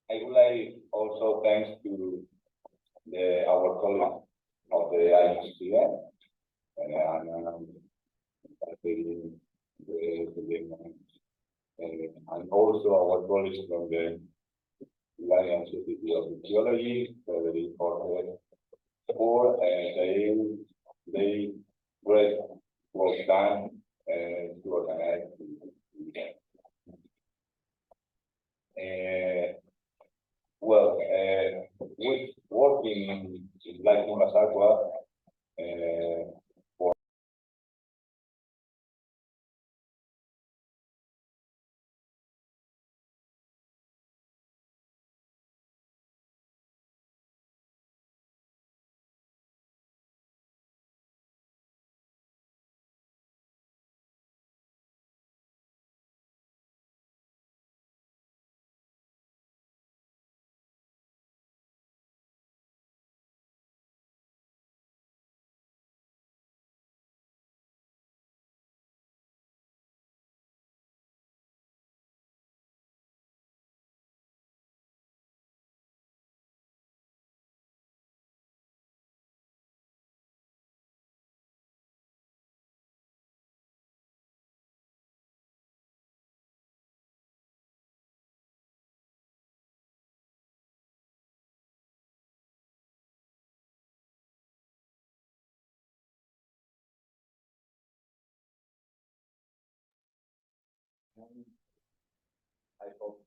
I would like also thanks to our colleagues of the ICCN and also our colleagues from the Italian Society of Geology, for they great work done to organize the event. Well, with working in like Comercial, for I hope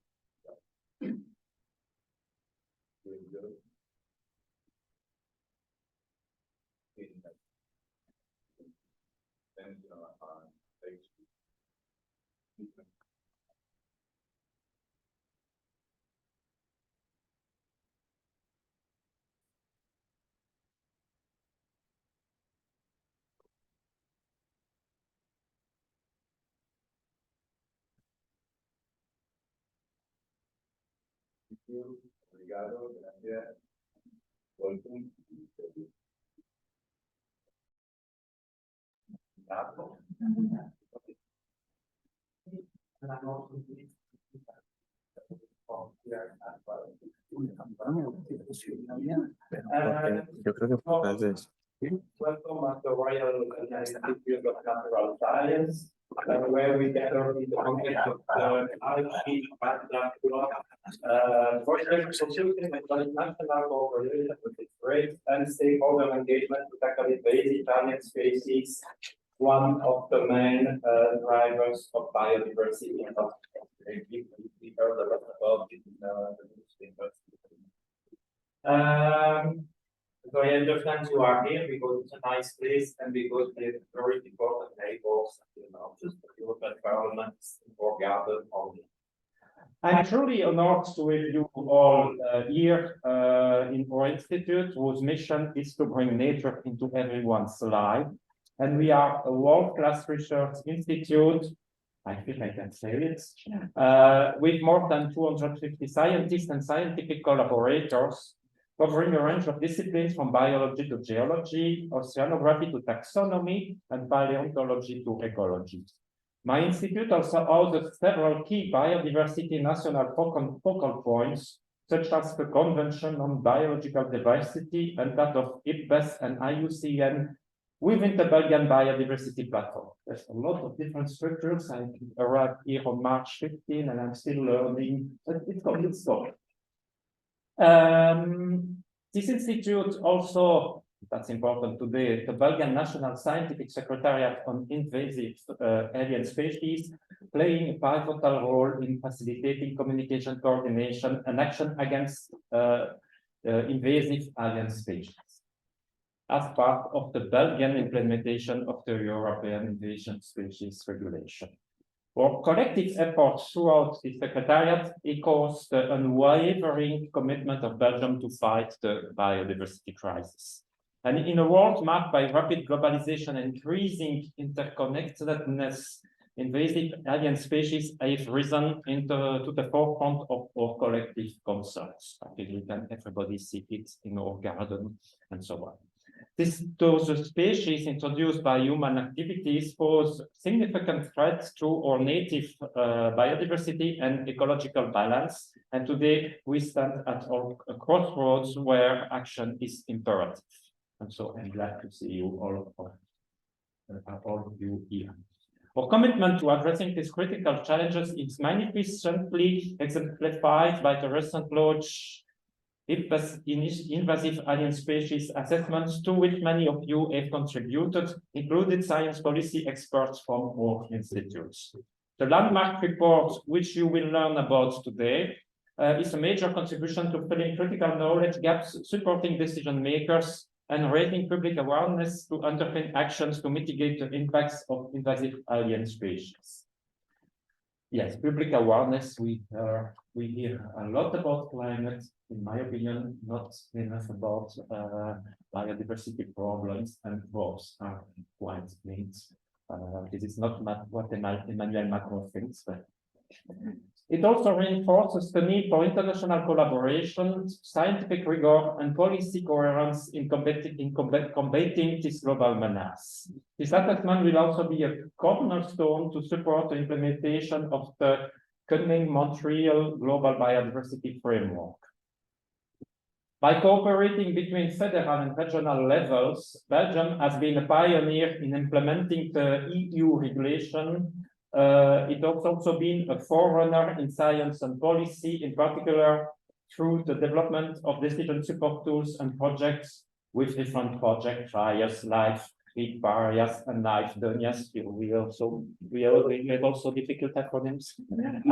Obrigado, gracias. Welcome. Yo creo que welcome at the Royal Institute of Natural Science, where we gather in the context of the algae project consulting with transnational cooperation with its great and stakeholder engagement to tackle invasive alien species, one of the main drivers of biodiversity. We heard a lot about it in the newspapers. So I understand you are here because it's a nice place and because we have very important neighbors, just the European Parliament or garden only. I'm truly honored to have you all here in our institute, whose mission is to bring nature into everyone's life. And we are a world-class research institute, I think I can say it, with more than 250 scientists and scientific collaborators, covering a range of disciplines from biology to geology, oceanography to taxonomy, and paleontology to ecology. My institute also houses several key biodiversity national focal points, such as the Convention on Biological Diversity and that of IPBES and IUCN within the Belgian Biodiversity Platform. There's a lot of different structures. I arrived here on March 15 and I'm still learning, but it's going to this institute also, that's important today, the Belgian National Scientific Secretariat on Invasive Alien Species, playing a pivotal role in facilitating communication, coordination, and action against invasive alien species, as part of the Belgian implementation of the European Invasive Species Regulation. Our collective efforts throughout the Secretariat echoes the unwavering commitment of Belgium to fight the biodiversity crisis. And in a world marked by rapid globalization and increasing interconnectedness, invasive alien species have risen to the forefront of our collective concerns. I think we can everybody see it in our garden and so on. Those species introduced by human activities pose significant threats to our native biodiversity and ecological balance. And today we stand at a crossroads where action is imperative. And so I'm glad to see you all of you here. Our commitment to addressing these critical challenges is magnificently exemplified by the recent launch Invasive Alien Species assessments, to which many of you have contributed, included science policy experts from our institutes. The landmark report, which you will learn about today, is a major contribution to filling critical knowledge gaps, supporting decision makers, and raising public awareness to underpin actions to mitigate the impacts of invasive alien species. Yes, public awareness, we hear a lot about climate, in my opinion, not enough about biodiversity problems, and both are quite linked. This is not what Emmanuel Macron thinks, but it also reinforces the need for international collaboration, scientific rigor, and policy coherence in combating this global menace. This assessment will also be a cornerstone to support the implementation of the coming Montreal Global Biodiversity Framework. By cooperating between federal and regional levels, Belgium has been a pioneer in implementing the EU regulation. It has also been a forerunner in science and policy, in particular through the development of decision support tools and projects with different project trials like Greek barriers and Life Donias. We have also difficult acronyms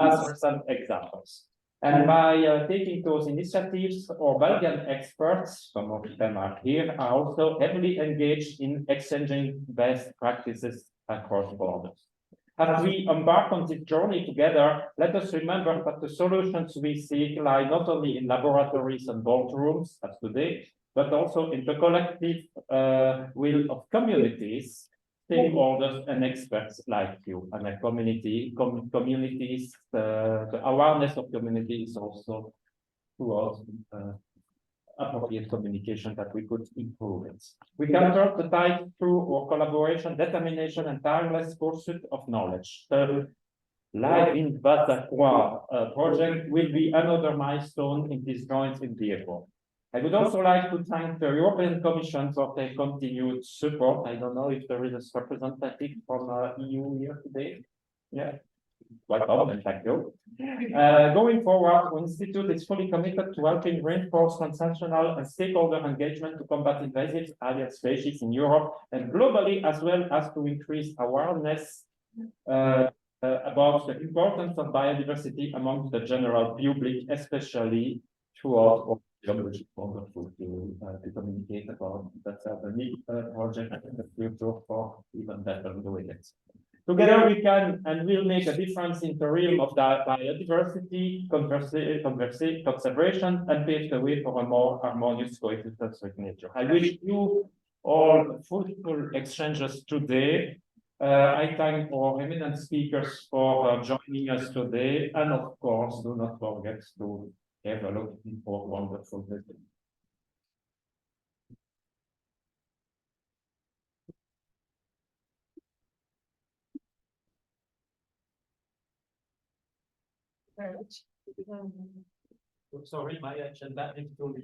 as some examples. And by taking those initiatives, our Belgian experts, some of them are here, are also heavily engaged in exchanging best practices across borders. As we embark on this journey together, let us remember that the solutions we seek lie not only in laboratories and boardrooms, as today, but also in the collective will of communities, stakeholders, and experts like you. And the communities, the awareness of community is also throughout appropriate communication that we could improve it. We can turn the tide through our collaboration, determination, and tireless pursuit of knowledge. The Live in Batacroix project will be another milestone in this joint endeavor. I would also like to thank the European Commission for their continued support. I don't know if there is a representative from EU here today. Yeah. Welcome, thank you. Going forward, our institute is fully committed to helping reinforce transnational and stakeholder engagement to combat invasive alien species in Europe and globally, as well as to increase awareness about the importance of biodiversity among the general public, especially throughout our which is wonderful to communicate about. That's a neat project in the future for even better doing it. Together we can and will make a difference in the realm of biodiversity, conservation, and pave the way for a more harmonious coexistence with nature. I wish you all fruitful exchanges today. I thank our eminent speakers for joining us today, and of course, do not forget to have a look for wonderful visit. Sorry, my agenda is too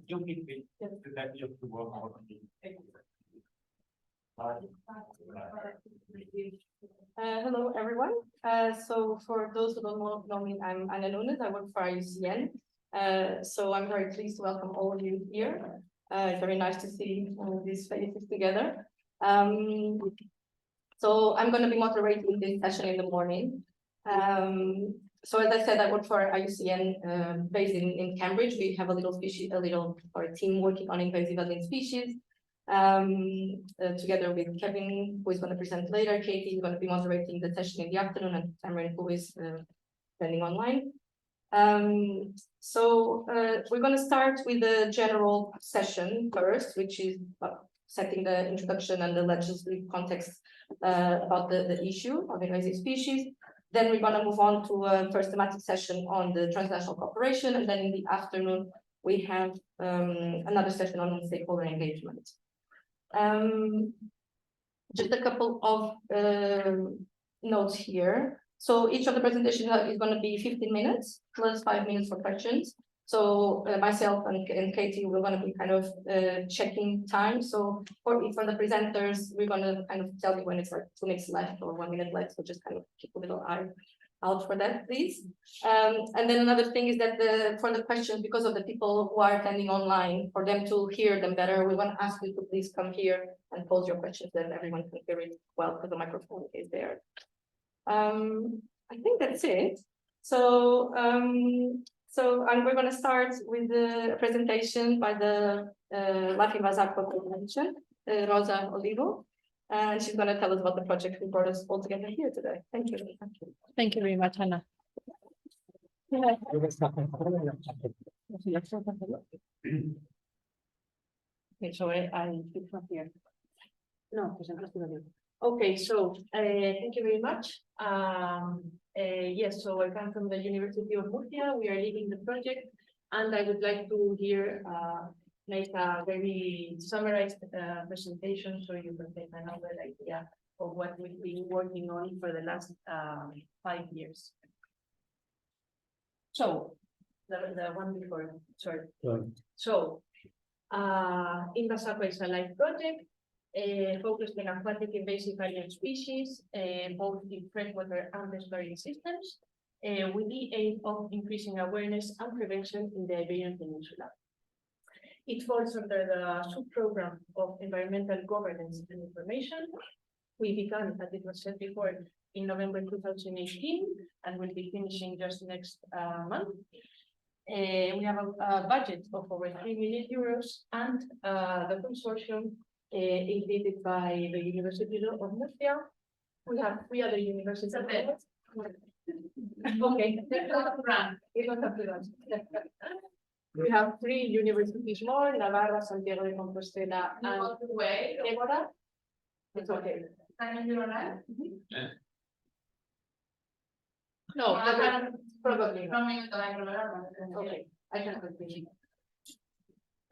you give me to have you to work on it. Hello, everyone. So for those who don't know me, I'm Ana Nunes. I work for IUCN. So I'm very pleased to welcome all of you here. It's very nice to see these faces together. So I'm going to be moderating this session in the morning. So as I said, I work for IUCN based in Cambridge. We have a team working on invasive alien species. Together with Kevin, who is going to present later. Katie is going to be moderating the session in the afternoon, and Cameron, who is attending online. So we're going to start with the general session first, which is setting the introduction and the legislative context about the issue of invasive species. Then we're going to move on to a first thematic session on the transnational cooperation, and then in the afternoon we have another session on stakeholder engagement. Just a couple of notes here. So each of the presentations is going to be 15 minutes plus 5 minutes for questions. So myself and Katie, we're going to be kind of checking time. So for the presenters, we're going to kind of tell you when it's like 2 minutes left or 1 minute left. So just kind of keep a little eye out for that, please. And then another thing is that for the questions, because of the people who are attending online, for them to hear them better, we want to ask you to please come here and pose your questions, then everyone can hear it well because the microphone is there. I think that's it. So we're going to start with the presentation by the Life Invasive Convention, Rosa Olivo, and she's going to tell us about the project who brought us all together here today. Thank you. Thank you very much, Anna. Okay, so I pick from here. No, okay, so thank you very much. Yes, so I come from the University of Murcia. We are leading the project, and I would like to here make a very summarized presentation so you can take another idea of what we've been working on for the last 5 years. So the one before, sorry. So Invasive is a live project focused on aquatic invasive alien species, both in freshwater and estuarine systems, with the aim of increasing awareness and prevention in the Iberian Peninsula. It falls under the sub-program of environmental governance and information. We began, as it was said before, in November 2018, and will be finishing just next month. We have a budget of over 3 million euros, and the consortium is led by the University of Murcia. We have 3 other universities. Okay, we have 3 universities more: Navarra, Santiago de Compostela, and Évora. It's okay. No, probably not. Okay, I can continue.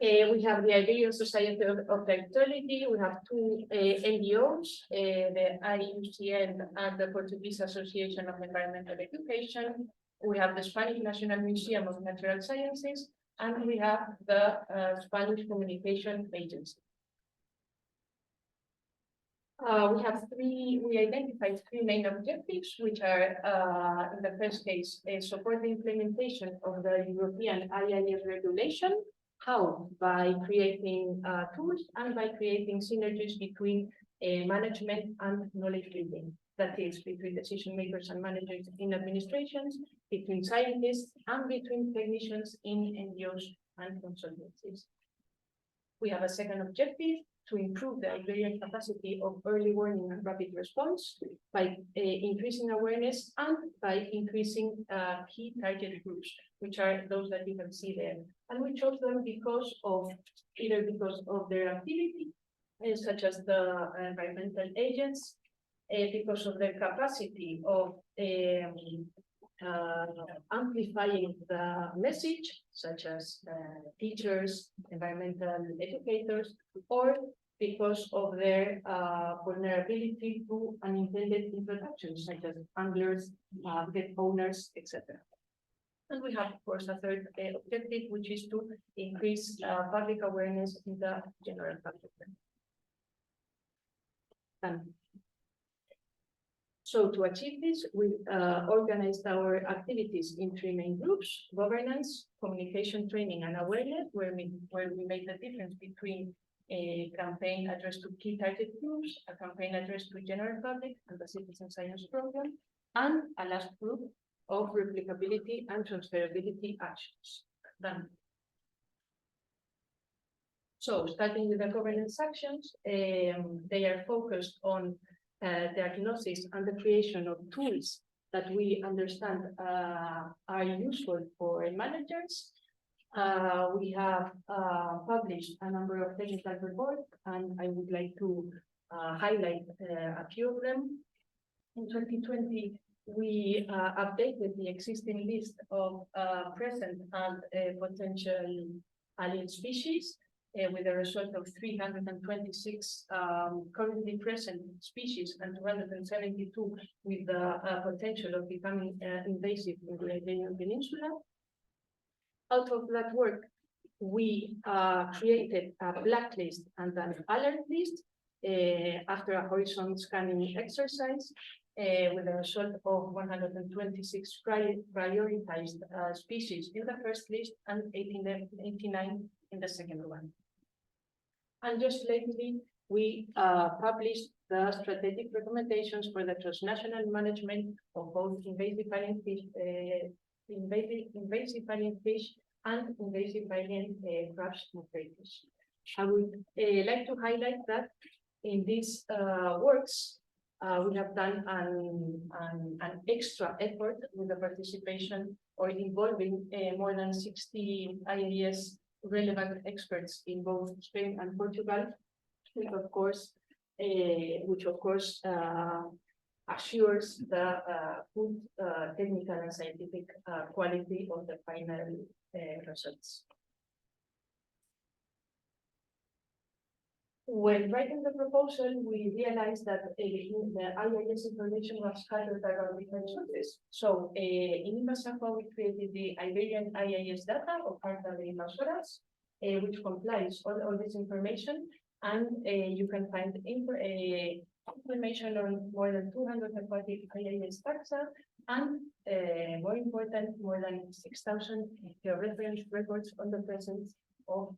We have the Iberian Society of Technology. We have 2 NGOs, the IUCN and the Portuguese Association of Environmental Education. We have the Spanish National Museum of Natural Sciences, and we have the Spanish Communication Agency. We identified 3 main objectives, which are, in the first case, support the implementation of the European IIS regulation. How? By creating tools and by creating synergies between management and knowledge building. That is, between decision makers and managers in administrations, between scientists, and between technicians in NGOs and consultancies. We have a second objective: to improve the Iberian capacity of early warning and rapid response by increasing awareness and by increasing key target groups, which are those that you can see there. And we chose them because of either because of their activity, such as the environmental agents, because of their capacity of amplifying the message, such as teachers, environmental educators, or because of their vulnerability to unintended introductions, such as anglers, pet owners, etc. And we have, of course, a third objective, which is to increase public awareness in the general public. So to achieve this, we organized our activities in 3 main groups: governance, communication training, and awareness, where we make the difference between a campaign addressed to key target groups, a campaign addressed to general public, and the citizen science program, and a last group of replicability and transferability actions. Done. So starting with the governance actions, they are focused on diagnosis and the creation of tools that we understand are useful for managers. We have published a number of technical reports, and I would like to highlight a few of them. In 2020, we updated the existing list of present and potential alien species with a result of 326 currently present species and 272 with the potential of becoming invasive in the Iberian Peninsula. Out of that work, we created a blacklist and an alert list after a horizon scanning exercise with a result of 126 prioritized species in the first list and 89 in the second one. And just lately, we published the strategic recommendations for the transnational management of both invasive alien fish and invasive alien crabs and crayfish. I would like to highlight that in these works, we have done an extra effort with the participation or involving more than 60 IAS relevant experts in both Spain and Portugal, which of course assures the good technical and scientific quality of the final results. When writing the proposal, we realized that the IAS information was scattered around different sources. So in Invasive, we created the Iberian IAS data of Carta de Invasoras, which complies all this information, and you can find information on more than 240 IAS taxa, and more important, more than 6,000 reference records on the presence of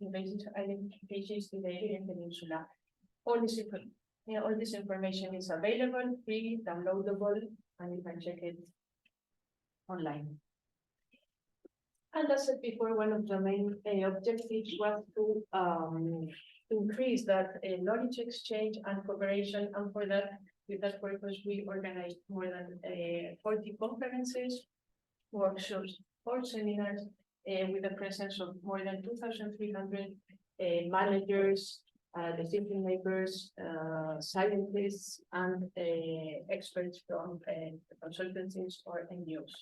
invasive alien species in the Iberian Peninsula. All this information is available, free, downloadable, and you can check it online. And as I said before, one of the main objectives was to increase that knowledge exchange and cooperation, and for that, with that purpose, we organized more than 40 conferences, workshops, or seminars, with the presence of more than 2,300 managers, decision makers, scientists, and experts from consultancies or NGOs.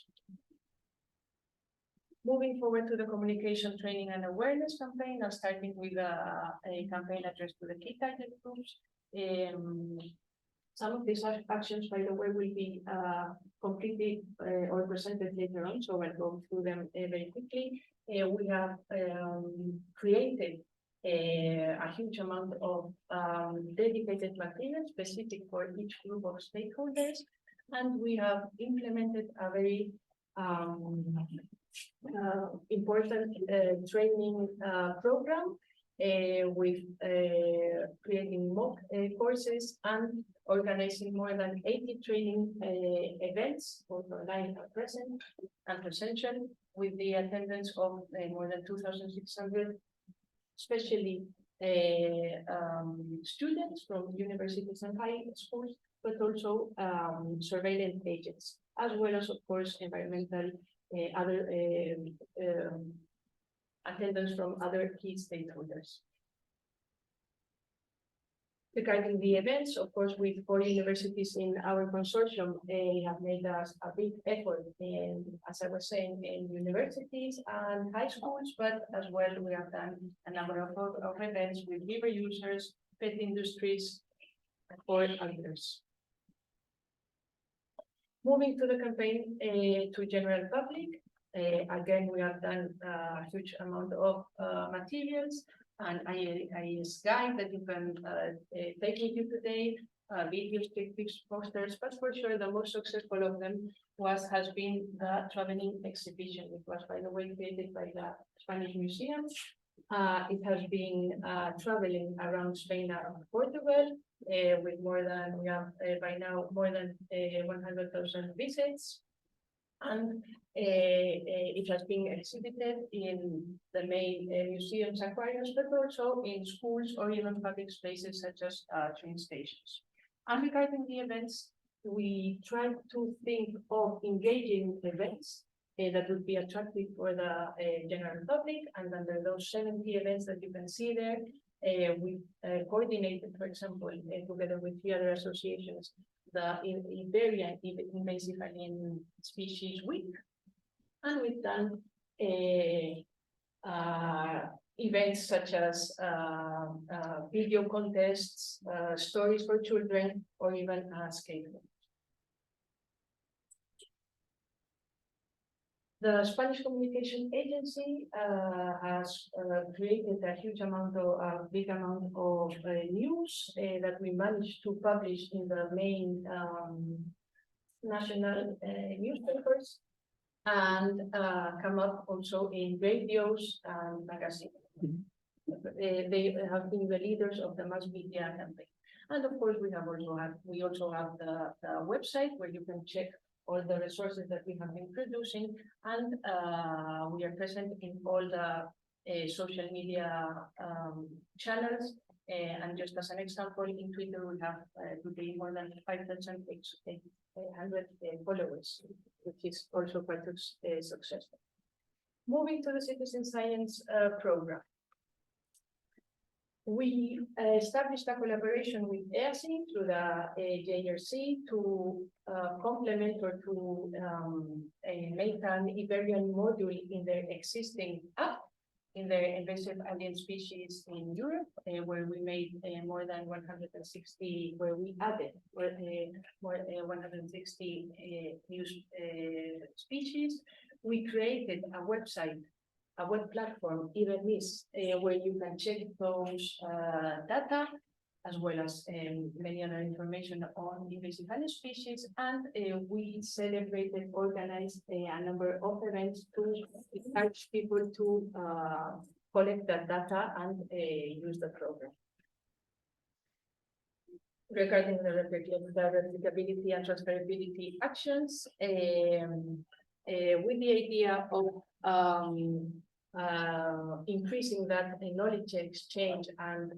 Moving forward to the communication, training, and awareness campaign, and starting with a campaign addressed to the key target groups. Some of these actions, by the way, will be completed or presented later on, so I'll go through them very quickly. We have created a huge amount of dedicated material specific for each group of stakeholders, and we have implemented a very important training program with creating mock courses and organizing more than 80 training events, both online and present and presential, with the attendance of more than 2,600, especially students from universities and high schools, but also surveillance agents, as well as, of course, environmental other attendance from other key stakeholders. Regarding the events, of course, with 4 universities in our consortium, have made us a big effort in, as I was saying, in universities and high schools, but as well we have done a number of events with river users, pet industries, or others. Moving to the campaign to general public, again, we have done a huge amount of materials, and IAS guide that you can take with you today, videos, pictures, posters, but for sure the most successful of them has been the traveling exhibition, which was, by the way, created by the Spanish Museum. It has been traveling around Spain and Portugal, with more than, we have by now more than 100,000 visits. And it has been exhibited in the main museums, aquariums, but also in schools or even public spaces such as train stations. And regarding the events, we try to think of engaging events that would be attractive for the general public. And under those 70 events that you can see there, we coordinated, for example, together with the other associations, the Iberian Invasive Alien Species Week. And we've done events such as video contests, stories for children, or even a skateboard. The Spanish Communication Agency has created a huge amount of, big amount of news that we managed to publish in the main national newspapers, and come up also in radios and magazines. They have been the leaders of the mass media campaign. And of course, we also have the website where you can check all the resources that we have been producing, and we are present in all the social media channels. And just as an example, in Twitter, we have today more than 5,800 followers, which is also quite successful. Moving to the citizen science program. We established a collaboration with EASI through the JRC to complement or to make an Iberian module in their existing app, in the invasive alien species in Europe, where we made more than 160, where we added more 160 new species. We created a website, a web platform, EFEverde, where you can check those data, as well as many other information on invasive alien species. And we organized a number of events to encourage people to collect that data and use the program. Regarding the replicability and transferability actions, with the idea of increasing that knowledge exchange and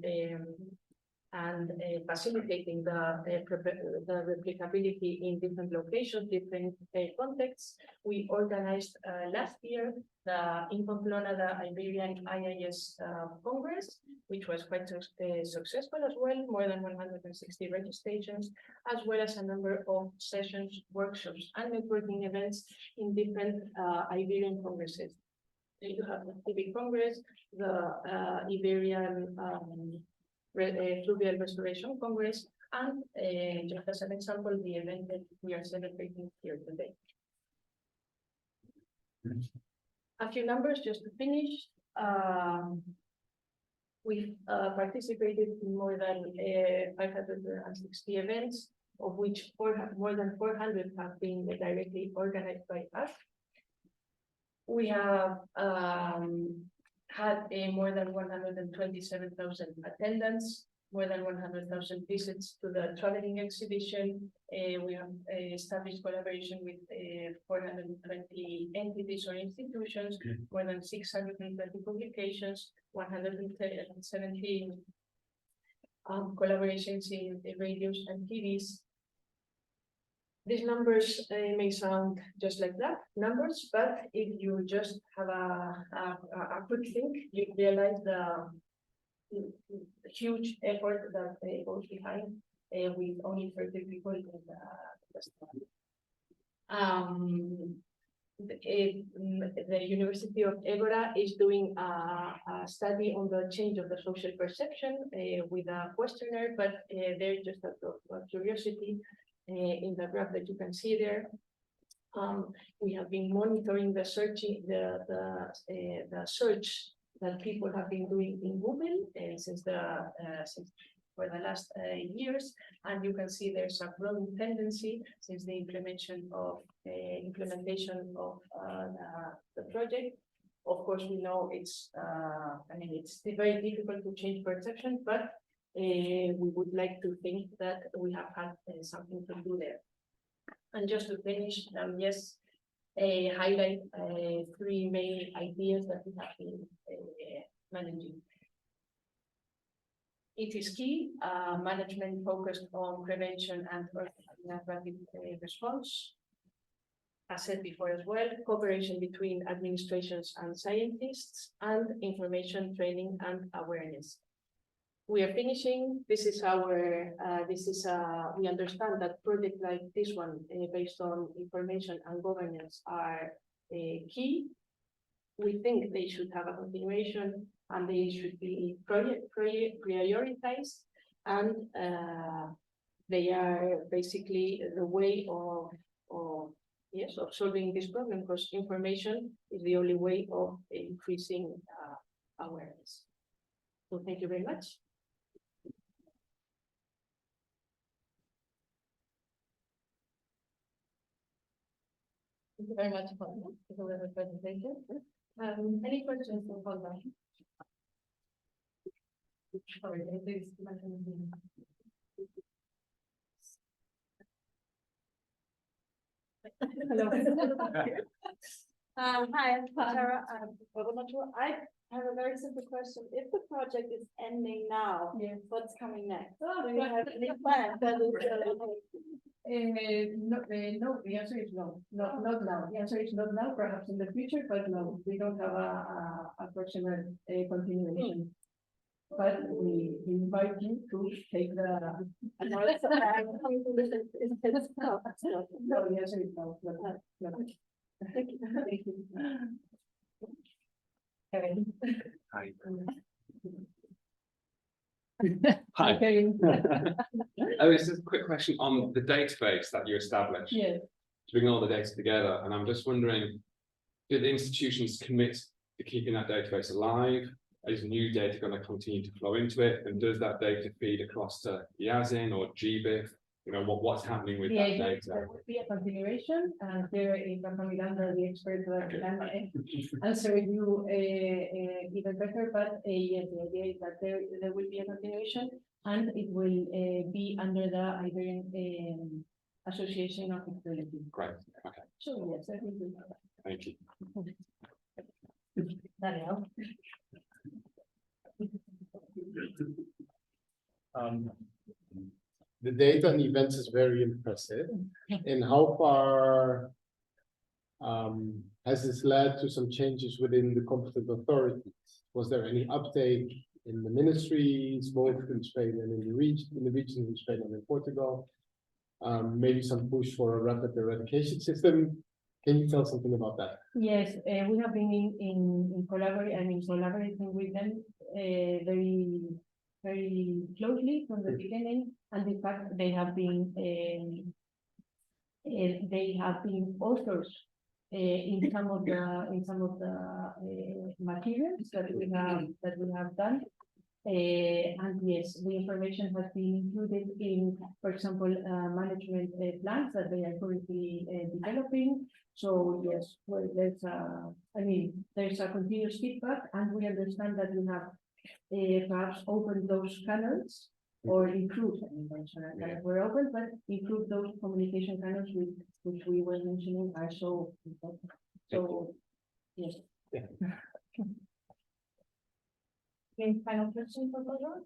facilitating the replicability in different locations, different contexts, we organized last year in Pamplona the Iberian IIS Congress, which was quite successful as well, more than 160 registrations, as well as a number of sessions, workshops, and networking events in different Iberian congresses. You have the Civic Congress, the Iberian Fluvial Restoration Congress, and just as an example, the event that we are celebrating here today. A few numbers just to finish. We've participated in more than 560 events, of which more than 400 have been directly organized by us. We have had more than 127,000 attendance, more than 100,000 visits to the traveling exhibition. We have established collaboration with 420 entities or institutions, more than 620 publications, 117 collaborations in radios and TVs. These numbers may sound just like that, numbers, but if you just have a quick think, you realize the huge effort that goes behind with only 30 people in the study. The University of Évora is doing a study on the change of the social perception with a questionnaire, but they're just out of curiosity. In the graph that you can see there, we have been monitoring the search that people have been doing in Google since for the last years, and you can see there's a growing tendency since the implementation of the project. Of course, we know it's it's very difficult to change perception, but we would like to think that we have had something to do there. And just to finish, highlight three main ideas that we have been managing. It is key, management focused on prevention and rapid response. As said before as well, cooperation between administrations and scientists, and information training and awareness. we are finishing. This is we understand that projects like this one, based on information and governance, are key. We think they should have a continuation and they should be prioritized, and they are basically the way of solving this problem, because information is the only way of increasing awareness. So thank you very much. Thank you very much for the presentation. Any questions from Holger? Sorry, please. Hello. Hi, I'm Sarah. I have a very simple question. If the project is ending now, what's coming next? Do you have any plans? No, the answer is no. Not now. The answer is not now, perhaps in the future, but no, we don't have a approximate continuation. But we invite you to take the. No, the answer is no. Thank you. Thank you. Hi. Hi. Kevin. Oh, this is a quick question on the database that you established Yes. to bring all the data together. And I'm just wondering, do the institutions commit to keeping that database alive? Is new data going to continue to flow into it? And does that data feed across to YASIN or GBIF? You know, what's happening with that data? There will be a continuation, and there is Miranda, the expert that can answer you even better. But yes, the idea is that there will be a continuation, and it will be under the Iberian Association of Ecology. Great. Okay. So yes, I think we have that. Thank you. Daniel. The data on events is very impressive. And how far has this led to some changes within the competent authorities? Was there any uptake in the ministries, both in Spain and in the regions in Spain and in Portugal? Maybe some push for a rapid eradication system. Can you tell something about that? Yes, we have been collaborating with them very closely from the beginning, and in fact they have been authors in some of the materials that we have done. And yes, the information has been included in, for example, management plans that they are currently developing. So yes, well, there's a continuous feedback, and we understand that we have perhaps opened those channels or improved. We're open, but improve those communication channels which we were mentioning are so important. So yes. Yeah. Any final question for Roger?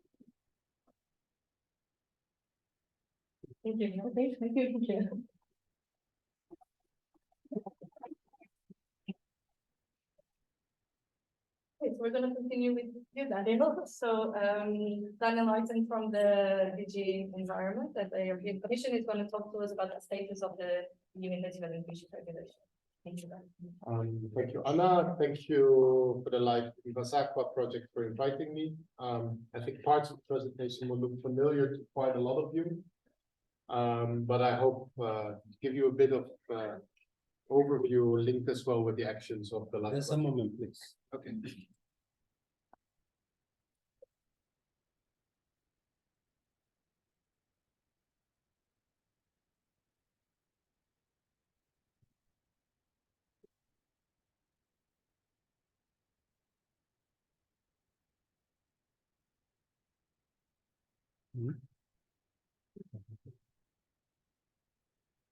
Thank you. Okay, thank you. Okay, so we're going to continue with you, Daniel. So Daniel Martin from the DG Environment at the European Commission is going to talk to us about the status of the new Invasive Alien Species regulation. Thank you, Daniel. Thank you, Anna. Thank you for the Invasive project for inviting me. I think parts of the presentation will look familiar to quite a lot of you, but I hope to give you a bit of overview linked as well with the actions of the last. Just a moment, please. Okay.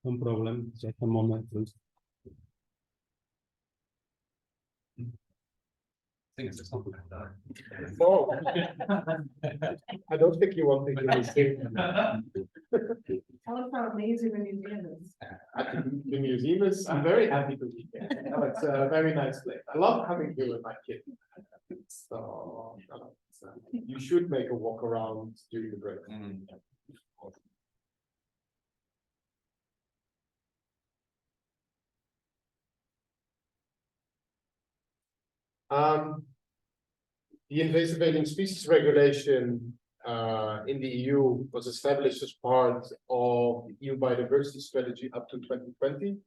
No problem. Just a moment, please. think it's something like that. Oh. I don't think you want to do this thing. Tell us how amazing the museum is. The museum is, I'm very happy to be here. No, it's a very nice place. I love coming here with my kid. So, you should make a walk around during the break. The invasive alien species regulation in the EU was established as part of the EU biodiversity strategy up to 2020,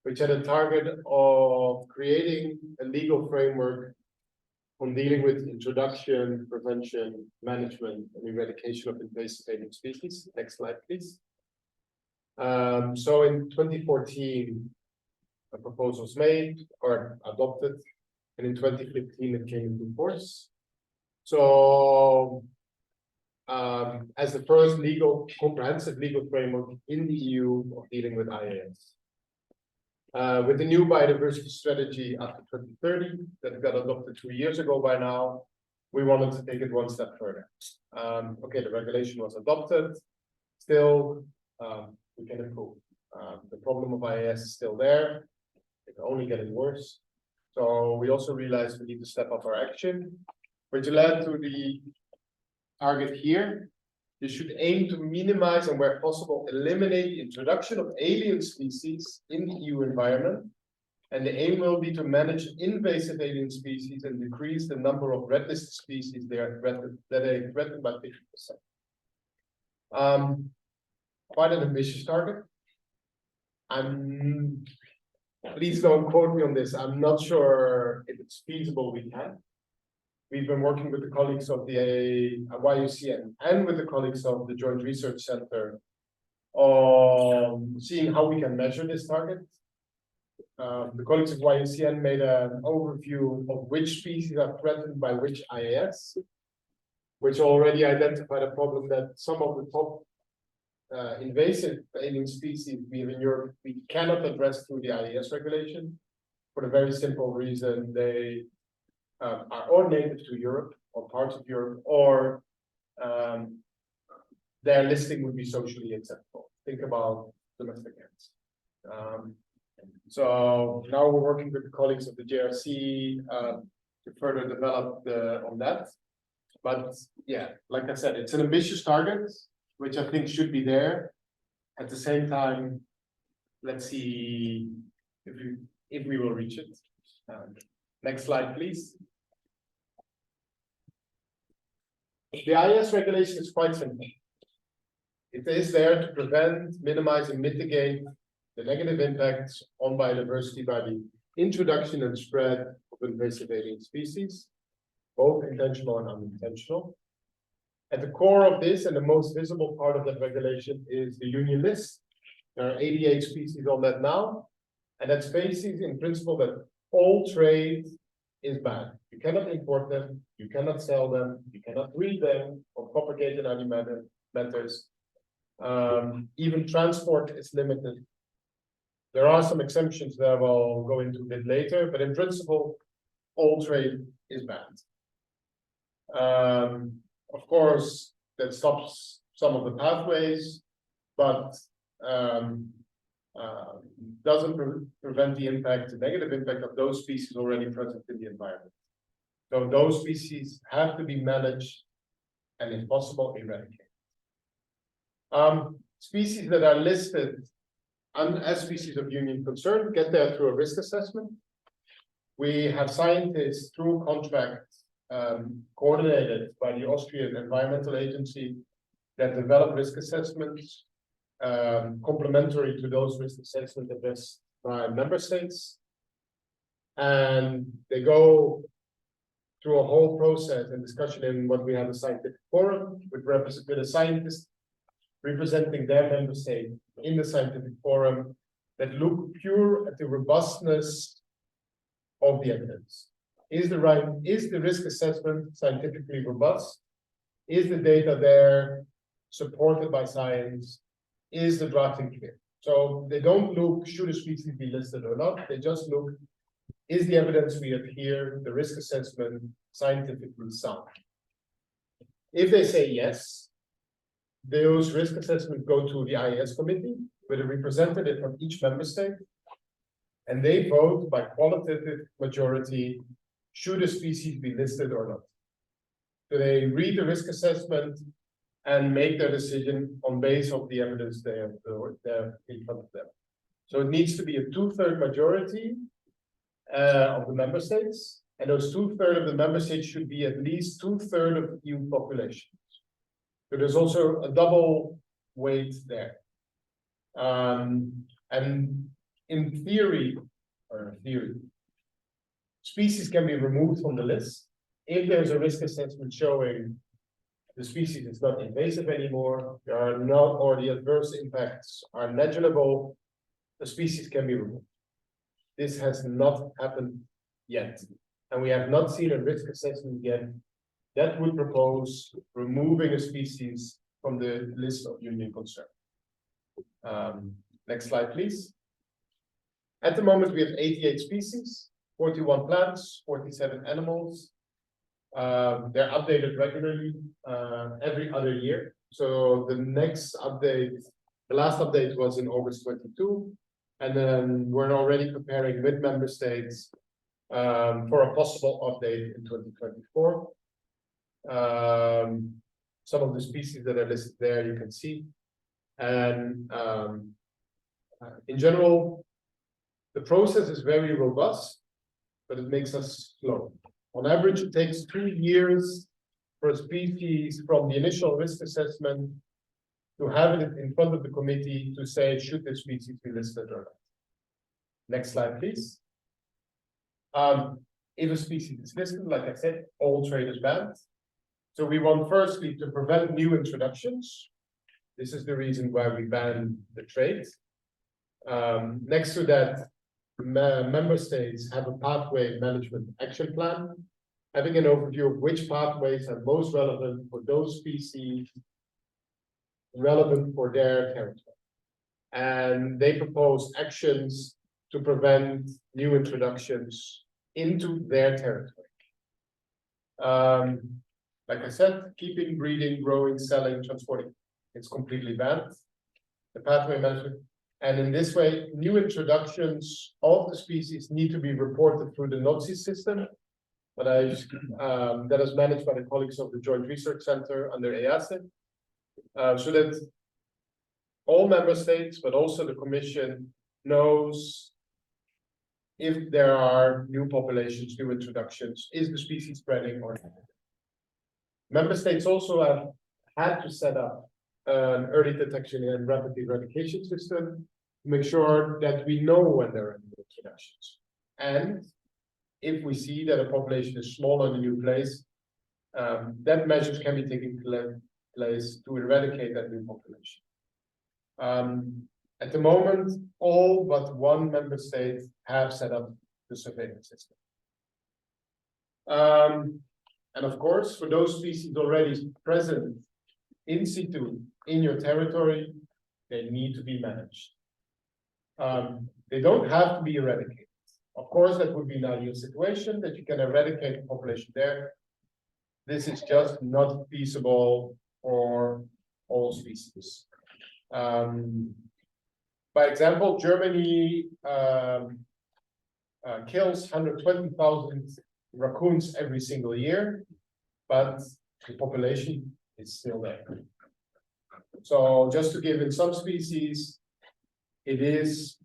which had a target of creating a legal framework on dealing with introduction, prevention, management, and eradication of invasive alien species. Next slide, please. So in 2014, a proposal was made or adopted, and in 2015 it came into force. So, as the first comprehensive legal framework in the EU of dealing with IAS. With the new biodiversity strategy up to 2030 that got adopted 2 years ago by now, we wanted to take it one step further. Okay, the regulation was adopted. Still, we can improve. The problem of IAS is still there. It's only getting worse. So we also realized we need to step up our action, which led to the target here. You should aim to minimize and where possible, eliminate the introduction of alien species in the EU environment. And the aim will be to manage invasive alien species and decrease the number of red listed species that are threatened by 50%. Quite an ambitious target. Please don't quote me on this. I'm not sure if it's feasible we can. We've been working with the colleagues of the YUCN and with the colleagues of the Joint Research Center on seeing how we can measure this target. The colleagues of YUCN made an overview of which species are threatened by which IAS, which already identified a problem that some of the top invasive alien species we have in Europe, we cannot address through the IAS regulation for the very simple reason they are or native to Europe or parts of Europe, or their listing would be socially acceptable. Think about domestic hens. So now we're working with the colleagues of the JRC to further develop on that. But yeah, like I said, it's an ambitious target, which I think should be there. At the same time, let's see if we will reach it. Next slide, please. The IAS regulation is quite simple. It is there to prevent, minimize, and mitigate the negative impacts on biodiversity by the introduction and spread of invasive alien species, both intentional and unintentional. At the core of this, and the most visible part of that regulation, is the Union list. There are 88 species on that now, and that species, in principle, that all trade is banned. You cannot import them, you cannot sell them, you cannot breed them or propagate in any matters. Even transport is limited. There are some exemptions that I will go into a bit later, but in principle, all trade is banned. Of course, that stops some of the pathways, but doesn't prevent the impact, the negative impact of those species already present in the environment. So those species have to be managed and, if possible, eradicated. Species that are listed as species of union concern get there through a risk assessment. We have scientists through contracts coordinated by the Austrian Environmental Agency that develop risk assessments complementary to those risk assessments addressed by member states. And they go through a whole process and discussion in what we have a scientific forum with a scientist representing their member state in the scientific forum that look pure at the robustness of the evidence. Is the risk assessment scientifically robust? Is the data there supported by science? Is the drafting clear? So they don't look, should a species be listed or not? They just look, is the evidence we have here, the risk assessment, scientifically sound? If they say yes, those risk assessments go to the IAS committee with a representative from each member state, and they vote by qualitative majority, should a species be listed or not. So they read the risk assessment and make their decision on base of the evidence they have in front of them. So it needs to be a 2/3 majority of the member states, and those 2/3 of the member states should be at least 2/3 of the EU population. So there's also a double weight there. And in theory, species can be removed from the list if there's a risk assessment showing the species is not invasive anymore, there are not, or the adverse impacts are negligible, the species can be removed. This has not happened yet, and we have not seen a risk assessment yet that would propose removing a species from the list of union concern. Next slide, please. At the moment, we have 88 species, 41 plants, 47 animals. They're updated regularly every other year. So the next update, the last update was in August 22, and then we're already preparing with member states for a possible update in 2024. Some of the species that are listed there you can see, and in general, the process is very robust, but it makes us slow. On average, it takes 2 years for a species from the initial risk assessment to have it in front of the committee to say, should this species be listed or not. Next slide, please. If a species is listed, like I said, all trade is banned. So we want firstly to prevent new introductions. This is the reason why we ban the trade. Next to that, member states have a pathway management action plan, having an overview of which pathways are most relevant for those species, relevant for their territory. And they propose actions to prevent new introductions into their territory. Like I said, keeping, breeding, growing, selling, transporting, it's completely banned. The pathway management. And in this way, new introductions of the species need to be reported through the NOTSI system, but that is managed by the colleagues of the Joint Research Center under EASE, so that all member states, but also the Commission, knows if there are new populations, new introductions, is the species spreading or not. Member states also have had to set up an early detection and rapid eradication system to make sure that we know when there are new introductions. And if we see that a population is small in a new place, that measures can be taken place to eradicate that new population. At the moment, all but one member state have set up the surveillance system. And of course, for those species already present in situ in your territory, they need to be managed. They don't have to be eradicated. Of course, that would be an ideal situation that you can eradicate the population there. This is just not feasible for all species. By example, Germany kills 120,000 raccoons every single year, but the population is still there. So just to give in some species, it is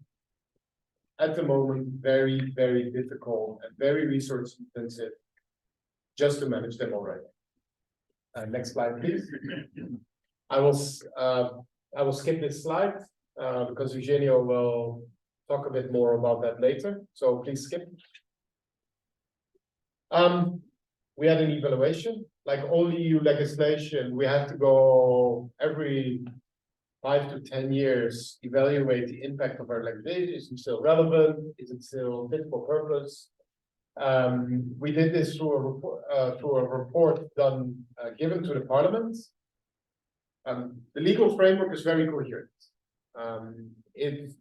at the moment very, very difficult and very resource intensive just to manage them already. Next slide, please. I will skip this slide because Eugenio will talk a bit more about that later. So please skip. We had an evaluation, like all EU legislation, we have to go every 5 to 10 years, evaluate the impact of our legislation. Is it still relevant? Is it still fit for purpose? We did this through a report done given to the Parliament. The legal framework is very coherent. It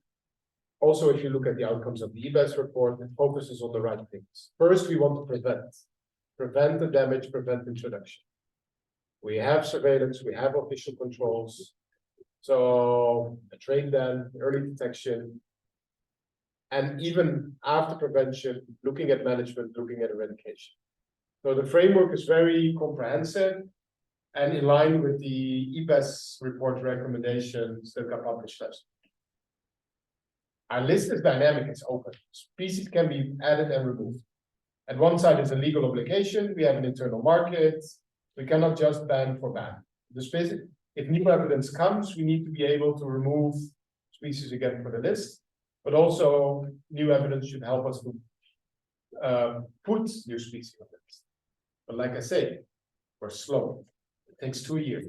also, if you look at the outcomes of the EBS report, it focuses on the right things. First, we want to prevent the damage, prevent introduction. We have surveillance, we have official controls. So a trade ban, early detection, and even after prevention, looking at management, looking at eradication. So the framework is very comprehensive and in line with the EBS report recommendations that got published last week. Our list is dynamic, it's open. Species can be added and removed. At one side is a legal obligation, we have an internal market, we cannot just ban for ban. The species, if new evidence comes, we need to be able to remove species again for the list, but also new evidence should help us to put new species on the list. But like I say, we're slow. It takes 2 years.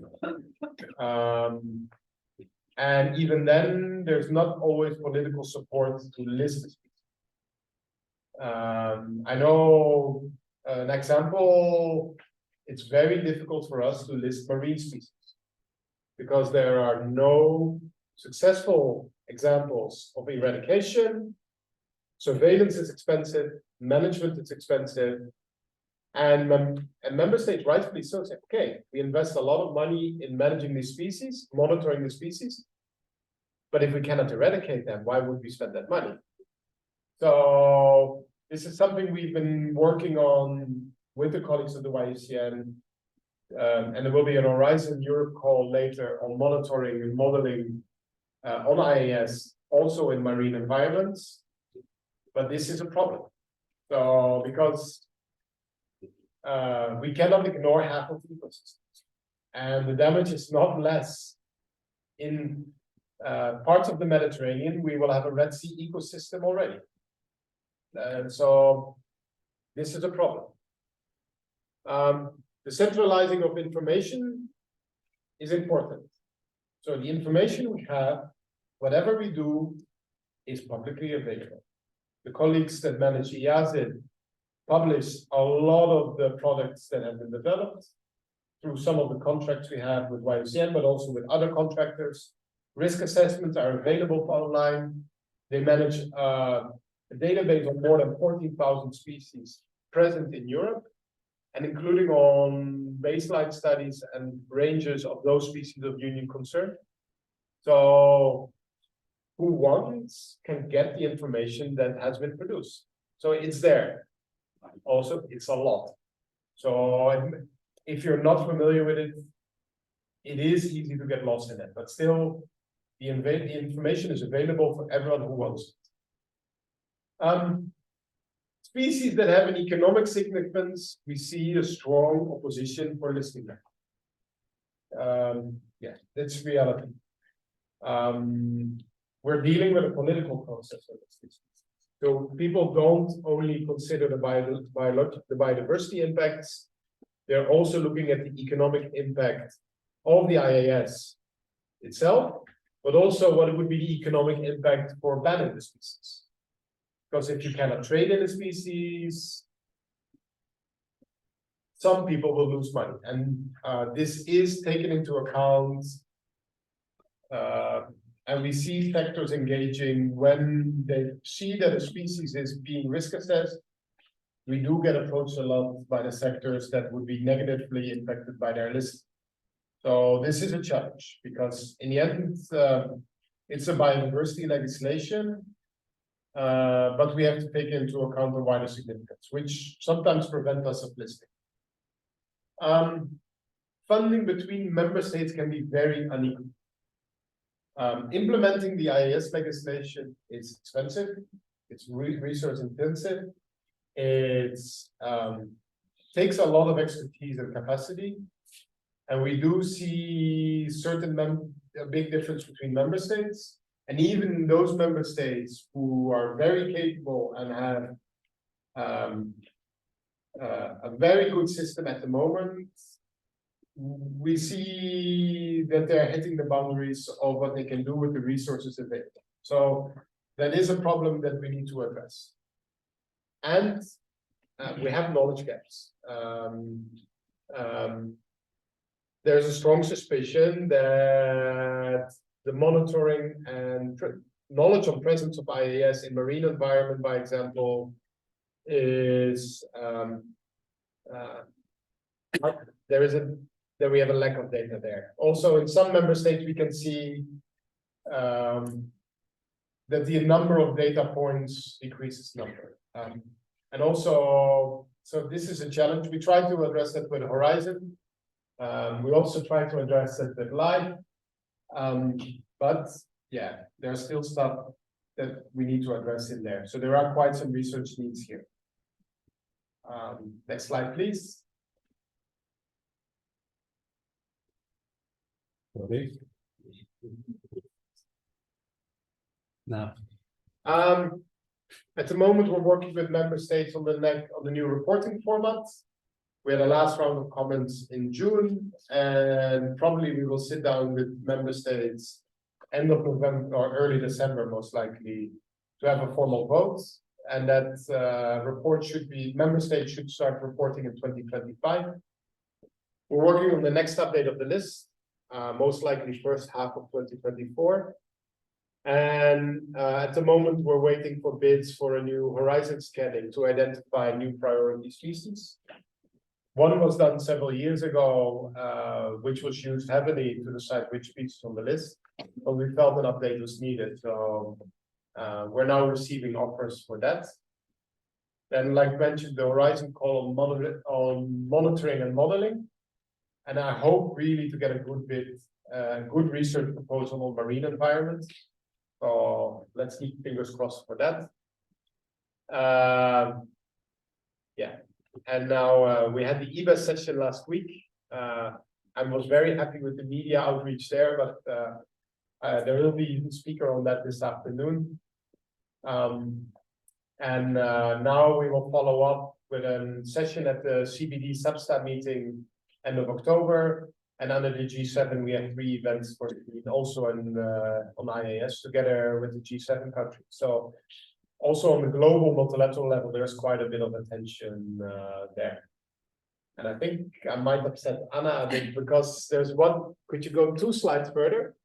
And even then, there's not always political support to list the species. I know an example, it's very difficult for us to list marine species because there are no successful examples of eradication. Surveillance is expensive, management is expensive, and member states rightfully so say, okay, we invest a lot of money in managing these species, monitoring the species, but if we cannot eradicate them, why would we spend that money? So this is something we've been working on with the colleagues of the YUCN, and there will be an Horizon Europe call later on monitoring and modeling on IAS, also in marine environments, but this is a problem. So because we cannot ignore half of the ecosystems, and the damage is not less. In parts of the Mediterranean, we will have a Red Sea ecosystem already. And so this is a problem. The centralizing of information is important. So the information we have, whatever we do, is publicly available. The colleagues that manage EASID publish a lot of the products that have been developed through some of the contracts we have with YUCN, but also with other contractors. Risk assessments are available online. They manage a database of more than 14,000 species present in Europe, and including on baseline studies and ranges of those species of union concern. So who wants can get the information that has been produced. So it's there. Also, it's a lot. So if you're not familiar with it, it is easy to get lost in it, but still the information is available for everyone who wants it. Species that have an economic significance, we see a strong opposition for listing them. Yeah, that's reality. We're dealing with a political process of this. So people don't only consider the biodiversity impacts, they're also looking at the economic impact of the IAS itself, but also what would be the economic impact for banning the species. Because if you cannot trade in a species, some people will lose money. And this is taken into account. And we see sectors engaging when they see that a species is being risk assessed. We do get approached a lot by the sectors that would be negatively impacted by their list. So this is a challenge because in the end, it's a biodiversity legislation, but we have to take into account the wider significance, which sometimes prevent us of listing. Funding between member states can be very unequal. Implementing the IAS legislation is expensive, it's resource intensive, it takes a lot of expertise and capacity, and we do see a big difference between member states, and even those member states who are very capable and have a very good system at the moment, we see that they're hitting the boundaries of what they can do with the resources available. So that is a problem that we need to address. And we have knowledge gaps. There's a strong suspicion that the monitoring and knowledge on presence of IAS in marine environment, by example, is that we have a lack of data there. Also, in some member states, we can see that the number of data points decreases number. And also, so this is a challenge. We try to address that with Horizon. We also try to address it with Live. But yeah, there's still stuff that we need to address in there. So there are quite some research needs here. Next slide, please. Now, at the moment, we're working with member states on the new reporting format. We had a last round of comments in June, and probably we will sit down with member states end of November or early December, most likely, to have a formal vote. And that report should be, member states should start reporting in 2025. We're working on the next update of the list, most likely first half of 2024. And at the moment, we're waiting for bids for a new horizon scanning to identify new priority species. One was done several years ago, which was used heavily to decide which species on the list, but we felt an update was needed. So we're now receiving offers for that. Then, like mentioned, the horizon call on monitoring and modeling. And I hope really to get a good bid, good research proposal on marine environment. So let's keep fingers crossed for that. Yeah, and now we had the EBA session last week. I was very happy with the media outreach there, but there will be a speaker on that this afternoon. And now we will follow up with a session at the CBD Substat meeting end of October. And under the G7, we have 3 events for also on IAS together with the G7 countries. So also on the global multilateral level, there's quite a bit of attention there. And I think I might upset Anna a bit because there's one. Could you go 2 slides further?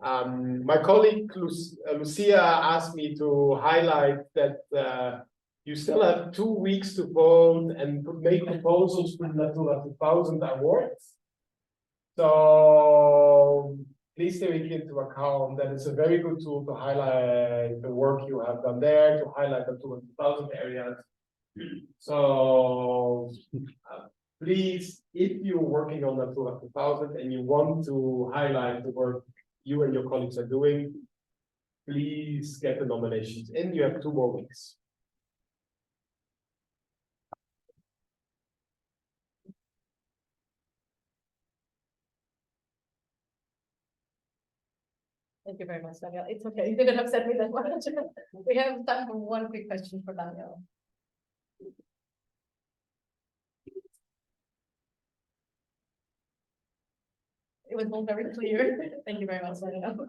My colleague Lucia asked me to highlight that you still have 2 weeks to vote and make proposals for the Natura 2000 awards. So please take into account that it's a very good tool to highlight the work you have done there, to highlight the 2000 areas. So please, if you're working on Natura 2000 and you want to highlight the work you and your colleagues are doing, please get the nominations in. You have 2 more weeks. Thank you very much, Daniel. It's okay. You didn't upset me that much. We have time for one quick question for Daniel. It was all very clear. Thank you very much, Daniel.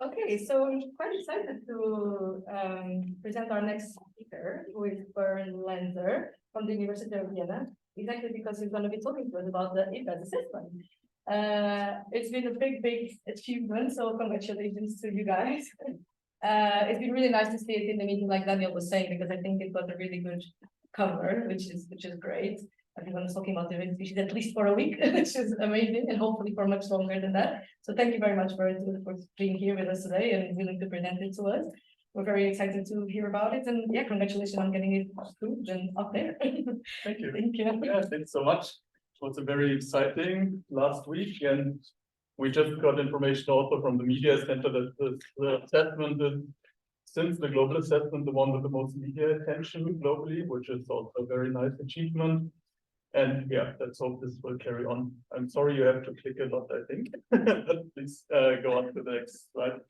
Okay, so I'm quite excited to present our next speaker, who is Bernd Lenzer from the University of Vienna, exactly because he's going to be talking to us about the EFEverde assessment. It's been a big achievement, so congratulations to you guys. It's been really nice to see it in the meeting, like Daniel was saying, because I think it got a really good cover, which is great. Everyone is talking about the invasive species at least for a week, which is amazing, and hopefully for much longer than that. So thank you very much for being here with us today and willing to present it to us. We're very excited to hear about it, and yeah, congratulations on getting it approved and up there. Thank you. Thank you. Yeah, thanks so much. It was a very exciting last week, and we just got information also from the media center that the assessment is, since the global assessment, the one with the most media attention globally, which is also a very nice achievement. And yeah, let's hope this will carry on. I'm sorry you have to click a lot, I think, but please go on to the next slide.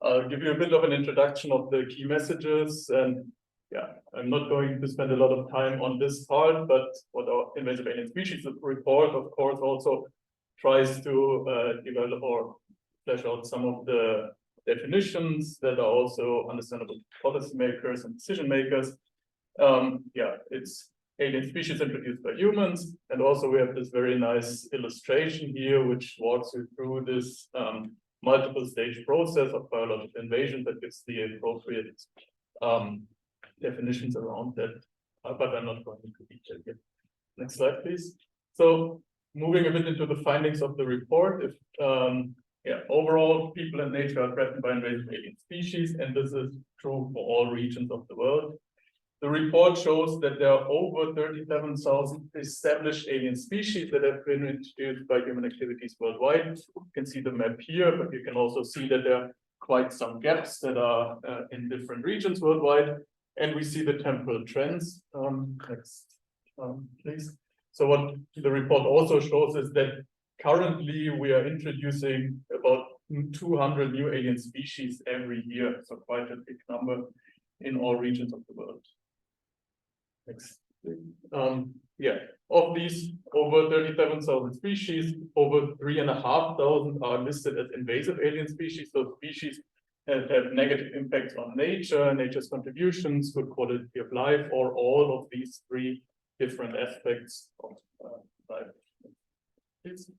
I'll give you a bit of an introduction of the key messages, and yeah, I'm not going to spend a lot of time on this part, but what our Invasive Alien Species report, of course, also tries to develop or flesh out some of the definitions that are also understandable to policymakers and decision makers. Yeah, it's alien species introduced by humans, and also we have this very nice illustration here, which walks you through this multiple stage process of biological invasion that gives the appropriate definitions around that, but I'm not going into detail here. Next slide, please. So moving a bit into the findings of the report, if overall people and nature are threatened by invasive alien species, and this is true for all regions of the world. The report shows that there are over 37,000 established alien species that have been introduced by human activities worldwide. You can see the map here, but you can also see that there are quite some gaps that are in different regions worldwide. And we see the temporal trends. Next, please. So what the report also shows is that currently we are introducing about 200 new alien species every year. So quite a big number in all regions of the world. Next. Of these over 37,000 species, over 3,500 are listed as invasive alien species. So species that have negative impacts on nature, nature's contributions, good quality of life, or all of these three different aspects of life. It's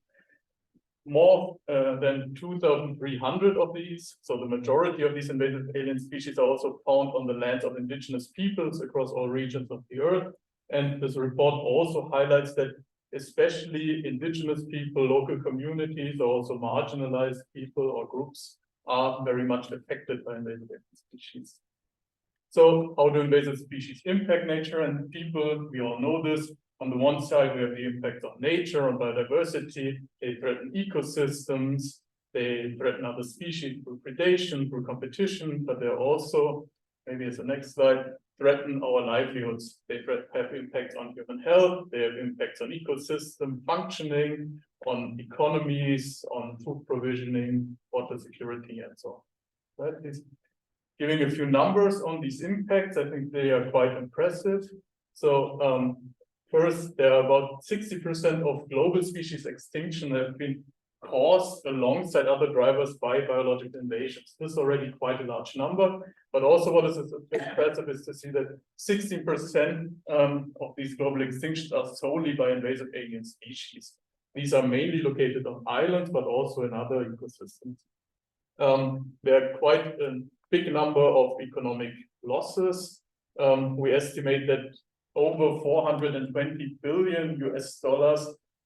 more than 2,300 of these. So the majority of these invasive alien species are also found on the lands of indigenous peoples across all regions of the earth. And this report also highlights that especially indigenous people, local communities, or also marginalized people or groups are very much affected by invasive alien species. So how do invasive species impact nature and people? We all know this. On the one side, we have the impact on nature, on biodiversity. They threaten ecosystems. They threaten other species through predation, through competition, but they're also, maybe as the next slide, threaten our livelihoods. They have impacts on human health. They have impacts on ecosystem functioning, on economies, on food provisioning, water security, and so on. Right? Please. Giving a few numbers on these impacts, I think they are quite impressive. So first, there are about 60% of global species extinction have been caused alongside other drivers by biological invasions. This is already quite a large number, but also what is impressive is to see that 60% of these global extinctions are solely by invasive alien species. These are mainly located on islands, but also in other ecosystems. There are quite a big number of economic losses. We estimate that over $420 billion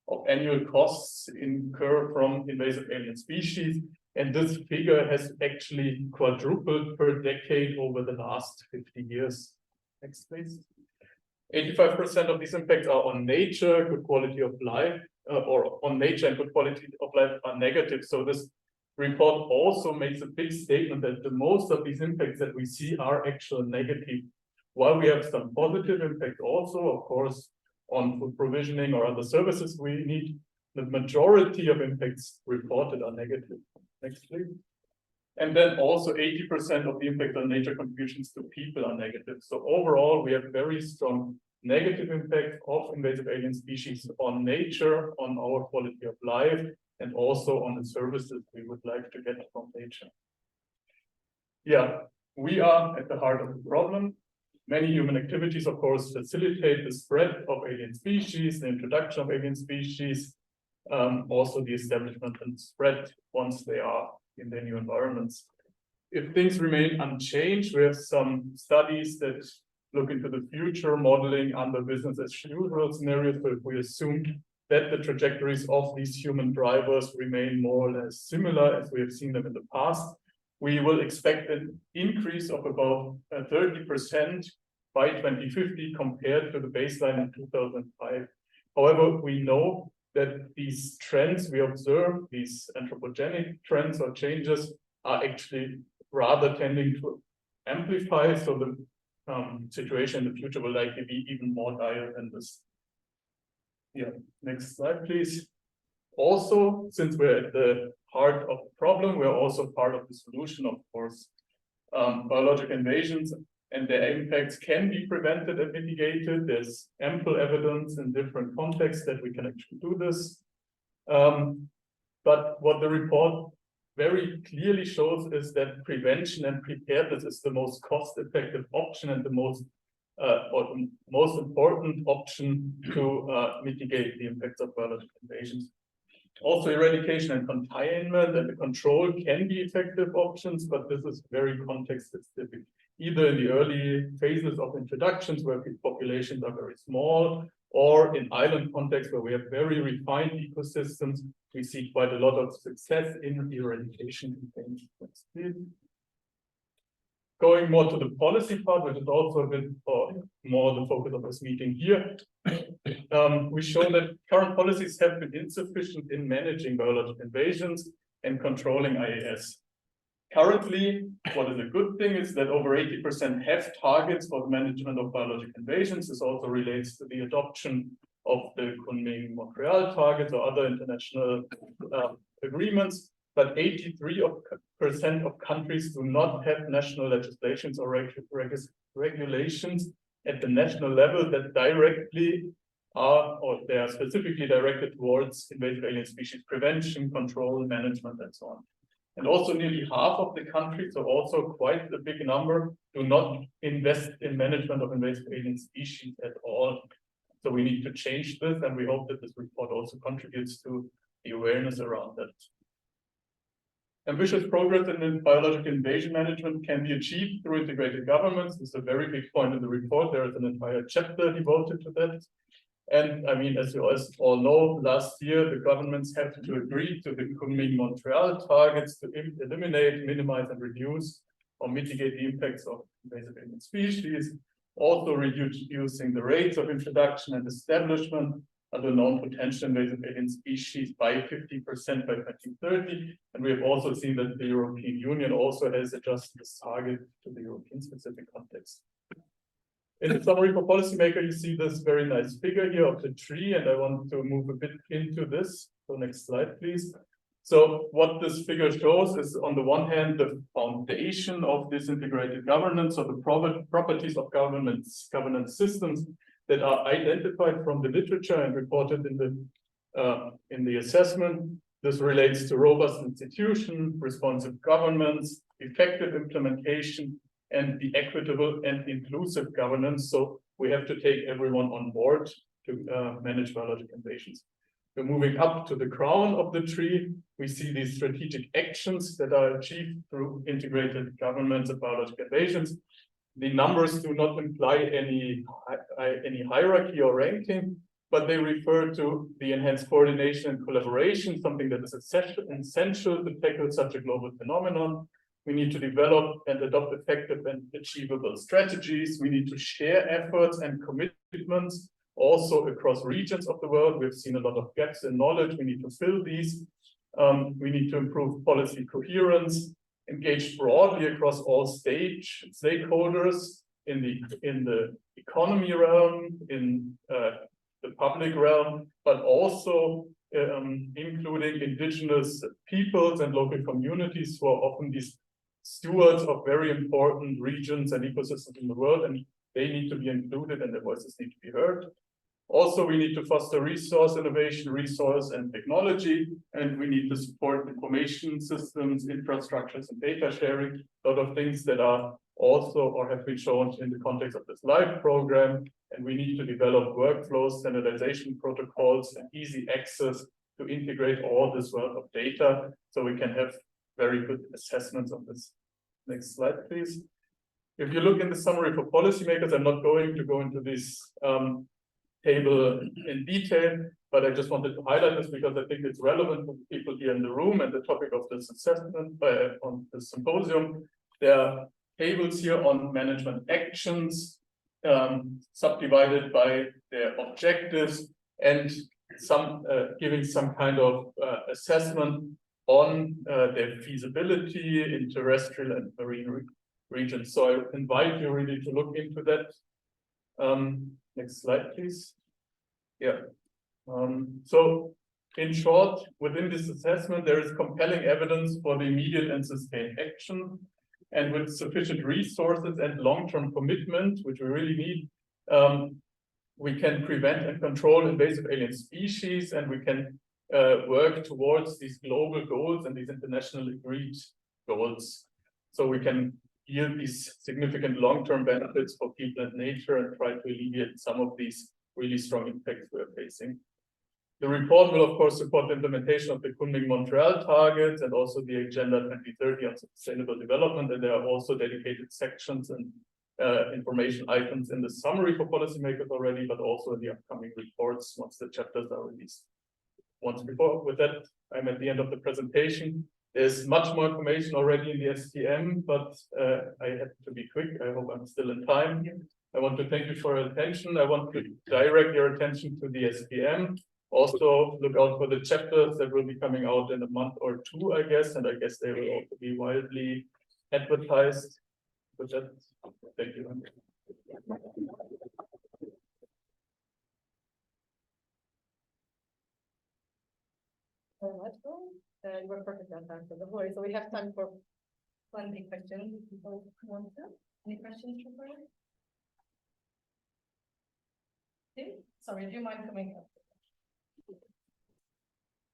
of annual costs incur from invasive alien species. And this figure has actually quadrupled per decade over the last 50 years. Next, please. 85% of these impacts are on nature, good quality of life, or on nature and good quality of life are negative. So this report also makes a big statement that the most of these impacts that we see are actually negative. While we have some positive impact also, of course, on food provisioning or other services we need, the majority of impacts reported are negative. Next, please. And then also 80% of the impact on nature contributions to people are negative. So overall, we have very strong negative impact of invasive alien species on nature, on our quality of life, and also on the services we would like to get from nature. Yeah, we are at the heart of the problem. Many human activities, of course, facilitate the spread of alien species, the introduction of alien species, also the establishment and spread once they are in their new environments. If things remain unchanged, we have some studies that look into the future, modeling under business as usual scenarios, but if we assume that the trajectories of these human drivers remain more or less similar as we have seen them in the past, we will expect an increase of about 30% by 2050 compared to the baseline in 2005. However, we know that these trends we observe, these anthropogenic trends or changes, are actually rather tending to amplify. So the situation in the future will likely be even more dire than this. Yeah, next slide, please. Also, since we're at the heart of the problem, we're also part of the solution, of course. Biological invasions and their impacts can be prevented and mitigated. There's ample evidence in different contexts that we can actually do this. But what the report very clearly shows is that prevention and preparedness is the most cost-effective option and the most important option to mitigate the impacts of biological invasions. Also, eradication and containment and the control can be effective options, but this is very context specific. Either in the early phases of introductions where populations are very small, or in island context where we have very refined ecosystems, we see quite a lot of success in eradication campaigns. Going more to the policy part, which is also a bit more the focus of this meeting here, we show that current policies have been insufficient in managing biological invasions and controlling IAS. Currently, what is a good thing is that over 80% have targets for the management of biological invasions. This also relates to the adoption of the Kunming-Montreal targets or other international agreements. But 83% of countries do not have national legislations or regulations at the national level that directly are, or they are specifically directed towards invasive alien species prevention, control, management, and so on. And also nearly half of the countries, so also quite a big number, do not invest in management of invasive alien species at all. So we need to change this, and we hope that this report also contributes to the awareness around that. Ambitious progress in biological invasion management can be achieved through integrated governments. This is a very big point in the report. There is an entire chapter devoted to that. And I mean, as you all know, last year, the governments have to agree to the Kunming-Montreal targets to eliminate, minimize, and reduce or mitigate the impacts of invasive alien species, also reducing the rates of introduction and establishment of the known potential invasive alien species by 50% by 2030. And we have also seen that the European Union also has adjusted this target to the European specific context. In the summary for policymaker, you see this very nice figure here of the tree, and I want to move a bit into this. So next slide, please. So what this figure shows is, on the one hand, the foundation of this integrated governance, or the properties of governance systems that are identified from the literature and reported in the assessment. This relates to robust institutions, responsive governments, effective implementation, and the equitable and inclusive governance. So we have to take everyone on board to manage biological invasions. We're moving up to the crown of the tree. We see these strategic actions that are achieved through integrated governments of biological invasions. The numbers do not imply any hierarchy or ranking, but they refer to the enhanced coordination and collaboration, something that is essential to tackle such a global phenomenon. We need to develop and adopt effective and achievable strategies. We need to share efforts and commitments also across regions of the world. We've seen a lot of gaps in knowledge. We need to fill these. We need to improve policy coherence, engage broadly across all stakeholders in the economy realm, in the public realm, but also including indigenous peoples and local communities who are often these stewards of very important regions and ecosystems in the world, and they need to be included and their voices need to be heard. Also, we need to foster resource innovation, resource and technology, and we need to support information systems, infrastructures, and data sharing, a lot of things that are also or have been shown in the context of this LIFE program. And we need to develop workflows, standardization protocols, and easy access to integrate all this wealth of data so we can have very good assessments of this. Next slide, please. If you look in the summary for policymakers, I'm not going to go into this table in detail, but I just wanted to highlight this because I think it's relevant to the people here in the room and the topic of this assessment on the symposium. There are tables here on management actions, subdivided by their objectives, and some giving some kind of assessment on their feasibility in terrestrial and marine regions. So I invite you really to look into that. Next slide, please. Yeah. So in short, within this assessment, there is compelling evidence for the immediate and sustained action. And with sufficient resources and long-term commitment, which we really need, we can prevent and control invasive alien species, and we can work towards these global goals and these international agreed goals. So we can yield these significant long-term benefits for people and nature and try to alleviate some of these really strong impacts we're facing. The report will, of course, support the implementation of the Kunming-Montreal targets and also the Agenda 2030 on sustainable development. And there are also dedicated sections and information items in the summary for policymakers already, but also in the upcoming reports once the chapters are released. Once before, with that, I'm at the end of the presentation. There's much more information already in the STM, but I have to be quick. I hope I'm still in time. I want to thank you for your attention. I want to direct your attention to the STM. Also, look out for the chapters that will be coming out in a month or two, I guess, and I guess they will also be widely advertised. With that, thank you. You were perfect on time for the voice, so we have time for plenty of questions. If people want to. Any questions from her? Tim? Sorry, do you mind coming up?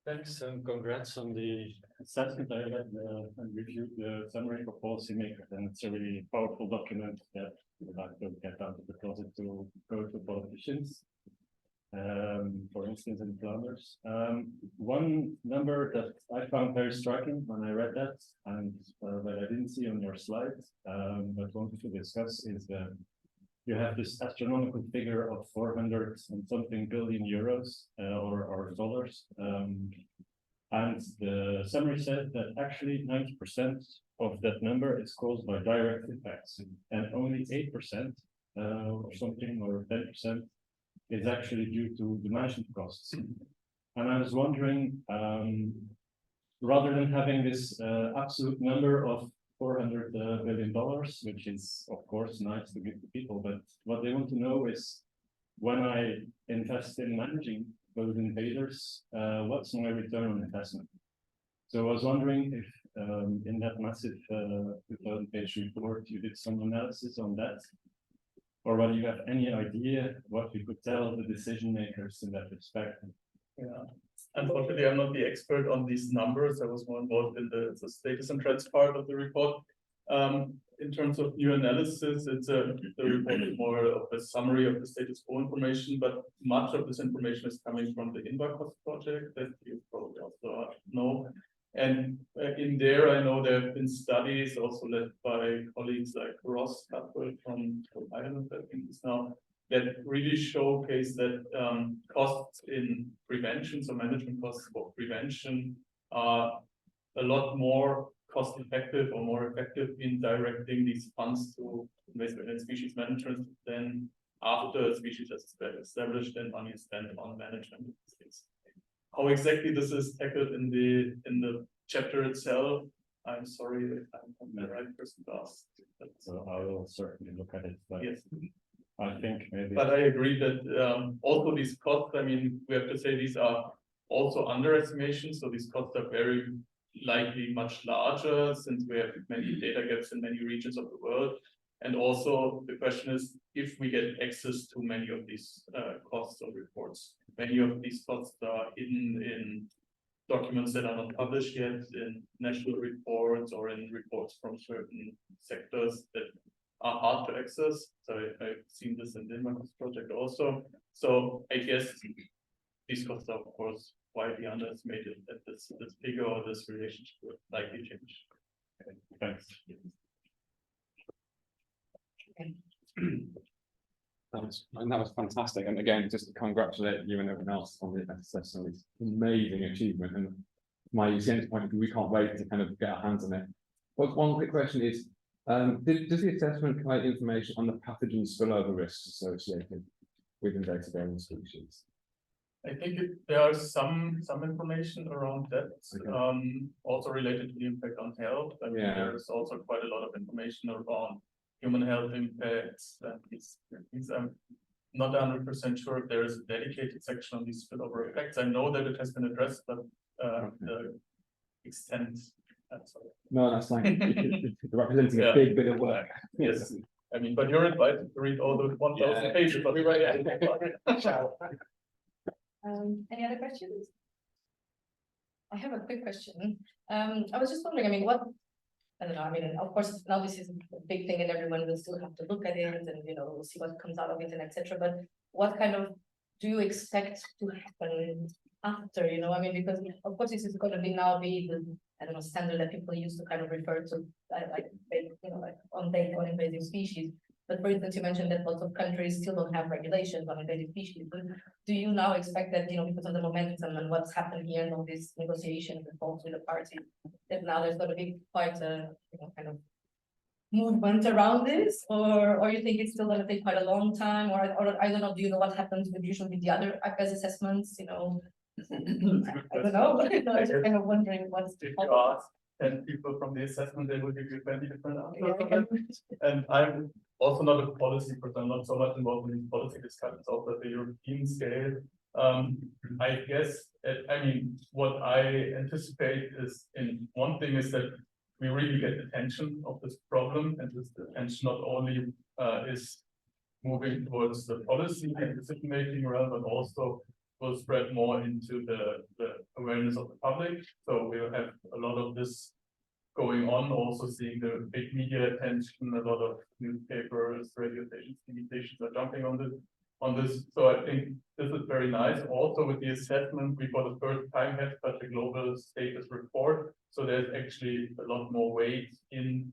Thanks and congrats on the assessment. I read and reviewed the summary for policymakers, and it's a really powerful document that would like to get out of the closet to go to politicians. For instance, in Flanders. One number that I found very striking when I read that, and that I didn't see on your slides, but wanted to discuss is that you have this astronomical figure of 400 and something billion euros or dollars. And the summary said that actually 90% of that number is caused by direct impacts, and only 8% or something, or 10% is actually due to the management costs. And I was wondering, rather than having this absolute number of $400 billion, which is of course nice to give to people, but what they want to know is, when I invest in managing those invaders, what's my return on investment? So I was wondering if in that massive 2000-page report you did some analysis on that, or whether you have any idea what you could tell the decision makers in that respect. Yeah, unfortunately, I'm not the expert on these numbers. I was more involved in the status and trends part of the report. In terms of new analysis, the report is more of a summary of the status quo information, but much of this information is coming from the Invasive project that you probably also know. And in there, I know there have been studies also led by colleagues like Ross Cutwell from Ireland, I think is now, that really showcase that costs in prevention, so management costs for prevention, are a lot more cost effective or more effective in directing these funds to invasive alien species management than after a species has been established and money is spent on management of these things. How exactly this is tackled in the chapter itself, I'm sorry if I'm not the right person to ask. So I will certainly look at it. But yes. I think maybe. But I agree that also these costs, I mean, we have to say these are also underestimations. So these costs are very likely much larger since we have many data gaps in many regions of the world. And also the question is if we get access to many of these costs or reports. Many of these costs are hidden in documents that are not published yet, in national reports or in reports from certain sectors that are hard to access. So I've seen this in the Invasive project also. So I guess these costs are of course widely underestimated, that this figure or this relationship will likely change. Okay, thanks. That was fantastic. And again, just to congratulate you and everyone else on the assessment. It's an amazing achievement. And my point, we can't wait to kind of get our hands on it. But one quick question is, does the assessment collect information on the pathogen spillover risks associated with invasive alien species? I think there are some information around that, okay. Also related to the impact on health. I mean, there's also quite a lot of information around human health impacts and these things. I'm not 100% sure if there is a dedicated section on these spillover effects. I know that it has been addressed, but the extent. No, that's like representing a big bit of work. Yes, I mean, but you're invited to read all those 1,000 pages. But we write Any other questions? I have a quick question. I was just wondering, I mean, I don't know, I mean, of course, now this is a big thing and everyone will still have to look at it and, you know, we'll see what comes out of it and etc. But what kind of do you expect to happen after, I mean, because of course this is going to be now the, I don't know, standard that people used to kind of refer to, like on data on invasive species. But for instance, you mentioned that lots of countries still don't have regulations on invasive species. But do you now expect that, because of the momentum and what's happened here and all these negotiations and talks with the parties, that now there's going to be quite a, kind of movement around this, or you think it's still going to take quite a long time, or I don't know, do you know what happens with usually the other ACAS assessments, I don't know. I'm just kind of wondering what's If you ask 10 people from the assessment, they will give you 20 different answers. And I'm also not a policy person, I'm not so much involved in these policy discussions, also at the European scale. I guess, I mean, what I anticipate is, one thing is that we really get attention of this problem, and this attention not only is moving towards the policy and decision-making realm, but also will spread more into the awareness of the public. So we'll have a lot of this going on, also seeing the big media attention, a lot of newspapers, radio stations, TV stations are jumping on this. So I think this is very nice. Also with the assessment, we for the first time have such a global status report. So there's actually a lot more weight in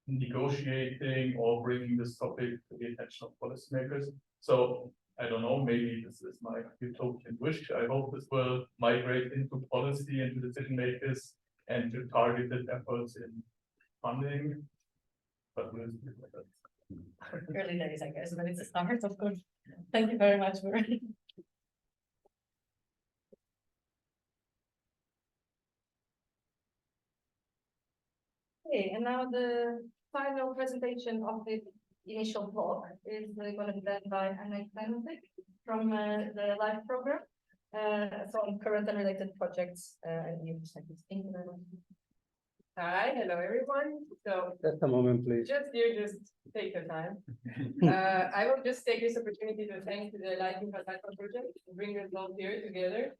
negotiating or bringing this topic to the attention of policymakers. So I don't know, maybe this is my utopian wish. I hope this will migrate into policy, into decision makers, and to targeted efforts in funding. But we'll see what that's. Early days, I guess, but it's a start, of course. Thank you very much for. Okay, and now the final presentation of the initial talk is going to be done by Anna from the LIFE program. So on current and related projects, and you just Hi, hello everyone. So just a moment, please. Just take your time. I will just take this opportunity to thank the LIFE Information project to bring us all here together.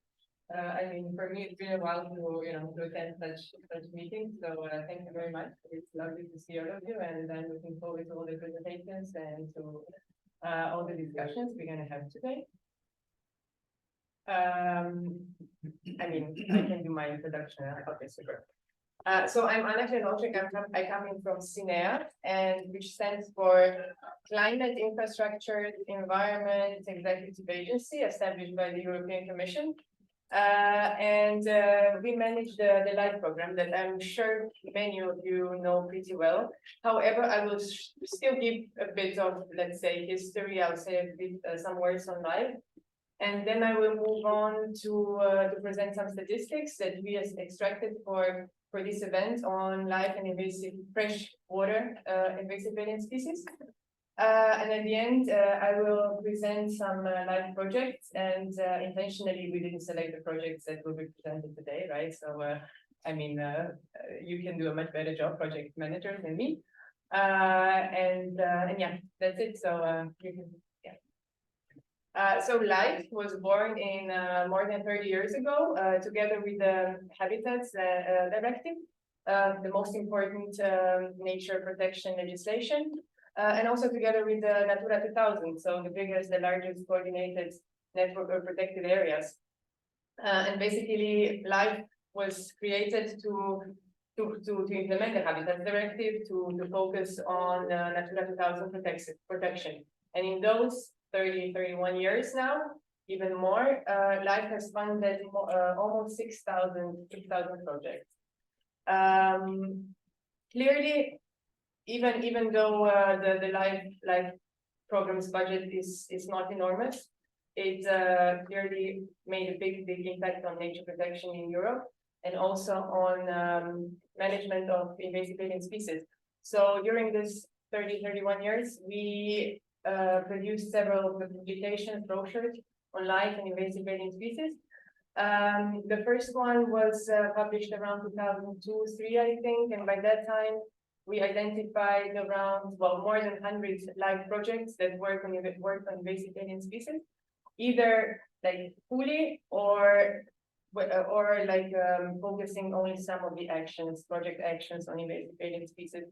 I mean, for me, it's been a while to attend such meetings. So thank you very much. It's lovely to see all of you, and I'm looking forward to all the presentations and to all the discussions we're going to have today. I mean, I can do my introduction. Okay, super. So I'm Anna Klenoczyk. I come in from CINEA, and which stands for Climate Infrastructure Environment Executive Agency, established by the European Commission. And we manage the LIFE program that I'm sure many of you know pretty well. However, I will still give a bit of, let's say, history. I'll say a bit, some words on LIFE. And then I will move on to present some statistics that we have extracted for this event on life and invasive freshwater invasive alien species. And at the end, I will present some live projects, and intentionally we didn't select the projects that will be presented today, right? So, I mean, you can do a much better job, project manager, than me. And yeah, that's it. So you can, yeah. So LIFE was born in more than 30 years ago, together with the Habitats Directive, the most important nature protection legislation. And also together with the Natura 2000, so the largest coordinated network of protected areas. And basically, LIFE was created to implement the Habitat Directive, to focus on Natura 2000 protection. And in those 31 years now, even more, LIFE has funded almost 6,000 projects. Clearly, even though the LIFE program's budget is not enormous, it clearly made a big impact on nature protection in Europe, and also on management of invasive alien species. So during this 31 years, we produced several publications, brochures on life and invasive alien species. The first one was published around 2002-03, I think, and by that time we identified around, well, more than 100 live projects that work on invasive alien species, either like fully or like focusing only some of the project actions on invasive alien species.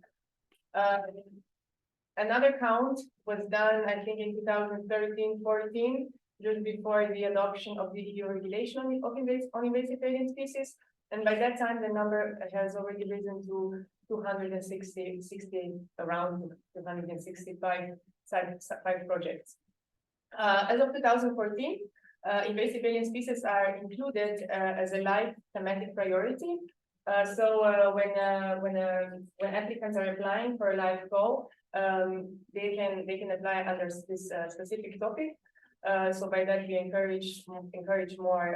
Another count was done, I think, in 2013-14, just before the adoption of the EU regulation on invasive alien species. And by that time, the number has already risen to 260, around 265 projects. As of 2014, invasive alien species are included as a live thematic priority. When applicants are applying for a live call, they can apply under this specific topic. So by that we encourage more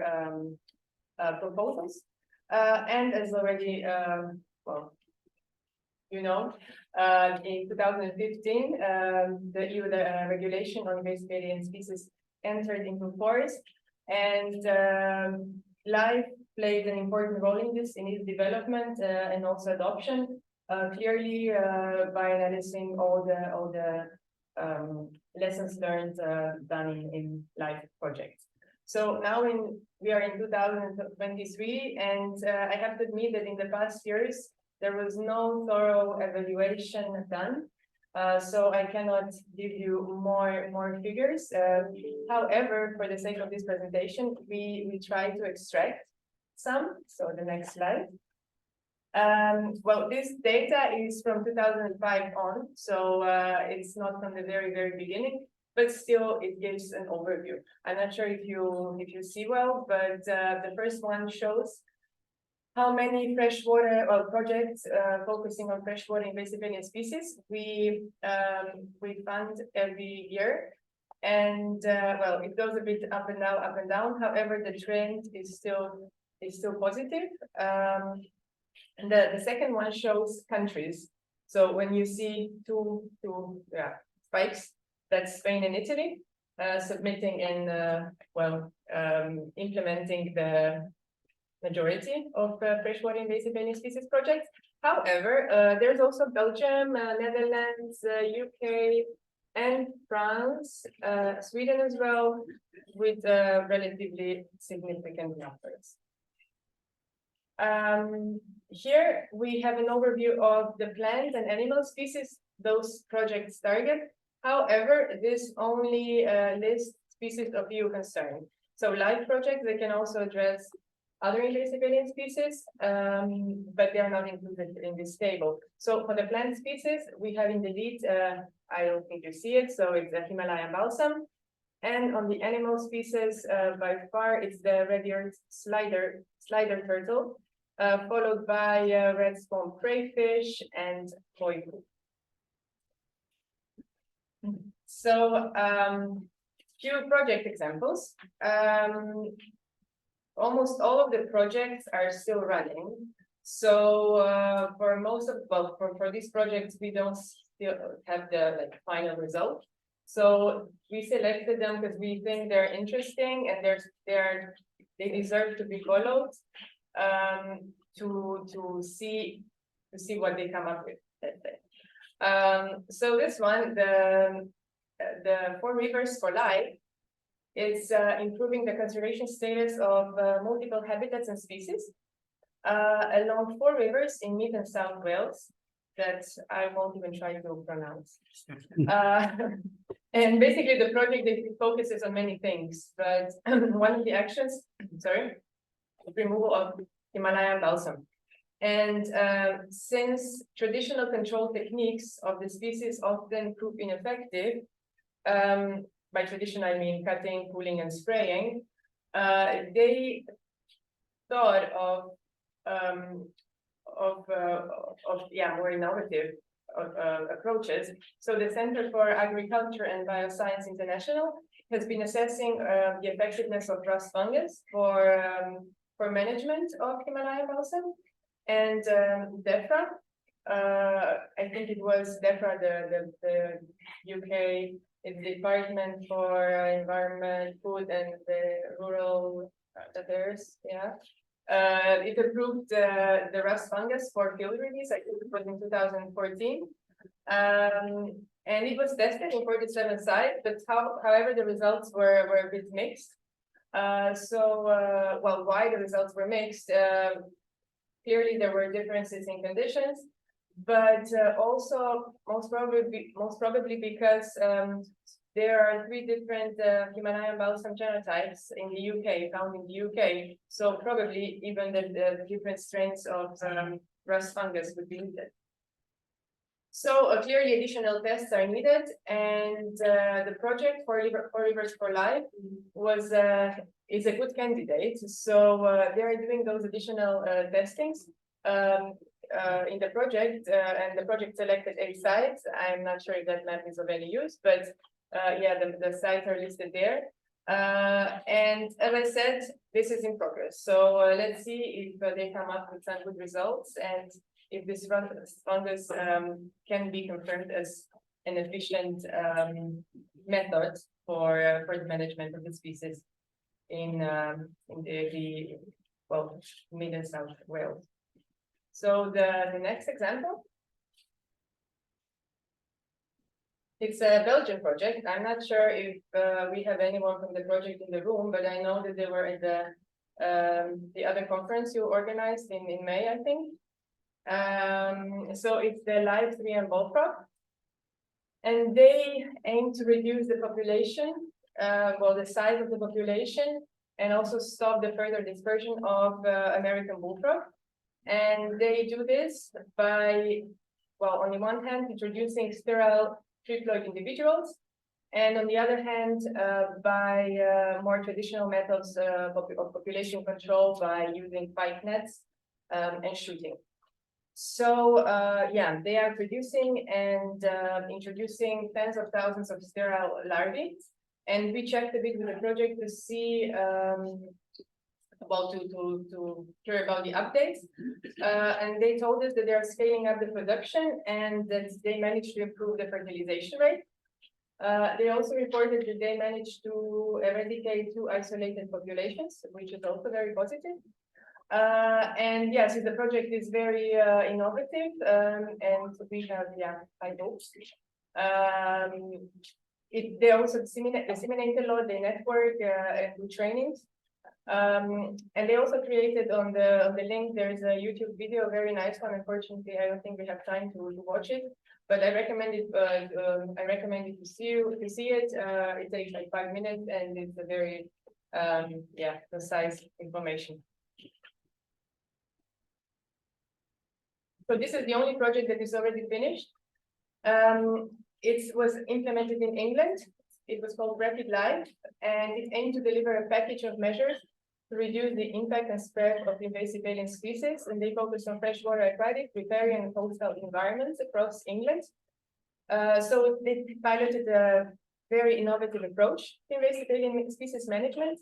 proposals. And as already well, you know, in 2015, the EU regulation on invasive alien species entered into force, and LIFE played an important role in its development and also adoption. Clearly, by analyzing all the lessons learned done in LIFE projects. So now we are in 2023, and I have to admit that in the past years there was no thorough evaluation done. So I cannot give you more figures. However, for the sake of this presentation, we try to extract some. So the next slide. Well, this data is from 2005 on, so it's not from the very beginning, but still it gives an overview. I'm not sure if you see well, but the first one shows how many freshwater projects focusing on freshwater invasive alien species we fund every year, and well, it goes a bit up and down. However, the trend is still positive. And the second one shows countries. So when you see two spikes, that's Spain and Italy submitting and implementing the majority of freshwater invasive alien species projects. However, there's also Belgium, Netherlands, UK, and France, Sweden as well, with relatively significant numbers. Here we have an overview of the plant and animal species those projects target. However, this only lists species of EU concern. So LIFE projects, they can also address other invasive alien species, but they are not included in this table. So for the plant species, we have in the lead, I don't think you see it, so it's the Himalayan balsam. And on the animal species, by far, it's the red-eared slider turtle, followed by red spawn crayfish and koi. So, few project examples. Almost all of the projects are still running. So for most of, well, for these projects, we don't still have the final result. So we selected them because we think they're interesting and they deserve to be followed to see what they come up with. So this one, the 4 rivers for life, is improving the conservation status of multiple habitats and species along 4 rivers in Mid and South Wales that I won't even try to pronounce. And basically the project focuses on many things, but one of the actions, removal of Himalayan balsam. And since traditional control techniques of the species often prove ineffective, by tradition I mean cutting, pulling, and spraying, they thought of more innovative approaches. So the Center for Agriculture and Bioscience International has been assessing the effectiveness of rust fungus for management of Himalayan balsam. And DEFRA, I think it was DEFRA, the UK, is the Department for Environment, Food, and the Rural Affairs. It approved the rust fungus for field release. I think it was in 2014, and it was tested in 47 sites. But however, the results were a bit mixed. Well, why the results were mixed? Clearly, there were differences in conditions, but also most probably because there are 3 different Himalayan balsam genotypes in the UK, found in the UK. So probably even the different strains of rust fungus would be needed. So clearly additional tests are needed, and the project for Rivers for Life is a good candidate. So they are doing those additional testings in the project, and the project selected 8 sites. I'm not sure if that map is of any use, but yeah, the sites are listed there. And as I said, this is in progress. So let's see if they come up with some good results, and if this fungus can be confirmed as an efficient method for the management of the species in the Mid and South Wales. So the next example, it's a Belgian project. I'm not sure if we have anyone from the project in the room, but I know that they were at the other conference you organized in May, I think. So it's the Live 3M bullfrog, and they aim to reduce the population, the size of the population, and also stop the further dispersion of American bullfrog. And they do this by, on the one hand, introducing sterile triploid individuals, and on the other hand, by more traditional methods of population control by using fight nets and shooting. So yeah, they are producing and introducing tens of thousands of sterile larvae, and we checked a bit with the project to see to hear about the updates, and they told us that they are scaling up the production and that they managed to improve the fertilization rate. They also reported that they managed to eradicate 2 isolated populations, which is also very positive. And yes, the project is very innovative, and we have high hopes. They also disseminate a lot, they network and do trainings. And they also created on the link, there is a YouTube video, a very nice one. Unfortunately, I don't think we have time to watch it, but I recommend it. I recommend it to see it. It takes like 5 minutes, and it's a very precise information. So this is the only project that is already finished. It was implemented in England. It was called Rapid Life, and it aimed to deliver a package of measures to reduce the impact and spread of invasive alien species, and they focused on freshwater, aquatic, riparian, and coastal environments across England. So they piloted a very innovative approach to invasive alien species management,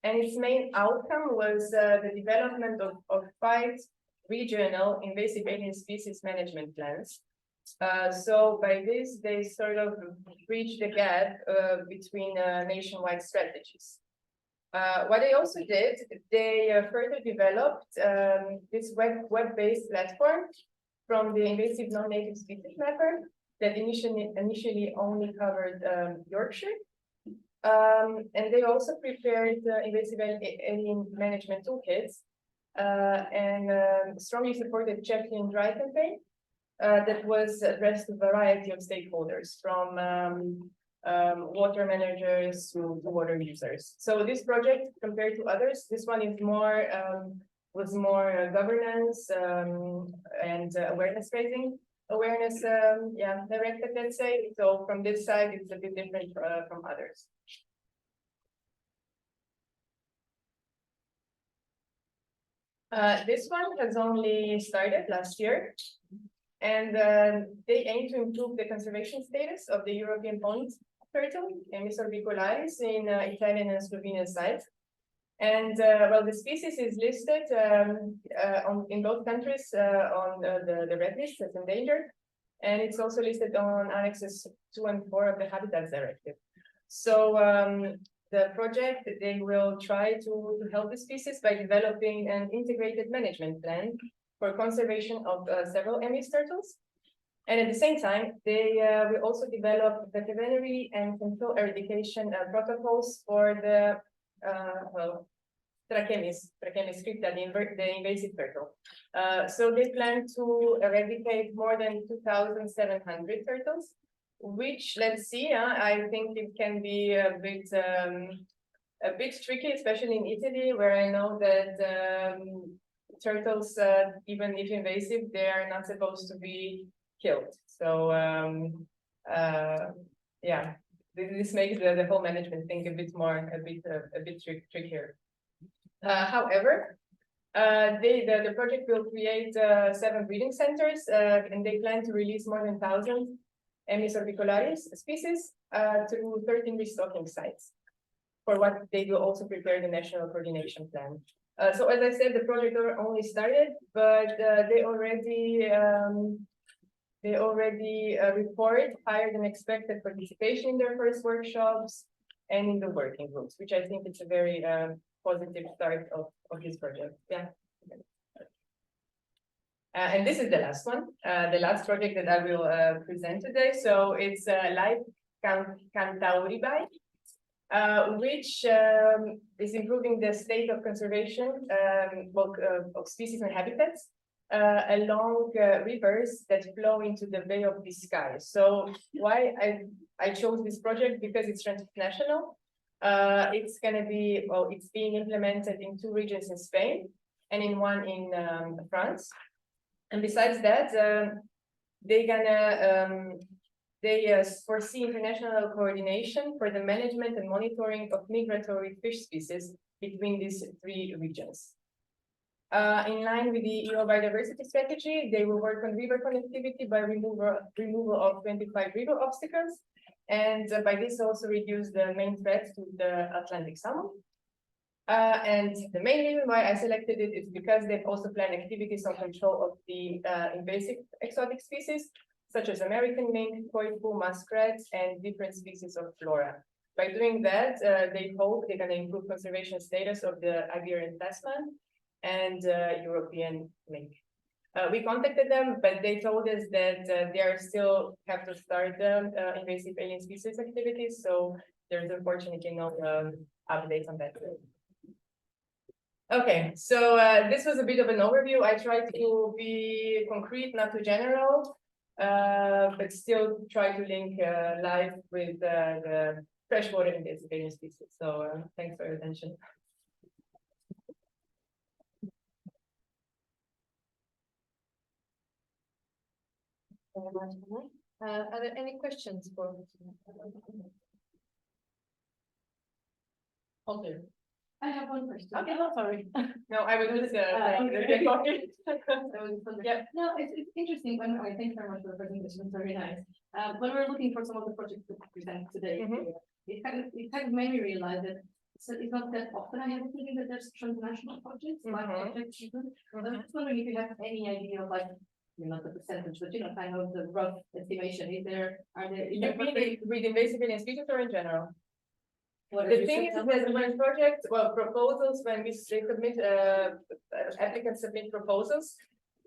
and its main outcome was the development of 5 regional invasive alien species management plans. So by this, they sort of bridged the gap between nationwide strategies. What they also did, they further developed this web-based platform from the invasive non-native species mapper that initially only covered Yorkshire. And they also prepared invasive alien management toolkits and strongly supported check-in dry campaign that was addressed to a variety of stakeholders, from water managers to water users. So this project, compared to others, this one is more was more governance and awareness raising, directed, let's say. So from this side, it's a bit different from others. This one has only started last year, and they aim to improve the conservation status of the European pond turtle, Emys orbicularis, in Italian and Slovenian sites. And the species is listed in both countries on the red list as endangered, and it's also listed on annexes 2 and 4 of the Habitats Directive. So the project, they will try to help the species by developing an integrated management plan for conservation of several Emys turtles. And at the same time, they will also develop veterinary and control eradication protocols for the Trachemys scripta, the invasive turtle. So they plan to eradicate more than 2,700 turtles which, let's see, I think it can be a bit tricky, especially in Italy, where I know that turtles, even if invasive, they are not supposed to be killed. So yeah, this makes the whole management thing a bit trickier. However, the project will create 7 breeding centers, and they plan to release more than 1,000 Emys orbicularis species through 13 restocking sites. For what they will also prepare the national coordination plan. So as I said, the project only started, but they already report higher than expected participation in their first workshops and in the working groups, which I think is a very positive start of this project. Yeah. And this is the last one, the last project that I will present today. So it's Live Cantauridae, which is improving the state of conservation of species and habitats along rivers that flow into the Bay of Biscay. So why I chose this project? Because it's transnational. It's going to be, well, it's being implemented in 2 regions in Spain and in 1 in France. And besides that, they foresee international coordination for the management and monitoring of migratory fish species between these 3 regions. In line with the EU biodiversity strategy, they will work on river connectivity by removal of 25 river obstacles, and by this also reduce the main threat to the Atlantic salmon. And the main reason why I selected it is because they've also planned activities on control of the invasive exotic species, such as American mink, coifu, muskrats, and different species of flora. By doing that, they hope they're going to improve conservation status of the Iberian tasman and European mink. We contacted them, but they told us that they are still have to start the invasive alien species activities, so there's unfortunately no updates on that. Okay, so this was a bit of an overview. I tried to be concrete, not too general, but still try to link live with the freshwater invasive alien species. So thanks for your attention. Are there any questions for? Okay. I have one question. Okay, no, sorry. No, I was just okay. Yeah. No, it's interesting when I thank very much for the presentation. It's very nice. When we're looking for some of the projects to present today, it kind of made me realize that it's not that often I have a feeling that there's transnational projects, like projects even. I'm just wondering if you have any idea of, like, not the percentage, but kind of the rough estimation. Are there with invasive alien species or in general? The thing is that when projects, well, proposals, when they submit, applicants submit proposals,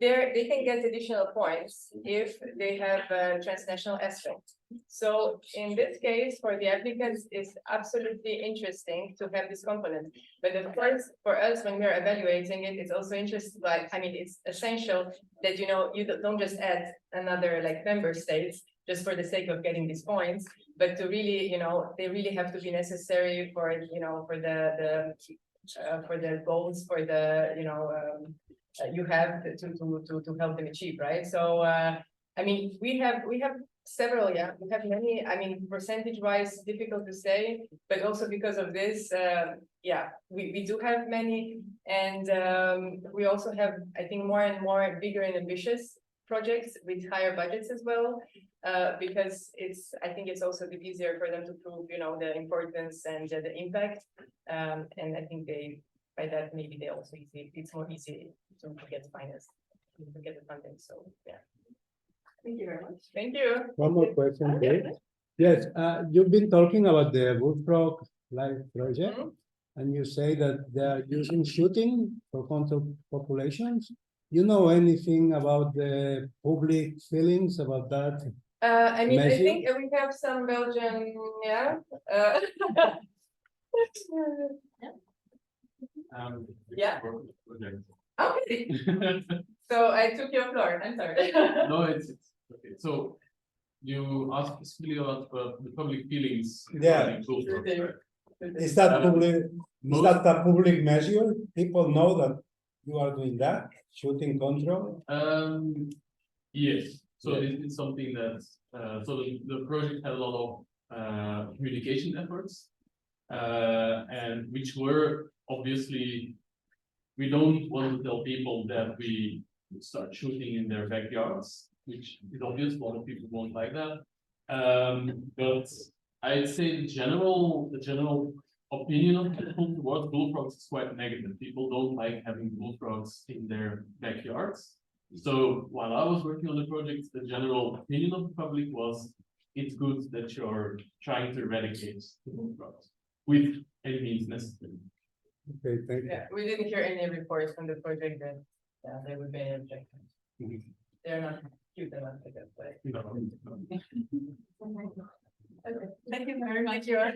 they can get additional points if they have a transnational aspect. So in this case, for the applicants, it's absolutely interesting to have this component. But of course, for us, when we're evaluating it, it's also interesting, like, I mean, it's essential that, you don't just add another, like, member states just for the sake of getting these points, but to really, they really have to be necessary for, for the goals, for the, you have to help them achieve, right? So, I mean, we have several, we have many. I mean, percentage-wise, difficult to say, but also because of this, we do have many, and we also have, I think, more and more bigger and ambitious projects with higher budgets as well, because I think it's also a bit easier for them to prove, the importance and the impact, and I think by that maybe they also it's more easy to get finance, to get the funding. So yeah. Thank you very much. Thank you. One more question, Dave. Yes, you've been talking about the bullfrog live project, and you say that they are using shooting for control populations. You know anything about the public feelings about that? I mean, measure? I think we have some Belgian, yeah. Okay. So I took your floor. I'm sorry. No, it's okay. So you asked specifically about the public feelings. Yeah. regarding bullfrogs, right? Is that public, is that a public measure? People know that you are doing that, shooting control? Yes, so Yeah. this is something that, so the project had a lot of, communication efforts. And which were obviously, we don't want to tell people that we start shooting in their backyards, which is obvious, a lot of people won't like that. But I'd say the general opinion of people towards bullfrogs is quite negative. People don't like having bullfrogs in their backyards. So while I was working on the project, the general opinion of the public was, it's good that you're trying to eradicate the bullfrogs with any means necessary. Okay, thank you. Yeah, we didn't hear any reports from the project that, there would be any objections. They're not cute enough, I guess, but. Okay, thank you very much, you are.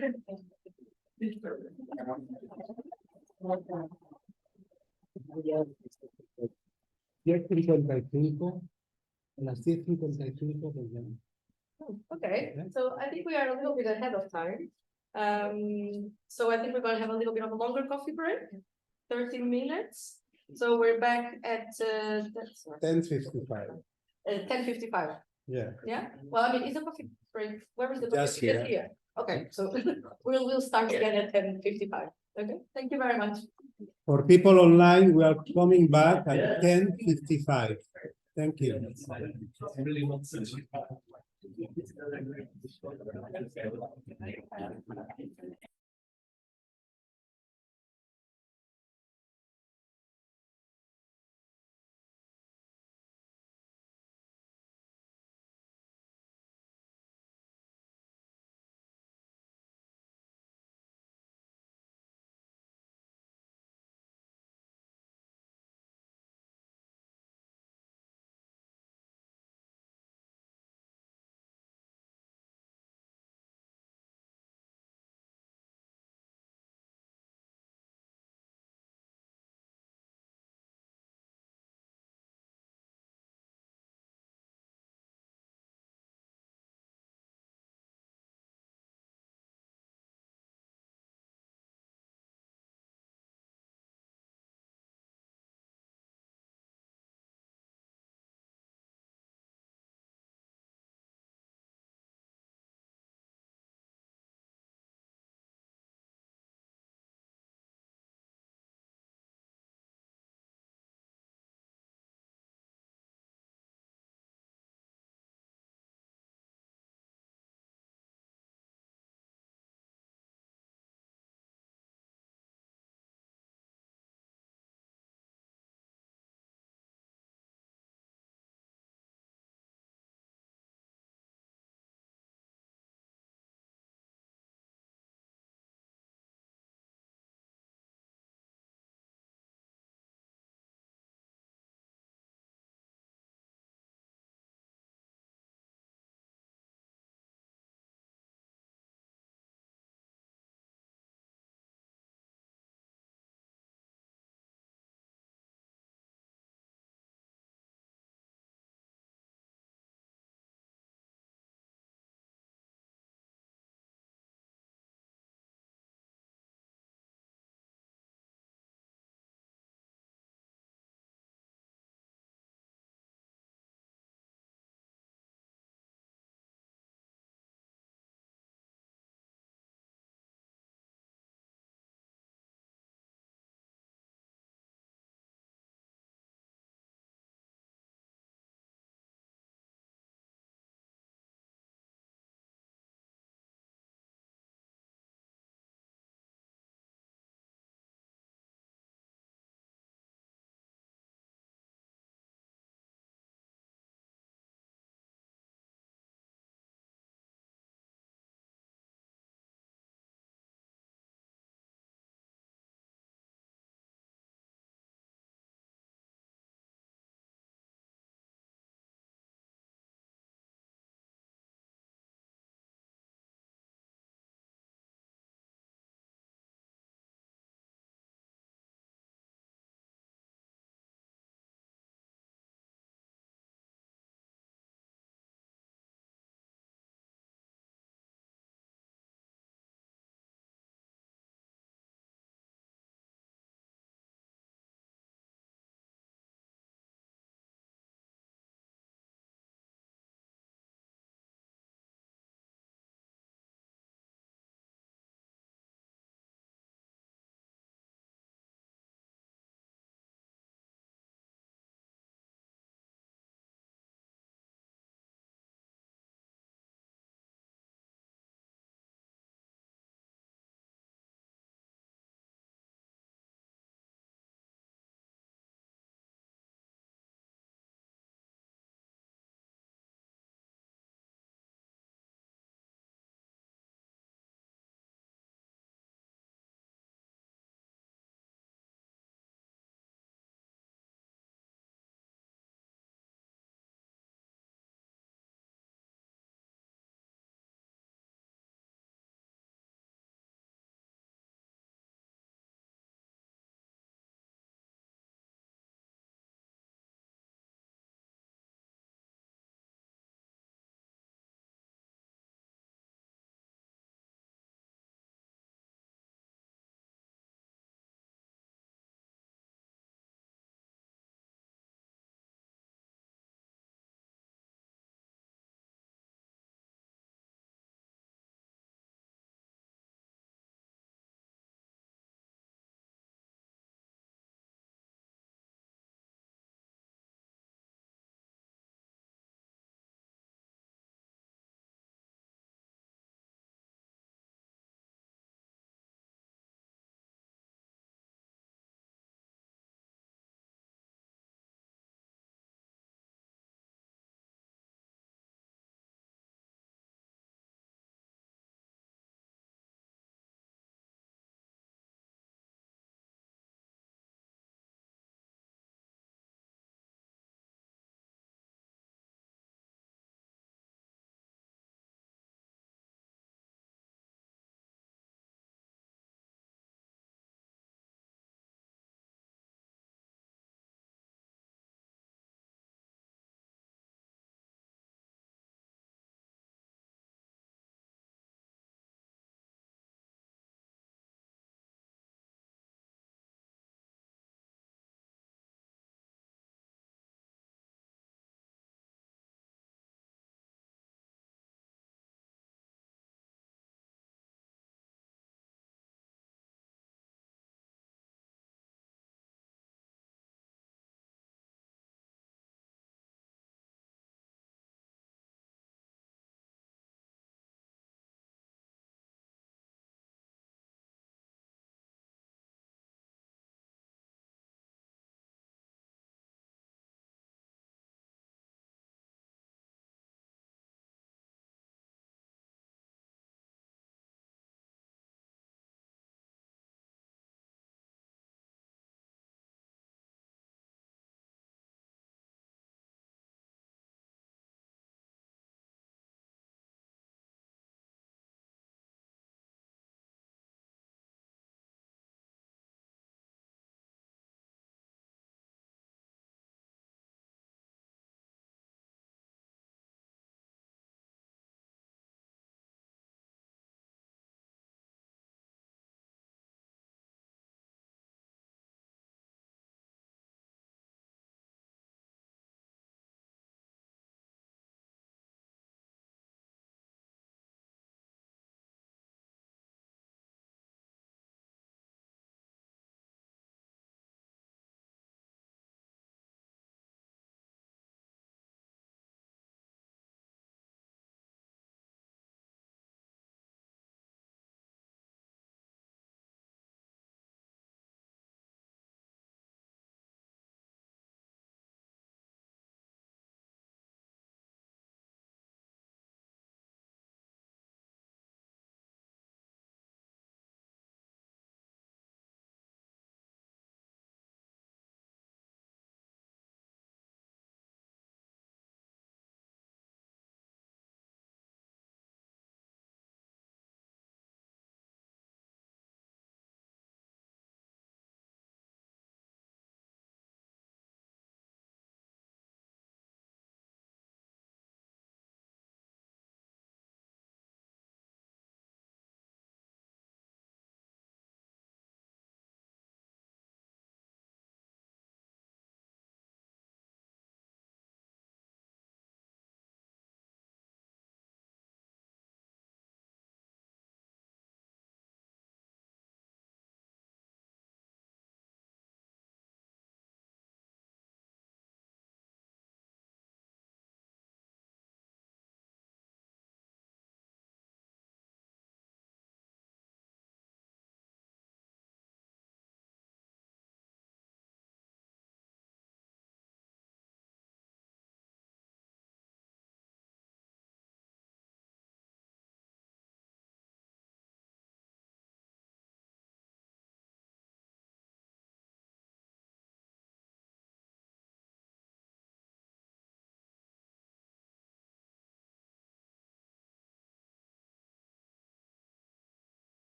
A las 10:55 pues ya. Okay, so I think we are a little bit ahead of time. So I think we're gonna have a little bit of a longer coffee break, 30 minutes. So we're back at, that's 10:55. 10:55. Yeah. Yeah, well, I mean, is a coffee break, where is the? Just coffee? here. Okay, so we'll start again at 10:55. Okay, thank you very much. For people online, we are coming back at 10:55. Thank you.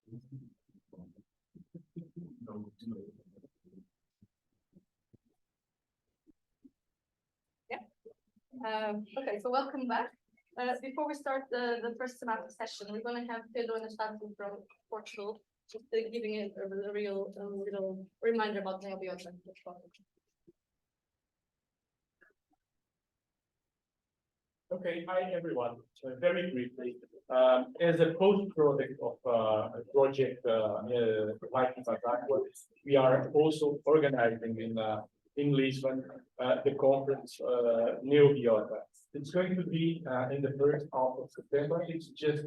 Okay, so welcome back. Before we start the first thematic session, we're going to have Pedro and Estado from Portugal, just giving it a real little reminder about the Ambiental. Okay, hi everyone. Very briefly, as a post-product of a project like Invasive, we are also organizing in Lisbon the conference Neobiota. It's going to be in the first half of September. It's just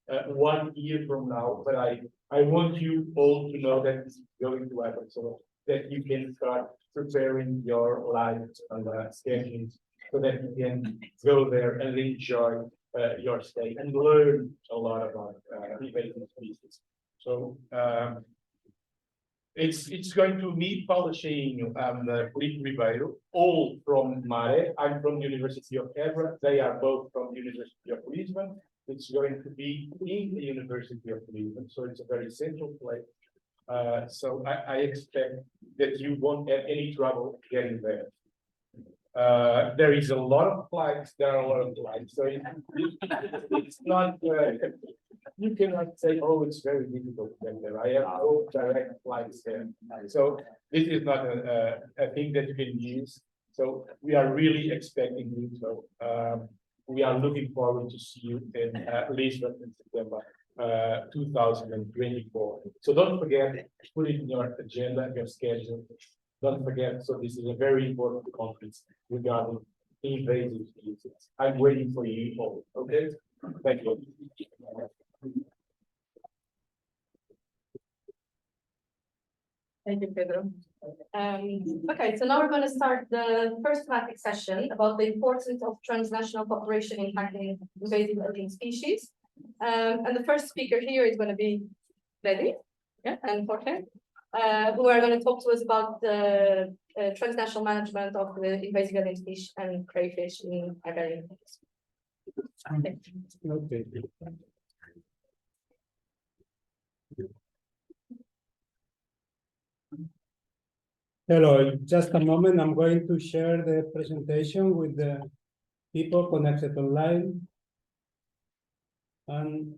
1 year from now, but I want you all to know that this is going to happen, so that you can start preparing your lives and schedules, so that you can go there and enjoy your stay and learn a lot about invasive species. So it's going to meet Paulo Cheinho and Felipe Ribeiro, all from Mare. I'm from the University of Évora. They are both from the University of Lisbon. It's going to be in the University of Lisbon, so it's a very central place. So I expect that you won't have any trouble getting there. There is a lot of flights. There are a lot of flights, so it's not. You cannot say, "Oh, it's very difficult to get there." I have no direct flights there, so this is not a thing that you can use. So we are really expecting you. So we are looking forward to see you in Lisbon in September 2024. So don't forget, put it in your agenda, your schedule. Don't forget, so this is a very important conference regarding invasive species. I'm waiting for you all, okay? Thank you. Thank you, Pedro. Okay, so now we're going to start the first thematic session about the importance of transnational cooperation in tackling invasive alien species. And the first speaker here is going to be Betty, and Jorge, who are going to talk to us about the transnational management of the invasive alien species and crayfish in agrarian countries. Okay. Hello, in just a moment, I'm going to share the presentation with the people connected online. And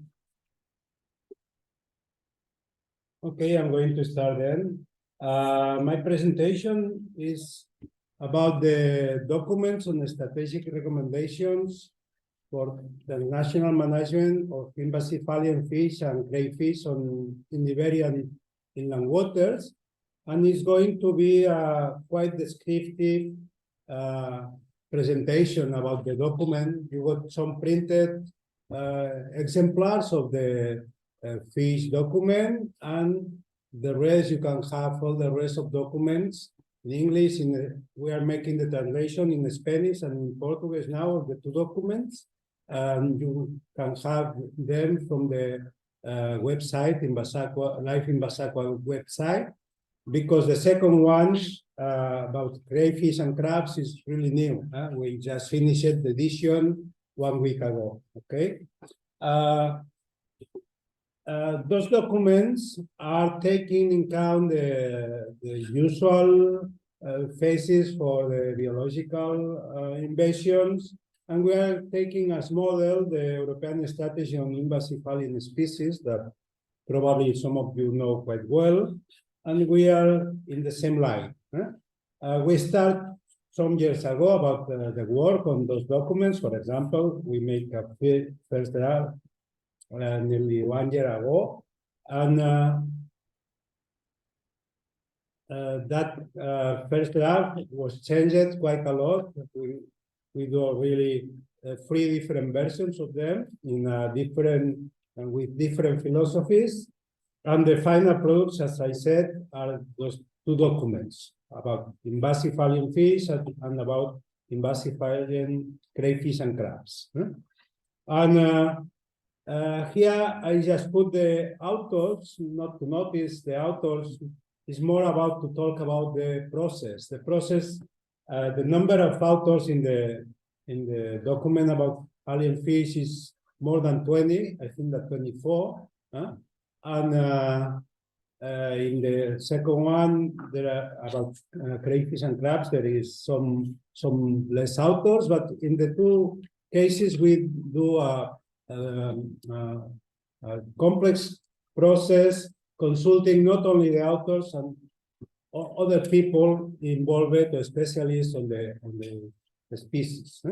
okay, I'm going to start then. My presentation is about the documents on the strategic recommendations for the national management of invasive alien fish and crayfish in Iberian inland waters. And it's going to be a quite descriptive presentation about the document. You got some printed exemplars of the fish document, and the rest you can have all the rest of documents in English. We are making the translation in Spanish and in Portuguese now of the two documents, and you can have them from the website, Live Invasacua website. Because the second one about crayfish and crabs is really new. We just finished the edition 1 week ago. Okay. Those documents are taking in account the usual phases for the biological invasions, and we are taking as model the European strategy on invasive alien species that probably some of you know quite well. And we are in the same line. We start some years ago about the work on those documents. For example, we make a first draft nearly 1 year ago. And that first draft was changed quite a lot. We do really 3 different versions of them in different with different philosophies. And the final products, as I said, are those 2 documents about invasive alien fish and about invasive alien crayfish and crabs. And here I just put the authors, not to notice the authors, is more about to talk about the process. The process, the number of authors in the document about alien fish is more than 20, I think that 24. And in the second one, there are about crayfish and crabs. There is some less authors, but in the two cases we do a complex process, consulting not only the authors and other people involved, specialists on the species.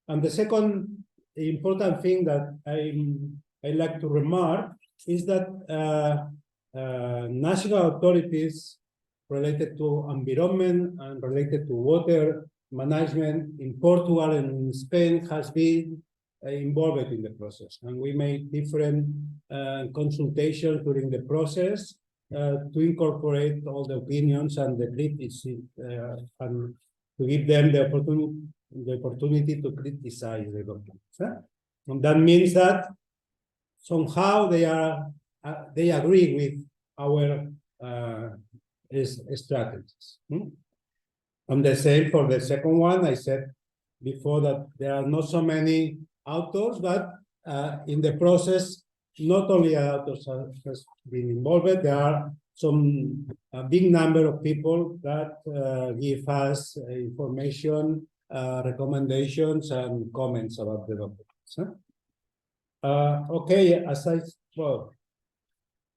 And the second important thing that I like to remark is that national authorities related to environment and related to water management in Portugal and in Spain has been involved in the process. And we made different consultations during the process to incorporate all the opinions and the criticism and to give them the opportunity to criticize the documents. And that means that somehow they agree with our strategies. And the same for the second one. I said before that there are not so many authors, but in the process, not only authors has been involved, there are some big number of people that give us information, recommendations, and comments about the documents. Okay, well,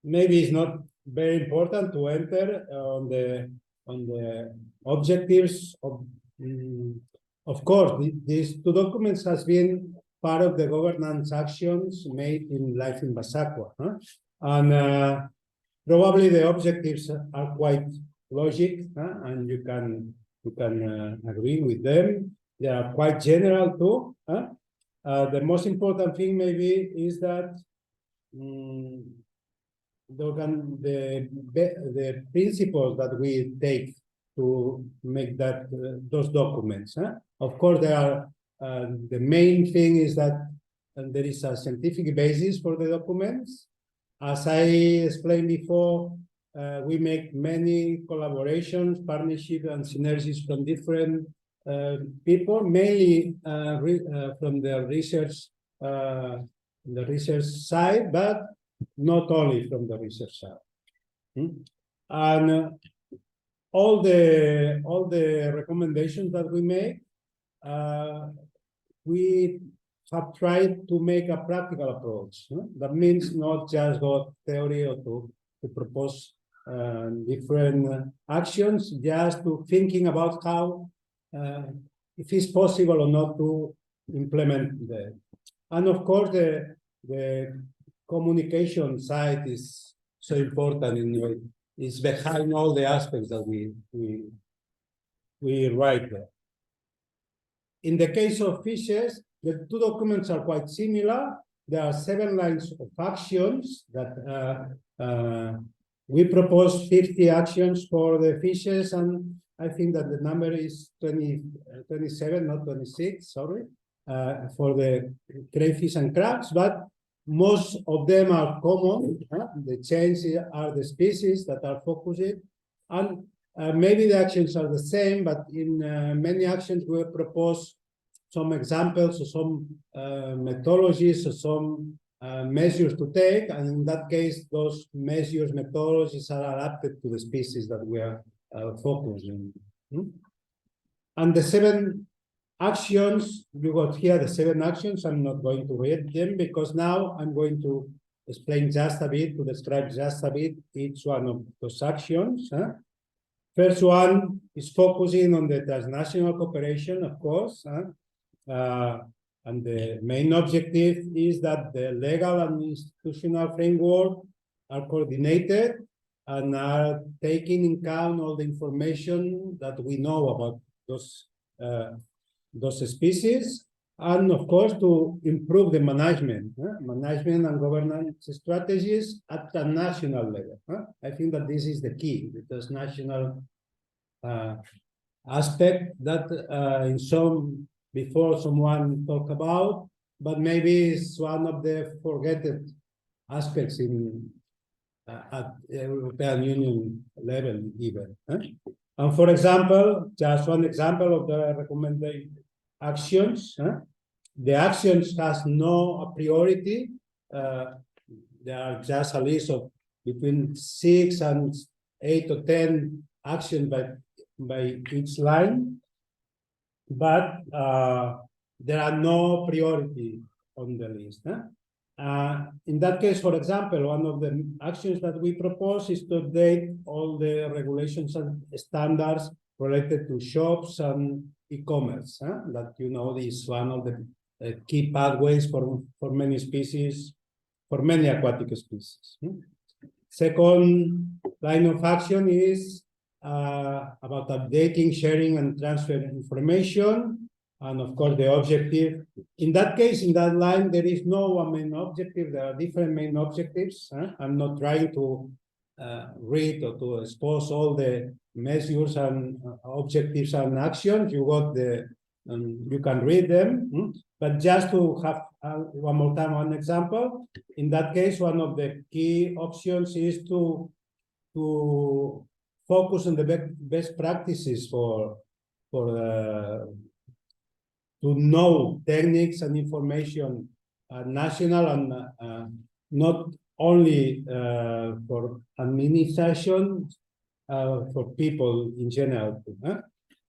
maybe it's not very important to enter on the objectives of course, these two documents has been part of the governance actions made in Life in Basakwa. And probably the objectives are quite logic, and you can agree with them. They are quite general too. The most important thing maybe is that the principles that we take to make that those documents. Of course, there are the main thing is that there is a scientific basis for the documents. As I explained before, we make many collaborations, partnerships, and synergies from different people, mainly from the research side, but not only from the research side. And all the recommendations that we make, we have tried to make a practical approach. That means not just go theory or to propose different actions, just to thinking about how, if it's possible or not to implement them. And of course, the communication side is so important in the is behind all the aspects that we write there. In the case of fishes, the two documents are quite similar. There are 7 lines of actions that we propose 50 actions for the fishes, and I think that the number is 27, not 26, sorry, for the crayfish and crabs, but most of them are common. The changes are the species that are focused, and maybe the actions are the same, but in many actions we propose some examples or some methodologies or some measures to take, and in that case, those measures, methodologies are adapted to the species that we are focusing on. And the 7 actions, you got here the 7 actions. I'm not going to read them because now I'm going to explain just a bit, to describe just a bit each one of those actions. First one is focusing on the transnational cooperation, of course. And the main objective is that the legal and institutional framework are coordinated and are taking in account all the information that we know about those species, and of course to improve the management and governance strategies at the national level. I think that this is the key, because national aspect that before someone talked about, but maybe it's one of the forgotten aspects at European Union level even. And for example, just one example of the recommended actions. The actions has no priority. there are just a list of between 6 and 8 or 10 actions by each line, but there are no priority on the list. In that case, for example, one of the actions that we propose is to update all the regulations and standards related to shops and e-commerce. That is one of the key pathways for many species, for many aquatic species. Second line of action is about updating, sharing, and transferring information. And of course, the objective. In that case, in that line, there is no one main objective. There are different main objectives. I'm not trying to read or to expose all the measures and objectives and actions. You got the, you can read them. But just to have one more time one example. In that case, one of the key options is to focus on the best practices to know techniques and information national and not only for administration, for people in general.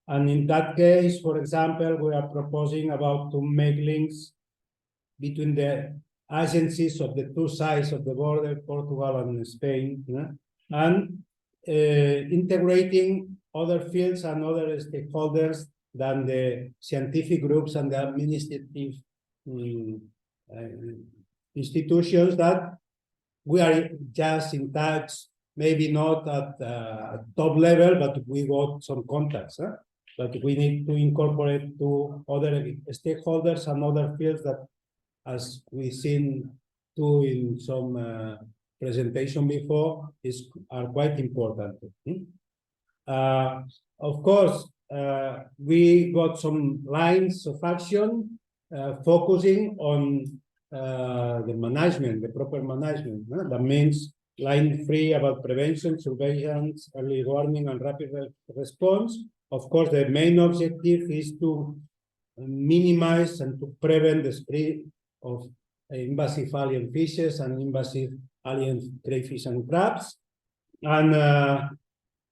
And in that case, for example, we are proposing about to make links between the agencies of the two sides of the border, Portugal and Spain, and integrating other fields and other stakeholders than the scientific groups and the administrative institutions that we are just in touch, maybe not at top level, but we got some contacts. But we need to incorporate to other stakeholders and other fields that, as we've seen too in some presentation before, are quite important. Of course, we got some lines of action focusing on the management, the proper management. That means line 3 about prevention, surveillance, early warning, and rapid response. Of course, the main objective is to minimize and to prevent the spread of invasive alien fishes and invasive alien crayfish and crabs. And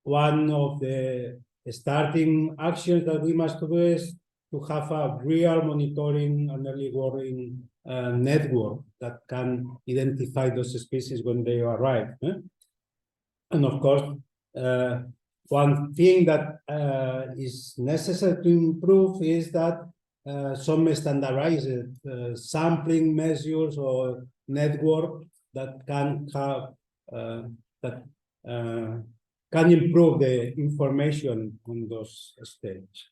one of the starting actions that we must do is to have a real monitoring and early warning network that can identify those species when they arrive. And of course, one thing that is necessary to improve is that some standardized sampling measures or network that can have can improve the information on those stages.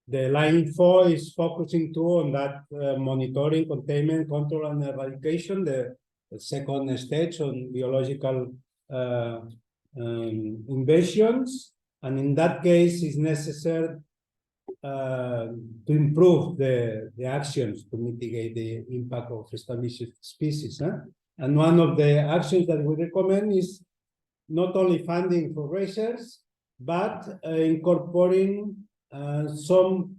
The line 4 is focusing too on that monitoring, containment, control, and eradication. The second stage on biological invasions, and in that case, it's necessary to improve the actions to mitigate the impact of established species. And one of the actions that we recommend is not only funding for research, but incorporating some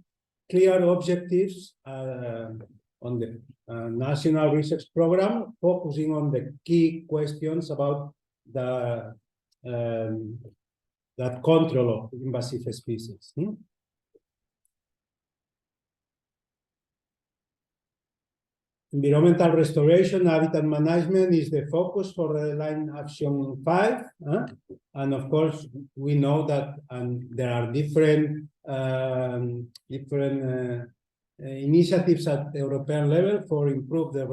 clear objectives on the national research program, focusing on the key questions about the that control of invasive species. Environmental restoration, habitat management is the focus for the line action 5. And of course, we know that there are different initiatives at the European level for improve the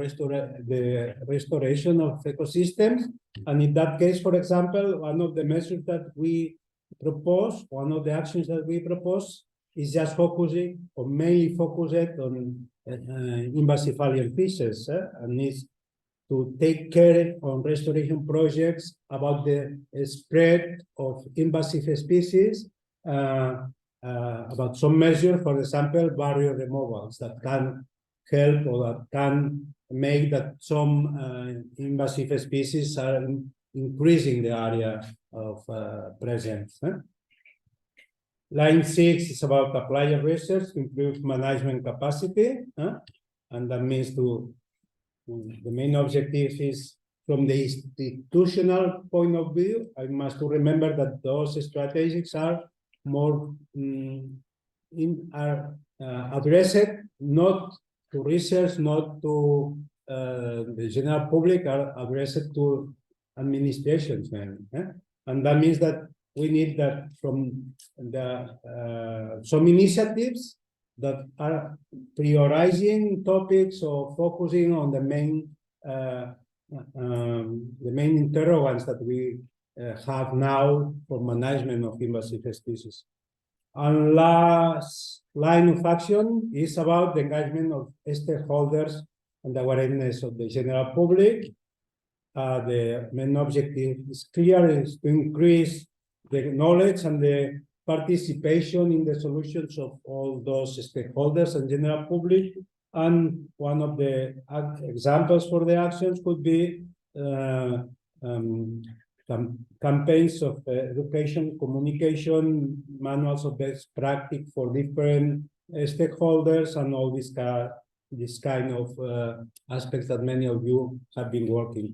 restoration of ecosystems. And in that case, for example, one of the measures that we propose, one of the actions that we propose is just focusing or mainly focused on invasive alien fishes, and is to take care on restoration projects about the spread of invasive species, about some measure, for example, barrier removals that can help or that can make that some invasive species are increasing the area of presence. Line 6 is about applied research to improve management capacity, and that means to the main objective is from the institutional point of view. I must remember that those strategies are more addressed not to research, not to the general public, are addressed to administrations, and that means that we need that from the some initiatives that are prioritizing topics or focusing on the main interrogants that we have now for management of invasive species. And last line of action is about the engagement of stakeholders and the awareness of the general public. The main objective is clear, is to increase the knowledge and the participation in the solutions of all those stakeholders and general public. And one of the examples for the actions could be campaigns of education, communication, manuals of best practice for different stakeholders, and all this kind of aspects that many of you have been working.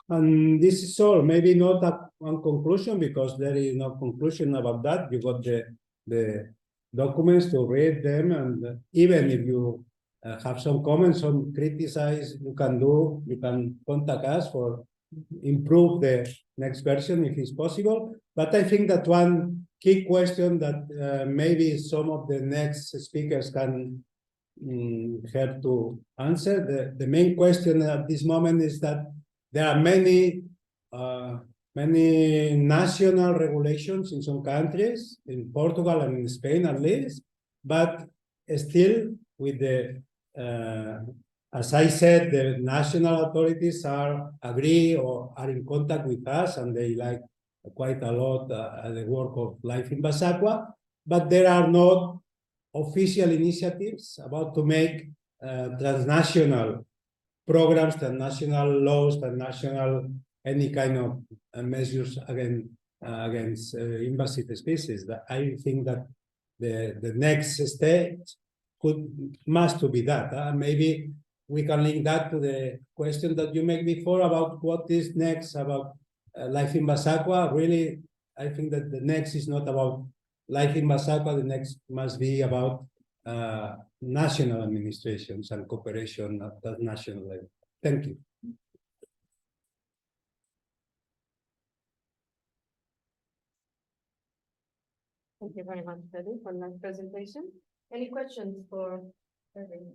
And this is all, maybe not one conclusion, because there is no conclusion about that. You got the documents to read them, and even if you have some comments, some criticize, you can contact us for improve the next version if it's possible. But I think that one key question that maybe some of the next speakers can help to answer. The main question at this moment is that there are many national regulations in some countries, in Portugal and in Spain at least, but still with the as I said, the national authorities agree or are in contact with us, and they like quite a lot the work of Life in Basaqua, but there are not official initiatives about to make transnational programs, transnational laws, transnational any kind of measures against invasive species. I think that the next stage must be that. Maybe we can link that to the question that you made before about what is next about Life in Basaqua. Really, I think that the next is not about Life in Basaqua. The next must be about national administrations and cooperation at that national level. Thank you. Thank you very much, Freddy, for that presentation. Any questions for Freddy?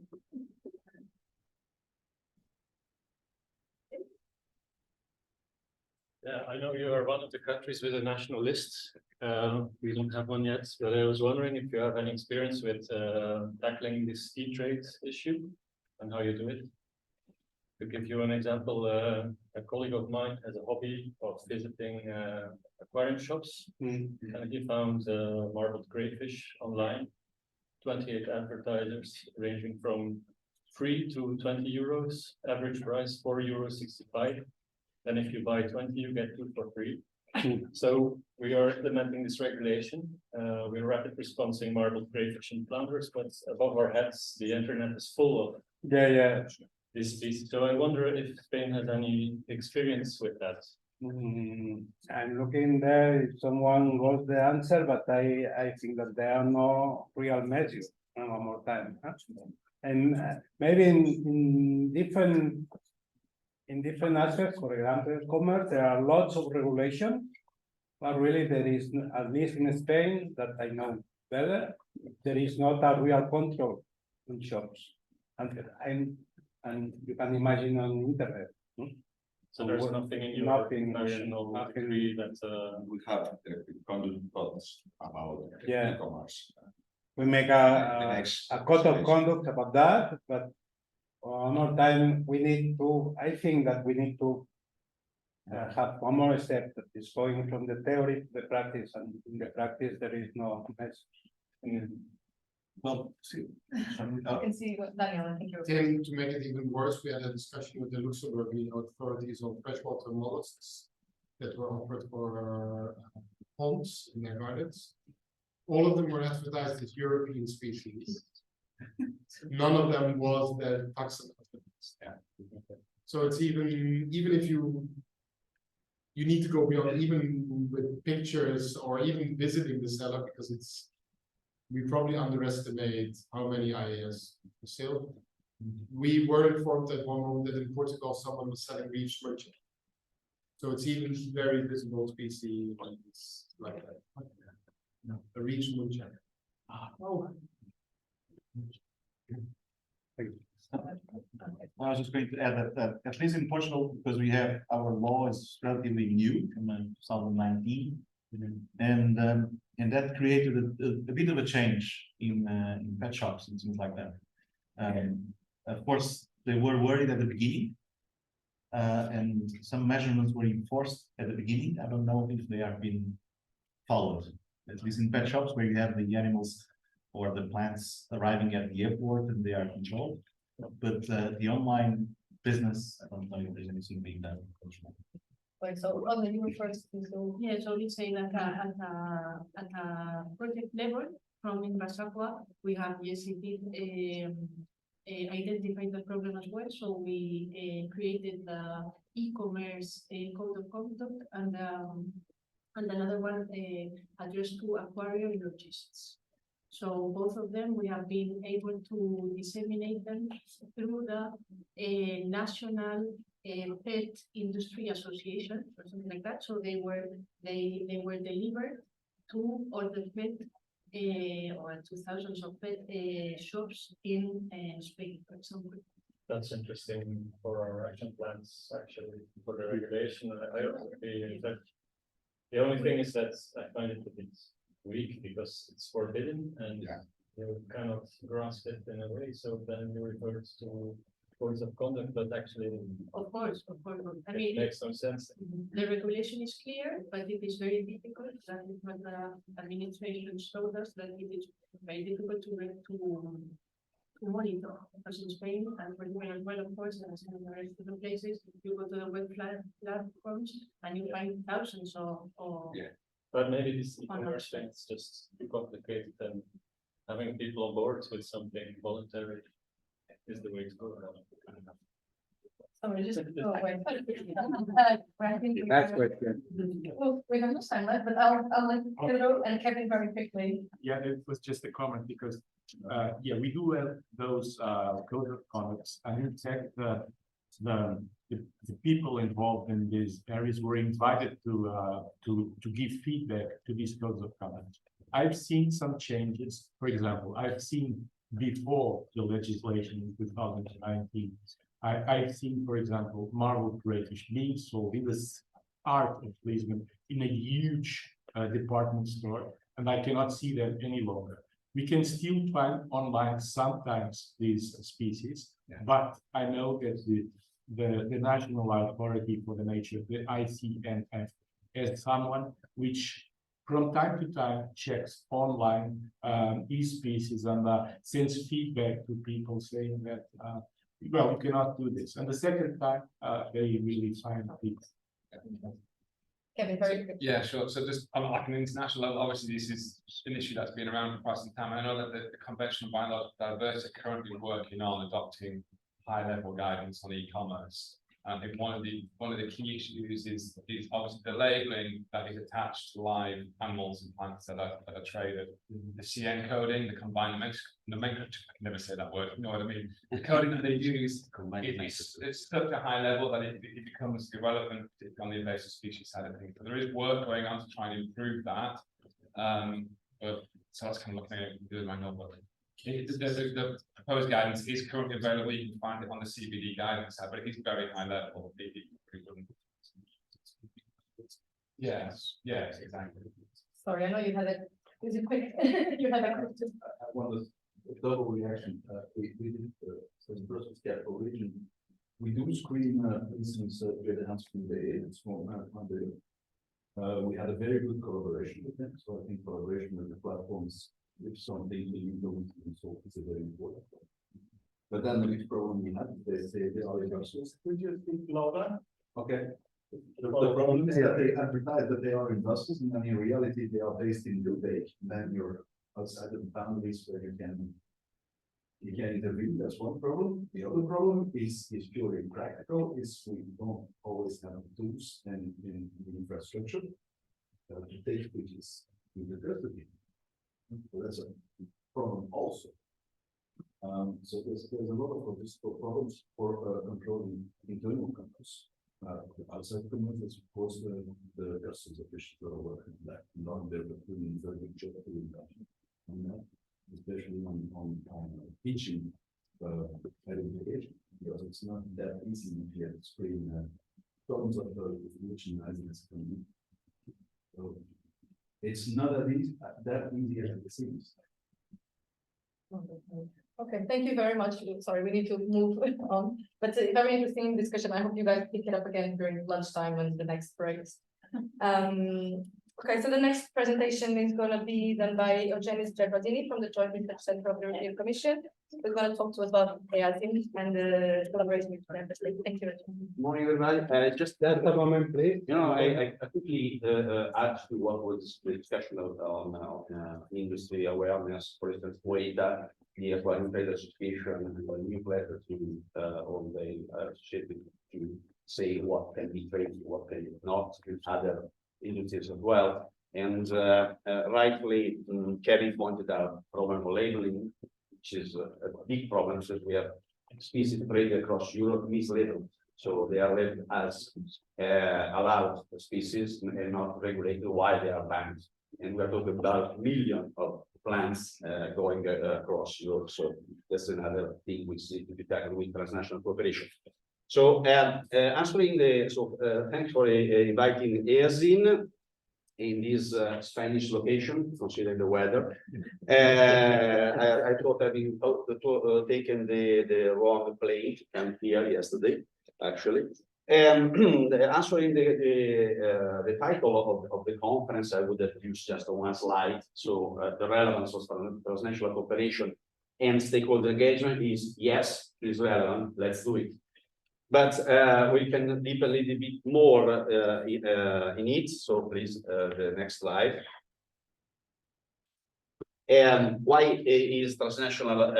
Yeah, I know you are one of the countries with a national list. We don't have one yet, but I was wondering if you have any experience with tackling this e-trade issue and how you do it. To give you an example, a colleague of mine has a hobby of visiting aquarium shops, and he found marbled crayfish online, 28 advertisers ranging from 3 to 20 euros, average price €4.65. And if you buy 20, you get 2 for free. So we are implementing this regulation. We're rapid responding marbled crayfish and flounders, but above our heads, the internet is full of this species. So I wonder if Spain has any experience with that. I'm looking there if someone wants the answer, but I think that there are no real measures. One more time. And maybe in different aspects, for example, commerce, there are lots of regulation, but really there is, at least in Spain, that I know better, there is not a real control in shops. And you can imagine on internet. So there's nothing in your national decree that we have conduct codes about e-commerce. We make a code of conduct about that, but one more time, I think that we need to have one more step that is going from the theory to the practice, and in the practice there is no message. Well, see, I can see what Daniel, I think you're. Tim, to make it even worse, we had a discussion with the Luxembourg authorities on freshwater mollusks that were offered for ponds in their gardens. All of them were advertised as European species. none of them was the taxonomy. Yeah. So it's even if you need to go beyond even with pictures or even visiting the seller, because we probably underestimate how many IAS for sale. We were informed at one moment that in Portugal someone was selling reef merchant. So it's even very visible species like that. A reef merchant. Oh. I was just going to add that at least in Portugal, because we have our law is relatively new from 2019, and that created a bit of a change in pet shops and things like that. Of course, they were worried at the beginning, and some measurements were enforced at the beginning. I don't know if they have been followed, at least in pet shops where you have the animals or the plants arriving at the airport and they are controlled. But the online business, I don't know if there's anything being done. Wait, so on the new first, so Yeah, so let's say that at a project level from Invasive, we have yes, indeed, identified the problem as well. So we created the e-commerce code of conduct and another one addressed to aquarium logistics. So both of them, we have been able to disseminate them through the National Pet Industry Association or something like that. So they were delivered to all the pet or to thousands of pet shops in Spain, for example. That's interesting for our action plans, actually, for the regulation. I agree. In fact, the only thing is that I find it a bit weak because it's forbidden and you cannot grasp it in a way. So then you refer to codes of conduct, but actually, Of course. I mean, it makes no sense. the regulation is clear, but it is very difficult. That is what the administration showed us, that it is very difficult to monitor. Because in Spain and for as well, of course, and in the rest of the places, you go to the web platforms and you find thousands of But maybe this e-commerce thing is just too complicated, and having people on board with something voluntary is the way to go. sorry, just go away. Next question. Well, we have no time left, but I'll let Pedro and Kevin very quickly. Yeah, it was just a comment because, yeah, we do have those code of conducts, and in fact, the people involved in these areas were invited to give feedback to these codes of conduct. I've seen some changes. For example, I've seen before the legislation in 2019, I've seen, for example, marble crayfish being sold in the art of Lisbon in a huge department store, and I cannot see that any longer. We can still find online sometimes these species, but I know that the National Authority for the Nature, the ICNF, as someone which from time to time checks online these species and sends feedback to people saying that, well, you cannot do this. And the second time, they really find it. Kevin, very quickly. Yeah, sure. So just on like an international level, obviously this is an issue that's been around for quite some time. I know that the Convention on Biological Diversity are currently working on adopting high-level guidance on e-commerce. I think one of the key issues is obviously the labeling that is attached to live animals and plants that are traded. The CN coding, the combined nomenclature, I can never say that word, you know what I mean? The coding that they use, it's such a high level that it becomes irrelevant on the invasive species side of things. But there is work going on to try and improve that. But so that's kind of looking at doing my notebook. The proposed guidance is currently available. You can find it on the CBD guidance side, but it is very high level. Yes, exactly. Sorry, I know you had a, is it quick? You had a question. One of the double reaction, we did so the process step origin. We do screen, for instance, Periodismo the small we had a very good collaboration with them. So I think collaboration with the platforms, if something you don't solve, is a very important one. But then the next problem we have, they say they are investors. Could you speak louder? Okay. The problem is that they advertise that they are investors, and then in reality they are based in Dubai. Then you're outside of the boundaries where you can you can intervene, that's one problem. The other problem is purely practical, is we don't always have tools and in the infrastructure to take which is in the custody. So that's a problem also. So there's a lot of logistical problems for controlling internal controls. Outside communities, of course, the customs officials are working on that. Not they're doing a very good job doing that. Especially on teaching identification, because it's not that easy if you have to screen tons of information as it's coming. So it's not that easy as it seems. Okay, thank you very much. Sorry, we need to move on, but a very interesting discussion. I hope you guys pick it up again during lunchtime and the next breaks. Okay, so the next presentation is going to be done by Eugenis Gervasini from the Joint Research Center of the European Commission. We're going to talk to us about EASIN and the collaboration with member states. Thank you. Morning, everybody. Just Just a moment, please. you know, I quickly add to what was the discussion on industry awareness, for instance, WADA, the Aquarium Trade Association, and a newsletter to all the associated to say what can be traded, what can not, and other industries as well. And rightly, Kevin pointed out problem of labeling, which is a big problem since we have species traded across Europe mislabeled. So they are labeled as allowed species and not regulated while they are banned. And we're talking about millions of plants going across Europe. So that's another thing we see to be tackled with transnational cooperation. So answering thanks for inviting EASIN in this Spanish location, considering the weather. I thought having taken the wrong plane to come here yesterday, actually. Answering the title of the conference, I would have used just one slide. So the relevance of transnational cooperation and stakeholder engagement is, yes, it is relevant, let's do it. But we can deep a little bit more in it. So please, the next slide. And why is transnational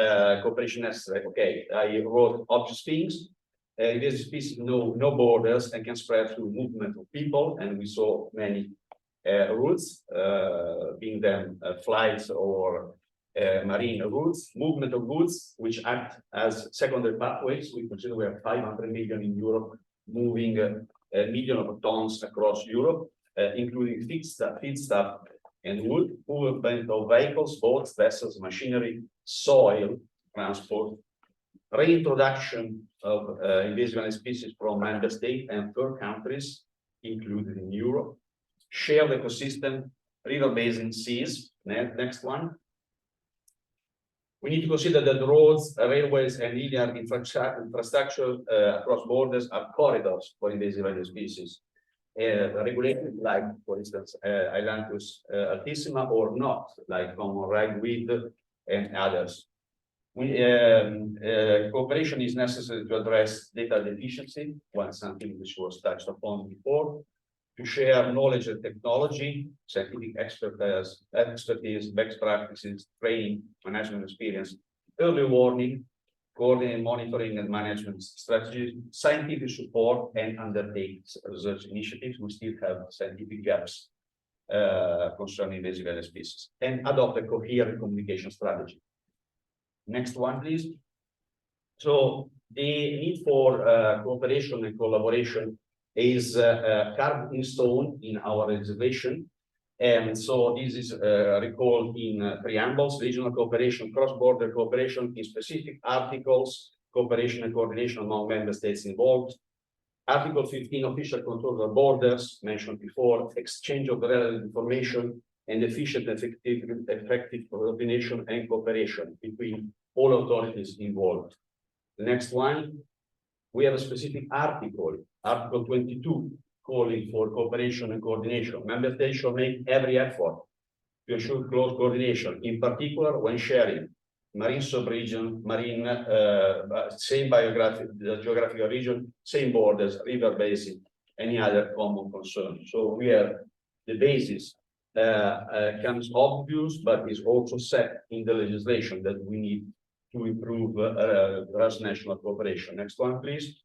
cooperation necessary? Okay, I wrote obvious things. Invasive species know no borders and can spread through movement of people, and we saw many routes, being them flights or marine routes, movement of goods, which act as secondary pathways. We consider we have 500 million in Europe, moving a million of tons across Europe, including feedstuff and wood, movement of vehicles, boats, vessels, machinery, soil transport, reintroduction of invasive alien species from member states and third countries, included in Europe, shared ecosystem, river basin, seas. Next one. We need to consider that roads, railways, and linear infrastructure across borders are corridors for invasive alien species. Regulated, like, for instance, Ailanthus altissima, or not, like common ragweed and others. Cooperation is necessary to address data deficiency, something which was touched upon before, to share knowledge and technology, scientific expertise, best practices, training, management experience, early warning, coordinated monitoring and management strategies, scientific support, and undertake research initiatives. We still have scientific gaps concerning invasive alien species, and adopt a coherent communication strategy. Next one, please. So the need for cooperation and collaboration is carved in stone in our legislation. And so this is recalled in preambles, regional cooperation, cross-border cooperation in specific articles, cooperation and coordination among member states involved. Article 15, official control of borders, mentioned before, exchange of relevant information, and efficient, effective coordination and cooperation between all authorities involved. The next one, we have a specific article, Article 22, calling for cooperation and coordination. Member states shall make every effort to ensure close coordination, in particular when sharing marine sub-region, marine, same geographical region, same borders, river basin, any other common concern. So we have the basis comes obvious, but is also set in the legislation that we need to improve transnational cooperation. Next one, please.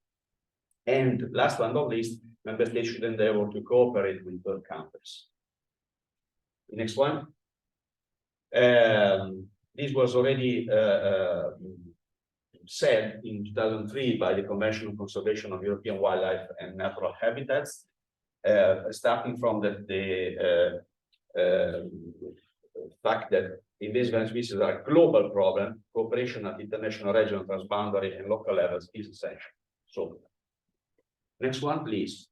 And last but not least, member states should endeavor to cooperate with third countries. Next one. This was already said in 2003 by the Convention on Conservation of European Wildlife and Natural Habitats, starting from the fact that invasive species are a global problem. Cooperation at international, regional, transboundary, and local levels is essential. So, next one, please.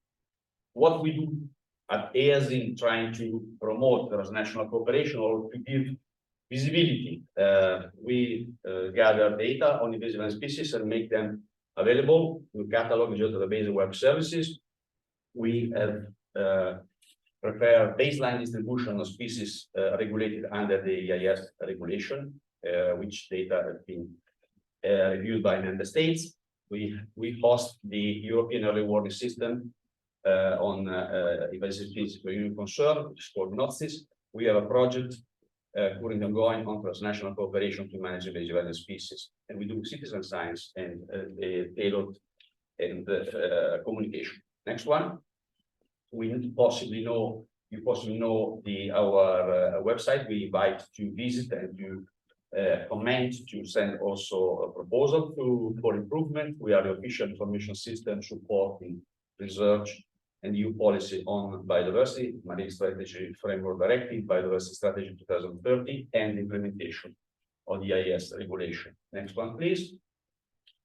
What we do at EASI trying to promote transnational cooperation or to give visibility. We gather data on invasive species and make them available in catalog, database, web services. We have prepare baseline distribution of species regulated under the EIS regulation, which data have been reviewed by member states. We host the European early warning system on invasive species for human concern, which is called NOTSIS. We have a project currently ongoing on transnational cooperation to manage invasive species, and we do citizen science and payload and communication. Next one. We possibly know our website. We invite to visit and to comment, to send also a proposal for improvement. We are the official information system supporting research and EU policy on biodiversity, Marine Strategy Framework Directive, Biodiversity Strategy 2030, and implementation of the EIS regulation. Next one, please.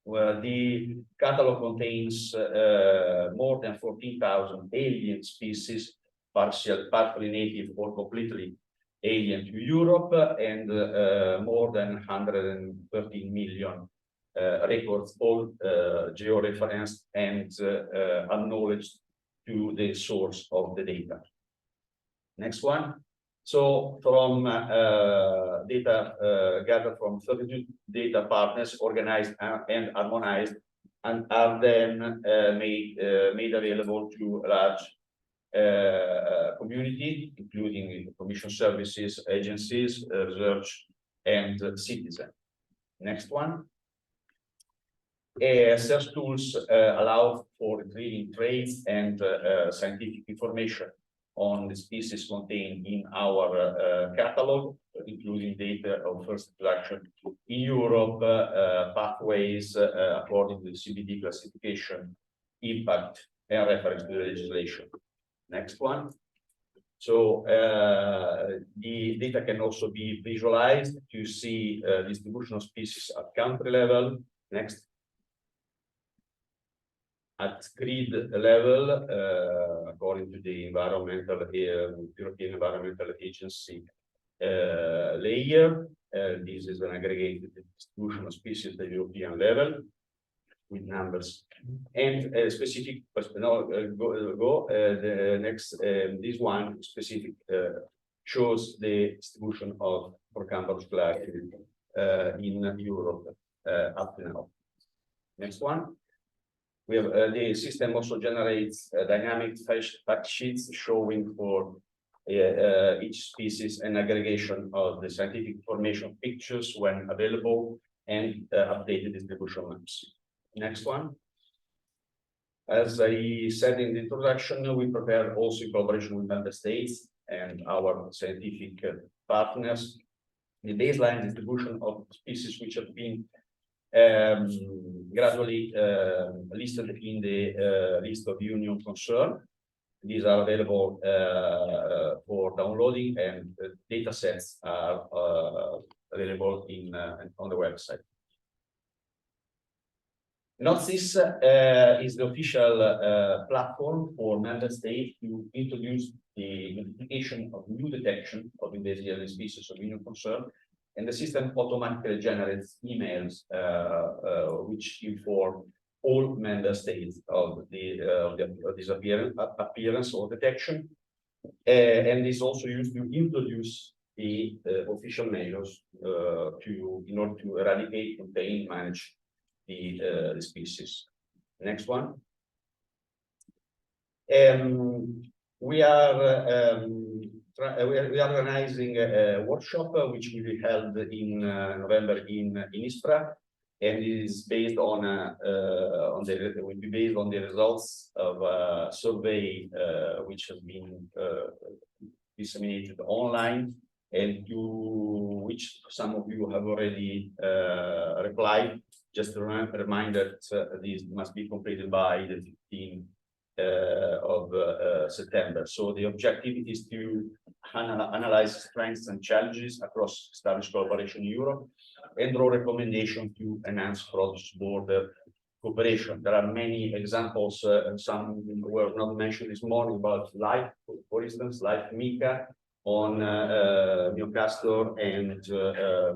Where the catalog contains more than 14,000 alien species, partly native or completely alien to Europe, and more than 113 million records, all georeferenced and acknowledged to the source of the data. Next one. So from data gathered from 32 data partners, organized and harmonized, and are then made available to a large community, including commission services, agencies, research, and citizens. Next one. Search tools allow for retrieving traits and scientific information on the species contained in our catalog, including data of first introduction in Europe, pathways according to the CBD classification, impact, and reference to the legislation. Next one. So the data can also be visualized to see distribution of species at country level. Next. At grid level, according to the European Environmental Agency layer, this is an aggregated distribution of species at the European level with numbers and specific. The next, this one specific shows the distribution of Procambarus clarity in Europe up to now. Next one. We have the system also generates dynamic fact sheets showing for each species an aggregation of the scientific information, pictures when available, and updated distribution maps. Next one. As I said in the introduction, we prepare also in collaboration with member states and our scientific partners the baseline distribution of species which have been gradually listed in the list of union concern. These are available for downloading, and data sets are available on the website. NOTSIS is the official platform for member states to introduce the notification of new detection of invasive alien species of union concern. And the system automatically generates emails which inform all member states of this appearance or detection. And is also used to introduce the official measures in order to eradicate, contain, manage the species. Next one. We are we are organizing a workshop which will be held in November in Istra, and it is based on will be based on the results of a survey which has been disseminated online, and to which some of you have already replied. Just a reminder that this must be completed by the 15th of September. So the objective is to analyze strengths and challenges across established cooperation in Europe and draw recommendations to enhance cross-border cooperation. There are many examples, some were not mentioned this morning, about LIFE, for instance, LIFE MICA on Newcastle and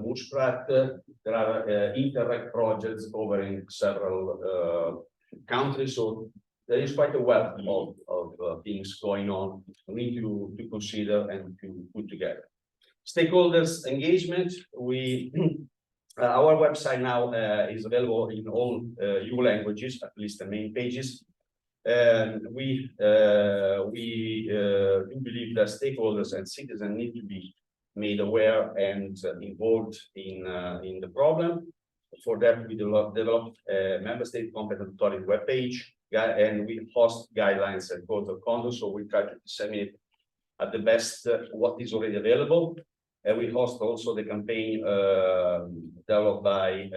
Muskrat. There are Interreg projects covering several countries, so there is quite a wealth of things going on we need to consider and to put together. Stakeholders engagement, our website now is available in all EU languages, at least the main pages. We do believe that stakeholders and citizens need to be made aware and involved in the problem. For that, we developed a member state competent authority webpage, and we host guidelines and codes of conduct. So we try to disseminate at the best what is already available. And we host also the campaign developed by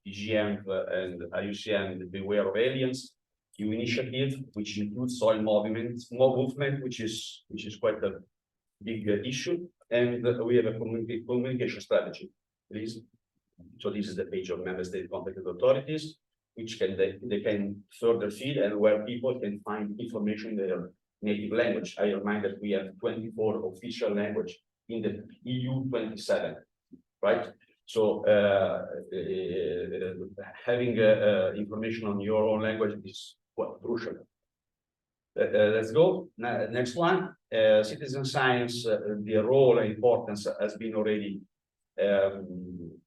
DGM and IUCN, the Beware of Aliens EU initiative, which includes soil movement, which is quite a big issue. And we have a communication strategy, please. So this is the page of member state competent authorities, which they can further feed, and where people can find information in their native language. I remind that we have 24 official language in the EU 27, right? So having information on your own language is quite crucial. Let's go. Next one, citizen science, the role and importance has been already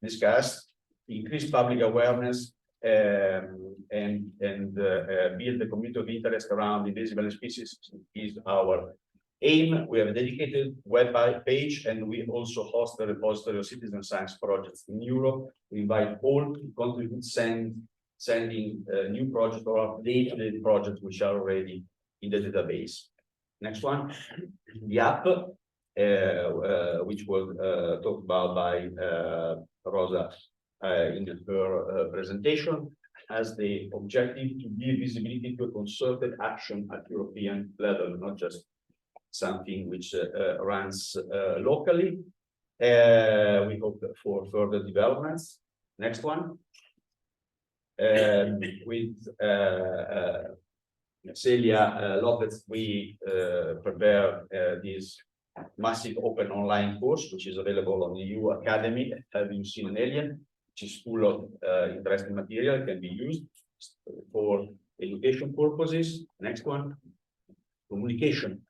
discussed. Increase public awareness and build the community of interest around invasive alien species is our aim. We have a dedicated web page, and we also host a repository of citizen science projects in Europe. We invite all to contribute, sending new projects or updated projects which are already in the database. Next one, the app, which was talked about by Rosa in her presentation, has the objective to give visibility to a concerted action at European level, not just something which runs locally. We hope for further developments. Next one. With Celia Lopez, we prepare this massive open online course, which is available on the EU Academy. Have you seen an alien? Which is full of interesting material, can be used for education purposes. Next one, communication.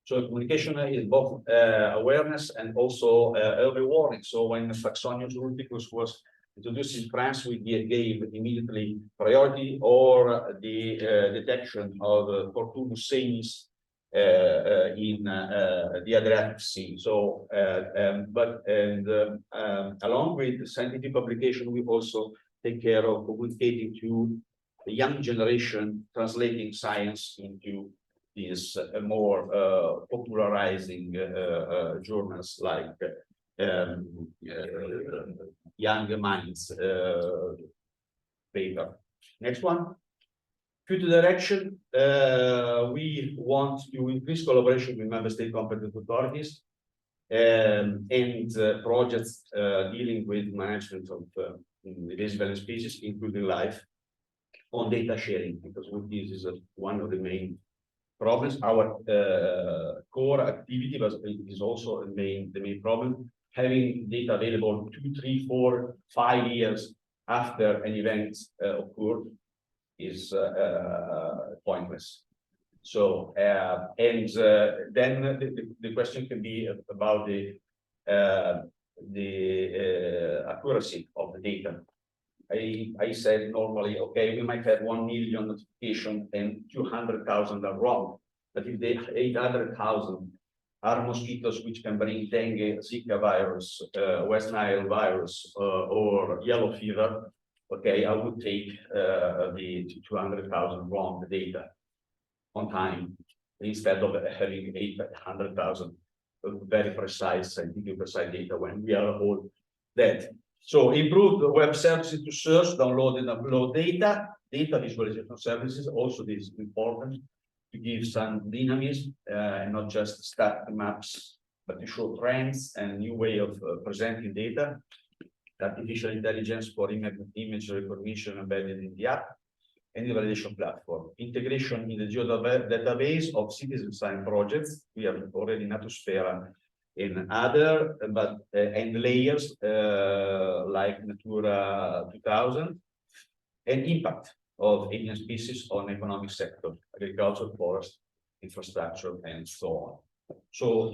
So communication is both awareness and also early warning. So when Saxonius ruticus was introduced in France, we gave immediately priority or the detection of Portunus sanis in the Adriatic Sea. So, along with the scientific publication, we also take care of communicating to the young generation, translating science into these more popularizing journals like Young Minds paper. Next one. Future direction, we want to increase collaboration with member state competent authorities and projects dealing with management of invasive alien species, including life, on data sharing, because this is one of the main problems. Our core activity is also the main problem. Having data available 2, 3, 4, 5 years after an event occurred is pointless. So, then the question can be about the accuracy of the data. I said normally, okay, we might have 1 million notifications and 200,000 are wrong, but if the 800,000 are mosquitoes which can bring dengue, Zika virus, West Nile virus, or yellow fever, okay, I would take the 200,000 wrong data on time instead of having 800,000 very precise, scientifically precise data when we are all dead. So improve the web services to search, download and upload data visualization services. Also, this is important to give some dynamism and not just static maps, but to show trends and new way of presenting data. Artificial intelligence for image recognition embedded in the app, and the validation platform. Integration in the database of citizen science projects. We have already Natosfera in other, but and layers like Natura 2000, and impact of alien species on economic sector, agriculture, forest, infrastructure, and so on. So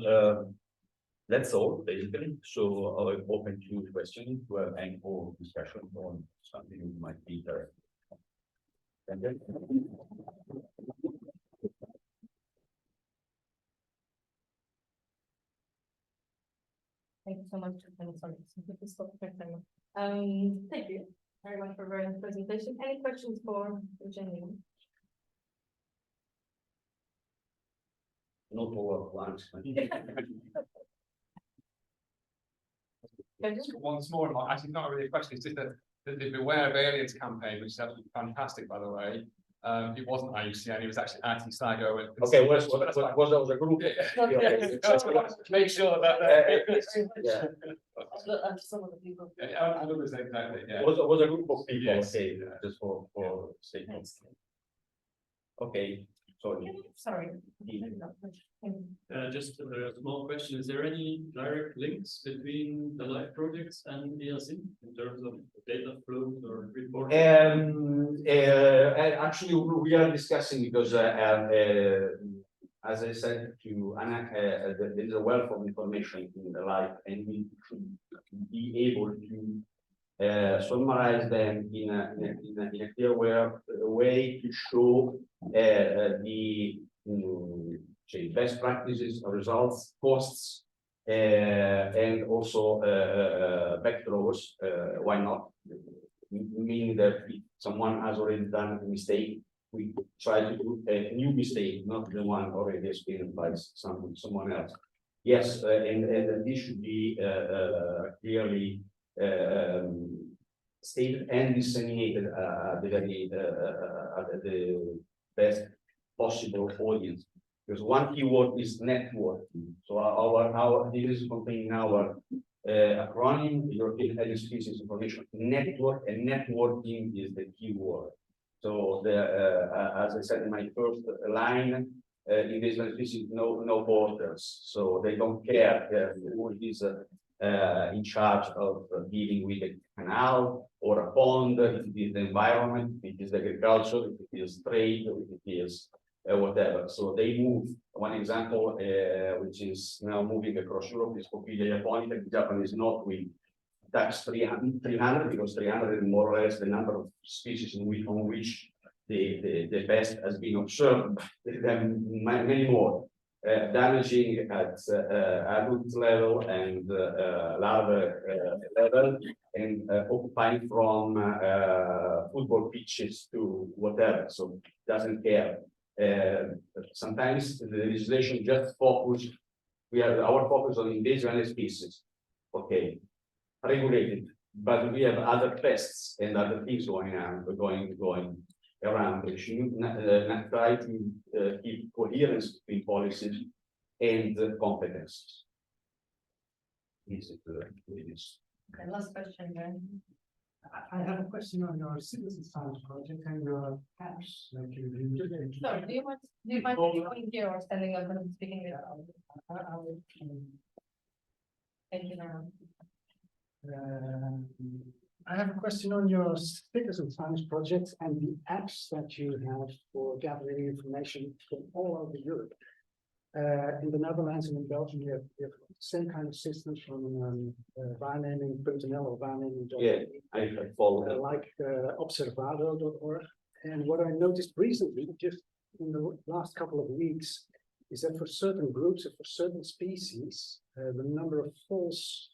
that's all basically. So I'll open to questions and or discussion on something you might be there. Thank you. Thank you so much. Thank you very much for a very nice presentation. Any questions for Jenny? Not all at once. Just once more, actually not really a question, it's just that the Beware of Aliens campaign, which is absolutely fantastic, by the way. It wasn't IUCN, it was actually anti-SAGO. And Okay, was a group? Make sure that some of the people. Exactly, yeah. Was a group of people, Yes. okay, just for sake of. Okay, sorry. Sorry. Just a small question. Is there any direct links between the live projects and ELC in terms of data flows or reporting? Actually, we are discussing because, as I said to Anna, there is a wealth of information in the live, and we should be able to summarize them in a clear way to show the best practices, results, costs, and also backthrows. Why not? Meaning that if someone has already done a mistake, we try to do a new mistake, not the one already experienced by someone else. Yes, and this should be clearly stated and disseminated at the best possible audience. Because one keyword is networking. So this is containing our acronym, European Alien Species Information Network, and networking is the keyword. So as I said in my first line, invasive species no borders. So they don't care who is in charge of dealing with a canal or a pond, if it is the environment, if it is agriculture, if it is trade, if it is whatever. So they move. One example, which is now moving across Europe, is Popillia japonica. The Japanese knotweed tax 300 because 300 is more or less the number of species on which the pest has been observed. Then many more. Damaging at adult level and larva level, and occupying from football pitches to whatever. So doesn't care. Sometimes the legislation just focus. We have our focus on invasive alien species. Okay, regulated, but we have other pests and other things going on, going around. We should not try to keep coherence between policies and competences. Okay, last question then. I have a question on your citizen science project and your apps that you use. Sorry, do you mind going here or standing up and speaking with Thank you very much. I have a question on your citizen science project and the apps that you have for gathering information from all over Europe. In the Netherlands and in Belgium, you have the same kind of systems from waarneming.nl or waarneming.nl. Yeah, I follow that. Like observado.org. And what I noticed recently, just in the last couple of weeks, is that for certain groups and for certain species, the number of false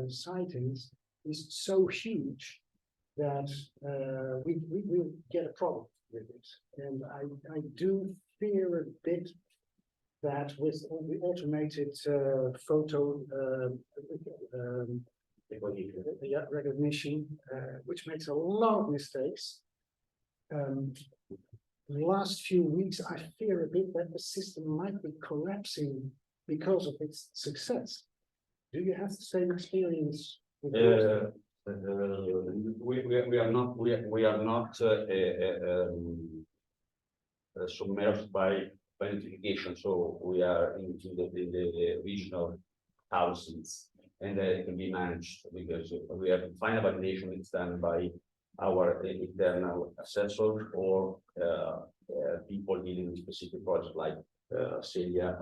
sightings is so huge that we will get a problem with it. And I do fear a bit that with all the automated photo recognition, which makes a lot of mistakes. The last few weeks, I fear a bit that the system might be collapsing because of its success. Do you have the same experience? With we are not submerged by notification, so we are in the regional thousands, and it can be managed because we have final validation. It's done by our internal assessor or people dealing with specific projects like Celia,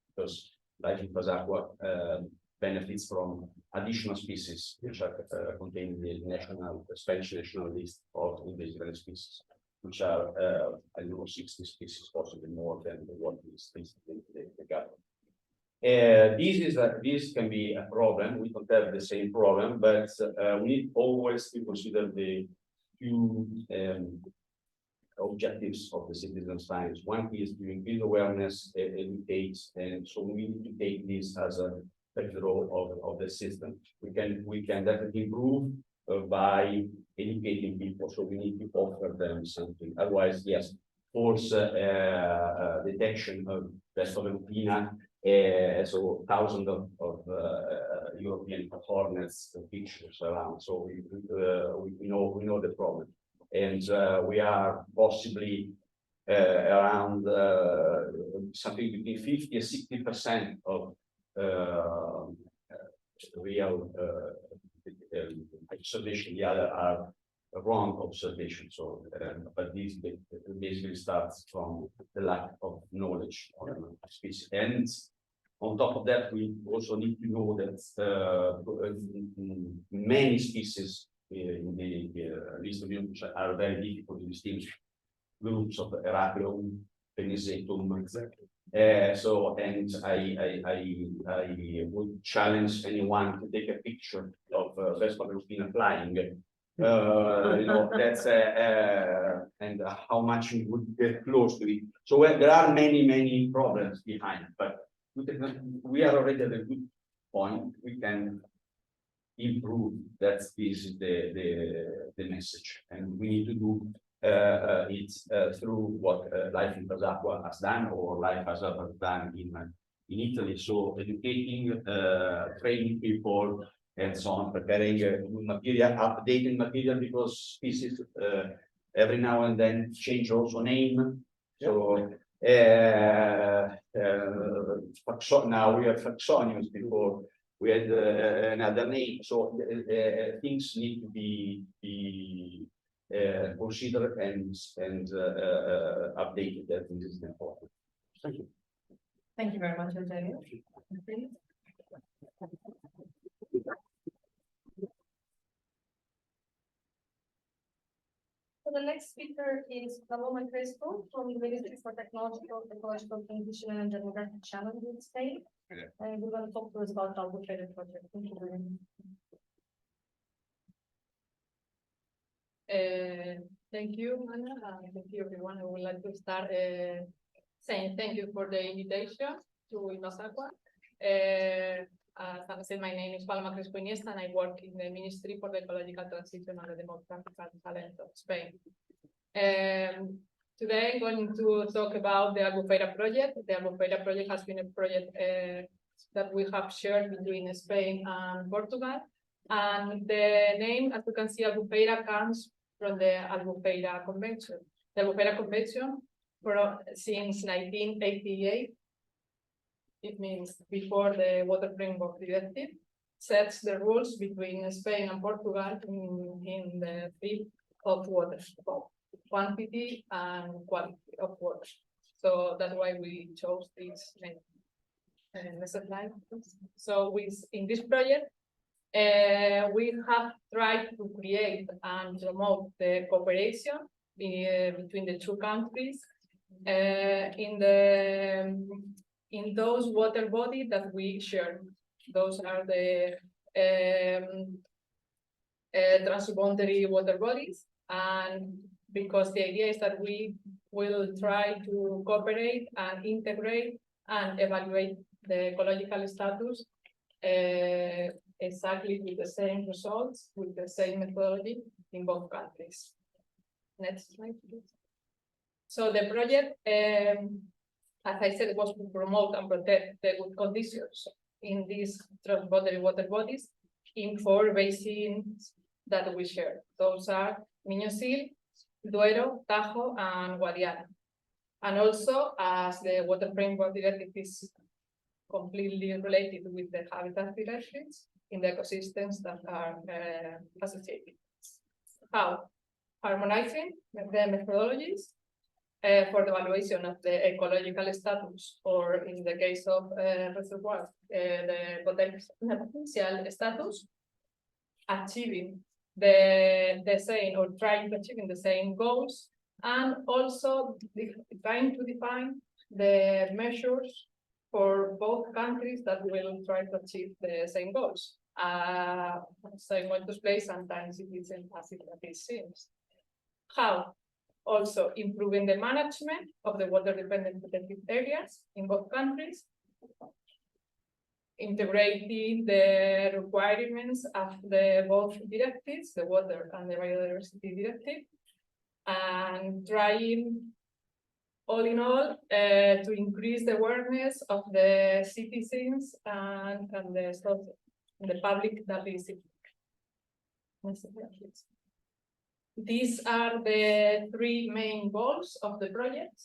because like Invasive benefits from additional species which are contained in the Spanish national list of invasive alien species, which are I don't know 60 species, possibly more than what is listed in the guideline. This can be a problem. We don't have the same problem, but we need always to consider the two objectives of the citizen science. One is to increase awareness, educate, and so we need to take this as a role of the system. We can definitely improve by educating people, so we need to offer them something. Otherwise, yes, force detection of Vespa, so thousands of European hornets pictures around. So we know the problem, and we are possibly around something between 50 and 60% of real observation. The other are wrong observation. So, but this basically starts from the lack of knowledge on species. And on top of that, we also need to know that many species in the list of which are very difficult to distinguish, groups of Heracleum, Penisetum, exactly. So, and I would challenge anyone to take a picture of Vespa Lupina flying. You know, that's and how much we would get close to it. So there are many problems behind, but we are already at a good point. We can improve. This is the message, and we need to do it through what Life in Basaqua has done, or Life has done in Italy. So educating, training people, and so on, preparing material, updating material, because species every now and then change also name. So now we have taxonomies. Before we had another name. So things need to be considered and updated. That is important. Thank you. Thank you very much, Eugenio. So the next speaker is Paloma Crespo from the Ministry for Technological, Ecological Transition and Demographic Challenge in Spain. And we're going to talk to us about our project. Thank you very much. Thank you, Anna. Thank you, everyone. I would like to start saying thank you for the invitation to Invasive. As I said, my name is Paloma Crespo Iniesta, and I work in the Ministry for the Ecological Transition and the Demographic Challenge of Spain. Today, I'm going to talk about the Albufeira project. The Albufeira project has been a project that we have shared between Spain and Portugal. And the name, as you can see, Albufeira comes from the Albufeira Convention. The Albufeira Convention, since 1988, it means before the Water Framework Directive, sets the rules between Spain and Portugal in the field of water, quantity and quality of water. So that's why we chose this name. Next slide. So in this project, we have tried to create and promote the cooperation between the two countries in those water bodies that we share. Those are the transboundary water bodies, and because the idea is that we will try to cooperate and integrate and evaluate the ecological status exactly with the same results, with the same methodology in both countries. Next slide, please. So the project, as I said, was to promote and protect the good conditions in these transboundary water bodies in 4 basins that we share. Those are Miño-Sil, Duero, Tajo, and Guadiana. And also, as the Water Framework Directive is completely related with the habitat directives in the ecosystems that are associated. How? Harmonizing the methodologies for the evaluation of the ecological status, or in the case of reservoirs, the potential status, achieving the same, or trying to achieve the same goals, and also trying to define the measures for both countries that will try to achieve the same goals. So in what place sometimes it isn't as it seems. How? Also improving the management of the water-dependent protected areas in both countries, integrating the requirements of the both directives, the water and the biodiversity directive, and trying all in all to increase the awareness of the citizens and the public that is it. These are the 3 main goals of the project.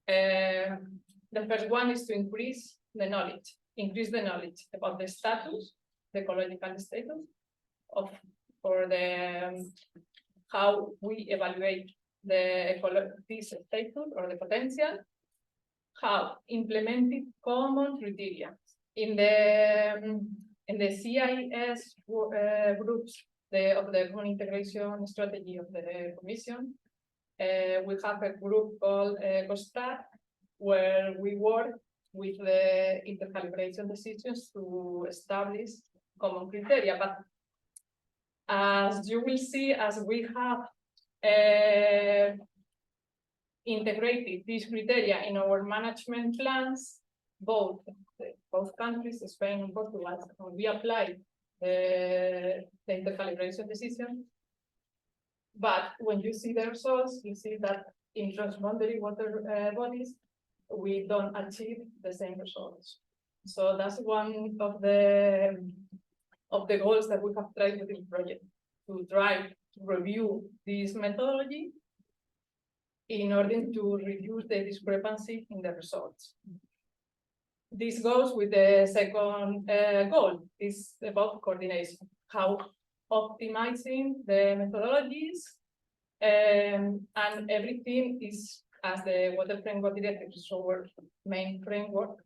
The first one is to increase the knowledge about the status, the ecological status of, or the how we evaluate this status or the potential, how implemented common criteria in the CIS groups of the common integration strategy of the Commission. We have a group called COSTAR, where we work with the intercalibration decisions to establish common criteria. But as you will see, as we have integrated these criteria in our management plans, both countries, Spain and Portugal, we apply the intercalibration decision. But when you see the results, you see that in transboundary water bodies, we don't achieve the same results. So that's one of the goals that we have tried with this project, to try to review this methodology in order to reduce the discrepancy in the results. This goes with the second goal, is about coordination, how optimizing the methodologies, and everything is, as the Water Framework Directive is our main framework,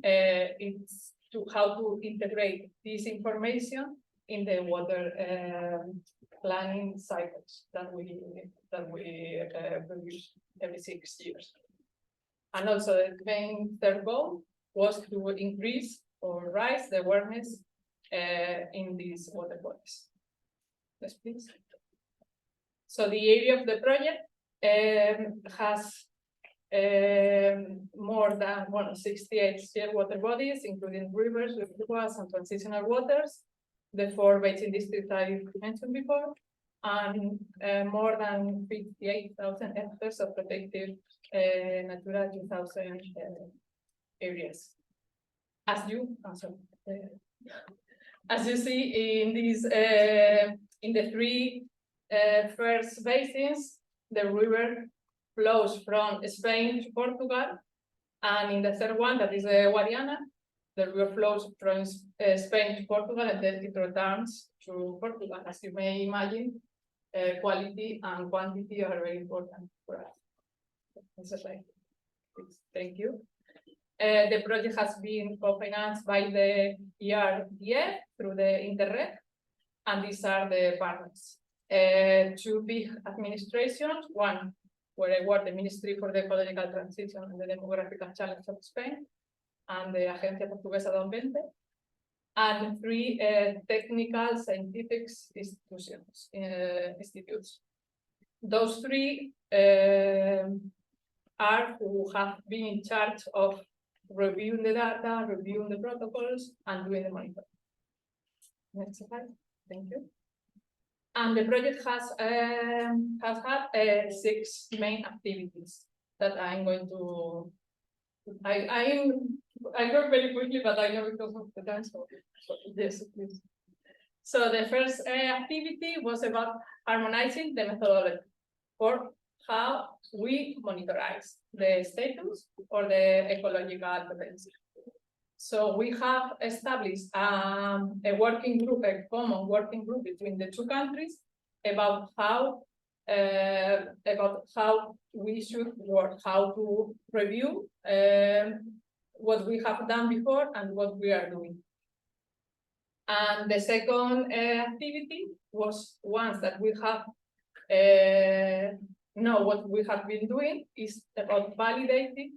it's how to integrate this information in the water planning cycles that we produce every 6 years. And also the main third goal was to increase or raise the awareness in these water bodies. Yes, please. So the area of the project has more than 68 shared water bodies, including rivers, reservoirs, and transitional waters, the 4 basin districts I mentioned before, and more than 58,000 hectares of protected Natura 2000 areas. As you see in these in the 3 first basins, the river flows from Spain to Portugal, and in the third one, that is the Guadiana, the river flows from Spain to Portugal, and then it returns to Portugal. As you may imagine, quality and quantity are very important for us. Thank you. The project has been co-financed by the ERDF through the Interreg, and these are the partners. 2 big administrations, one where I work, the Ministry for the Ecological Transition and the Demographic Challenge of Spain, and the Agencia Portuguesa donde, and 3 technical scientific institutes. Those 3 are who have been in charge of reviewing the data, reviewing the protocols, and doing the monitoring. Next slide, thank you. And the project has had 6 main activities that I'm going to. I work very quickly, but I know because of the time. So yes, please. So the first activity was about harmonizing the methodology for how we monitorize the status or the ecological potential. So we have established a working group, a common working group between the 2 countries about how we should work, how to review what we have done before and what we are doing. And the second activity was, once that we have know what we have been doing, is about validating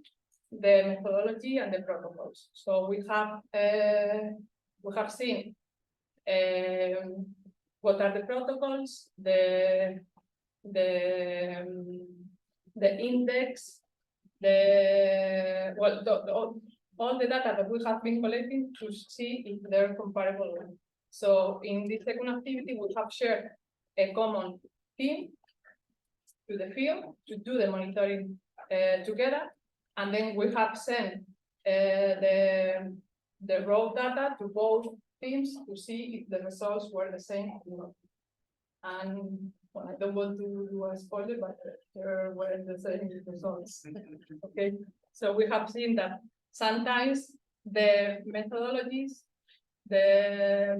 the methodology and the protocols. So we have seen what are the protocols, the index, all the data that we have been collecting to see if they're comparable. So in this second activity, we have shared a common team to the field to do the monitoring together, and then we have sent the raw data to both teams to see if the results were the same or not. And well, I don't want to do a spoiler, but there were the same results. Okay, so we have seen that sometimes the methodologies, the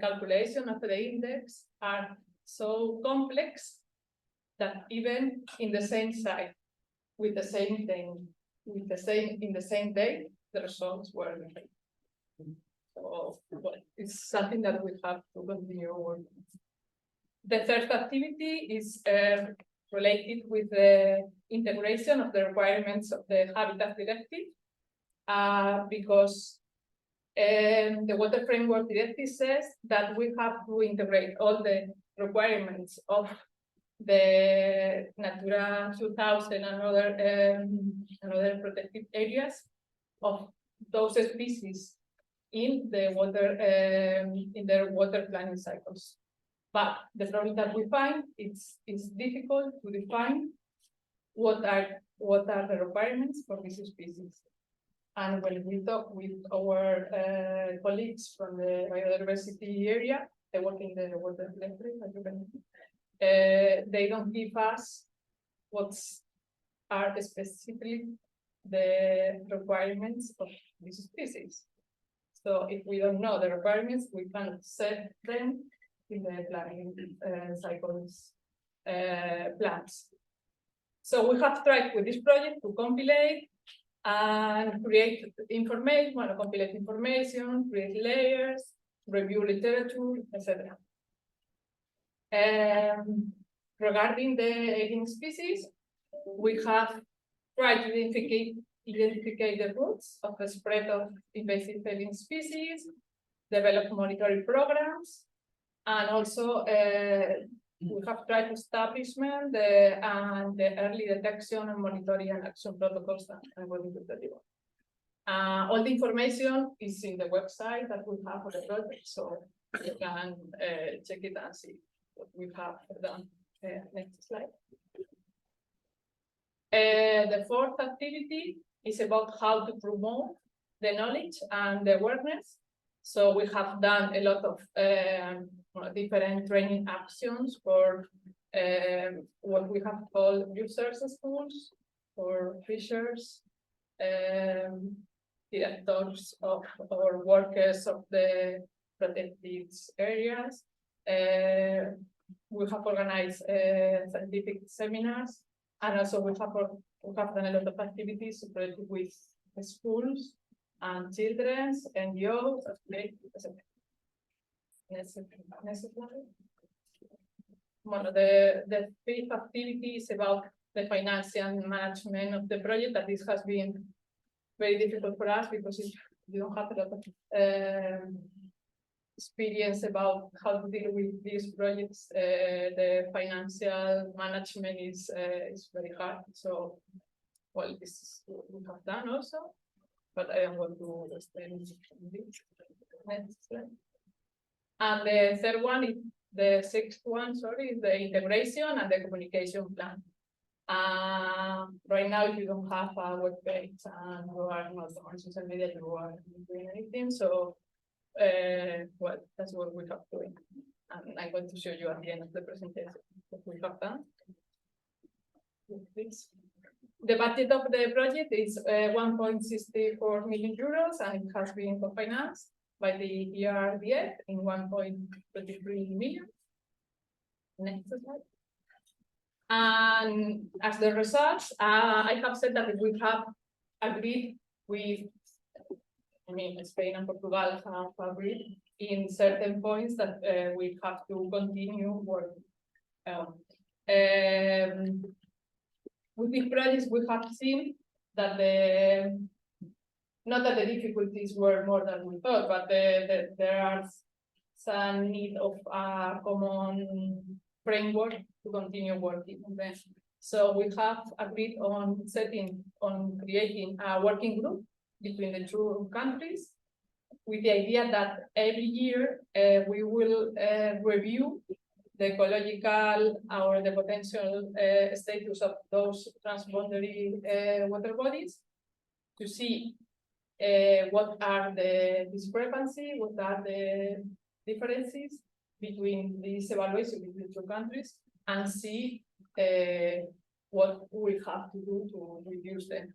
calculation of the index are so complex that even in the same site, with the same thing, in the same day, the results were different. So well, it's something that we have to continue working. The third activity is related with the integration of the requirements of the Habitat Directive, because the Water Framework Directive says that we have to integrate all the requirements of the Natura 2000 and other protected areas of those species in the water in their water planning cycles. But the problem that we find it's difficult to define what are the requirements for this species. And when we talk with our colleagues from the biodiversity area, they work in the water directory, they don't give us what are specifically the requirements of this species. So if we don't know the requirements, we can set them in the planning cycles plans. So we have tried with this project to compilate and create information, compilate information, create layers, review literature, etc. Regarding the alien species, we have tried to identify the routes of the spread of invasive alien species, develop monitoring programs, and also we have tried to establish the early detection and monitoring and action protocols that I'm going to tell you. All the information is in the website that we have for the project, so you can check it and see what we have done. Next slide. The fourth activity is about how to promote the knowledge and the awareness. So we have done a lot of different training actions for what we have called research schools for fishers, directors of or workers of the protected areas. We have organized scientific seminars, and also we have done a lot of activities with schools and children's, NGOs, etc. Next slide. The fifth activity is about the financial management of the project, that this has been very difficult for us because you don't have a lot of experience about how to deal with these projects. The financial management is very hard. So, well, this is what we have done also, but I am going to explain this. Next slide. And the third one is the sixth one, sorry, is the integration and the communication plan. Right now, if you don't have a web page and you are not on social media, you are not doing anything. So, well, that's what we have doing. And I'm going to show you at the end of the presentation what we have done. Please. The budget of the project is 1.64 million euros, and it has been co-financed by the ERDF in 1.23 million. Next slide. And as the results, I have said that we have agreed with, I mean, Spain and Portugal have agreed in certain points that we have to continue working. With these projects, we have seen that not that the difficulties were more than we thought, but there are some need of a common framework to continue working on them. So we have agreed on creating a working group between the two countries, with the idea that every year we will review the ecological or the potential status of those transboundary water bodies to see what are the discrepancies, what are the differences between these evaluations between two countries, and see what we have to do to reduce them.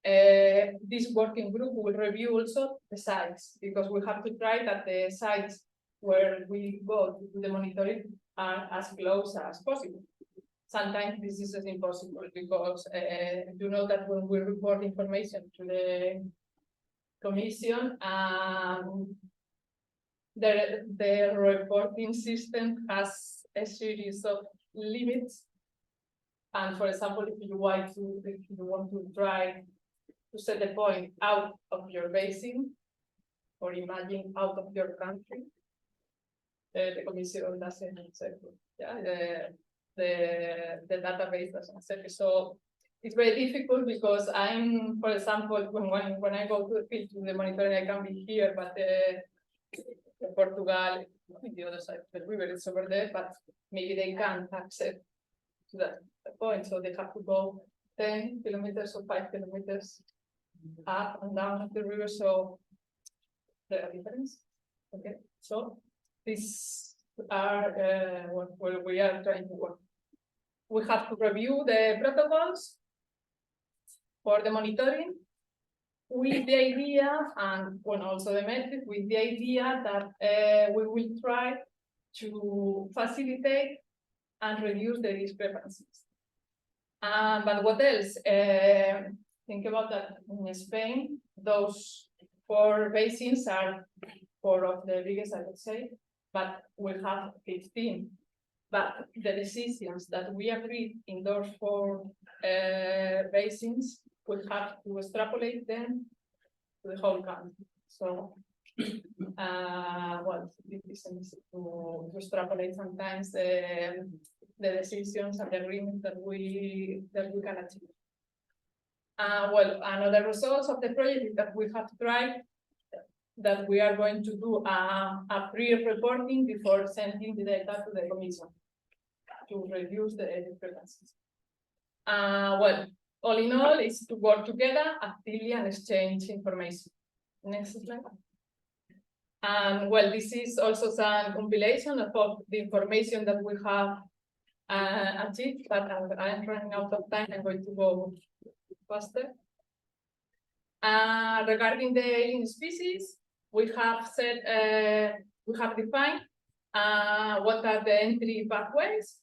This working group will review also the sites, because we have to try that the sites where we go to do the monitoring are as close as possible. Sometimes this is impossible because you know that when we report information to the Commission, the reporting system has a series of limits. And for example, if you want to try to set the point out of your basin, or imagine out of your country, the Commission doesn't accept it. Yeah, the database doesn't accept it. So it's very difficult because I'm, for example, when I go to the field to the monitoring, I can be here, but Portugal, the other side of the river is over there, but maybe they can't accept to that point, so they have to go 10 kilometers or 5 kilometers up and down the river. So there are differences. Okay, so these are what we are trying to work. We have to review the protocols for the monitoring with the idea, and also the metric, with the idea that we will try to facilitate and reduce the discrepancies. But what else? Think about that in Spain, those 4 basins are 4 of the biggest, I would say, but we have 15. But the decisions that we agreed in those 4 basins, we have to extrapolate them to the whole country. So, well, it is easy to extrapolate sometimes the decisions and the agreements that we can achieve. Well, another result of the project is that we have tried that we are going to do a pre-reporting before sending the data to the Commission to reduce the discrepancies. Well, all in all, is to work together actively and exchange information. Next slide. Well, this is also some compilation of the information that we have achieved, but I'm running out of time. I'm going to go faster. Regarding the alien species, we have said we have defined what are the entry pathways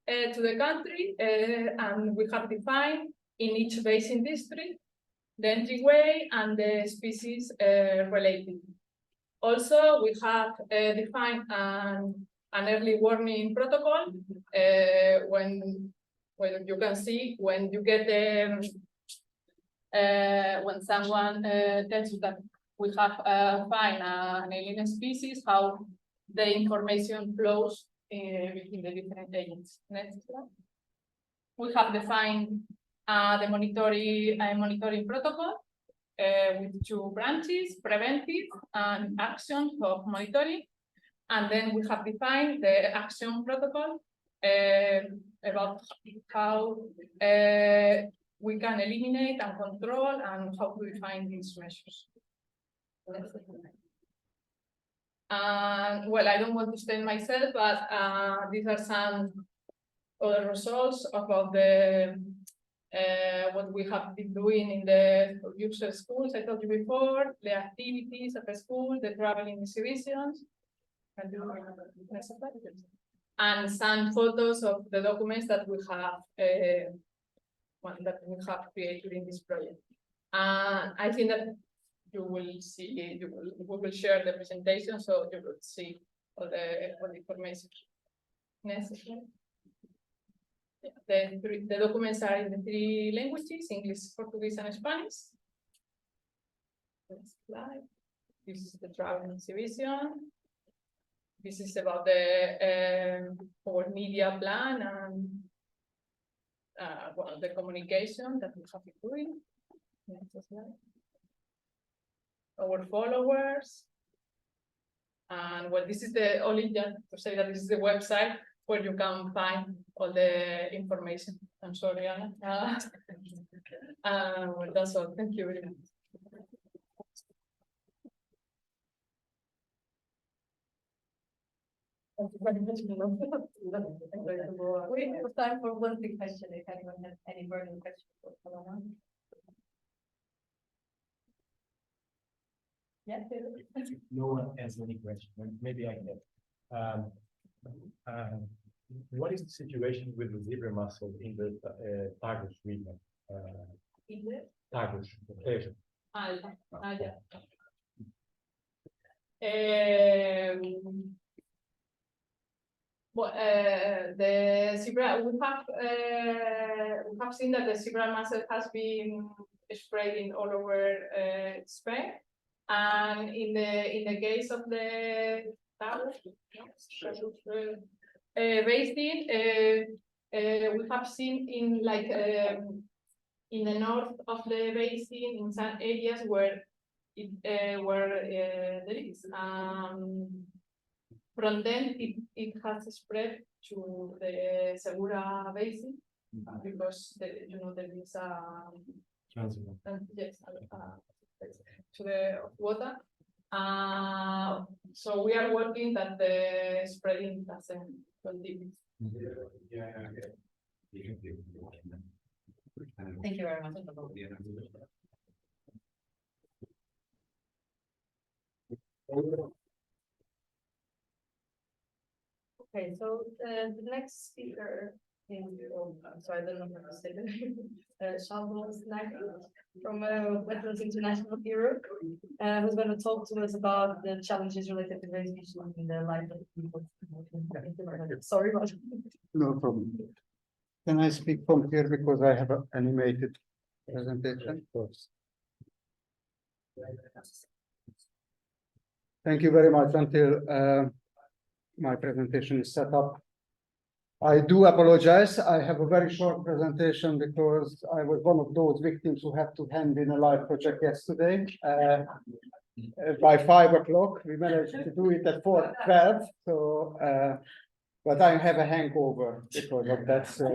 to the country, and we have defined in each basin district the entryway and the species related. Also, we have defined an early warning protocol when well, you can see when you get when someone tells you that we have find an alien species, how the information flows between the different agents. Next slide. We have defined the monitoring protocol with 2 branches, preventive and action of monitoring. And then we have defined the action protocol about how we can eliminate and control and how to define these measures. Well, I don't want to extend myself, but these are some other results about the what we have been doing in the user schools. I told you before, the activities at the school, the traveling exhibitions, and some photos of the documents that we have created in this project. And I think that you will see, we will share the presentation, so you will see all the information. Next slide. The documents are in the 3 languages, English, Portuguese, and Spanish. Next slide. This is the travel exhibition. This is about the our media plan and well, the communication that we have been doing. Next slide. Our followers. And well, this is the only just to say that this is the website where you can find all the information. I'm sorry, Anna. Well, that's all. Thank you very much. We have time for one big question if anyone has any burning questions for Solomon. Yeah, No one has any question. Maybe I can. What is the situation with the zebra mussel in the Tagus region? Tagus, pleasure. Well, the zebra, we have seen that the zebra mussel has been spreading all over Spain, and in the case of the basin, we have seen in in the north of the basin in some areas where there is. From then, it has spread to the Segura Basin because there is yes, to the water. So we are working that the spreading doesn't continue. Thank you very much. Okay, so the next speaker is, I'm sorry, I don't know how to say the name, from Wetlands International Europe, who's going to talk to us about the challenges related to race issues in the life of people. Sorry about it. No problem. Can I speak from here because I have an animated presentation? Thank you very much. Until my presentation is set up, I do apologize. I have a very short presentation because I was one of those victims who had to hand in a live project yesterday. By 5 o'clock, we managed to do it at 4:12. So, but I have a hangover because of that. So,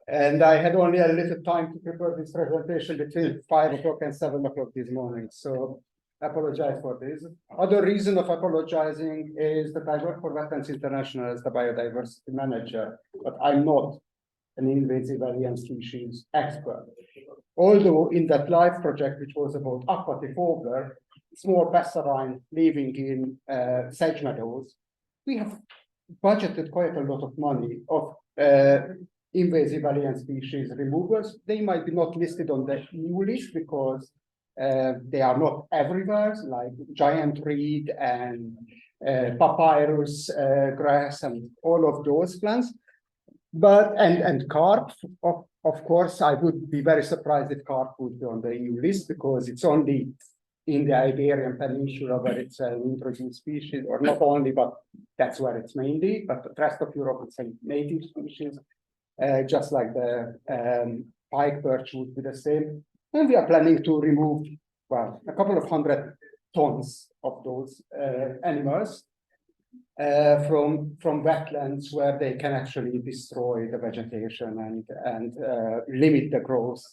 and I had only a little time to prepare this presentation between 5 o'clock and 7 o'clock this morning. So, I apologize for this. Other reason of apologizing is that I work for Wetlands International as the biodiversity manager, but I'm not an invasive alien species expert. Although in that live project, which was about aquatic ogre, small passerine living in sedge meadows, we have budgeted quite a lot of money of invasive alien species removals. They might be not listed on the new list because they are not everywhere, like giant reed and papyrus grass and all of those plants. But, and carp, of course, I would be very surprised if carp would be on the EU list because it's only in the Iberian Peninsula where it's an introduced species, or not only, but that's where it's mainly, but the rest of Europe it's a native species, just like the pike perch would be the same. And we are planning to remove, well, a couple of 100 tons of those animals from wetlands where they can actually destroy the vegetation and limit the growth.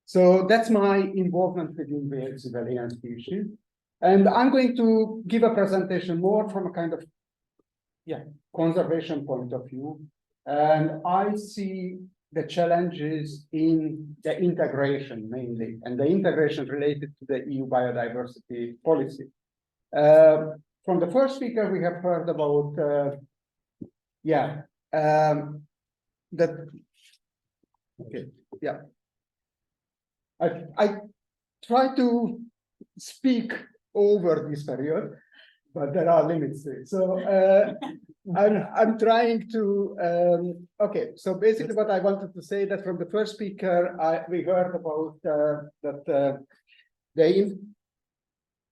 So that's my involvement with invasive alien species. And I'm going to give a presentation more from a kind of conservation point of view. And I see the challenges in the integration mainly, and the integration related to the EU biodiversity policy. From the first speaker, we have heard about, I try to speak over this period, but there are limits to it. So I'm trying to, okay, so basically what I wanted to say that from the first speaker, we heard about that the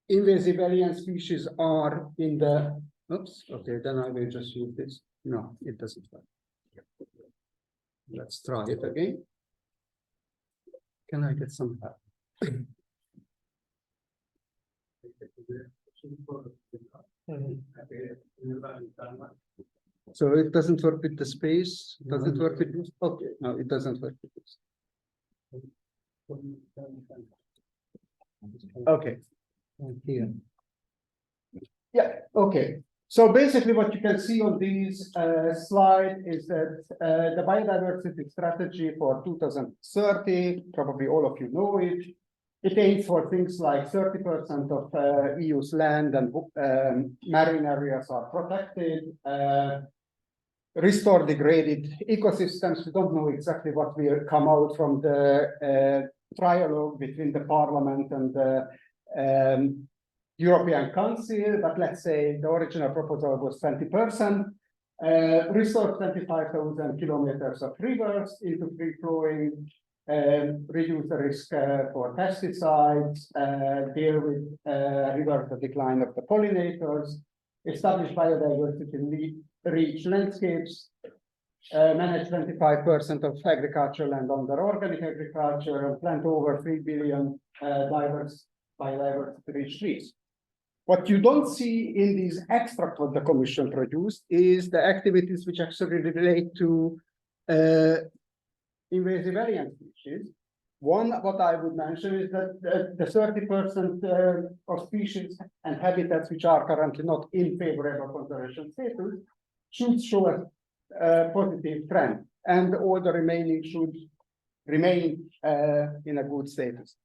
invasive alien species are in the, oops, okay, then I will just use this. No, it doesn't work. Let's try it again. Can I get some help? So it doesn't work with the space. Does it work with this? Okay, no, it doesn't work with this. Okay. Here. Yeah, okay. So basically what you can see on this slide is that the biodiversity strategy for 2030, probably all of you know it. It aims for things like 30% of EU's land and marine areas are protected, restore degraded ecosystems. We don't know exactly what will come out from the trialogue between the Parliament and the European Council, but let's say the original proposal was 20%, restore 25,000 kilometers of rivers into free-flowing, reduce the risk for pesticides, deal with reverse the decline of the pollinators, establish biodiversity rich landscapes, manage 25% of agricultural land under organic agriculture, and plant over 3 billion diverse biodiversity rich trees. What you don't see in these extracts what the Commission produced is the activities which actually relate to invasive alien species. One, what I would mention is that the 30% of species and habitats which are currently not in favorable conservation status should show a positive trend, and all the remaining should remain in a good status.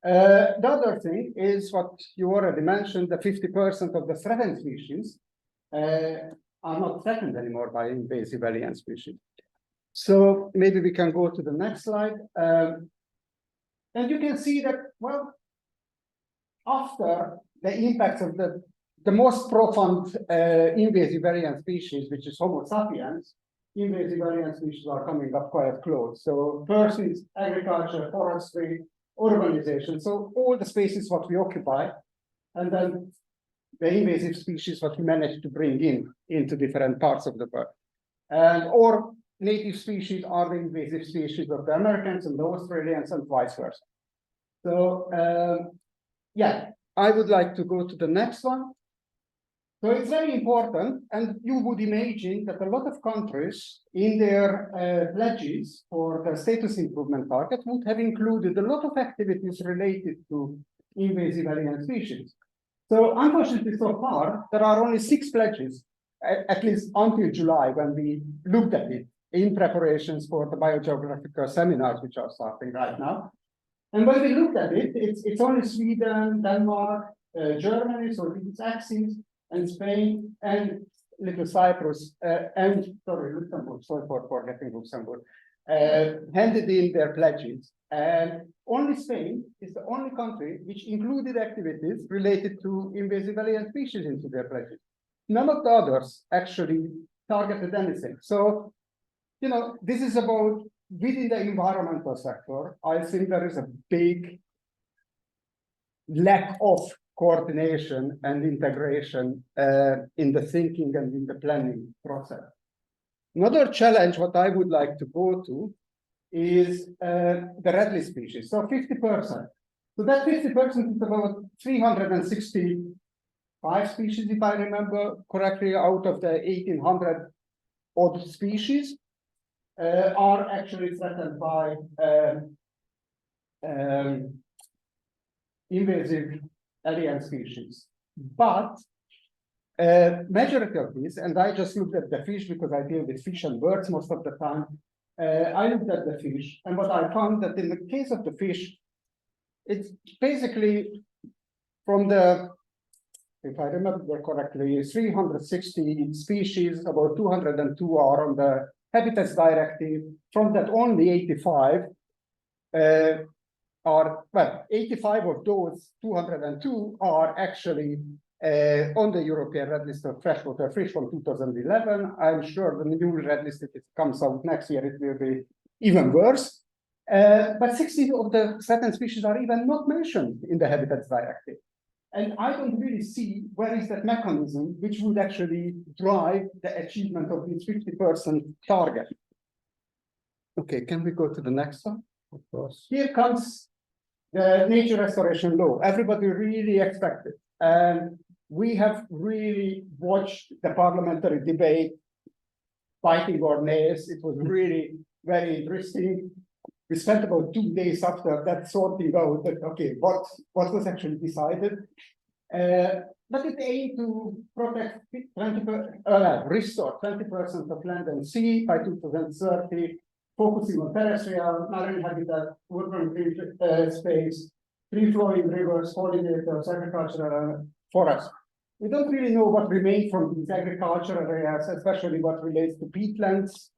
The other thing is what you already mentioned, the 50% of the threatened species are not threatened anymore by invasive alien species. So maybe we can go to the next slide. And you can see that, well, after the impacts of the most profound invasive alien species, which is Homo sapiens, invasive alien species are coming up quite close. So first is agriculture, forestry, urbanization. So all the spaces what we occupy, and then the invasive species what we manage to bring into different parts of the world. And or native species are the invasive species of the Americans and the Australians and vice versa. So yeah, I would like to go to the next one. So it's very important, and you would imagine that a lot of countries in their pledges for the status improvement target would have included a lot of activities related to invasive alien species. So unfortunately, so far, there are only 6 pledges, at least until July, when we looked at it in preparations for the biogeographical seminars, which are starting right now. And when we looked at it, it's only Sweden, Denmark, Germany, so these axes, and Spain, and little Cyprus, and sorry, Luxembourg, sorry for forgetting Luxembourg, handed in their pledges. And only Spain is the only country which included activities related to invasive alien species into their pledges. None of the others actually targeted anything. So you know, this is about within the environmental sector. I think there is a big lack of coordination and integration in the thinking and in the planning process. Another challenge, what I would like to go to, is the red list species. So 50%. So that 50% is about 365 species, if I remember correctly, out of the 1,800 odd species are actually threatened by invasive alien species. But majority of these, and I just looked at the fish because I deal with fish and birds most of the time. I looked at the fish, and what I found that in the case of the fish, it's basically from the, if I remember correctly, 360 species, about 202 are on the Habitats Directive. From that, only 85 are, well, 85 of those 202 are actually on the European Red List of freshwater fish from 2011. I'm sure the new red list, if it comes out next year, it will be even worse. But 60 of the threatened species are even not mentioned in the Habitats Directive. And I don't really see where is that mechanism which would actually drive the achievement of this 50% target. Okay, can we go to the next one? Of course. Here comes the nature restoration law. Everybody really expected. And we have really watched the parliamentary debate, fighting our nails. It was really very interesting. We spent about 2 days after that sorting out that, okay, what was actually decided. But it aimed to protect restore 20% of land and sea by 2030, focusing on terrestrial, marine habitat, urban green space, free-flowing rivers, pollinators, agricultural forests. We don't really know what remained from these agricultural areas, especially what relates to peatlands,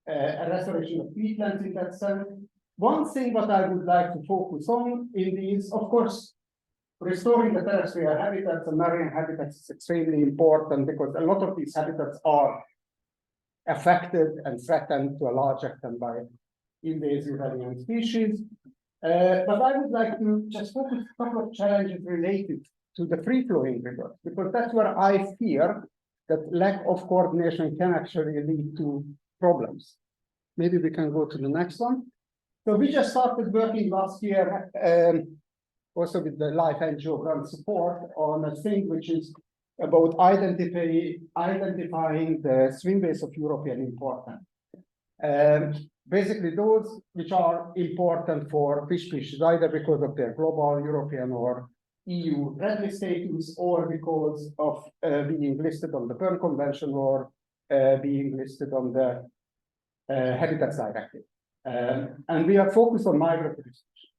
a restoration of peatlands in that sense. One thing that I would like to focus on in these, of course, restoring the terrestrial habitats and marine habitats is extremely important because a lot of these habitats are affected and threatened to a large extent by invasive alien species. But I would like to just focus on a couple of challenges related to the free-flowing rivers, because that's where I fear that lack of coordination can actually lead to problems. Maybe we can go to the next one. So we just started working last year, also with the Life NGO grant support, on a thing which is about identifying the swimways of European importance. Basically those which are important for fish species, either because of their global, European, or EU red list status, or because of being listed on the Berne Convention, or being listed on the Habitats Directive. And we are focused on migratory species.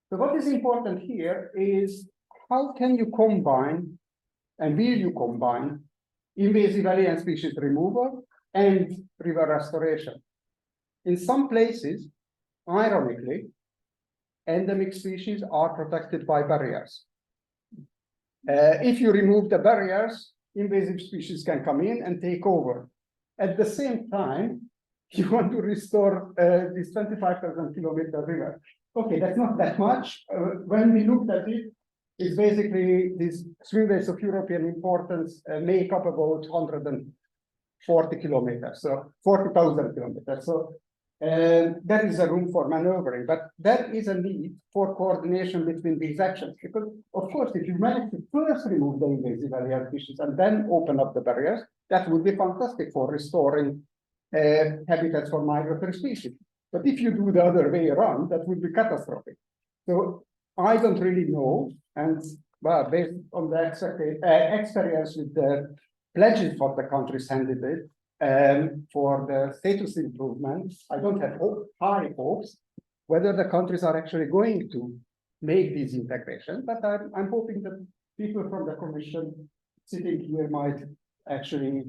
So what is important here is how can you combine, and will you combine, invasive alien species removal and river restoration? In some places, ironically, endemic species are protected by barriers. If you remove the barriers, invasive species can come in and take over. At the same time, you want to restore this 25,000 kilometer river. Okay, that's not that much. When we looked at it, it's basically these swimways of European importance make up about 140 kilometers, so 40,000 kilometers. So there is a room for maneuvering, but there is a need for coordination between these actions. Because, of course, if you manage to first remove the invasive alien species and then open up the barriers, that would be fantastic for restoring habitats for migratory species. But if you do the other way around, that would be catastrophic. So I don't really know, and well, based on the experience with the pledges for the countries handed it, for the status improvement, I don't have high hopes whether the countries are actually going to make these integrations, but I'm hoping that people from the Commission sitting here might actually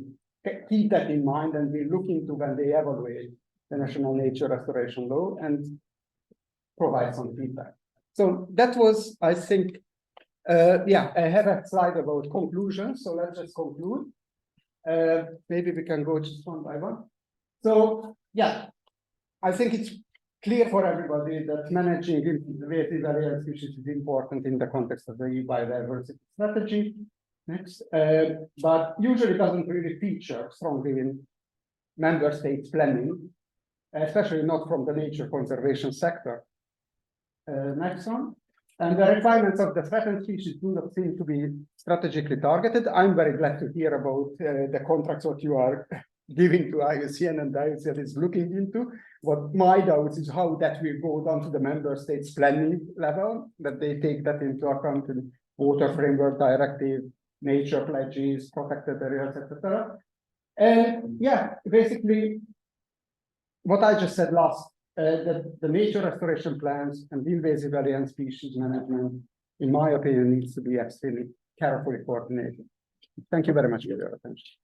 keep that in mind and be looking to when they evaluate the National Nature Restoration Law and provide some feedback. So that was, I think, yeah, I have a slide about conclusions, so let's just conclude. Maybe we can go just one by one. So, yeah, I think it's clear for everybody that managing invasive alien species is important in the context of the biodiversity strategy. Next, but usually doesn't really feature strongly in member states planning, especially not from the nature conservation sector. Next one. And the requirements of the threatened species do not seem to be strategically targeted. I'm very glad to hear about the contracts that you are giving to IUCN and IUCN is looking into. What my doubt is how that will go down to the member states planning level, that they take that into account in water framework directive, nature pledges, protected areas, etc. And yeah, basically what I just said last, the nature restoration plans and invasive alien species management, in my opinion, needs to be extremely carefully coordinated. Thank you very much for your attention.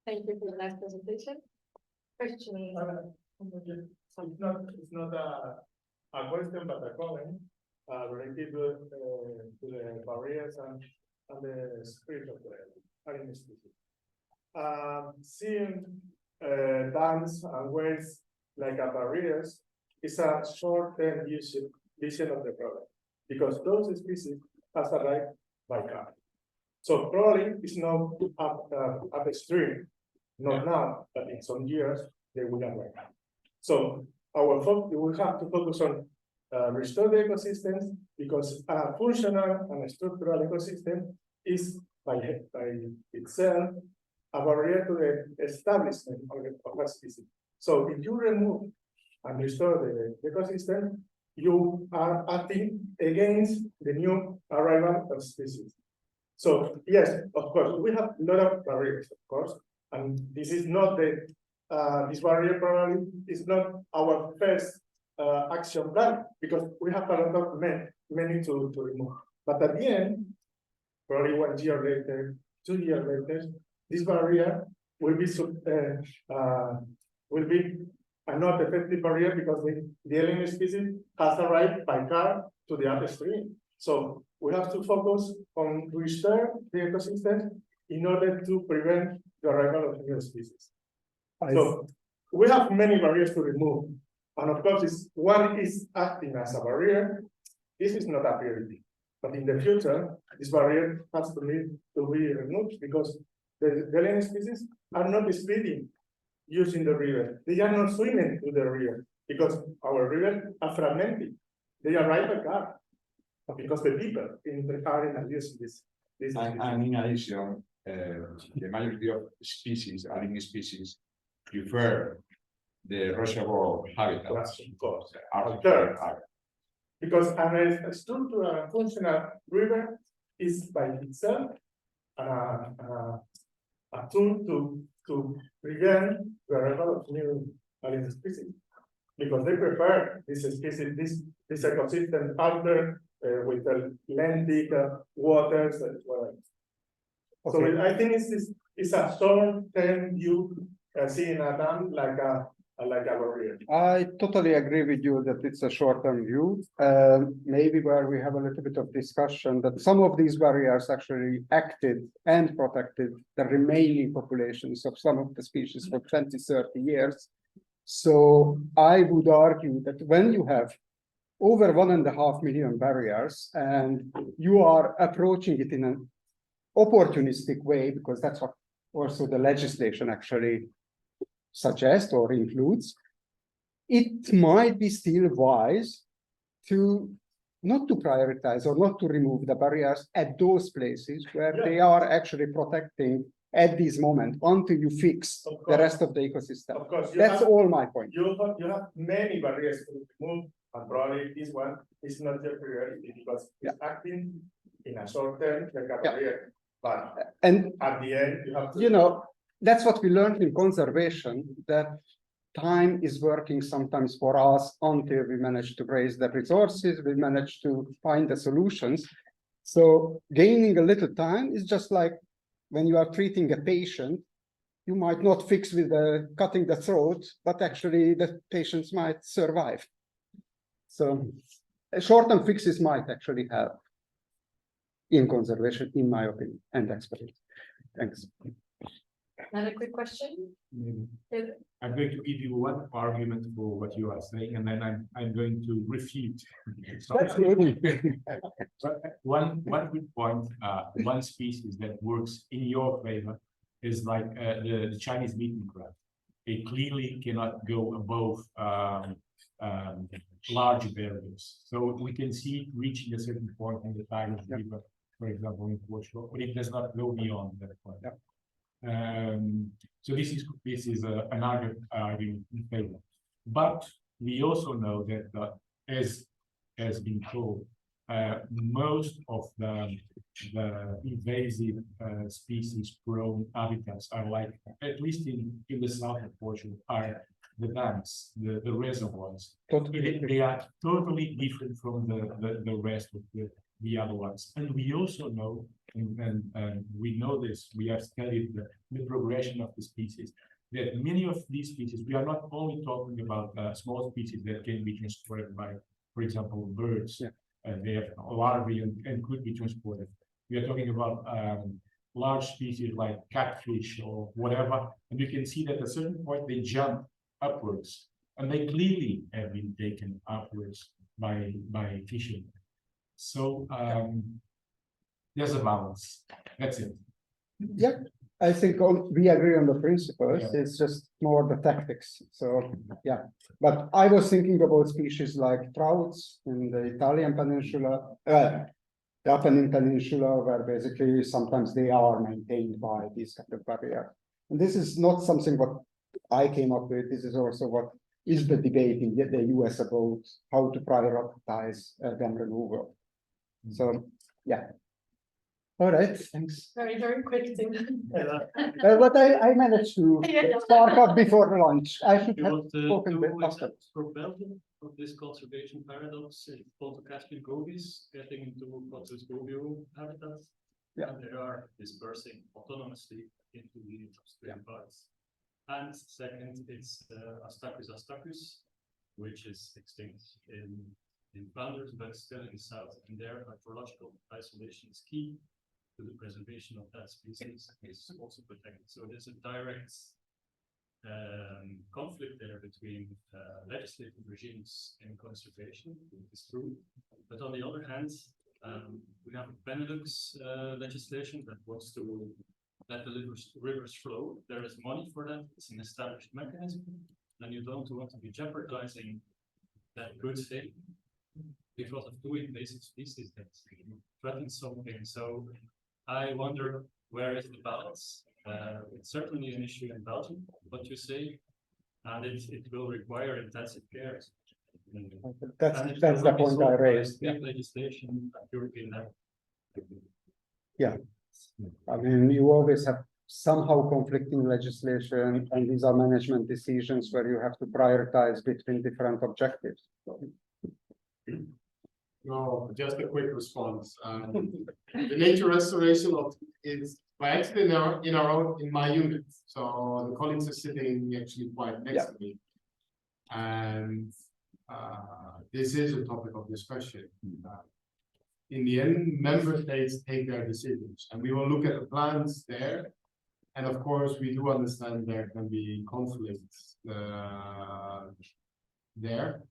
Thank you for the nice presentation. Question. It's not a question, but a comment related to the barriers and the spirit of the alien species. Seeing dams and ways like a barriers is a short-term vision of the problem, because those species has arrived by car. So probably it's not upstream, not now, but in some years they will arrive. So our focus, we have to focus on restore the ecosystems, because a functional and a structural ecosystem is by itself a barrier to the establishment of a species. So if you remove and restore the ecosystem, you are acting against the new arrival of species. So yes, of course, we have a lot of barriers, of course, and this is not the this barrier probably is not our first action plan, because we have a lot of many to remove. But at the end, probably 1 year later, 2 years later, this barrier will be a not effective barrier, because the alien species has arrived by car to the upstream. So we have to focus on restore the ecosystem in order to prevent the arrival of new species. So we have many barriers to remove. And of course, one is acting as a barrier. This is not a priority. But in the future, this barrier has to be removed, because the alien species are not speeding using the river. They are not swimming to the river, because our rivers are fragmented. They arrive by car, because the people in the car are using this. And in addition, the majority of species, alien species, prefer the reservoir habitats. Of course. Because a structural and functional river is by itself a tool to prevent the arrival of new alien species, because they prefer this species, this ecosystem out there with the lentic waters and whatever. Okay. So I think it's a short-term view, seeing a dam like a barrier. I totally agree with you that it's a short-term view. Maybe where we have a little bit of discussion that some of these barriers actually acted and protected the remaining populations of some of the species for 20, 30 years. So I would argue that when you have over 1.5 million barriers and you are approaching it in an opportunistic way, because that's what also the legislation actually suggests or includes, it might be still wise to not to prioritize or not to remove the barriers at those places where they are actually protecting at this moment until you fix the rest of the ecosystem. Of course, that's all my point. You have many barriers to remove, and probably this one is not your priority, because it's acting in a short term like a barrier. But and at the end, you have to. You know, that's what we learned in conservation, that time is working sometimes for us until we manage to raise the resources, we manage to find the solutions. So gaining a little time is just like when you are treating a patient, you might not fix with cutting the throat, but actually the patients might survive. So short-term fixes might actually help. in conservation, in my opinion, and experience. Thanks. Another quick question? I'm going to give you one argument for what you are saying, and then I'm going to refute. That's good. But one good point, one species that works in your favor is like the Chinese meeting crab. It clearly cannot go above large barriers. So we can see it reaching a certain point in the Tigris River, for example, in Portugal, but it does not go beyond that point. So this is an argument in favor. But we also know that as has been told, most of the invasive species prone habitats are like, at least in the south of Portugal, are the dams, the reservoirs. They are totally different from the rest of the other ones. And we also know, and we know this, we have studied the progression of the species, that many of these species, we are not only talking about small species that can be transported by, for example, birds. They have larvae and could be transported. We are talking about large species like catfish or whatever, and you can see that at a certain point they jump upwards, and they clearly have been taken upwards by fishing. So there's a balance. That's it. Yeah, I think we agree on the principles. It's just more the tactics. So yeah, but I was thinking about species like trouts in the Italian peninsula, the Apennine Peninsula, where basically sometimes they are maintained by these kind of barriers. And this is not something what I came up with. This is also what is the debate in the US about how to prioritize dam removal. So yeah. All right, thanks. Very, very quick thing. But I managed to spark up before lunch. I should You have want to spoken do faster. for Belgium of this conservation paradox in Pontocaspian gobies getting into Pontus gobio habitats? Yeah. And they are dispersing autonomously into the upstream parts. And second, it's Astacus astacus, which is extinct in Flanders, but still in the south. And their hydrological isolation is key to the preservation of that species, is also protected. So there's a direct conflict there between legislative regimes and conservation, it's true. But on the other hand, we have a Benelux legislation that wants to let the rivers flow. There is money for that, it's an established mechanism, and you don't want to be jeopardizing that good thing because of two invasive species that threaten something. So I wonder, where is the balance? It's certainly an issue in Belgium, what you say, and it will require intensive care. That's the point I raised. Legislation at European level. Yeah, I mean, you always have somehow conflicting legislation, and these are management decisions where you have to prioritize between different objectives. No, just a quick response. The nature restoration is by accident in my unit. So the colleagues are sitting actually quite next to me, and this is a topic of discussion. In the end, member states take their decisions, and we will look at the plans there. And of course, we do understand there can be conflicts there.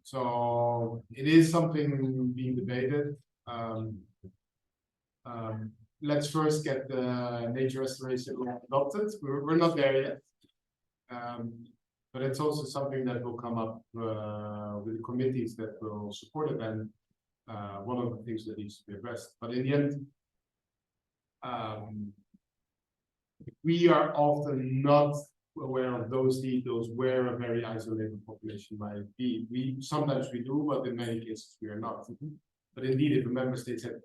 So it is something being debated. Let's first get the nature restoration adopted. We're not there yet. But it's also something that will come up with committees that will support it, and one of the things that needs to be addressed. But in the end, we are often not aware of those details where a very isolated population might be. Sometimes we do, but in many cases we are not. But indeed, if a member state said,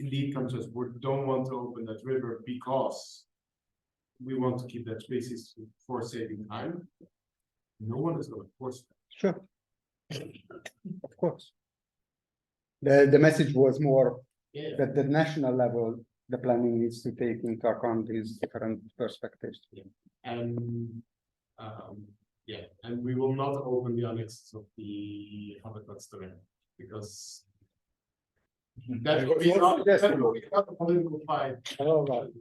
indeed comes to us, we don't want to open that river because we want to keep that species for saving time, no one is going to force that. Sure, of course. The message was more that the national level, the planning needs to take into account these different perspectives. And we will not open the annexes of the habitats terrain because That's what we got, that's what we got the political fight. All right.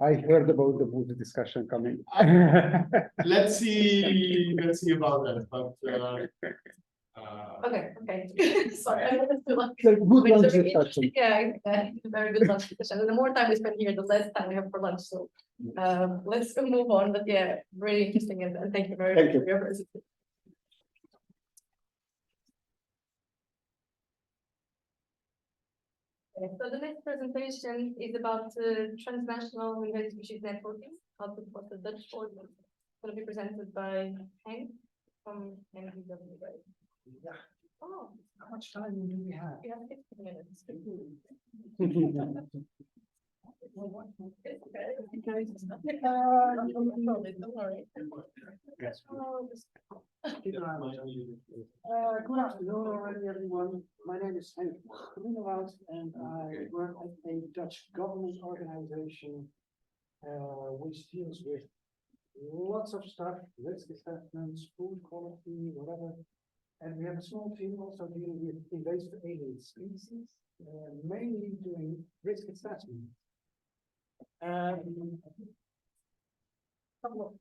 I heard about the Buddha discussion coming. Let's see about that, but, Okay, sorry, I wanted to like. Like good make lunch sure- discussion. Yeah, very good lunch discussion, and the more time we spend here, the less time we have for lunch, so, let's move on, but yeah, really interesting, and thank you very much for your presentation. Okay, so the next presentation is about transnational invasive species networking, how to put the Dutch board. Going to be presented by Henk from NVW. Yeah. Oh, How much time do we have? we have 15 minutes. Don't worry. Good afternoon already, everyone. My name is Henk Groenewoud, and I work at a Dutch government organization which deals with lots of stuff, risk assessments, food quality, whatever. And we have a small team also dealing with invasive alien species, mainly doing risk assessment. A couple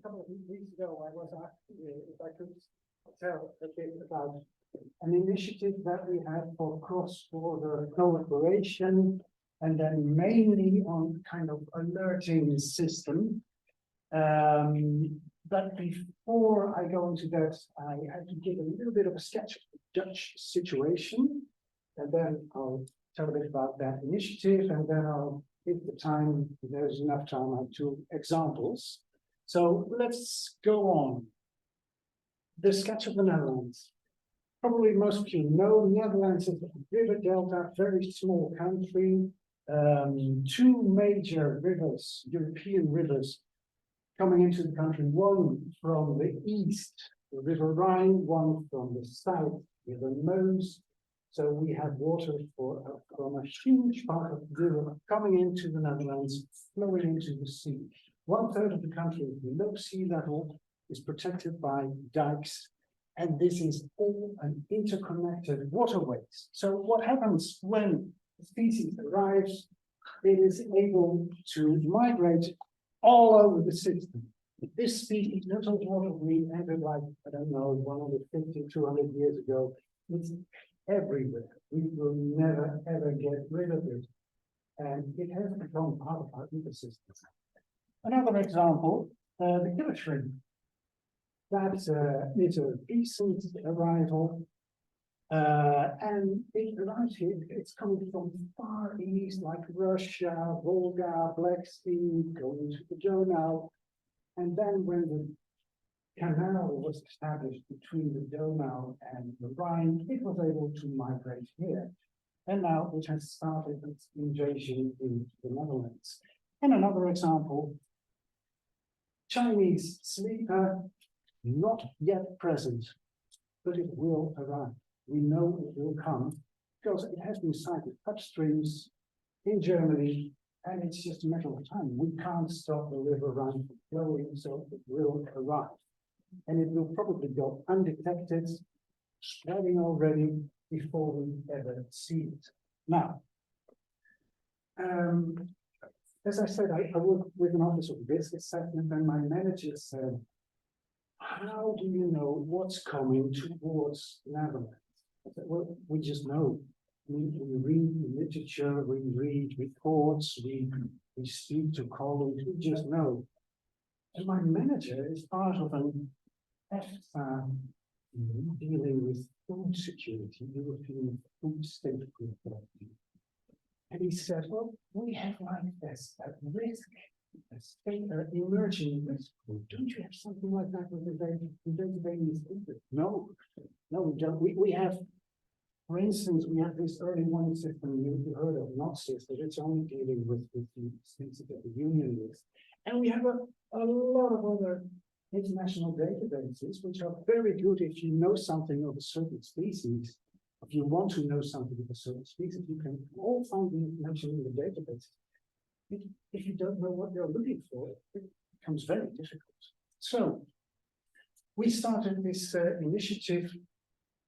of weeks ago, I was asked if I could tell a bit about an initiative that we have for cross-border cooperation, and then mainly on kind of alerting system. But before I go into that, I have to give a little bit of a sketch of the Dutch situation, and then I'll tell a bit about that initiative, and then I'll, if the time, if there's enough time, I have two examples. So let's go on. The sketch of the Netherlands. Probably most of you know, Netherlands is a river delta, very small country. Two major rivers, European rivers, coming into the country, one from the east, the River Rhine, one from the south, River Meuse. So we have water from a huge part of the river coming into the Netherlands, flowing into the sea. 1/3 of the country below sea level is protected by dikes, and this is all an interconnected waterways. So what happens when a species arrives? It is able to migrate all over the system. This species, little water we entered like, I don't know, 150, 200 years ago. It's everywhere. We will never, ever get rid of it. And it has become part of our ecosystem. Another example, the killer shrimp. That is a recent arrival. And it arrives here, it's coming from far east, like Russia, Volga, Black Sea, going to the Donau. And then when the canal was established between the Donau and the Rhine, it was able to migrate here. And now it has started its invasion in the Netherlands. And another example, Chinese sleeper, not yet present, but it will arrive. We know it will come because it has been sighted upstreams in Germany, and it's just a matter of time. We can't stop the River Rhine from flowing, so it will arrive. And it will probably go undetected, spreading already before we ever see it. Now, as I said, I work with an office of risk assessment, and my manager said, how do you know what's coming towards Netherlands? I said, well, we just know. We read literature, we read reports, we speak to colleagues, we just know. And my manager is part of an EFTA dealing with food security, European Food Safety Authority. And he said, well, we have like this, a risk, a state emerging risk group. Don't you have something like that with the babies? No, we don't. We have, for instance, we have this early warning system you heard of, NOXIS, but it's only dealing with the species of the Union list. And we have a lot of other international databases, which are very good if you know something of a certain species. If you want to know something of a certain species, you can all find the information in the database. If you don't know what you're looking for, it becomes very difficult. So we started this initiative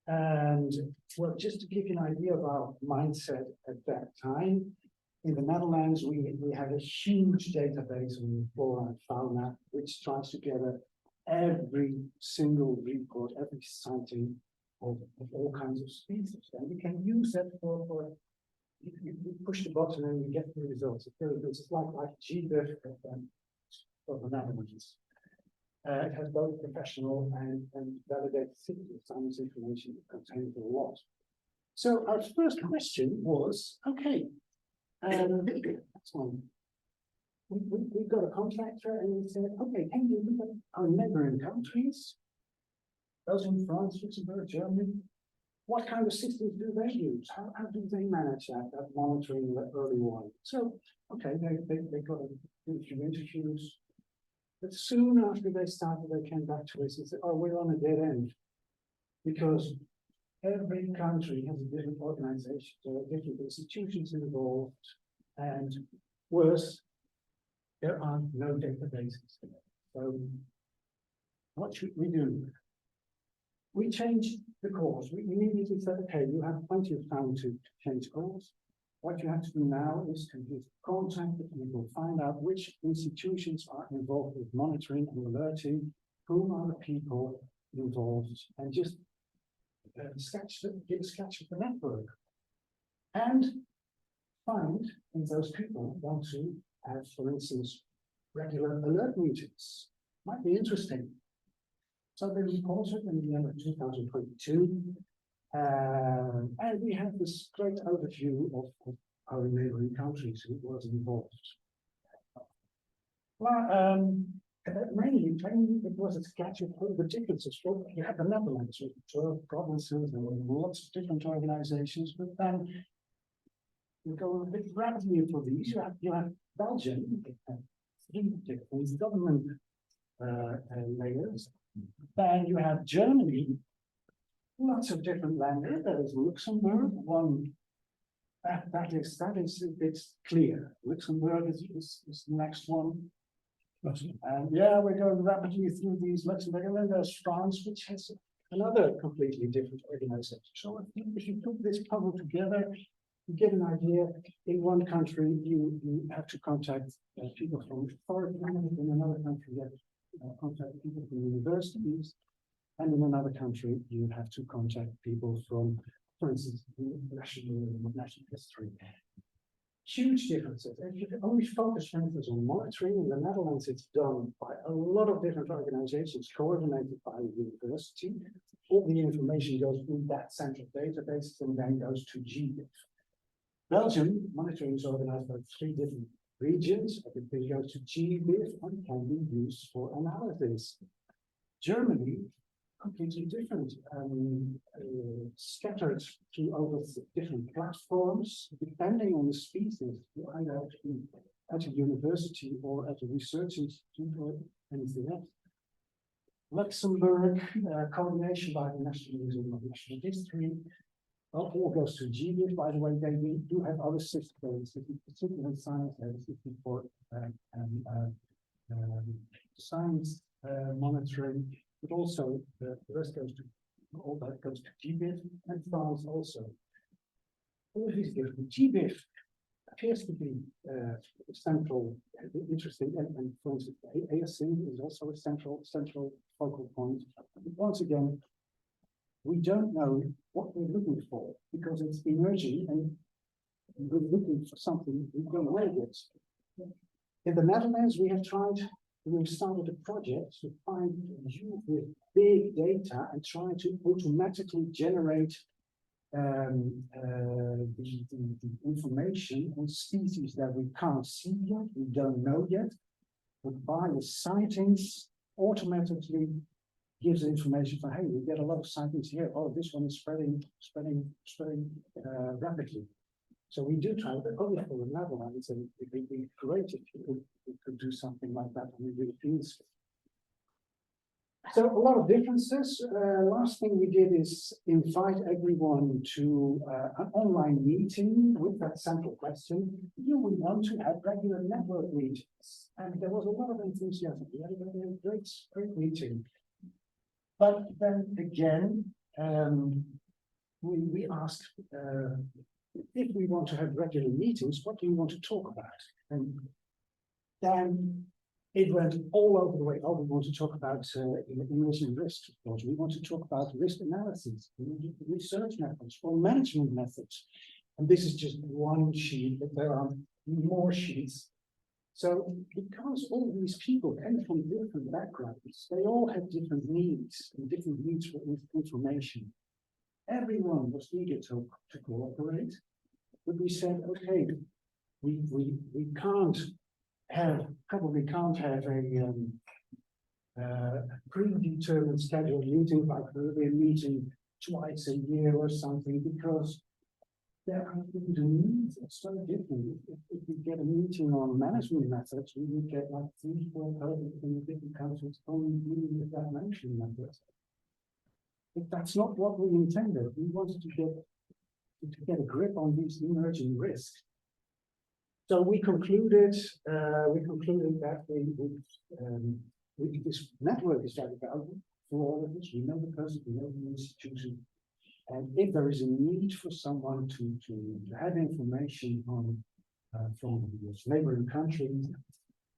And well, just to give you an idea of our mindset at that time, in the Netherlands, we have a huge database on flora and fauna, which tries together every single report, every sighting of all kinds of species. And we can use that for you push the button and you get the results. It's very good. It's like GBIF for the Netherlands. It has both professional and validated science information. It contains a lot. So our first question was, okay, that's one. We got a contractor and we said, okay, can you look at our neighboring countries? Belgium, France, Luxembourg, Germany. What kind of systems do they use? How do they manage that monitoring the early warning? So, okay, they got a few interviews. But soon after they started, they came back to us and said, oh, we're on a dead end. Because every country has a different organization, there are different institutions involved, and worse, there are no databases. So what should we do? We changed the course. We immediately said, okay, you have plenty of time to change course. What you have to do now is to just contact the people, find out which institutions are involved with monitoring and alerting, who are the people involved, and just give a sketch of the network. And find if those people want to have, for instance, regular alert meetings. Might be interesting. So they reported in the end of 2022, and we have this great overview of our neighboring countries who was involved. Well, mainly it was a sketch of all the differences. You have the Netherlands with 12 provinces and lots of different organizations, but then you go a bit rapidly for these. You have Belgium, three different government layers. Then you have Germany, lots of different languages. There is Luxembourg, one that is it's clear. Luxembourg is the next one. And yeah, we're going rapidly through these Luxembourg, and then there's France, which has another completely different organization. So I think if you put this puzzle together, you get an idea. In one country, you have to contact people from authority. In another country, you have to contact people from universities, and in another country, you have to contact people from, for instance, national history. Huge differences. If you can only focus, for instance, on monitoring in the Netherlands, it's done by a lot of different organizations, coordinated by the university. All the information goes in that central database and then goes to GBIF. Belgium, monitoring is organized by 3 different regions. Everything goes to GBIF and can be used for analysis. Germany, completely different, scattered through over different platforms, depending on the species. You either have to be at a university or at a research institute or anything else. Luxembourg, coordination by the National Museum of National History. All goes to GBIF. By the way, they do have other systems, particularly in science, they have a system for science monitoring, but also the rest goes to, all that goes to GBIF, and France also. All these different GBIF appears to be central, interesting, and for instance, ASIN is also a central focal point. But once again, we don't know what we're looking for because it's emerging and we're looking for something we don't know yet. In the Netherlands, we started a project to find you with big data and try to automatically generate the information on species that we can't see yet, we don't know yet, but by the sightings automatically gives information for, hey, we get a lot of sightings here. Oh, this one is spreading rapidly. So we do try, but only for the Netherlands, and it would be great if we could do something like that on the European scale. So a lot of differences. Last thing we did is invite everyone to an online meeting with that central question. Do we want to have regular network meetings? And there was a lot of enthusiasm. We had a great meeting. But then again, we asked, if we want to have regular meetings, what do you want to talk about? And then it went all over the way. Oh, we want to talk about emerging risks, of course. We want to talk about risk analysis, research methods, or management methods. And this is just one sheet, but there are more sheets. So because all these people came from different backgrounds, they all had different needs and different needs for information. Everyone was eager to cooperate, but we said, okay, we probably can't have a predetermined scheduled meeting, like we're meeting twice a year or something, because there are the needs are so different. If we get a meeting on management methods, we would get like 3-4 persons from different countries only dealing with that management methods. But that's not what we intended. We wanted to get a grip on these emerging risks. So we concluded that this network is very valuable for all of us. We know the person, we know the institution. And if there is a need for someone to have information on from neighboring countries,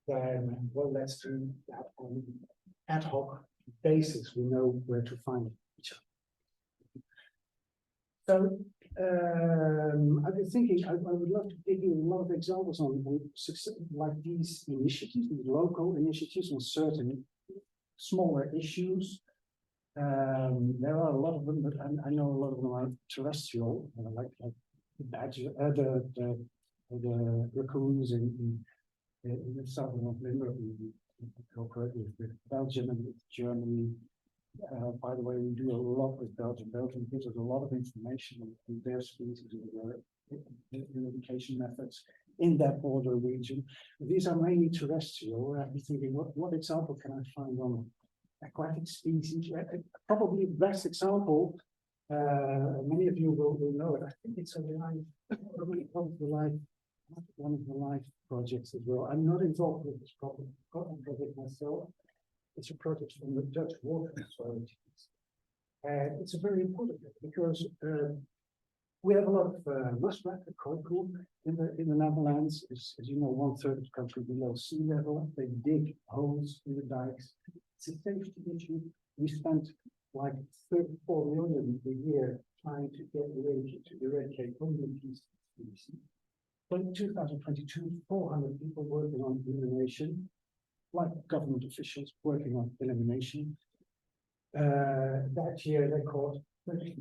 then well, let's do that on an ad hoc basis. We know where to find each other. So I've been thinking I would love to give you a lot of examples on success, like these initiatives, these local initiatives on certain smaller issues. There are a lot of them, but I know a lot of them are terrestrial, like the badger, the raccoons in the southern of Limburg. We cooperate with Belgium and with Germany. By the way, we do a lot with Belgium. Belgium gives us a lot of information on their species and their eradication methods in that border region. These are mainly terrestrial. I've been thinking, what example can I find on aquatic species? Probably the best example, many of you will know it. I think it's one of the life projects as well. I'm not involved with this project myself. It's a project from the Dutch water authorities. And it's a very important because we have a lot of muskrat in the Netherlands. As you know, 1/3 of the country below sea level. They dig holes in the dikes. It's a safety issue. We spent like 34 million a year trying to eradicate only these species. But in 2022, 400 people working on elimination, like government officials working on elimination. That year they caught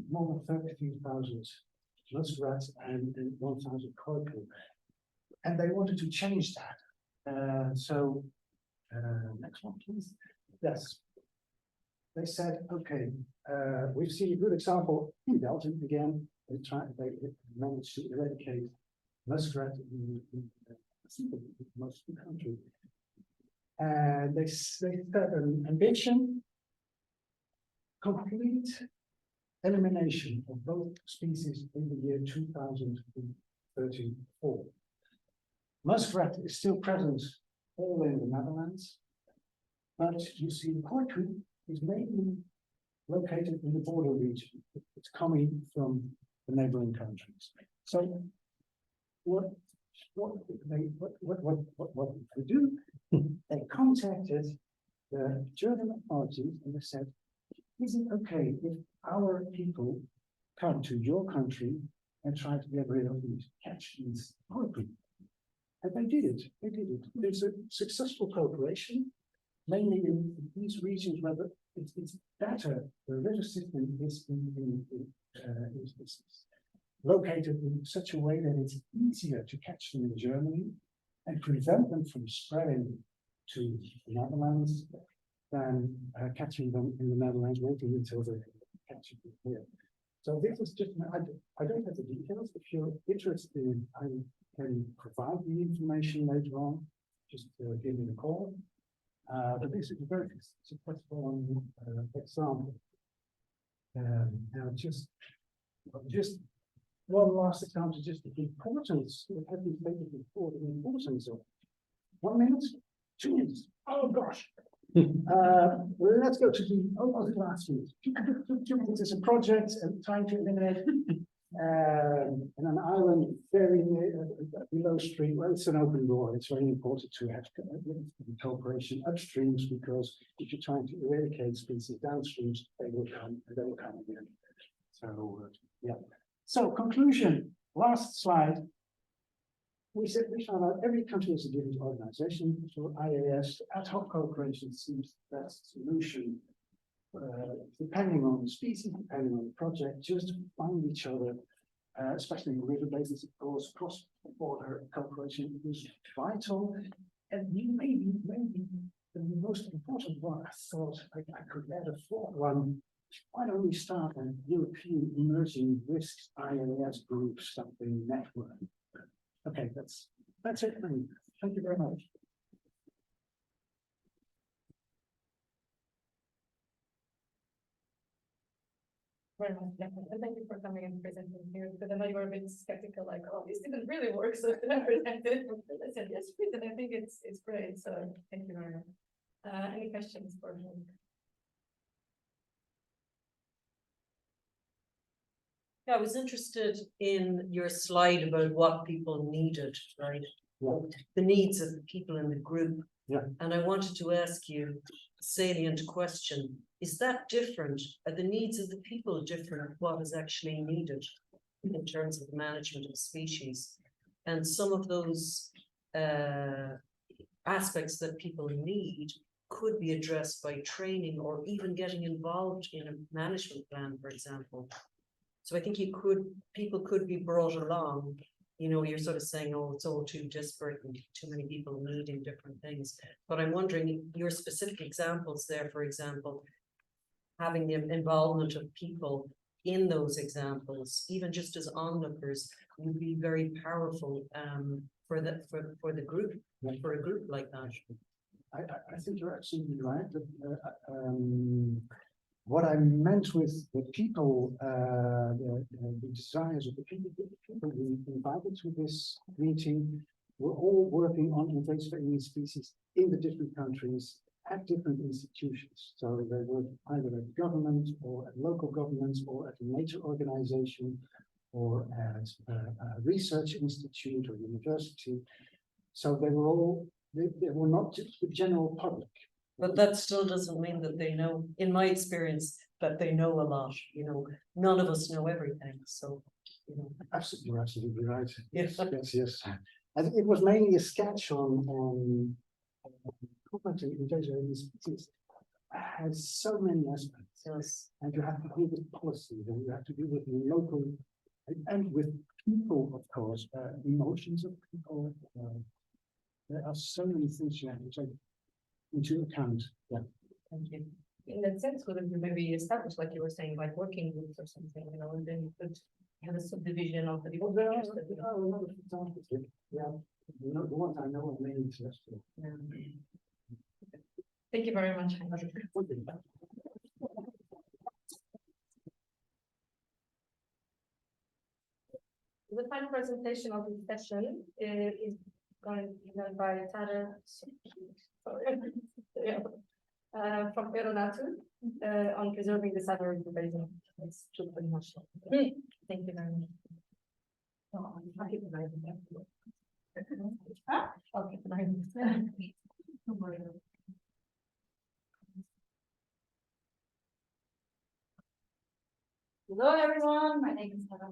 more than 33,000 muskrats and 1,000 koiku. And they wanted to change that. Next one, please. Yes. They said, okay, we've seen a good example in Belgium again. They managed to eradicate muskrat in most of the country. And they set an ambition, complete elimination of both species in the year 2034. Muskrat is still present all in the Netherlands, but you see the koiku is mainly located in the border region. It's coming from the neighboring countries. So what did they do? They contacted the German authorities and they said, is it okay if our people come to your country and try to get rid of these, catch these koiku? And they did it. There's a successful cooperation, mainly in these regions where it's better. The river system is located in such a way that it's easier to catch them in Germany and prevent them from spreading to the Netherlands than catching them in the Netherlands, waiting until they catch them here. So this is just, I don't have the details. If you're interested, I can provide the information later on. Just give me a call. But this is a very successful example. Now, just one last example, just the importance, it has been stated before, the importance of 1 minute, 2 minutes. Oh gosh, Let's go to the last one. It's a project trying to eliminate in an island very near below stream. Well, it's an open door. It's very important to have cooperation upstreams, because if you're trying to eradicate species downstreams, they will come again. So yeah. So conclusion. Last slide. We found out every country is a different organization. For IAS, ad hoc cooperation seems the best solution. Depending on the species, depending on the project, just find each other, especially in river basins, of course, cross-border cooperation is vital. And maybe the most important one, I thought I could add a fourth one. Why don't we start a European Emerging Risks IAS group, something network? Okay, that's it for me. Thank you very much. Very much, definitely. And thank you for coming and presenting here, because I know you were a bit skeptical, like, oh, this didn't really work, so it's not presented. I said, yes, please, and I think it's great. So thank you very much. Any questions for him? Yeah, I was interested in your slide about what people needed, right? Yeah. The needs of the people in the group. Yeah. And I wanted to ask you a salient question. Is that different? Are the needs of the people different? What is actually needed in terms of the management of species? And some of those aspects that people need could be addressed by training or even getting involved in a management plan, for example. So I think people could be brought along. You know, you're sort of saying, oh, it's all too disparate and too many people needing different things. But I'm wondering your specific examples there, for example, having the involvement of people in those examples, even just as onlookers, would be very powerful for the group, for a group like that. I think you're absolutely right. What I meant with the people, the desires of the people we invited to this meeting were all working on invasive alien species in the different countries at different institutions. So they were either at government or at local governments or at a nature organization or at a research institute or university. So they were not just the general public. But that still doesn't mean that they know, in my experience, that they know a lot. You know, none of us know everything. So, you know. Absolutely, you're absolutely right. Yes. Yes. I think it was mainly a sketch on invasive alien species. Has so many aspects. Yes. And you have to deal with policy, and you have to deal with local and with people, of course, emotions of people. There are so many things you have to take into account. Yeah. Thank you. In that sense, could you maybe establish, like you were saying, like working groups or something, you know, and then you could have a subdivision of the people. There are another examples. Yeah, the ones I know are mainly interested. Yeah. Thank you very much. The final presentation of this session is going to be done by Tara from Periodismo on preserving the southern basin. It's super much. Thank you very much. Okay, hello everyone, my name is Tara.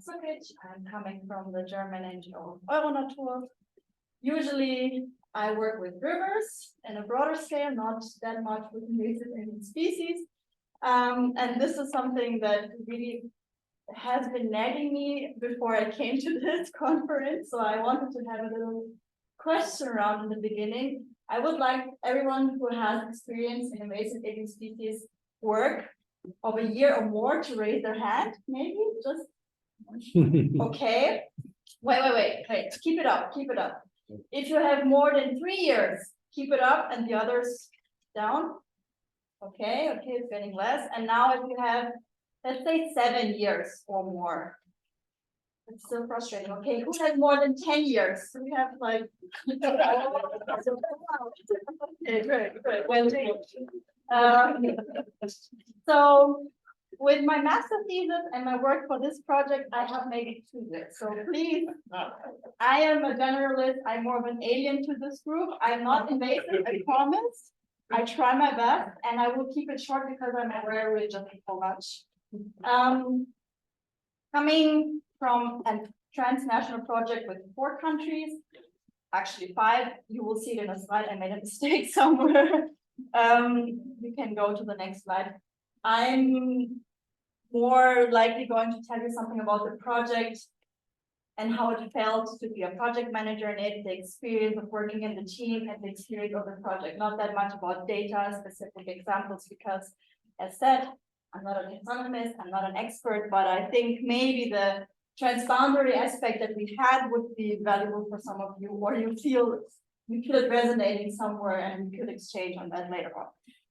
I'm coming from the German NGO Euronatur. Usually I work with rivers in a broader scale, not that much with invasive alien species. And this is something that really has been nagging me before I came to this conference. So I wanted to have a little question around in the beginning. I would like everyone who has experience in invasive alien species work of a year or more to raise their hand, maybe just okay. Wait, keep it up. If you have more than 3 years, keep it up and the others down. Okay, it's getting less. And now if you have, let's say 7 years or more. It's so frustrating. Okay, who has more than 10 years? So we have like. Okay, great. Well, so with my master thesis and my work for this project, I have made it 2 years. So please, I am a generalist. I'm more of an alien to this group. I'm not invasive, I promise. I try my best, and I will keep it short because I'm aware we're just so much. Coming from a transnational project with 4 countries, actually 5, you will see it in a slide. I made a mistake somewhere. You can go to the next slide. I'm more likely going to tell you something about the project and how it felt to be a project manager in it, the experience of working in the team and the experience of the project. Not that much about data, specific examples, because as said, I'm not an economist, I'm not an expert, but I think maybe the transboundary aspect that we had would be valuable for some of you, or you feel it resonating somewhere, and we could exchange on that later on.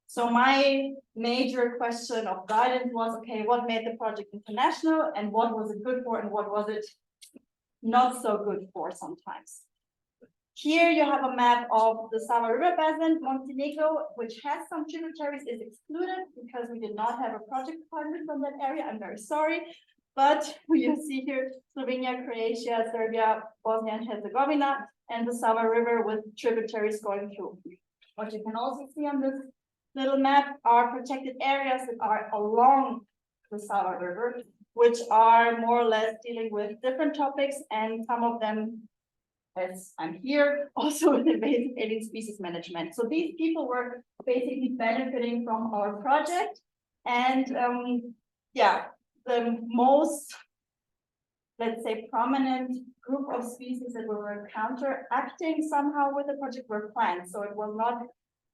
So my major question of guidance was, okay, what made the project international, and what was it good for, and what was it not so good for sometimes. Here you have a map of the Sava River Basin, Montenegro, which has some tributaries, is excluded because we did not have a project partner from that area. I'm very sorry. But you see here Slovenia, Croatia, Serbia, Bosnia and Herzegovina, and the Sava River with tributaries going through. What you can also see on this little map are protected areas that are along the Sava River, which are more or less dealing with different topics, and some of them, as I'm here, also with invasive alien species management. So these people were basically benefiting from our project, and yeah, the most, let's say, prominent group of species that were counteracting somehow with the project were plants. So it was not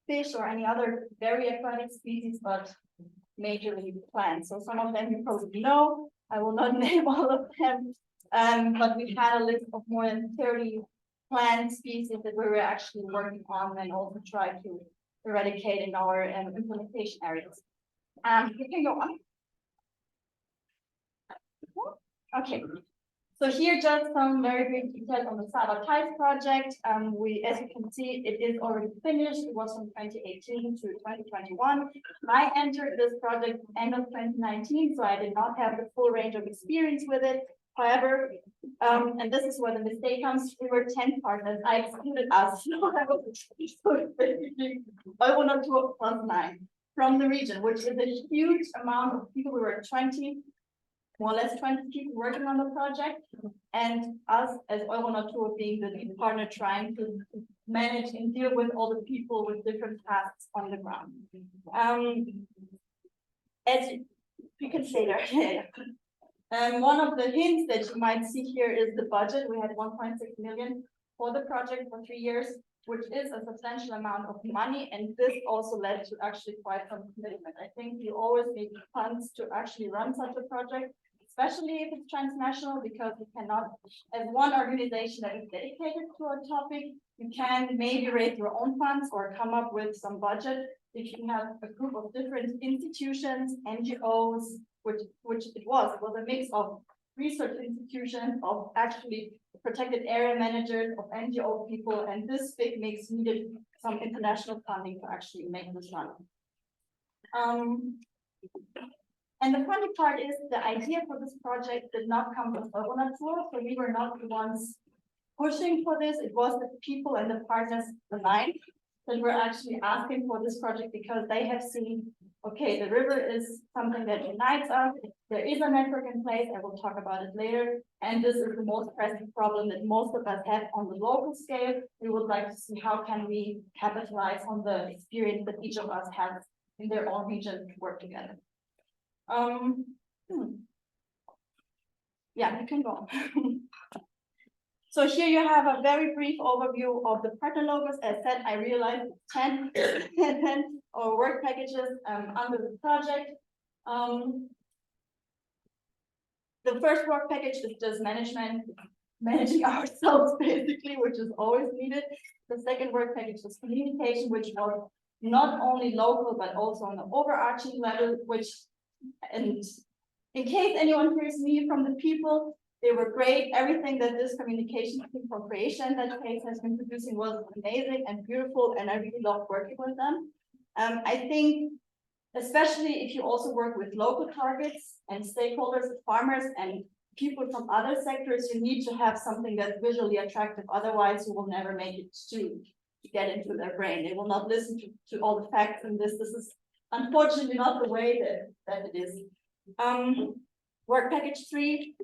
fish or any other very aquatic species, but majorly plants. So some of them you probably know. I will not name all of them, but we had a list of more than 30 plant species that we were actually working on and also try to eradicate in our implementation areas. You can go on. Okay. So here just some very brief details on the Sava Ties project. As you can see, it is already finished. It was from 2018 to 2021. I entered this project end of 2019, so I did not have the full range of experience with it. However, and this is where the mistake comes, we were 10 partners. I excluded us. So basically, I wanted to plus 9 from the region, which is a huge amount of people. We were 20. More or less 20 people working on the project, and us as Oil being the lead partner trying to manage and deal with all the people with different tasks on the ground. As you can say there, one of the hints that you might see here is the budget. We had 1.6 million for the project for 3 years, which is a substantial amount of money, and this also led to actually quite some commitment. I think you always need funds to actually run such a project, especially if it's transnational, because you cannot, as one organization that is dedicated to a topic, you can maybe raise your own funds or come up with some budget. If you have a group of different institutions, NGOs, which it was a mix of research institutions, of actually protected area managers, of NGO people, and this big mix needed some international funding to actually make this run. And the funny part is the idea for this project did not come from Euronatur, so we were not the ones pushing for this. It was the people and the partners aligned that were actually asking for this project, because they have seen, okay, the river is something that unites us. There is a network in place. I will talk about it later. And this is the most pressing problem that most of us have on the local scale. We would like to see how can we capitalize on the experience that each of us has in their own region to work together. Yeah, you can go. So here you have a very brief overview of the partner logos. As said, I realized 10 or work packages under the project. The first work package is just managing ourselves basically, which is always needed. The second work package is communication, which was not only local, but also on the overarching level, which, and in case anyone hears me from the people, They were great. Everything that this communication team for Croatia in that case has been producing was amazing and beautiful, and I really loved working with them. I think, especially if you also work with local targets and stakeholders, farmers and people from other sectors, you need to have something that's visually attractive. Otherwise, you will never make it to get into their brain. They will not listen to all the facts in this. This is unfortunately not the way that it is. Work package 3,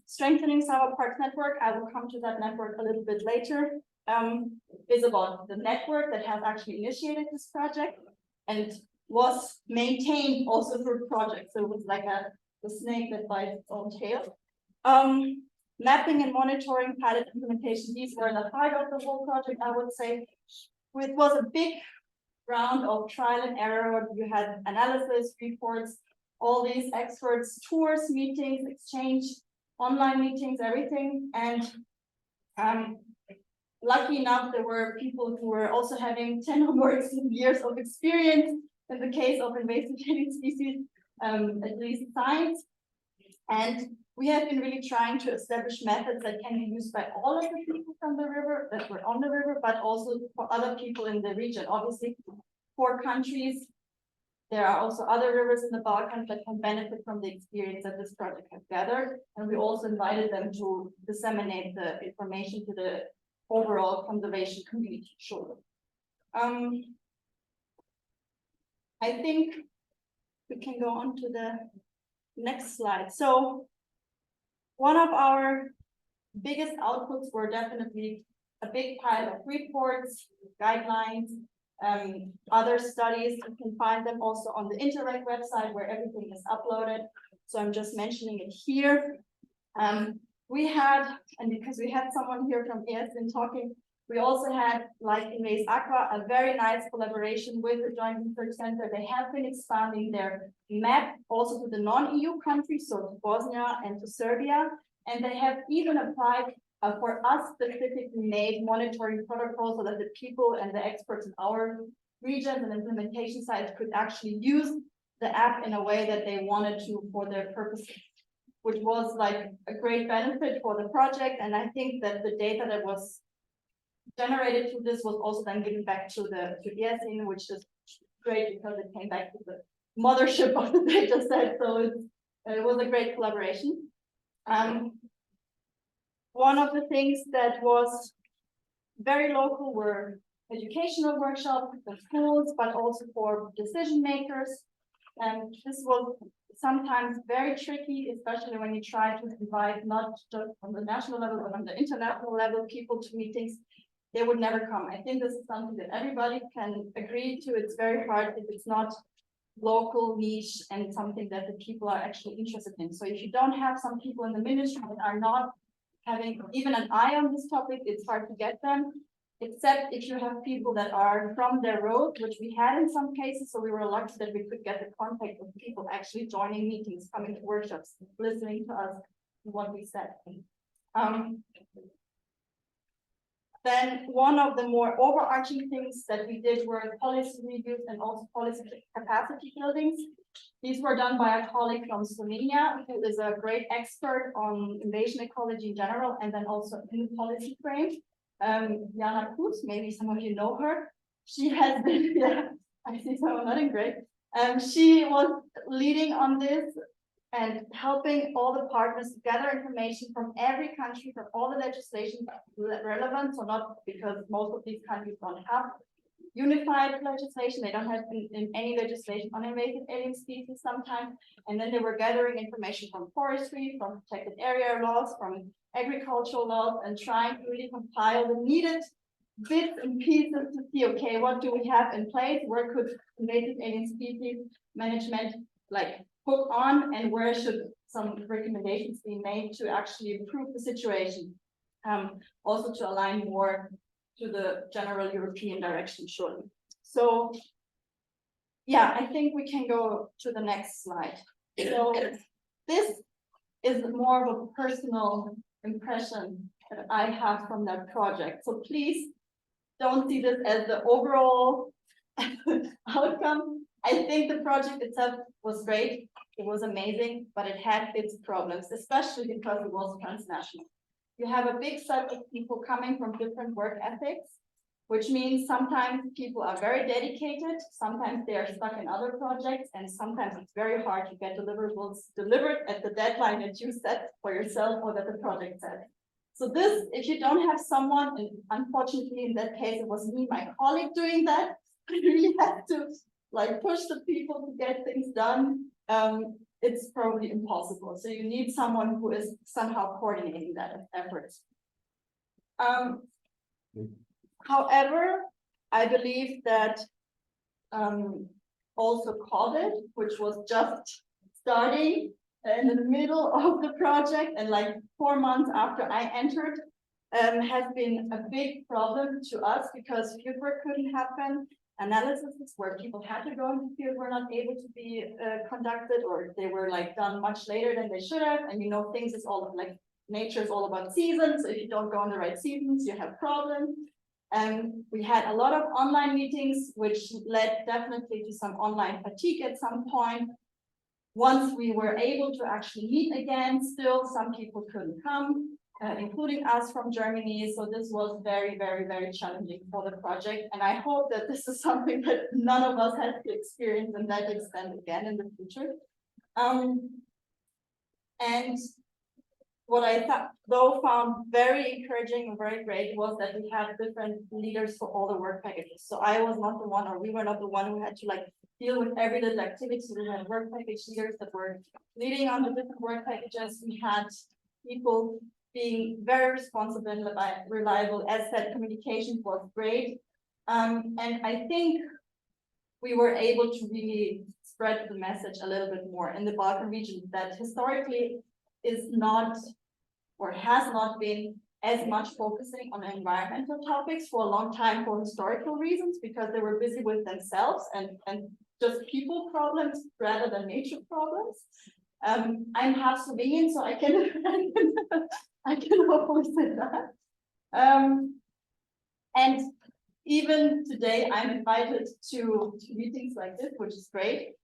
strengthening Sava Parks network. I will come to that network a little bit later. Is about the network that has actually initiated this project and was maintained also through projects. So it was like the snake that bites its own tail. Mapping and monitoring, pilot implementation, these were the heart of the whole project, I would say. It was a big round of trial and error. You had analysis, reports, all these experts, tours, meetings, exchange, online meetings, everything. And lucky enough, there were people who were also having 10 or more years of experience in the case of invasive alien species, at least science. And we have been really trying to establish methods that can be used by all of the people from the river that were on the river, but also for other people in the region. Obviously, 4 countries. There are also other rivers in the Balkans that can benefit from the experience that this project has gathered. And we also invited them to disseminate the information to the overall conservation community. Sure. I think we can go on to the next slide. So one of our biggest outputs were definitely a big pile of reports, guidelines, other studies. You can find them also on the Interact website where everything is uploaded. So I'm just mentioning it here. We had, and because we had someone here from ESN talking, we also had, like Invasive Aqua, a very nice collaboration with the Joint Research Center. They have been expanding their map also to the non-EU countries, so to Bosnia and to Serbia. And they have even applied for us specifically made monitoring protocols so that the people and the experts in our regions and implementation sites could actually use the app in a way that they wanted to for their purposes, which was like a great benefit for the project. And I think that the data that was generated through this was also then given back to ESN, which is great because it came back to the mothership of the data set. So it was a great collaboration. One of the things that was very local were educational workshops for schools, but also for decision makers. And this was sometimes very tricky, especially when you try to invite not just on the national level, but on the international level, people to meetings. They would never come. I think this is something that everybody can agree to. It's very hard if it's not local, niche, and something that the people are actually interested in. So if you don't have some people in the ministry that are not having even an eye on this topic, it's hard to get them, except if you have people that are from their road, which we had in some cases. So we were lucky that we could get the contact of people actually joining meetings, coming to workshops, listening to us, what we said. Then one of the more overarching things that we did were policy reviews and also policy capacity buildings. These were done by a colleague from Slovenia, who is a great expert on invasion ecology in general, and then also in the policy frame. Jana Kuz, maybe some of you know her. She has been, yeah, I see someone nodding, great. She was leading on this and helping all the partners to gather information from every country, from all the legislation relevant, so not because most of these countries don't have unified legislation, they don't have in any legislation on invasive alien species sometimes, and then they were gathering information from forestry, from protected area laws, from agricultural laws, and trying to really compile the needed bits and pieces to see, okay, what do we have in place, where could invasive alien species management like hook on, and where should some recommendations be made to actually improve the situation, also to align more to the general European direction shortly. So yeah, I think we can go to the next slide. So this is more of a personal impression that I have from that project. So please don't see this as the overall outcome. I think the project itself was great. It was amazing, but it had its problems, especially because it was transnational. You have a big set of people coming from different work ethics, which means sometimes people are very dedicated, sometimes they are stuck in other projects, and sometimes it's very hard to get deliverables delivered at the deadline that you set for yourself or that the project set. So this, if you don't have someone, and unfortunately in that case, it was me, my colleague doing that, I really had to like push the people to get things done. It's probably impossible. So you need someone who is somehow coordinating that effort. However, I believe that also COVID, which was just starting in the middle of the project and like 4 months after I entered, has been a big problem to us because fieldwork couldn't happen. Analyses where people had to go into the field were not able to be conducted, or they were like done much later than they should have. And you know, things is all like nature is all about seasons. So if you don't go in the right seasons, you have problems. And we had a lot of online meetings, which led definitely to some online fatigue at some point. Once we were able to actually meet again, still some people couldn't come, including us from Germany. So this was very, very, very challenging for the project. And I hope that this is something that none of us has to experience in that extent again in the future. And what I though found very encouraging and very great was that we had different leaders for all the work packages. So I was not the one, or we were not the one who had to like deal with every little activity. We had work package leaders that were leading on the different work packages. We had people being very responsible and reliable. As said, communication was great. And I think we were able to really spread the message a little bit more in the Balkan region that historically is not or has not been as much focusing on environmental topics for a long time for historical reasons, because they were busy with themselves and just people problems rather than nature problems. I'm half Slovenian, so I can I can hopefully say that. And even today, I'm invited to meetings like this, which is great.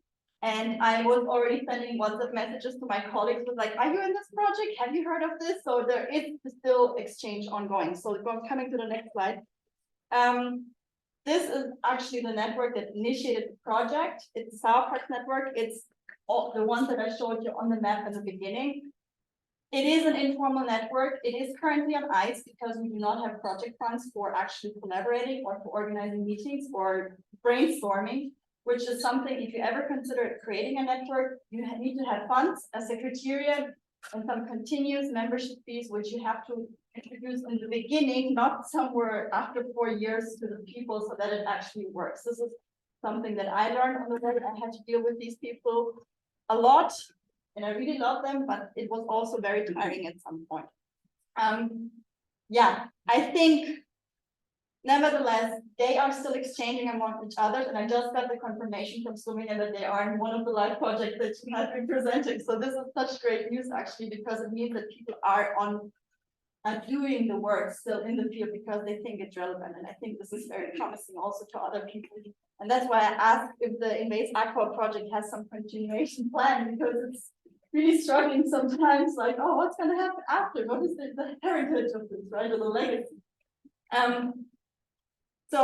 And I was already sending WhatsApp messages to my colleagues with like, are you in this project? Have you heard of this? So there is still exchange ongoing. So coming to the next slide. This is actually the network that initiated the project. It's the South Park network. It's all the ones that I showed you on the map at the beginning. It is an informal network. It is currently on ice because we do not have project funds for actually collaborating or for organizing meetings or brainstorming, which is something, if you ever consider creating a network, you need to have funds, a secretariat, and some continuous membership fees, which you have to introduce in the beginning, not somewhere after 4 years to the people so that it actually works. This is something that I learned on the way. I had to deal with these people a lot, and I really love them, but it was also very tiring at some point. Yeah, I think nevertheless, they are still exchanging among each other, and I just got the confirmation from Slovenia that they are in one of the live projects that you have been presenting. So this is such great news actually, because it means that people are doing the work still in the field because they think it's relevant. And I think this is very promising also to other people. And that's why I asked if the Invasive Aqua project has some continuation plan, because it's really struggling sometimes, like, oh, what's going to happen after? What is the heritage of this, right? Or the legacy? So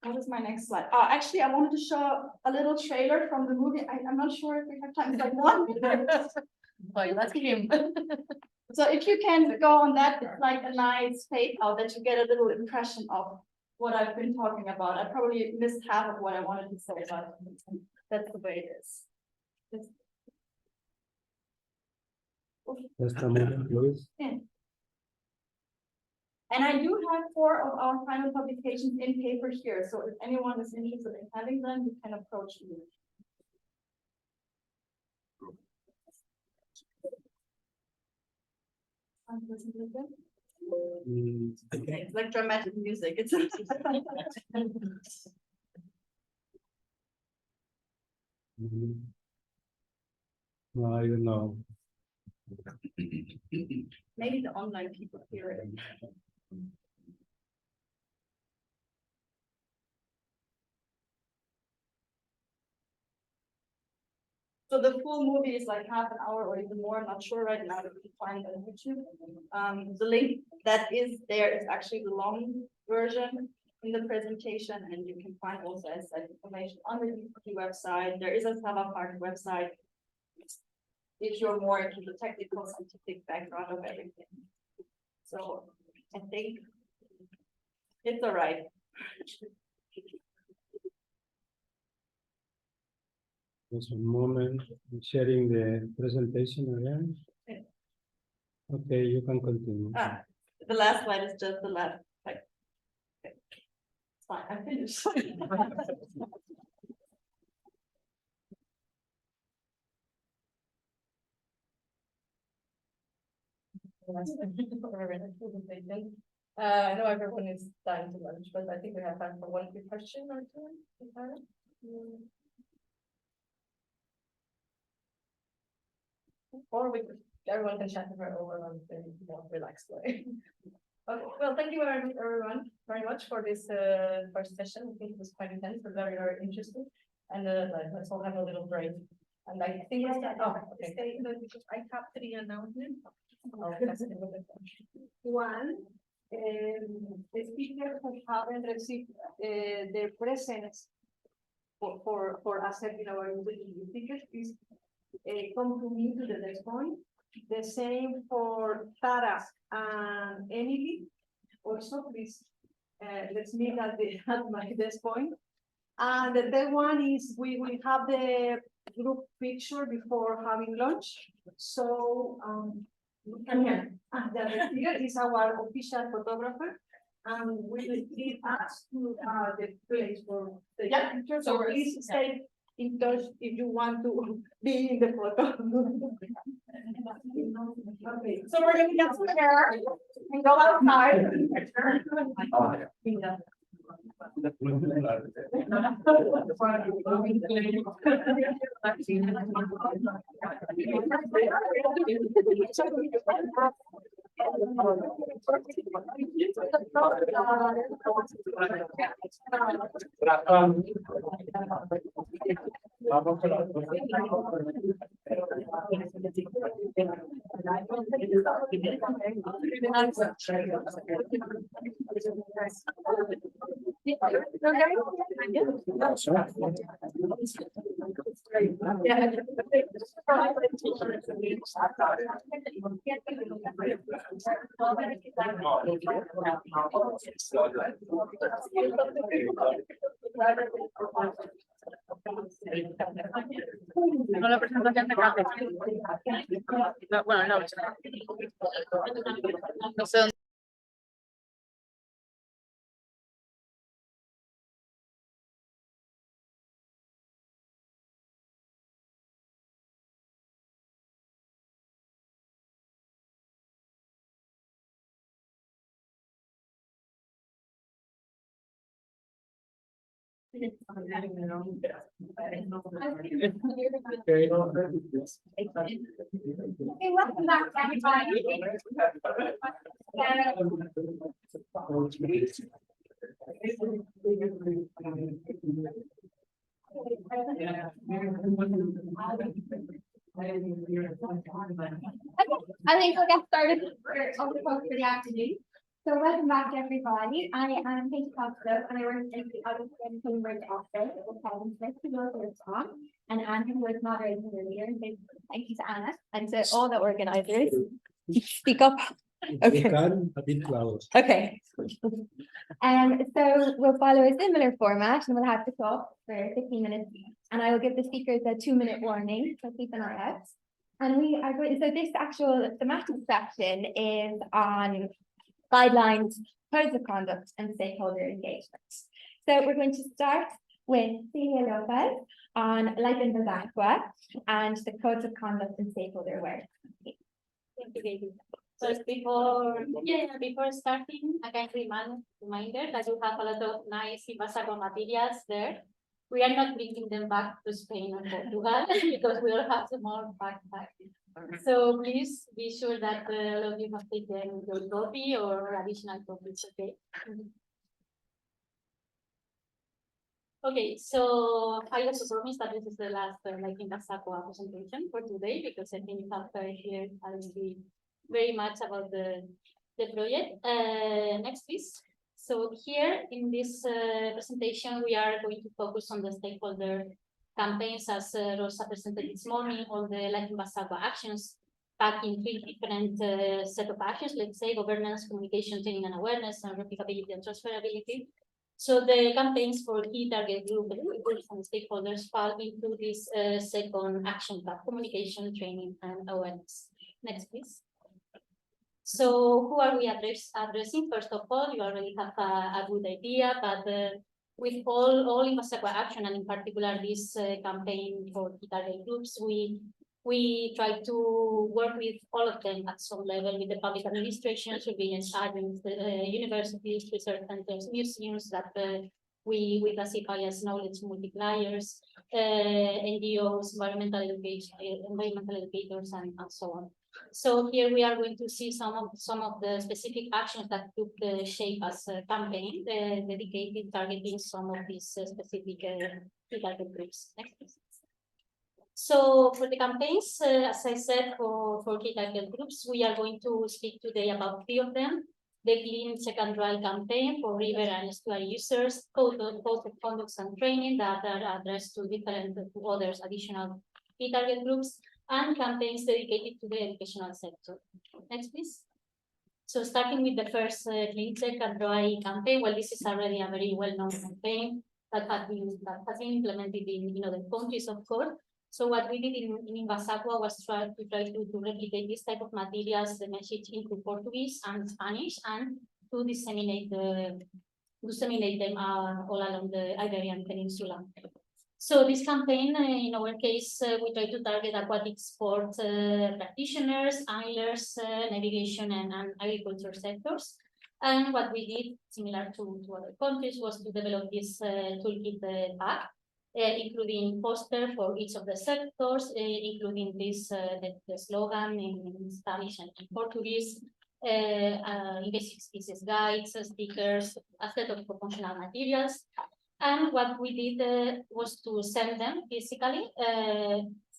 what is my next slide? Actually, I wanted to show a little trailer from the movie. I'm not sure if we have time. It's like 1 minute. Well, that's him. So if you can go on that, it's like a nice fade out that you get a little impression of what I've been talking about. I probably missed half of what I wanted to say, but that's the way it is. Just a moment, please. Yeah. And I do have 4 of our final publications in paper here. So if anyone is interested in having them, you can approach me. Okay, it's like dramatic music. It's No, I don't know. maybe the online people hear it. So the full movie is like half an hour or even more, I'm not sure right now, if you find it on YouTube. The link that is there is actually the long version in the presentation, and you can find also as information on the DPP website. There is a Sava Park website if you're more into the technical scientific background of everything. So I think it's all right. Just a moment, I'm sharing the presentation again. Okay, you can continue. The last slide is just the last. Like, okay. It's fine, I'm finished. I know everyone is dying to lunch, but I think we have time for one quick question or two. Or everyone can chat over on the more relaxed way. Okay, well, thank you everyone very much for this first session. I think it was quite intense, but very, very interesting. And let's all have a little break. And I think okay. I have 3 announcements. Oh, that's a little bit. One, the speakers who haven't received their presence for accepting our invitation, the speakers, please come to me to the next point. The same for Tara and Emily. Also, please let's meet at my desk point. And the third one is we will have the group picture before having lunch. So the speaker is our official photographer, and we will lead us to the place for the picture. So please stay in touch if you want to be in the photo. Okay, so we're going to get some air and go outside. No la presentación de café. Bueno, no sé dónde. Okay. Welcome back, everybody. I think we'll get started on the talk for the afternoon. So welcome back, everybody. I am Kate Costa, and I work in the Autism Cambridge office with Kevin Smith, who knows their talk, and Andrew, who was moderating earlier. Thank you to Anna and to all the organizers. Speak up. Okay. You can a bit loud. Okay. So we'll follow a similar format, and we'll have to talk for 15 minutes, and I will give the speakers a 2-minute warning, so keep an eye out. And we are going, so this actual thematic section is on guidelines, codes of conduct, and stakeholder engagement. So we're going to start with Celia Lopez on Invasive and the codes of conduct and stakeholder awareness. Thank you, David. So before starting, a kind reminder that you have a lot of nice Invasive materials there. We are not bringing them back to Spain or Portugal because we don't have some more backpack. So please be sure that all of you have taken your copy or additional copies, okay? Okay, so I also promised that this is the last like Invasacqua presentation for today, because I think after here I will be very much about the project. Next, please. So here in this presentation, we are going to focus on the stakeholder campaigns, as Rosa presented this morning, all the like Invasacqua actions packed in 3 different set of actions, let's say governance, communication, training and awareness, and replicability and transferability. So the campaigns for key target groups and stakeholders fall into this second action pack: communication, training, and awareness. Next, please. So who are we addressing? First of all, you already have a good idea, but with all Invasacqua action, and in particular this campaign for key target groups, we try to work with all of them at some level, with the public administration, surveillance agents, universities, research centers, museums that we classify as knowledge multipliers, NGOs, environmental educators, and so on. So here we are going to see some of the specific actions that took shape as a campaign dedicated targeting some of these specific target groups. Next, please. So for the campaigns, as I said, for key target groups, we are going to speak today about 3 of them: the Clean, Check and Dry campaign for river and estuary users, code of conduct and training that are addressed to others additional key target groups, and campaigns dedicated to the educational sector. Next, please. So starting with the first Clean, Check and Dry campaign, well, this is already a very well-known campaign that has been implemented in other countries, of course. So what we did in Invasacqua was try to replicate this type of materials, the message into Portuguese and Spanish, and to disseminate them all along the Iberian Peninsula. So this campaign, in our case, we try to target aquatic sport practitioners, anglers, navigation and agriculture sectors. And what we did, similar to other countries, was to develop this toolkit pack, including poster for each of the sectors, including this the slogan in Spanish and in Portuguese, invasive species guides, stickers, a set of functional materials. And what we did was to send them physically.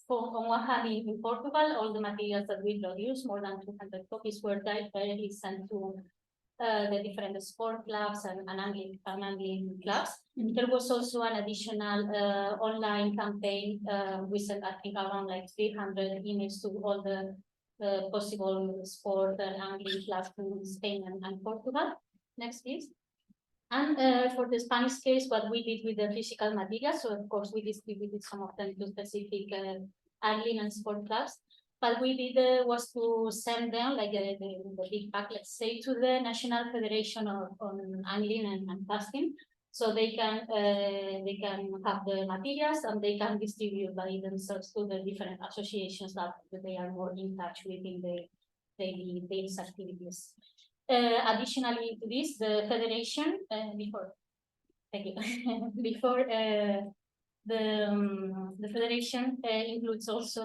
On one hand, in Portugal, all the materials that we produced, more than 200 copies, were directly sent to the different sport clubs and angling clubs. There was also an additional online campaign. We sent, I think, around like 300 emails to all the possible sport and angling clubs in Spain and Portugal. Next, please. And for the Spanish case, what we did with the physical materials, so of course we distributed some of them to specific angling and sport clubs. What we did was to send them, like the big pack, let's say, to the National Federation on Angling and Casting, so they can have the materials and they can distribute by themselves to the different associations that they are more in touch with in the daily activities. Additionally to this, the federation the federation includes also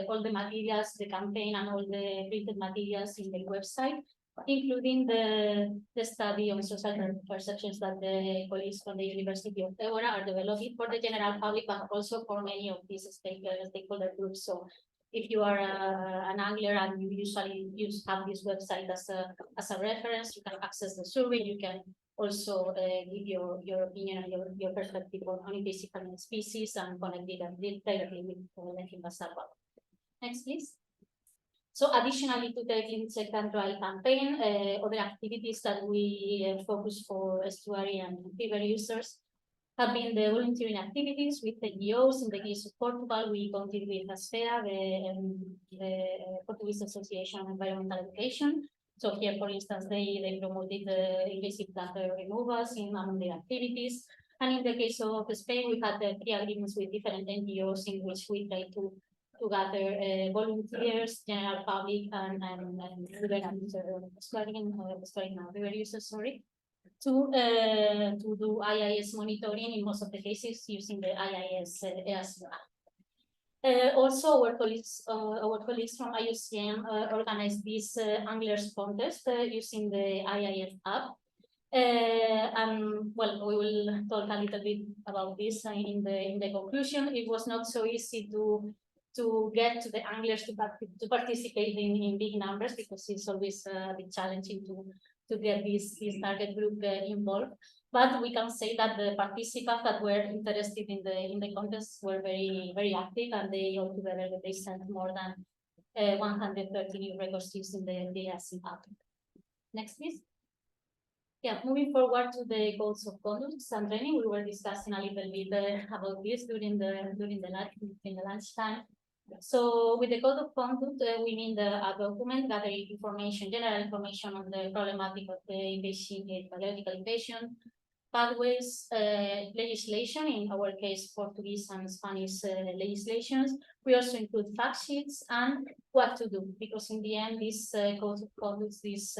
all the materials, the campaign, and all the printed materials in the website, including the study on social perceptions that the colleagues from the University of Évora are developing for the general public, but also for many of these stakeholder groups. So if you are an angler and you usually have this website as a reference, you can access the survey. You can also give your opinion and your perspective on invasive alien species and connect it directly with Invasacqua. Next, please. So additionally to the Clean, Check and Dry campaign, other activities that we focus for estuary and river users have been the volunteering activities with NGOs. In the case of Portugal, we continued with ASFEA, the Portuguese Association of Environmental Education. So here, for instance, they promoted the invasive plant removals among their activities. And in the case of Spain, we had the pre-agreements with different NGOs in which we try to gather volunteers, general public, and river users, sorry, to do IIS monitoring in most of the cases using the IIS EAS. Also, our colleagues from IUCN organized this anglers contest using the IIS app. Well, we will talk a little bit about this in the conclusion. It was not so easy to get to the anglers to participate in big numbers, because it's always a bit challenging to get this target group involved. But we can say that the participants that were interested in the contest were very active, and they altogether they sent more than 130 new records in the ASI app. Next, please. Yeah, moving forward to the codes of conduct and training, we were discussing a little bit about this during the lunchtime. So with the code of conduct, we mean a document gathering information, general information on the problematic of the invasive biological invasion, pathways, legislation, in our case, Portuguese and Spanish legislations. We also include fact sheets and what to do, because in the end, this code of conduct, these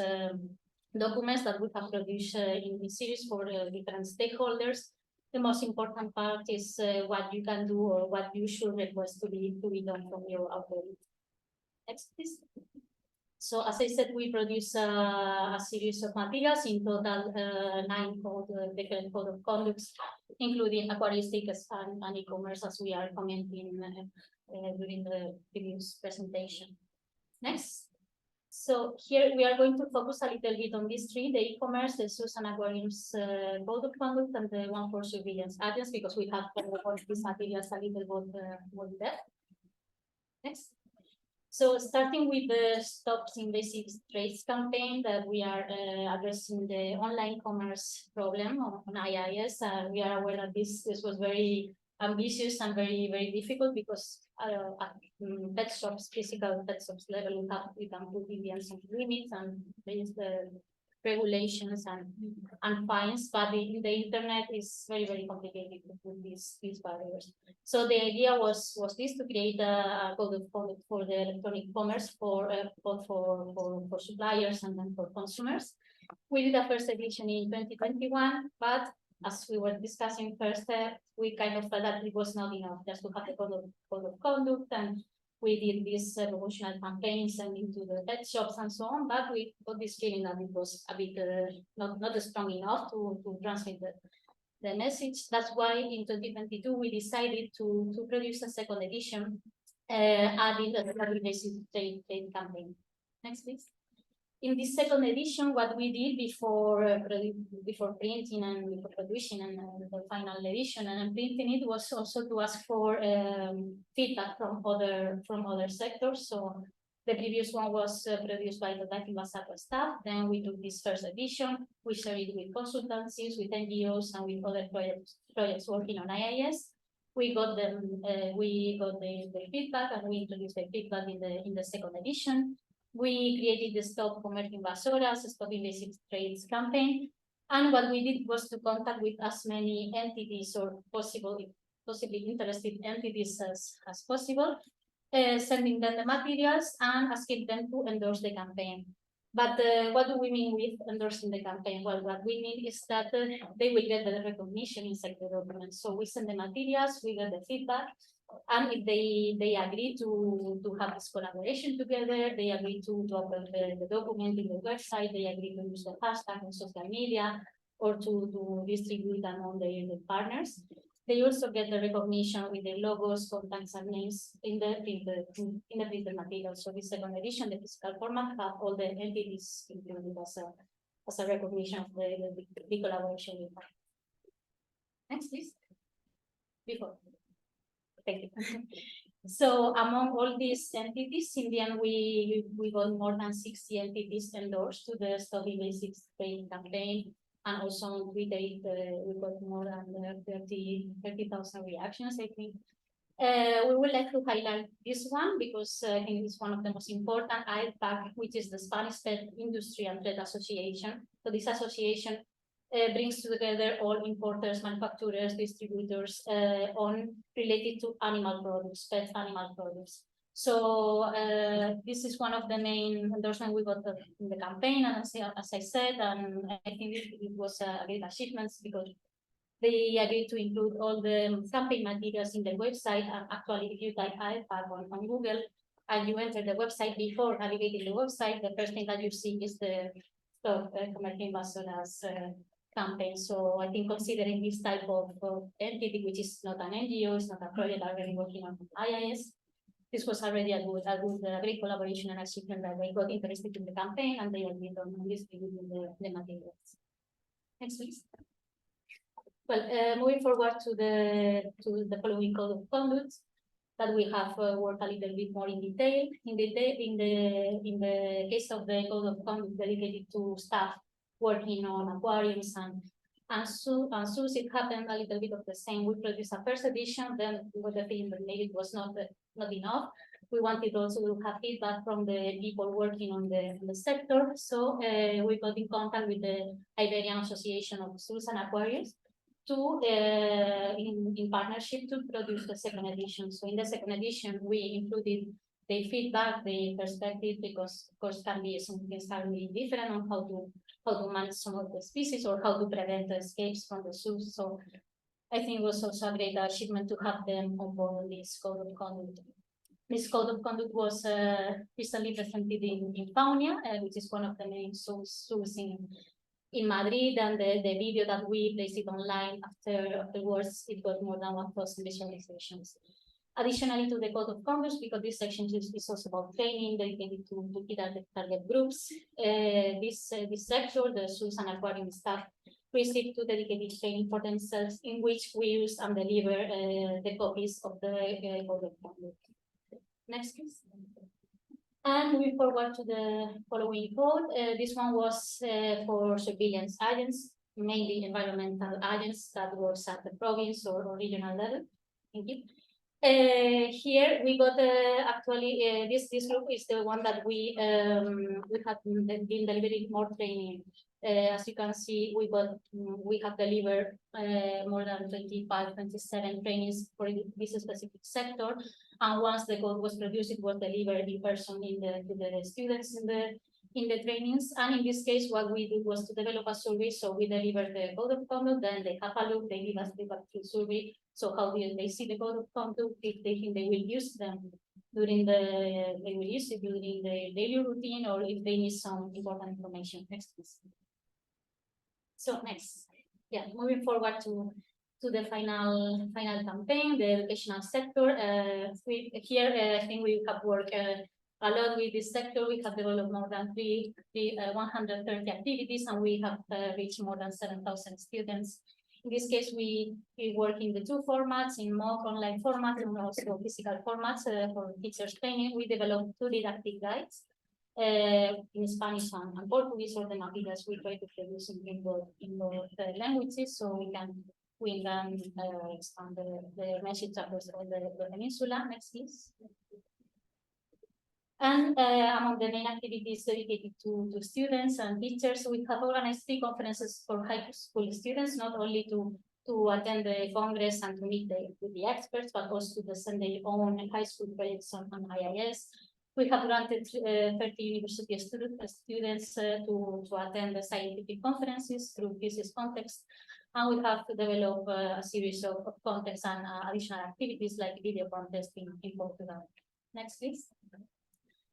documents that we have produced in this series for different stakeholders. The most important part is what you can do or what you should request to be done from your authority. Next, please. So as I said, we produce a series of materials, in total 9 different code of conducts, including aquaristics and e-commerce, as we are commenting during the previous presentation. Next. So here we are going to focus a little bit on these 3, the e-commerce, the zoos and aquariums code of conduct, and the one for surveillance agents, because we have covered these materials a little bit more depth. Next. So starting with the Stop Invasive Trades campaign that we are addressing the online commerce problem on IIS. We are aware that this was very ambitious and very difficult, because at pet shops, physical pet shops level, we can put in some limits and raise the regulations and fines, but the internet is very complicated to put these barriers. So the idea was this, to create a code of conduct for the electronic commerce for both for suppliers and then for consumers. We did a first edition in 2021, but as we were discussing first, we kind of felt that it was not enough just to have the code of conduct, and we did these promotional campaigns and into the pet shops and so on, but we got this feeling that it was a bit not strong enough to transmit the message. That's why in 2022 we decided to produce a second edition, adding the invasive trade campaign. Next, please. In this second edition, what we did before printing and before producing and the final edition and printing it was also to ask for feedback from other sectors. So the previous one was produced by the Invasive staff. Then we took this first edition. We shared it with consultancies, with NGOs, and with other projects working on IIS. We got them. We got the feedback, and we introduced the feedback in the second edition. We created the Stop Comercio Invasoras, Stop Invasive Trades campaign. And what we did was to contact with as many entities or possibly interested entities as possible, sending them the materials and asking them to endorse the campaign. But what do we mean with endorsing the campaign? Well, what we mean is that they will get the recognition inside the document. So we send the materials, we get the feedback, and if they agree to have this collaboration together, they agree to upload the document in the website, they agree to use the hashtag on social media, or to distribute among their partners. They also get the recognition with the logos, contacts, and names in the printed material. So this second edition, the physical format, have all the entities included as a recognition of the collaboration we have. Next, please. Before. Thank you. So among all these entities, in the end, we got more than 60 entities endorsed to the Stop Invasive Trade campaign, and also on Twitter, we got more than 30,000 reactions, I think. We would like to highlight this one because I think it's one of the most important, AEPAC, which is the Spanish Pet Industry and Trade Association. So this association brings together all importers, manufacturers, distributors related to animal products, pet animal products. So this is one of the main endorsements we got in the campaign, and as I said, and I think it was a great achievement because they agreed to include all the campaign materials in the website. And actually, if you type AEPAC on Google and you enter the website before navigating the website, the first thing that you see is the of Comercial Invasoras campaign. So I think considering this type of entity, which is not an NGO, it's not a project already working on IIS, this was already a great collaboration, and as you can they got interested in the campaign and they agreed on distributing the materials. Next, please. Well, moving forward to the following code of conduct that we have worked a little bit more in detail. In the case of the code of conduct dedicated to staff working on aquariums and zoos, it happened a little bit of the same. We produced a first edition, then we were thinking that maybe it was not enough. We wanted also to have feedback from the people working on the sector. So we got in contact with the Iberian Association of Zoos and Aquariums to in partnership to produce the second edition. So in the second edition, we included the feedback, the perspective, because of course can be some things are really different on how to manage some of the species or how to prevent the escapes from the zoos. So I think it was also a great achievement to have them on board on this code of conduct. This code of conduct was recently presented in Faunia, which is one of the main zoos in Madrid, and the video that we placed it online afterwards, it got more than 1,000 visualizations. Additionally to the code of conduct, because this section is also about training dedicated to key target groups, this sector, the zoos and aquarium staff, received 2 dedicated training for themselves, in which we use and deliver the copies of the code of conduct. Next, please. And moving forward to the following code, this one was for surveillance agents, mainly environmental agents that works at the province or regional level. Thank you. Here we got actually this group is the one that we have been delivering more training. As you can see, we have delivered more than 25, 27 trainings for this specific sector. And once the code was produced, it was delivered in person to the students in the trainings. And in this case, what we did was to develop a survey. So we delivered the code of conduct, then they have a look, they give us feedback through survey. So how do they see the code of conduct, if they think they will use them during the daily routine, or if they need some important information. Next, please. So next, yeah, moving forward to the final campaign, the educational sector. I think we have worked a lot with this sector. We have developed more than 130 activities, and we have reached more than 7,000 students. In this case, we work in the 2 formats, in mock online format and also physical formats for teachers training. We developed 2 didactic guides in Spanish and Portuguese, or the materials we try to produce in both languages, so we can expand the message across the peninsula. Next, please. And among the main activities dedicated to students and teachers, we have organized 3 conferences for high school students, not only to attend the Congress and to meet with the experts, but also to send their own high school projects on IIS. We have granted 30 university students to attend the scientific conferences through business context. And we have to develop a series of contests and additional activities like video contest in Portugal. Next, please.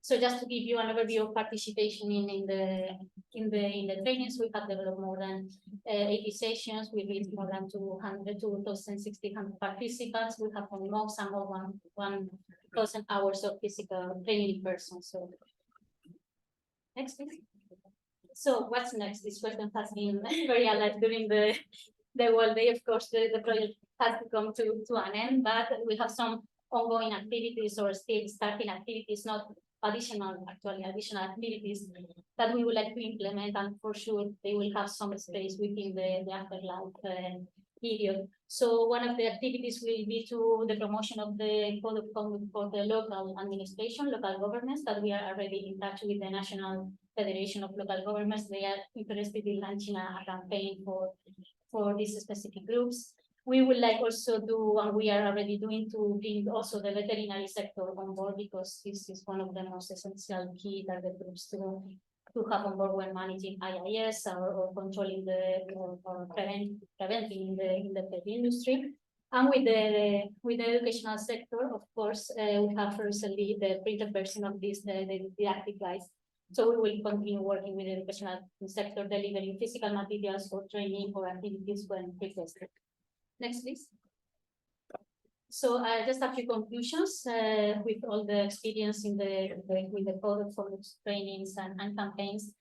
So just to give you an overview of participation in the trainings, we have developed more than 80 sessions. We reached more than 2,600 participants. We have on mocks and more than 1,000 hours of physical training in person. So next, please. So what's next? This question has been very alive during the whole day. Of course, the project has to come to an end, but we have some ongoing activities or still starting activities, not additional activities that we would like to implement, and for sure they will have some space within the afterlife period. So one of the activities will be to the promotion of the code of conduct for the local administration, local governments, that we are already in touch with the National Federation of Local Governments. They are interested in launching a campaign for these specific groups. We would like also do, and we are already doing, to bring also the veterinary sector on board, because this is one of the most essential key target groups to have on board when managing IIS or controlling or preventing in the pet industry. And with the educational sector, of course, we have recently the printed version of this, the didactic guides. So we will continue working with the educational sector, delivering physical materials for training or activities when requested. Next, please. So just a few conclusions with all the experience in with the product for trainings and campaigns.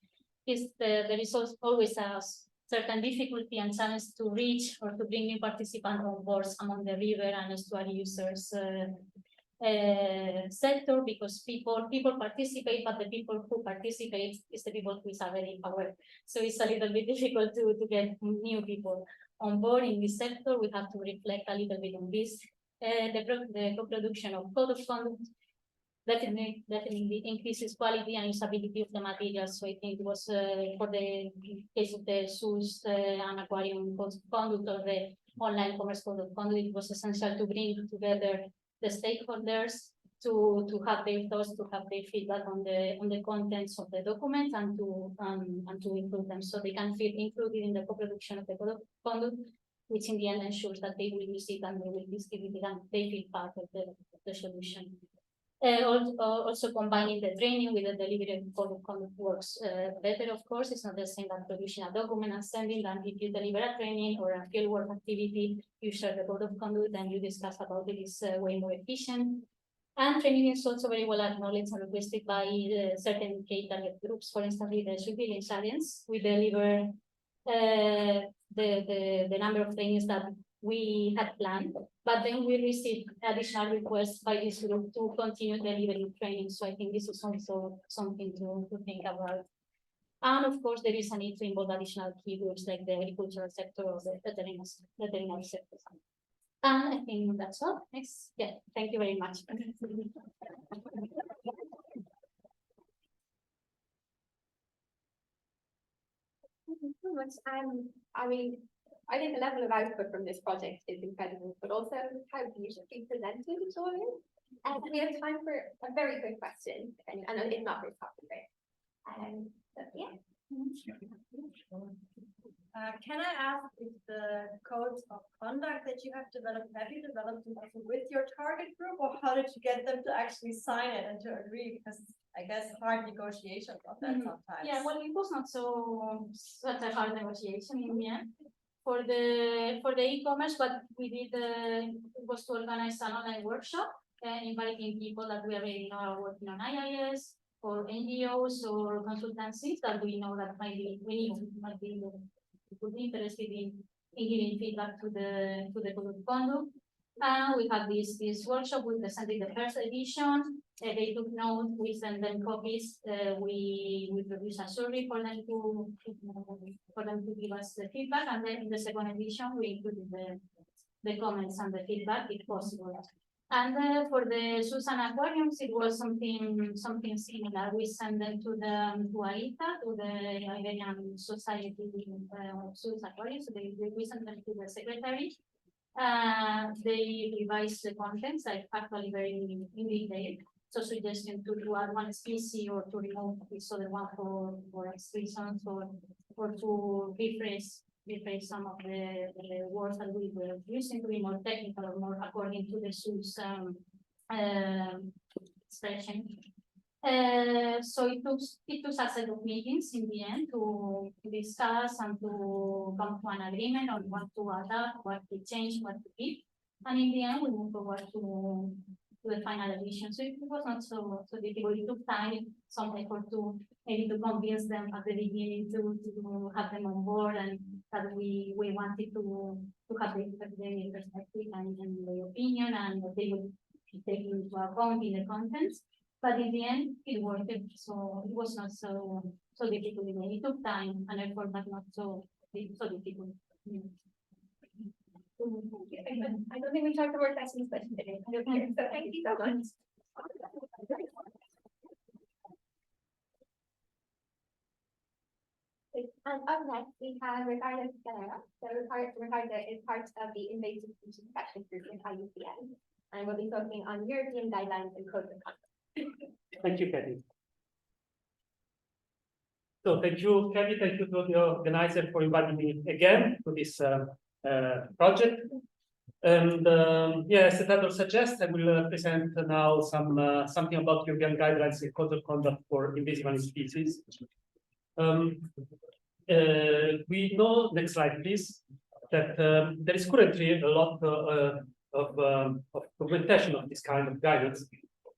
Is there is always a certain difficulty and challenge to reach or to bring new participants on board among the river and estuary users sector, because people participate, but the people who participate is the people who is already aware. So it's a little bit difficult to get new people on board in this sector. We have to reflect a little bit on this. The co-production of code of conduct definitely increases quality and usability of the materials. So I think it was for the case of the zoos and aquarium code of conduct or the online commerce code of conduct, it was essential to bring together the stakeholders to have their thoughts, to have their feedback on the contents of the document and to include them so they can feel included in the co-production of the code of conduct, which in the end ensures that they will use it and they will distribute it and they feel part of the solution. Also combining the training with the delivery of code of conduct works better, of course. It's not the same as producing a document and sending than if you deliver a training or a fieldwork activity, you share the code of conduct and you discuss about it. It's way more efficient. And training is also very well acknowledged and requested by certain key target groups. For instance, with the surveillance alliance, we deliver the number of trainings that we had planned, but then we received additional requests by this group to continue delivering training. So I think this is also something to think about. And of course, there is a need to involve additional key groups like the agricultural sector or the veterinary sector. And I think that's all. Next, yeah, thank you very much. I mean, I think the level of output from this project is incredible, but also how beautifully presented it's all is. We have time for a very quick question, and it's not very popular. Yeah. Can I ask if the codes of conduct that you have developed them with your target group, or how did you get them to actually sign it and to agree? Because I guess hard negotiation of that sometimes. Yeah, well, it was not such a hard negotiation in the end. For the e-commerce, what we did was to organize an online workshop, inviting people that we already know are working on IIS, or NGOs or consultancies that we know that might be interested in giving feedback to the code of conduct. We had this workshop. We presented the first edition. They took notes. We sent them copies. We produced a survey for them to give us the feedback. And then in the second edition, we included the comments and the feedback if possible. And for the zoos and aquariums, it was something similar. We sent them to AITA, to the Iberian Society of Zoos and Aquariums. So we sent them to the secretary. They revised the contents, like actually very in detail. So suggestion to add one species or to remove this other one for X reasons, or to rephrase some of the words that we were using to be more technical or more according to the zoos expression. So it took a set of meetings in the end to discuss and to come to an agreement on what to adapt, what to change, what to keep. And in the end, we moved forward to the final edition. So it was not so difficult. It took time, some effort to maybe to convince them at the beginning to have them on board, and that we wanted to have their perspective and their opinion, and that they would take into account in the contents. But in the end, it worked. So it was not so difficult. It took time and effort, but not so difficult. Yeah. I don't think we talked about questions today. So thank you so much. And up next, we have Ricardo Canera. So Ricardo is part of the Invasive Species Protection Group in IUCN, and we'll be focusing on European guidelines and codes of conduct. Thank you, Kathy. So thank you, Kathy. Thank you to the organizer for inviting me again to this project. And as the title suggests, I will present now something about European guidelines and code of conduct for invasive alien species. We know, next slide please, that there is currently a lot of documentation of this kind of guidance,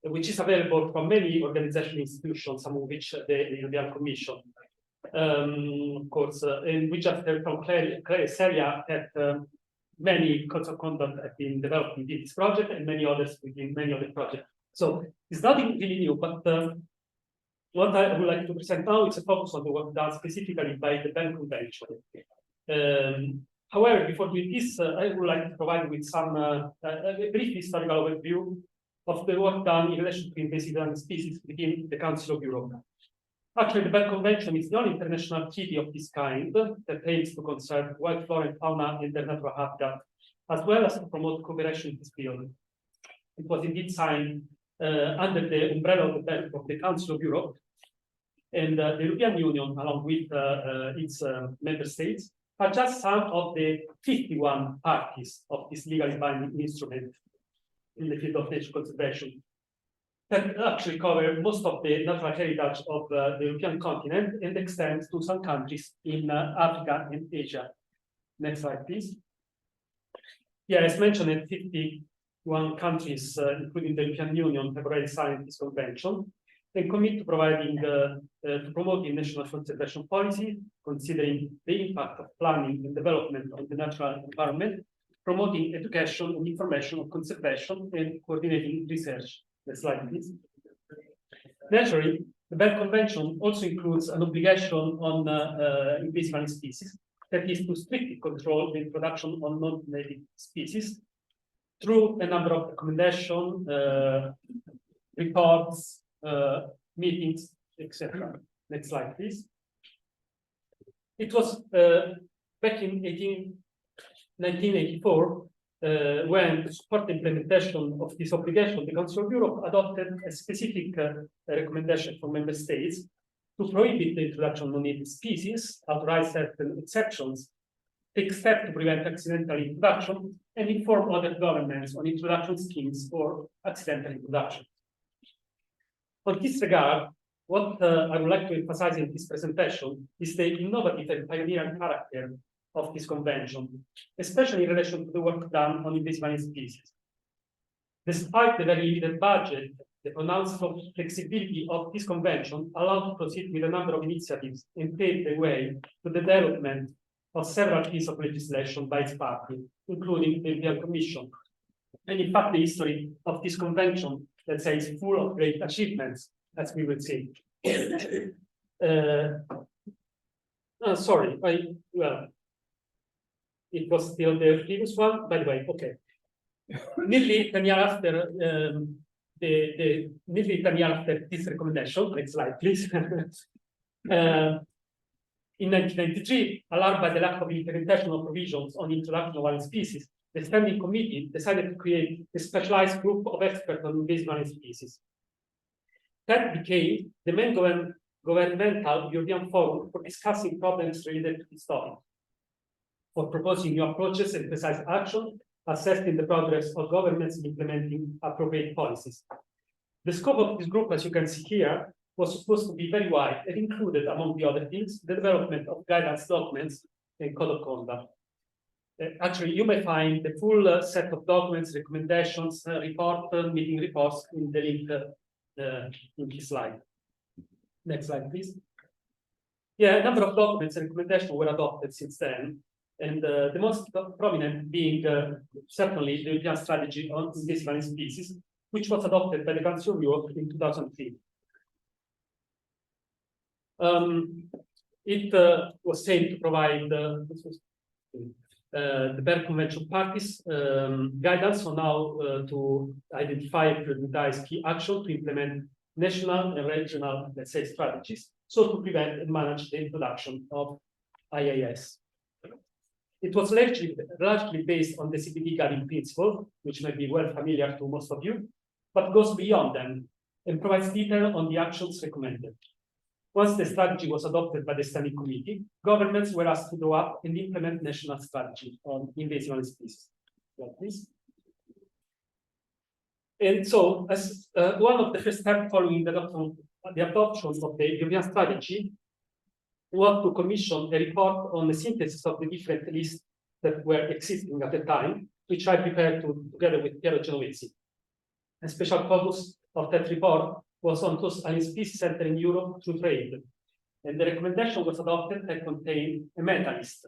which is available from many organizational institutions, some of which the European Commission, of course, and we just heard from Claire that many codes of conduct have been developed within this project and many others within many other projects. So it's nothing really new, but what I would like to present now is a focus on the work done specifically by the Berne Convention. However, before doing this, I would like to provide you with some a brief historical overview of the work done in relation to invasive alien species within the Council of Europe. Actually, the Berne Convention is the only international treaty of this kind that aims to conserve wild flora and fauna in their natural habitat, as well as to promote cooperation in this field. It was indeed signed under the umbrella of the Council of Europe, and the European Union, along with its member states, are just some of the 51 parties of this legally binding instrument in the field of nature conservation, that actually cover most of the natural heritage of the European continent and extends to some countries in Africa and Asia. Next slide, please. Yeah, as mentioned, 51 countries, including the European Union, have already signed this convention and commit to providing, to promoting national conservation policy, considering the impact of planning and development on the natural environment, promoting education and information on conservation, and coordinating research. Next slide, please. Naturally, the Berne Convention also includes an obligation on invasive alien species, that is to strictly control the introduction of non-native species through a number of recommendations, reports, meetings, etc. Next slide, please. It was back in 1984 when, to support the implementation of this obligation, the Council of Europe adopted a specific recommendation for member states to prohibit the introduction of non-native species, authorize certain exceptions, take steps to prevent accidental introduction, and inform other governments on introduction schemes for accidental introduction. On this regard, what I would like to emphasize in this presentation is the innovative and pioneering character of this convention, especially in relation to the work done on invasive alien species. Despite the very limited budget, the pronounced flexibility of this convention allowed to proceed with a number of initiatives and paved the way to the development of several pieces of legislation by its party, including the European Commission. And in fact, the history of this convention, let's say, is full of great achievements, as we will see. Sorry, well, it was still the previous one, by the way, okay. Nearly 10 years after nearly 10 years after this recommendation, next slide, please. In 1993, alarmed by the lack of implementation of provisions on the introduction of alien species, the Standing Committee decided to create a specialized group of experts on invasive alien species. That became the main governmental European forum for discussing problems related to this topic, for proposing new approaches and precise action, assessing the progress of governments in implementing appropriate policies. The scope of this group, as you can see here, was supposed to be very wide and included, among the other things, the development of guidance documents and code of conduct. Actually, you may find the full set of documents, recommendations, meeting reports in the link in this slide. Next slide, please. Yeah, a number of documents and recommendations were adopted since then, and the most prominent being certainly the European Strategy on Invasive Alien Species, which was adopted by the Council of Europe in 2003. It was aimed to provide the Berne Convention parties guidance on how to identify and prioritize key action to implement national and regional, let's say, strategies, so to prevent and manage the introduction of IAS. It was largely based on the CPD guiding principle, which may be well familiar to most of you, but goes beyond them and provides detail on the actions recommended. Once the strategy was adopted by the Standing Committee, governments were asked to draw up and implement national strategy on invasive alien species. like this. And so, as one of the first steps following the adoption of the European strategy was to commission a report on the synthesis of the different lists that were existing at the time, which I prepared together with Piero Genovesi. A special focus of that report was on those alien species entering Europe through trade. And the recommendation was adopted that contained a meta list,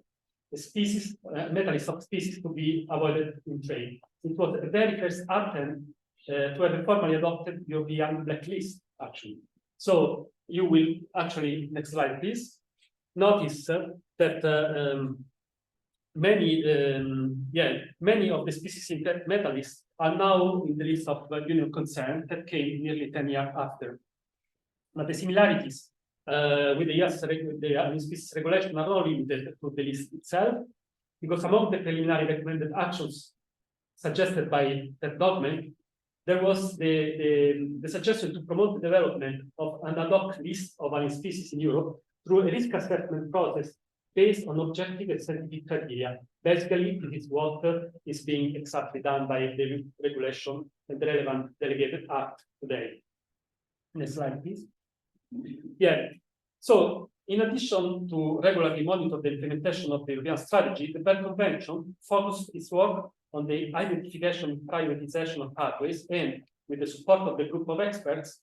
meta list of species to be avoided in trade. It was the very first attempt to have a formally adopted European blacklist, actually. So you will actually, next slide, please, notice that many of the species in that meta list are now in the list of union concern that came nearly 10 years after. But the similarities with the US with the alien species regulation are not limited to the list itself, because among the preliminary recommended actions suggested by that document, there was the suggestion to promote the development of an ad hoc list of alien species in Europe through a risk assessment process based on objective and scientific criteria. Basically, this is what is being exactly done by the regulation and the relevant delegated act today. Next slide, please. Yeah. So, in addition to regularly monitor the implementation of the European strategy, the Berne Convention focused its work on the identification and prioritization of pathways, and with the support of the group of experts,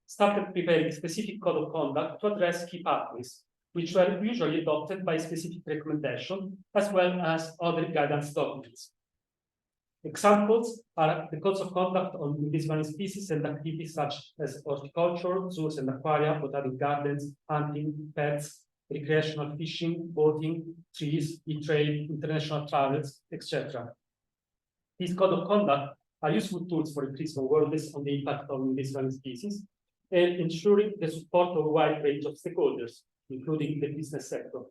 started preparing a specific code of conduct to address key pathways, which were usually adopted by specific recommendation, as well as other guidance documents. Examples are the codes of conduct on invasive species and activities such as horticulture, zoos and aquaria, botanic gardens, hunting, pets, recreational fishing, boating, trees, e-trade, international travels, etc. These code of conduct are useful tools for increasing awareness on the impact of invasive species and ensuring the support of a wide range of stakeholders, including the business sector,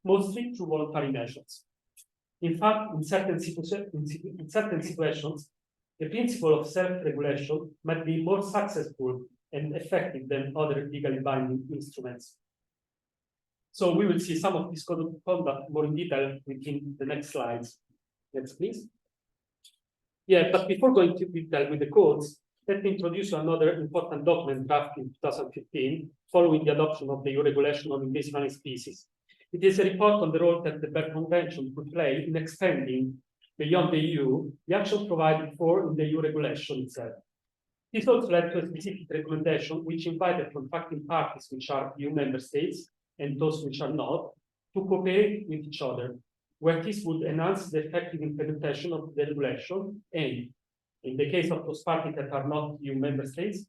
mostly through voluntary measures. In fact, in certain situations, the principle of self-regulation might be more successful and effective than other legally binding instruments. So we will see some of this code of conduct more in detail within the next slides. Next, please. Yeah, but before going to detail with the codes, let me introduce you another important document drafted in 2015, following the adoption of the EU regulation on invasive species. It is a report on the role that the Berne Convention could play in extending beyond the EU the actions provided for in the EU regulation itself. This also led to a specific recommendation which invited contracting parties, which are EU member states, and those which are not, to cooperate with each other, where this would enhance the effective implementation of the regulation and, in the case of those parties that are not EU member states,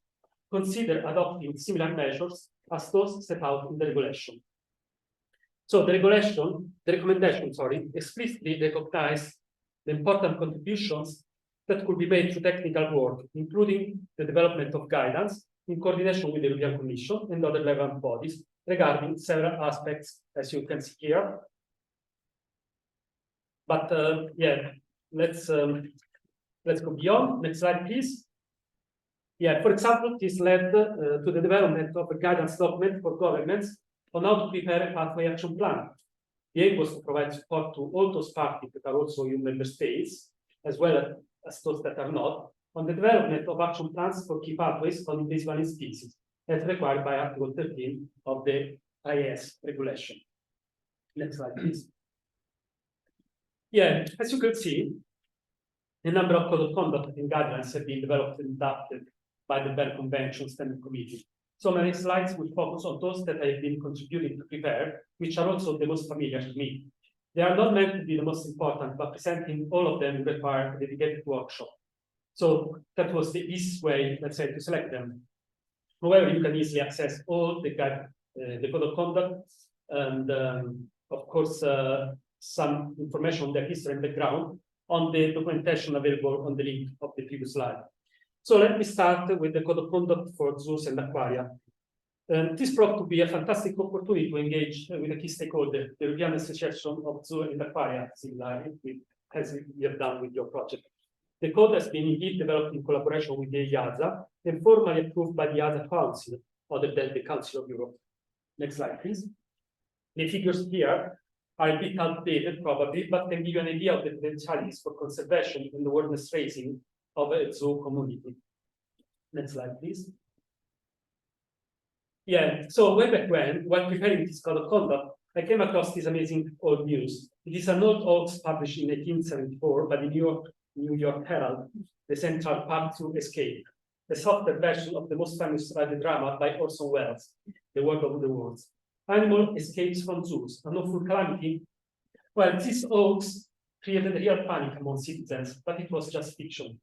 consider adopting similar measures as those set out in the regulation. So the recommendation, explicitly recognized the important contributions that could be made through technical work, including the development of guidance in coordination with the European Commission and other relevant bodies regarding several aspects, as you can see here. But yeah, let's go beyond. Next slide, please. Yeah, for example, this led to the development of a guidance document for governments on how to prepare a pathway action plan. The aim was to provide support to all those parties that are also EU member states, as well as those that are not, on the development of action plans for key pathways on invasive species, as required by Article 13 of the IAS regulation. Next slide, please. Yeah, as you can see, a number of code of conduct and guidelines have been developed and adapted by the Berne Convention Standing Committee. So many slides will focus on those that I have been contributing to prepare, which are also the most familiar to me. They are not meant to be the most important, but presenting all of them require a dedicated workshop. So that was the easiest way, let's say, to select them. However, you can easily access all the code of conduct and, of course, some information on their history and background on the documentation available on the link of the previous slide. So let me start with the code of conduct for zoos and aquaria. This proved to be a fantastic opportunity to engage with a key stakeholder, the European Association of Zoo and Aquaria, similarly as we have done with your project. The code has been indeed developed in collaboration with the EASA and formally approved by the EASA Council, other than the Council of Europe. Next slide, please. The figures here are a bit outdated probably, but can give you an idea of the potentialities for conservation and awareness raising of a zoo community. Next slide, please. Yeah, so way back when, while preparing this code of conduct, I came across this amazing old news. It is an old hoax published in 1874 by the New York Herald, The Central Park to Escape, the softer version of the most famous radio drama by Orson Welles, The World of the Worlds. Animal escapes from zoos, an awful calamity. Well, this hoax created real panic among citizens, but it was just fiction.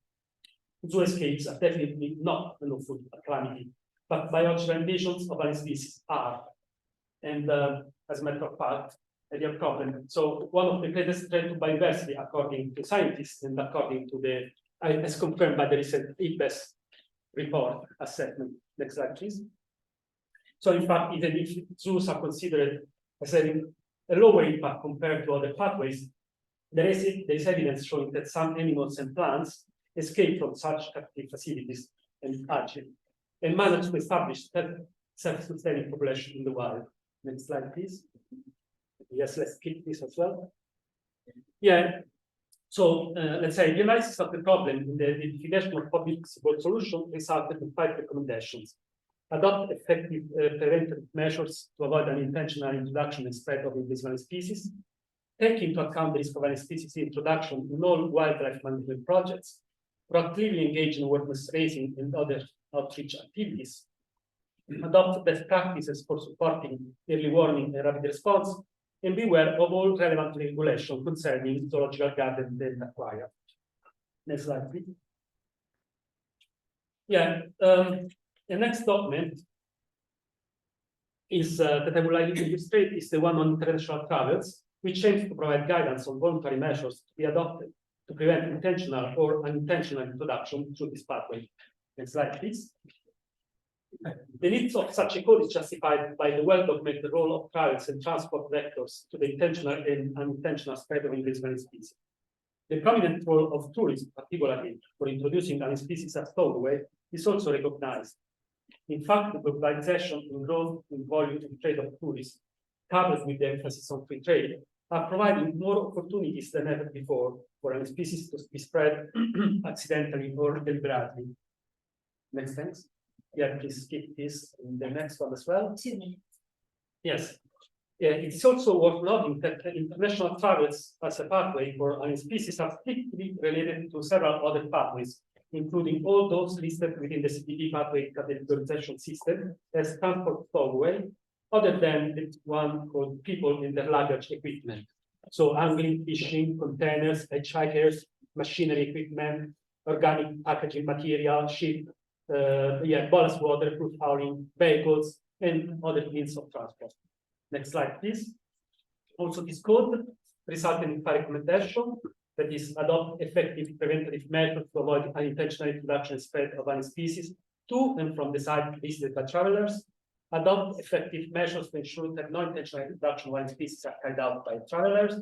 Zoo escapes are definitely not an awful calamity, but biological invasions of alien species are. And as a matter of fact, a real problem. So one of the greatest threats to biodiversity, according to scientists and according to the, as confirmed by the recent EFEverde report assessment. Next slide, please. So in fact, even if zoos are considered as having a lower impact compared to other pathways, there is evidence showing that some animals and plants escape from such captive facilities and manage to establish self-sustaining population in the wild. Next slide, please. Yes, let's skip this as well. Yeah, so let's say the analysis of the problem in the identification of public support solution resulted in 5 recommendations. Adopt effective preventive measures to avoid unintentional introduction and spread of invasive species. Take into account the risk of alien species introduction in all wildlife management projects. Proactively engage in awareness raising and other outreach activities. Adopt best practices for supporting early warning and rapid response, and beware of all relevant regulation concerning zoological garden data acquired. Next slide, please. Yeah, the next document is that I would like to illustrate is the one on international travels, which aims to provide guidance on voluntary measures to be adopted to prevent intentional or unintentional introduction through this pathway. Next slide, please. The needs of such a code is justified by the well-documented role of travels and transport vectors to the intentional and unintentional spread of invasive species. The prominent role of tourism, particularly for introducing alien species as stowaway, is also recognized. In fact, the globalization and growth in volume and trade of tourism, coupled with the emphasis on free trade, are providing more opportunities than ever before for alien species to be spread accidentally or deliberately. Next, thanks. Yeah, please skip this in the next one as well. 2 minutes. Yes. Yeah, it's also worth noting that international travels as a pathway for alien species are strictly related to several other pathways, including all those listed within the CPP pathway categorization system as transport stowaway, other than the one called people in their luggage equipment. So angling, fishing, containers, hitchhikers, machinery equipment, organic packaging material, ship, ballast water, proof hauling, vehicles, and other means of transport. Next slide, please. Also, this code resulted in 5 recommendations, that is, adopt effective preventative measures to avoid unintentional introduction and spread of alien species to and from the site visited by travelers. Adopt effective measures to ensure that no intentional introduction of alien species are carried out by travelers.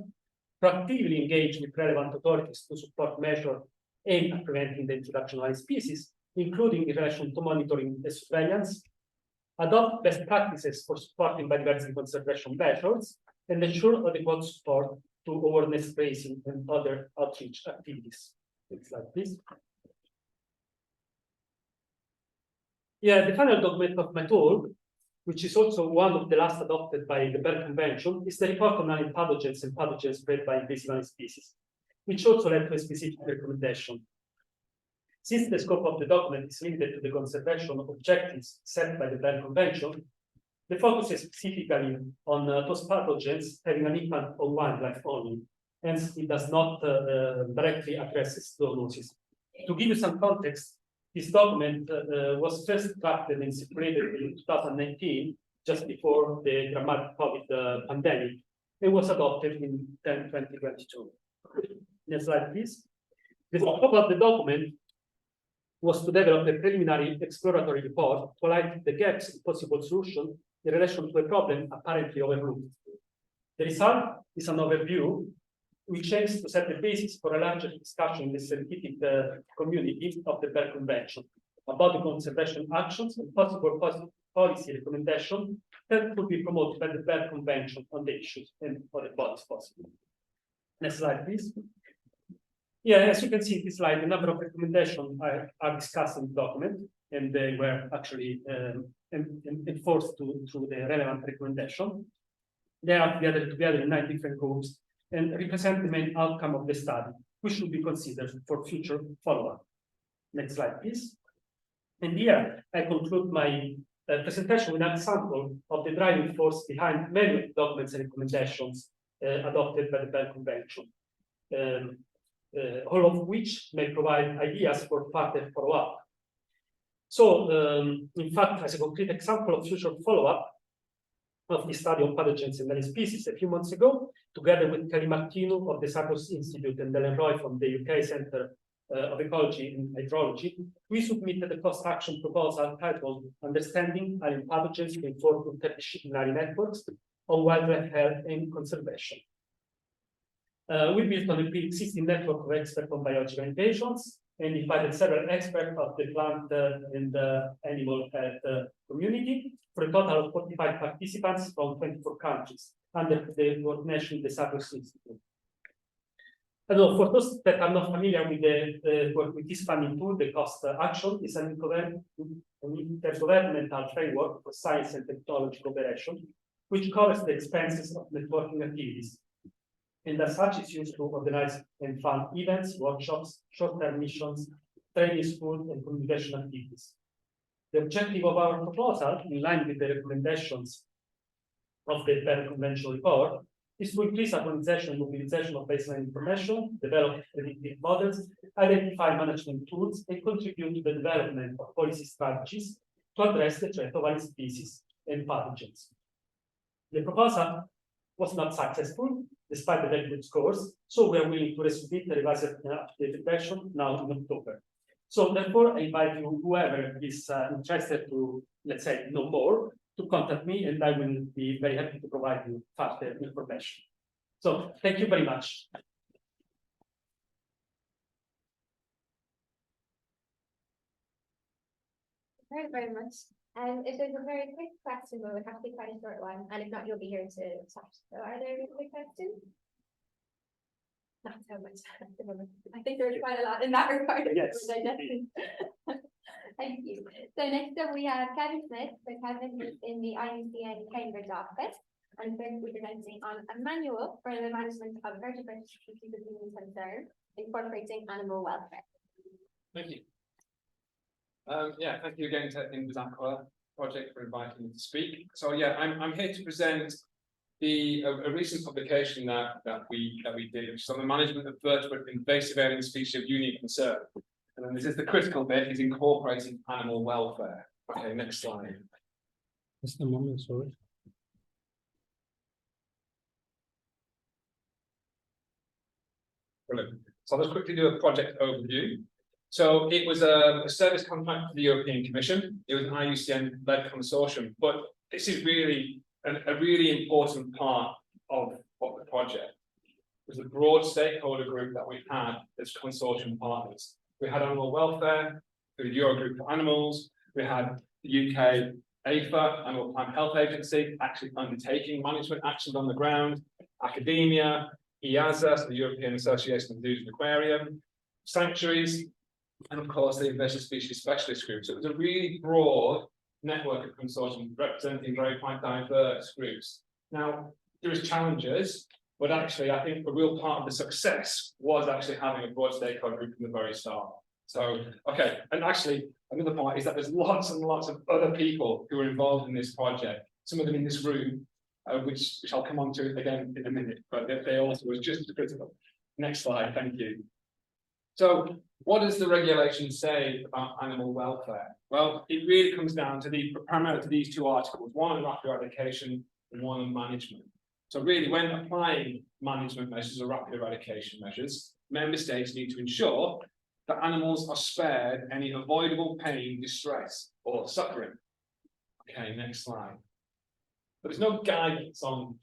Proactively engage with relevant authorities to support measures aimed at preventing the introduction of alien species, including in relation to monitoring and surveillance. Adopt best practices for supporting biodiversity conservation measures, and ensure adequate support to awareness raising and other outreach activities. Next slide, please. Yeah, the final document of my talk, which is also one of the last adopted by the Berne Convention, is the report on alien pathogens and pathogens spread by invasive alien species, which also led to a specific recommendation. Since the scope of the document is limited to the conservation objectives set by the Berne Convention, the focus is specifically on those pathogens having an impact on wildlife only. Hence, it does not directly address zoonosis. To give you some context, this document was first drafted and circulated in 2019, just before the dramatic COVID pandemic. It was adopted in 2022. Next slide, please. The scope of the document was to develop a preliminary exploratory report to highlight the gaps in possible solution in relation to a problem apparently overlooked. The result is an overview which aims to set the basis for a larger discussion in the scientific community of the Berne Convention about the conservation actions and possible policy recommendations that could be promoted by the Berne Convention on the issues and other bodies possible. Next slide, please. Yeah, as you can see in this slide, the number of recommendations are discussed in the document, and they were actually enforced through the relevant recommendation. They are gathered together in 9 different groups and represent the main outcome of the study, which should be considered for future follow-up. Next slide, please. And here I conclude my presentation with an example of the driving force behind many of the documents and recommendations adopted by the Berne Convention, all of which may provide ideas for further follow-up. So, in fact, as a concrete example of future follow-up of the study of pathogens in many species a few months ago, together with Kelly Martino of the Cyprus Institute and Ellen Roy from the UK Centre of Ecology and Hydrology, we submitted a cost action proposal titled Understanding Alien Pathogens to Inform Interdisciplinary Networks on Wildlife Health and Conservation. We built on a pre-existing network of experts on biological invasions and invited several experts of the plant and animal health community for a total of 45 participants from 24 countries under the coordination of the Cyprus Institute. And for those that are not familiar with the work with this funding tool, the cost action is an intergovernmental framework for science and technology cooperation, which covers the expenses of networking activities. And as such, it's used to organize and fund events, workshops, short-term missions, training school, and communication activities. The objective of our proposal, in line with the recommendations of the Berne Convention report, is to increase harmonization and mobilization of baseline information, develop predictive models, identify management tools, and contribute to the development of policy strategies to address the threat of alien species and pathogens. The proposal was not successful, despite the very good scores, so we are willing to resubmit the revised updated version now in October. So therefore, I invite you, whoever is interested to, let's say, know more, to contact me, and I will be very happy to provide you further information. So thank you very much. Thank you very much. If there's a very quick question, but it would have to be quite a short one, and if not, you'll be here to chat. So are there any quick questions? Not so much at the moment. I think there's quite a lot in that regard. Yes. Thank you. So next up we have Kevin Smith. So Kevin is in the IUCN Cambridge office, and is going to be presenting on a manual for the management of vertebrate species of human concern, incorporating animal welfare. Thank you. Yeah, thank you again to Invasive Project for inviting me to speak. So yeah, I'm here to present a recent publication that we did, which is on the management of vertebrate invasive alien species of unique concern. And then this is the critical bit, is incorporating animal welfare. Okay, next slide. Just a moment, sorry. Brilliant. So I'll just quickly do a project overview. So it was a service contract for the European Commission. It was an IUCN-led consortium, but this is really a really important part of the project. It was a broad stakeholder group that we had as consortium partners. We had animal welfare, the Eurogroup for Animals, we had the UK EFA, Animal Plant Health Agency, actually undertaking management actions on the ground, academia, EASA, so the European Association of Zoos and Aquarium, sanctuaries, and of course the invasive species specialist group. So it was a really broad network of consortium representing very quite diverse groups. Now, there is challenges, but actually I think a real part of the success was actually having a broad stakeholder group from the very start. So, okay, and actually another point is that there's lots and lots of other people who are involved in this project, some of them in this room, which I'll come on to again in a minute, but they also was just as critical. Next slide, thank you. So what does the regulation say about animal welfare? Well, it really comes down to primarily to these two articles, one on rapid eradication and one on management. So really, when applying management measures or rapid eradication measures, member states need to ensure that animals are spared any avoidable pain, distress, or suffering. Okay, next slide. But there's no guidance on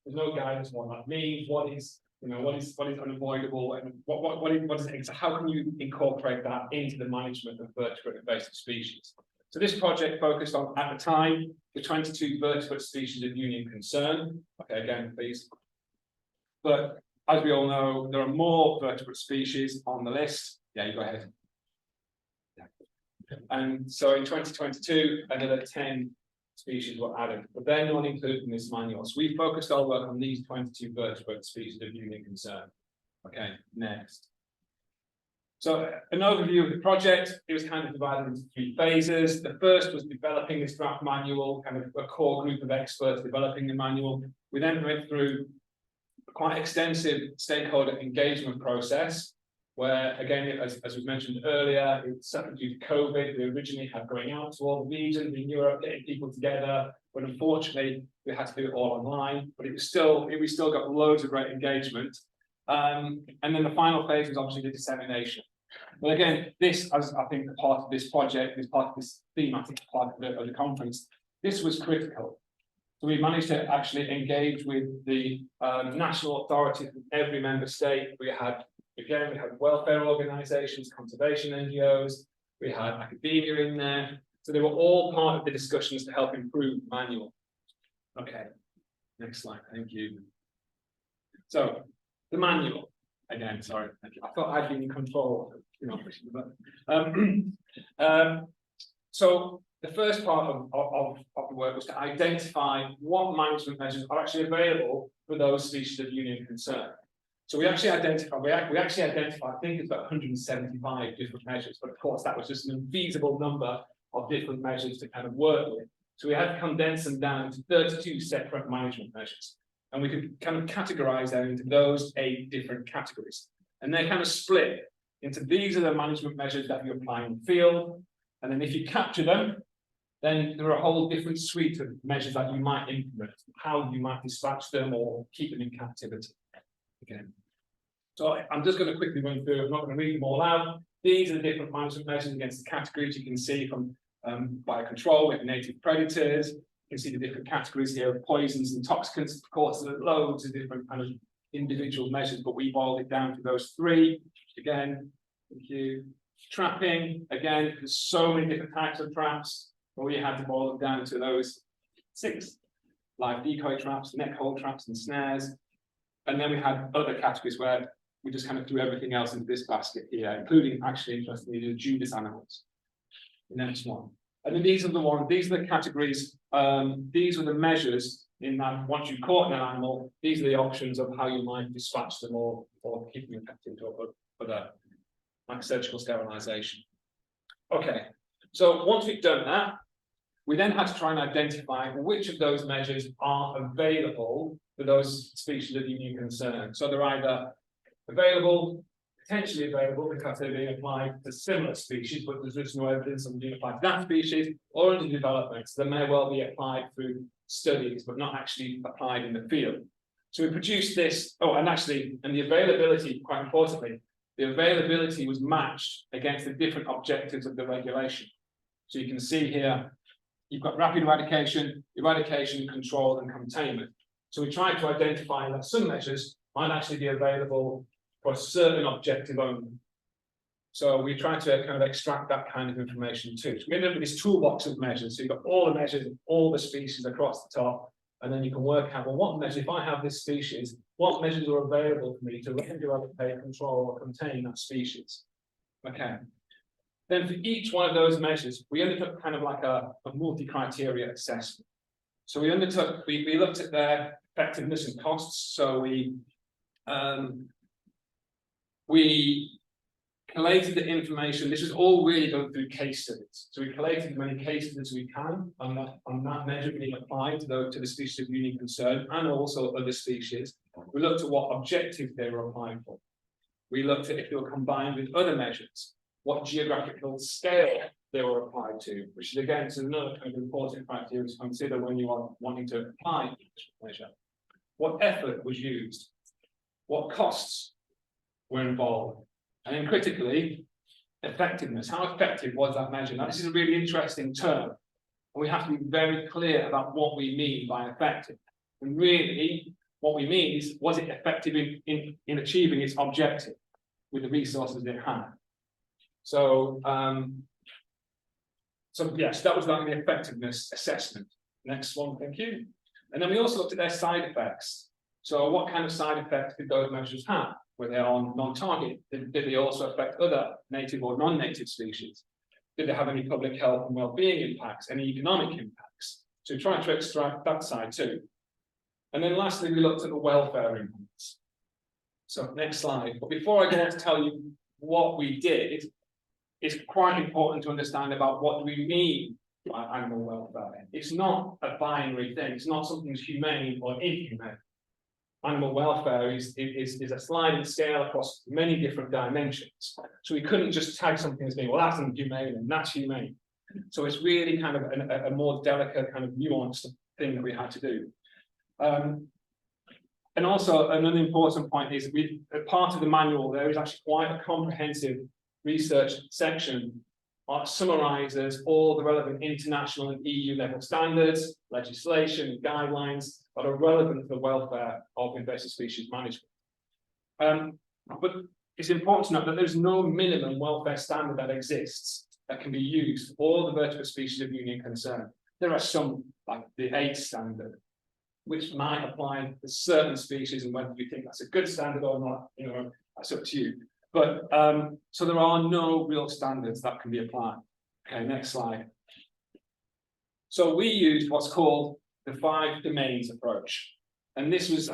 what that means, what is unavoidable, and what is it? So how can you incorporate that into the management of vertebrate invasive species? So this project focused on, at the time, the 22 vertebrate species of union concern. Okay, again, please. But as we all know, there are more vertebrate species on the list. Yeah, you go ahead. Yeah. And so in 2022, another 10 species were added, but they're not included in this manual. So we focused our work on these 22 vertebrate species of union concern. Okay, next. So an overview of the project, it was kind of divided into 3 phases. The first was developing this draft manual, kind of a core group of experts developing the manual. We then went through a quite extensive stakeholder engagement process, where again, as was mentioned earlier, it's something due to COVID. We originally had going out to all the regions in Europe, getting people together, but unfortunately we had to do it all online. But we still got loads of great engagement. And then the final phase was obviously the dissemination. But again, this, as I think part of this project, is part of this thematic part of the conference, this was critical. So we managed to actually engage with the national authorities in every member state. We had welfare organizations, conservation NGOs, we had academia in there. So they were all part of the discussions to help improve the manual. Okay, next slide, thank you. So the manual, again, sorry, thank you. I thought I'd been in control, so the first part of the work was to identify what management measures are actually available for those species of union concern. So we actually identified, I think it's about 175 different measures, but of course that was just an unfeasible number of different measures to kind of work with. So we had to condense them down to 32 separate management measures. And we could kind of categorize them into those 8 different categories. And they're kind of split into, these are the management measures that you apply in the field. And then if you capture them, then there are a whole different suite of measures that you might implement, how you might dispatch them or keep them in captivity. Again. So I'm just going to quickly run through, I'm not going to read them all out. These are the different management measures against the categories. You can see from biocontrol with native predators. You can see the different categories here of poisons and toxicants. Of course, there are loads of different kind of individual measures, but we boiled it down to those 3. Again, thank you. Trapping, again, there's so many different types of traps, but we had to boil them down to those 6. Live decoy traps, neck hold traps and snares. And then we had other categories where we just kind of threw everything else into this basket here, including actually, interestingly, the Judas animals. The next one. And then these are the categories, these are the measures in that once you've caught an animal, these are the options of how you might dispatch them or keep them in captivity or other, like surgical sterilization. Okay, so once we've done that, we then had to try and identify which of those measures are available for those species of union concern. So they're either available, potentially available because they're being applied to similar species, but there's just no evidence of them being applied to that species, or under development. So they may well be applied through studies, but not actually applied in the field. So we produced this, and the availability, quite importantly, the availability was matched against the different objectives of the regulation. So you can see here, you've got rapid eradication, control, and containment. So we tried to identify that some measures might actually be available for a certain objective only. So we tried to kind of extract that kind of information too. So we ended up with this toolbox of measures. So you've got all the measures, all the species across the top, and then you can work out, well, what measure, if I have this species, what measures are available for me to regulate, control, or contain that species? Okay. Then for each one of those measures, we ended up kind of like a multi-criteria assessment. So we looked at their effectiveness and costs. So we collated the information. This is all really done through case studies. So we collated as many case studies as we can on that measure being applied to the species of union concern and also other species. We looked at what objectives they were applying for. We looked at if they were combined with other measures, what geographical scale they were applied to, which is again another kind of important criteria to consider when you are wanting to apply a measure. What effort was used? What costs were involved? And then critically, effectiveness. How effective was that measure? Now, this is a really interesting term, and we have to be very clear about what we mean by effective. And really, what we mean is, was it effective in achieving its objective with the resources it had? So So yes, that was like the effectiveness assessment. Next one, thank you. And then we also looked at their side effects. So what kind of side effects did those measures have? Were they on non-target? Did they also affect other native or non-native species? Did they have any public health and well-being impacts, any economic impacts? So we tried to extract that side too. And then lastly, we looked at the welfare impacts. So next slide. But before I go on to tell you what we did, it's quite important to understand about what do we mean by animal welfare. It's not a binary thing. It's not something's humane or inhumane. Animal welfare is a sliding scale across many different dimensions. So we couldn't just tag something as being, well, that's inhumane and that's humane. So it's really kind of a more delicate, kind of nuanced thing that we had to do. And also another important point is part of the manual, there is actually quite a comprehensive research section that summarizes all the relevant international and EU level standards, legislation, and guidelines that are relevant to the welfare of invasive species management. But it's important to note that there's no minimum welfare standard that exists that can be used for all the vertebrate species of union concern. There are some, like the 8 standard, which might apply to certain species, and whether you think that's a good standard or not, you know, that's up to you. But so there are no real standards that can be applied. Okay, next slide. So we used what's called the 5 domains approach. And this was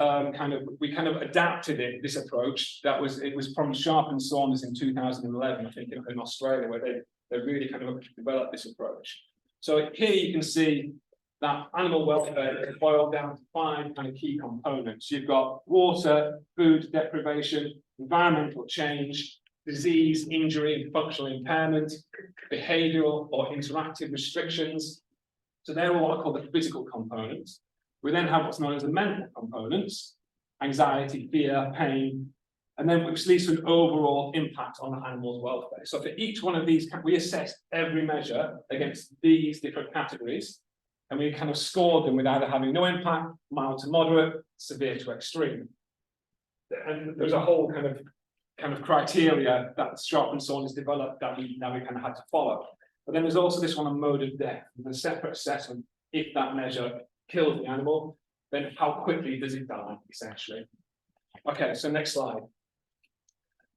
we kind of adapted this approach. It was from Sharp and Saunders in 2011, I think, in Australia, where they really kind of developed this approach. So here you can see that animal welfare is boiled down to 5 kind of key components. You've got water, food deprivation, environmental change, disease, injury, and functional impairment, behavioral or interactive restrictions. So they're all what I call the physical components. We then have what's known as the mental components, anxiety, fear, pain, and then which leads to an overall impact on the animal's welfare. So for each one of these, we assessed every measure against these different categories, and we kind of scored them with either having no impact, mild to moderate, severe to extreme. And there's a whole kind of criteria that Sharp and Saunders developed that we kind of had to follow. But then there's also this one on mode of death, with a separate assessment. If that measure kills the animal, then how quickly does it die, essentially? Okay, so next slide.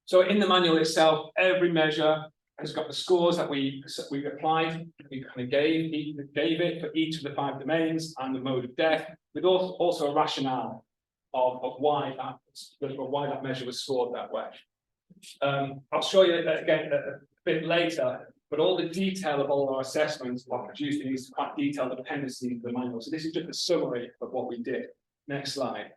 So in the manual itself, every measure has got the scores that we applied. We kind of gave it for each of the 5 domains and the mode of death, with also a rationale of why that measure was scored that way. I'll show you again a bit later, but all the detail of all our assessments are produced in these quite detailed appendices of the manual. So this is just a summary of what we did. Next slide.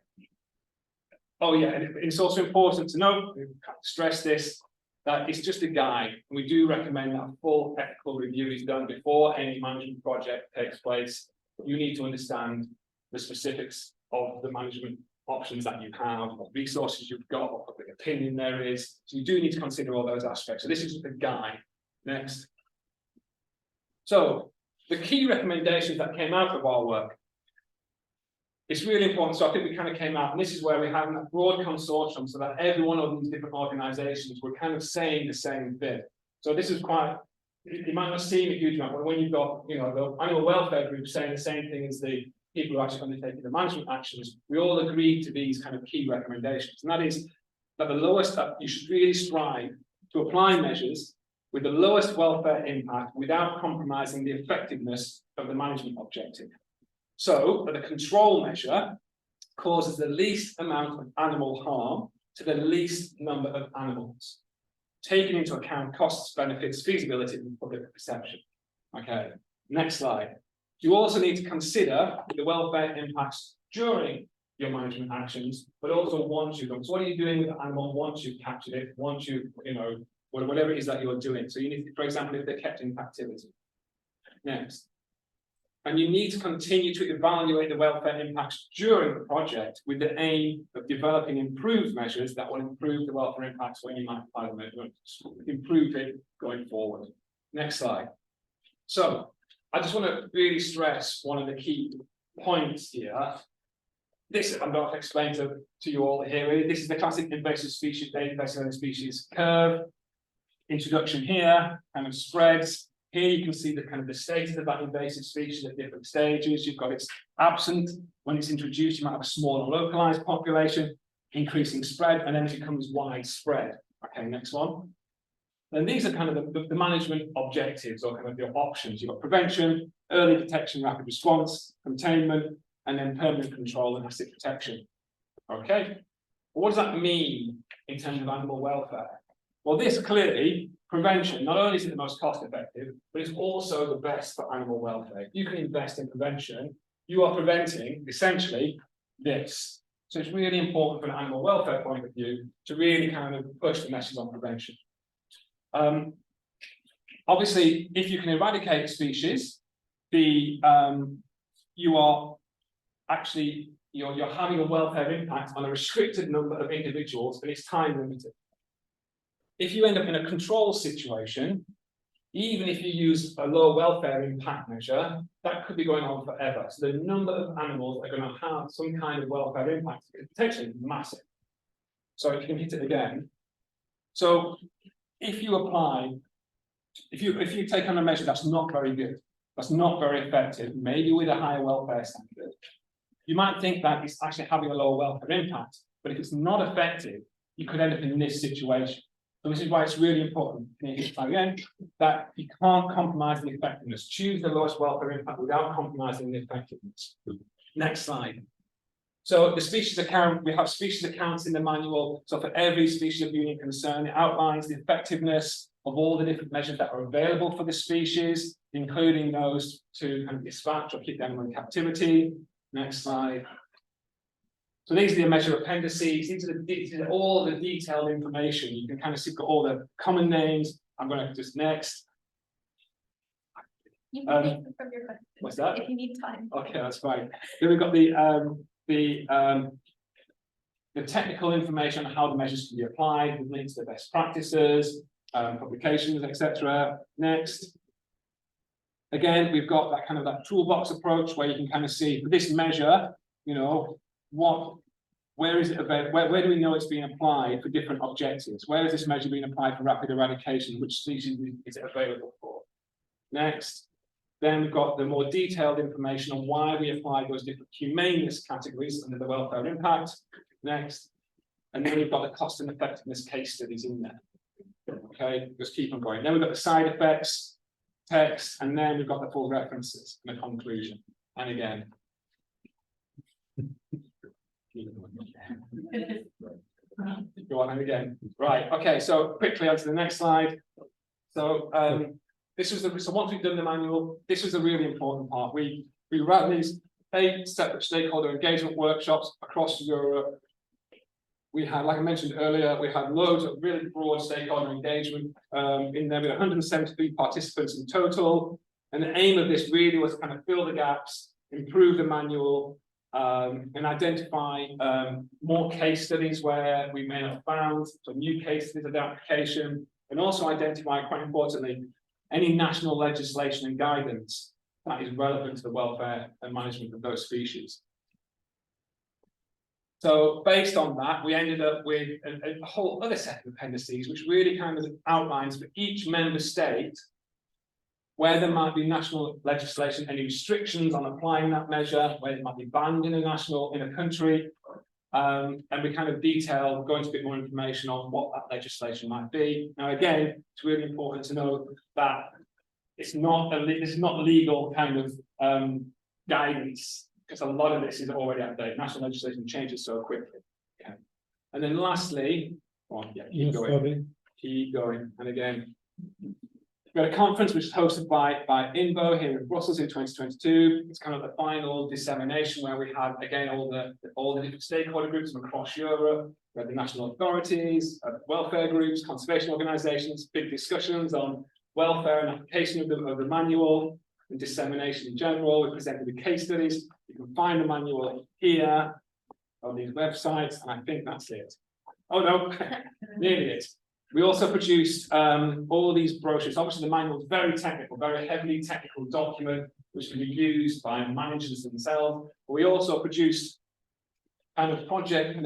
Oh yeah, and it's also important to note, we stress this, that it's just a guide. We do recommend that full technical review is done before any management project takes place. You need to understand the specifics of the management options that you have, what resources you've got, what public opinion there is. So you do need to consider all those aspects. So this is just a guide. Next. So the key recommendations that came out of our work, it's really important. So I think we kind of came out, and this is where we have a broad consortium so that every one of these different organizations were kind of saying the same thing. So this is quite, it might not seem a huge amount, but when you've got, you know, the animal welfare group saying the same thing as the people who are actually undertaking the management actions, we all agreed to these kind of key recommendations. And that is that the lowest, that you should really strive to apply measures with the lowest welfare impact without compromising the effectiveness of the management objective. So that the control measure causes the least amount of animal harm to the least number of animals, taking into account costs, benefits, feasibility, and public perception. Okay, next slide. You also need to consider the welfare impacts during your management actions, but also once you've done. So what are you doing with the animal once you've captured it, once you know, whatever it is that you're doing. So you need to, for example, if they're kept in captivity. Next. And you need to continue to evaluate the welfare impacts during the project with the aim of developing improved measures that will improve the welfare impacts when you might apply them, improve it going forward. Next slide. So I just want to really stress one of the key points here. This I'm going to explain to you all here. This is the classic invasive species, invasive species curve. Introduction here, kind of spreads. Here you can see the kind of the status of that invasive species at different stages. You've got its absent. When it's introduced, you might have a small and localized population, increasing spread, and then it becomes widespread. Okay, next one. And these are kind of the management objectives or kind of your options. You've got prevention, early detection, rapid response, containment, and then permanent control and asset protection. Okay, what does that mean in terms of animal welfare? Well, this clearly, prevention, not only is it the most cost effective, but it's also the best for animal welfare. You can invest in prevention, you are preventing essentially this. So it's really important from an animal welfare point of view to really kind of push the message on prevention. Obviously, if you can eradicate a species, you are actually you're having a welfare impact on a restricted number of individuals, and it's time limited. If you end up in a control situation, even if you use a low welfare impact measure, that could be going on forever. So the number of animals that are going to have some kind of welfare impact is potentially massive. So if you can hit it again. So if you apply, if you take on a measure that's not very good, that's not very effective, maybe with a higher welfare standard, you might think that it's actually having a lower welfare impact, but if it's not effective, you could end up in this situation. So this is why it's really important, again, that you can't compromise the effectiveness. Choose the lowest welfare impact without compromising the effectiveness. Next slide. So the species account, we have species accounts in the manual. So for every species of unique concern, it outlines the effectiveness of all the different measures that are available for the species, including those to kind of dispatch or keep the animal in captivity. Next slide. So these are the measure appendices. These are all the detailed information. You can kind of see all the common names. I'm going to just next. You can take them from your question. What's that? If you need time. Okay, that's fine. Then we've got the technical information on how the measures can be applied, with links to best practices, publications, etc. Next. Again, we've got that kind of that toolbox approach where you can kind of see for this measure, you know, where is it about, where do we know it's being applied for different objectives? Where is this measure being applied for rapid eradication? Which species is it available for? Next. Then we've got the more detailed information on why we apply those different humaneness categories under the welfare impact. Next. And then we've got the cost and effectiveness case studies in there. Okay, just keep on going. Then we've got the side effects, text, and then we've got the full references and the conclusion. And again. Go on and again. Right, okay, so quickly on to the next slide. So so once we've done the manual, this was a really important part. We ran these 8 separate stakeholder engagement workshops across Europe. We had, like I mentioned earlier, we had loads of really broad stakeholder engagement in there with 173 participants in total. And the aim of this really was to kind of fill the gaps, improve the manual, and identify more case studies where we may not have found, so new case studies of the application, and also identify, quite importantly, any national legislation and guidance that is relevant to the welfare and management of those species. So based on that, we ended up with a whole other set of appendices, which really kind of outlines for each member state where there might be national legislation, any restrictions on applying that measure, where it might be banned in a country, and we kind of detail, go into a bit more information on what that legislation might be. Now, again, it's really important to know that it's not legal kind of guidance, because a lot of this is already out there. National legislation changes so quickly. Okay. And then lastly, keep going. And again, we had a conference which was hosted by INVO here in Brussels in 2022. It's kind of the final dissemination where we had, again, all the different stakeholder groups from across Europe. We had the national authorities, welfare groups, conservation organizations, big discussions on welfare and application of the manual and dissemination in general. We presented the case studies. You can find the manual here on these websites, and I think that's it. Oh no, nearly it. We also produced all these brochures. Obviously, the manual is very technical, very heavily technical document, which can be used by managers themselves. But we also produced kind of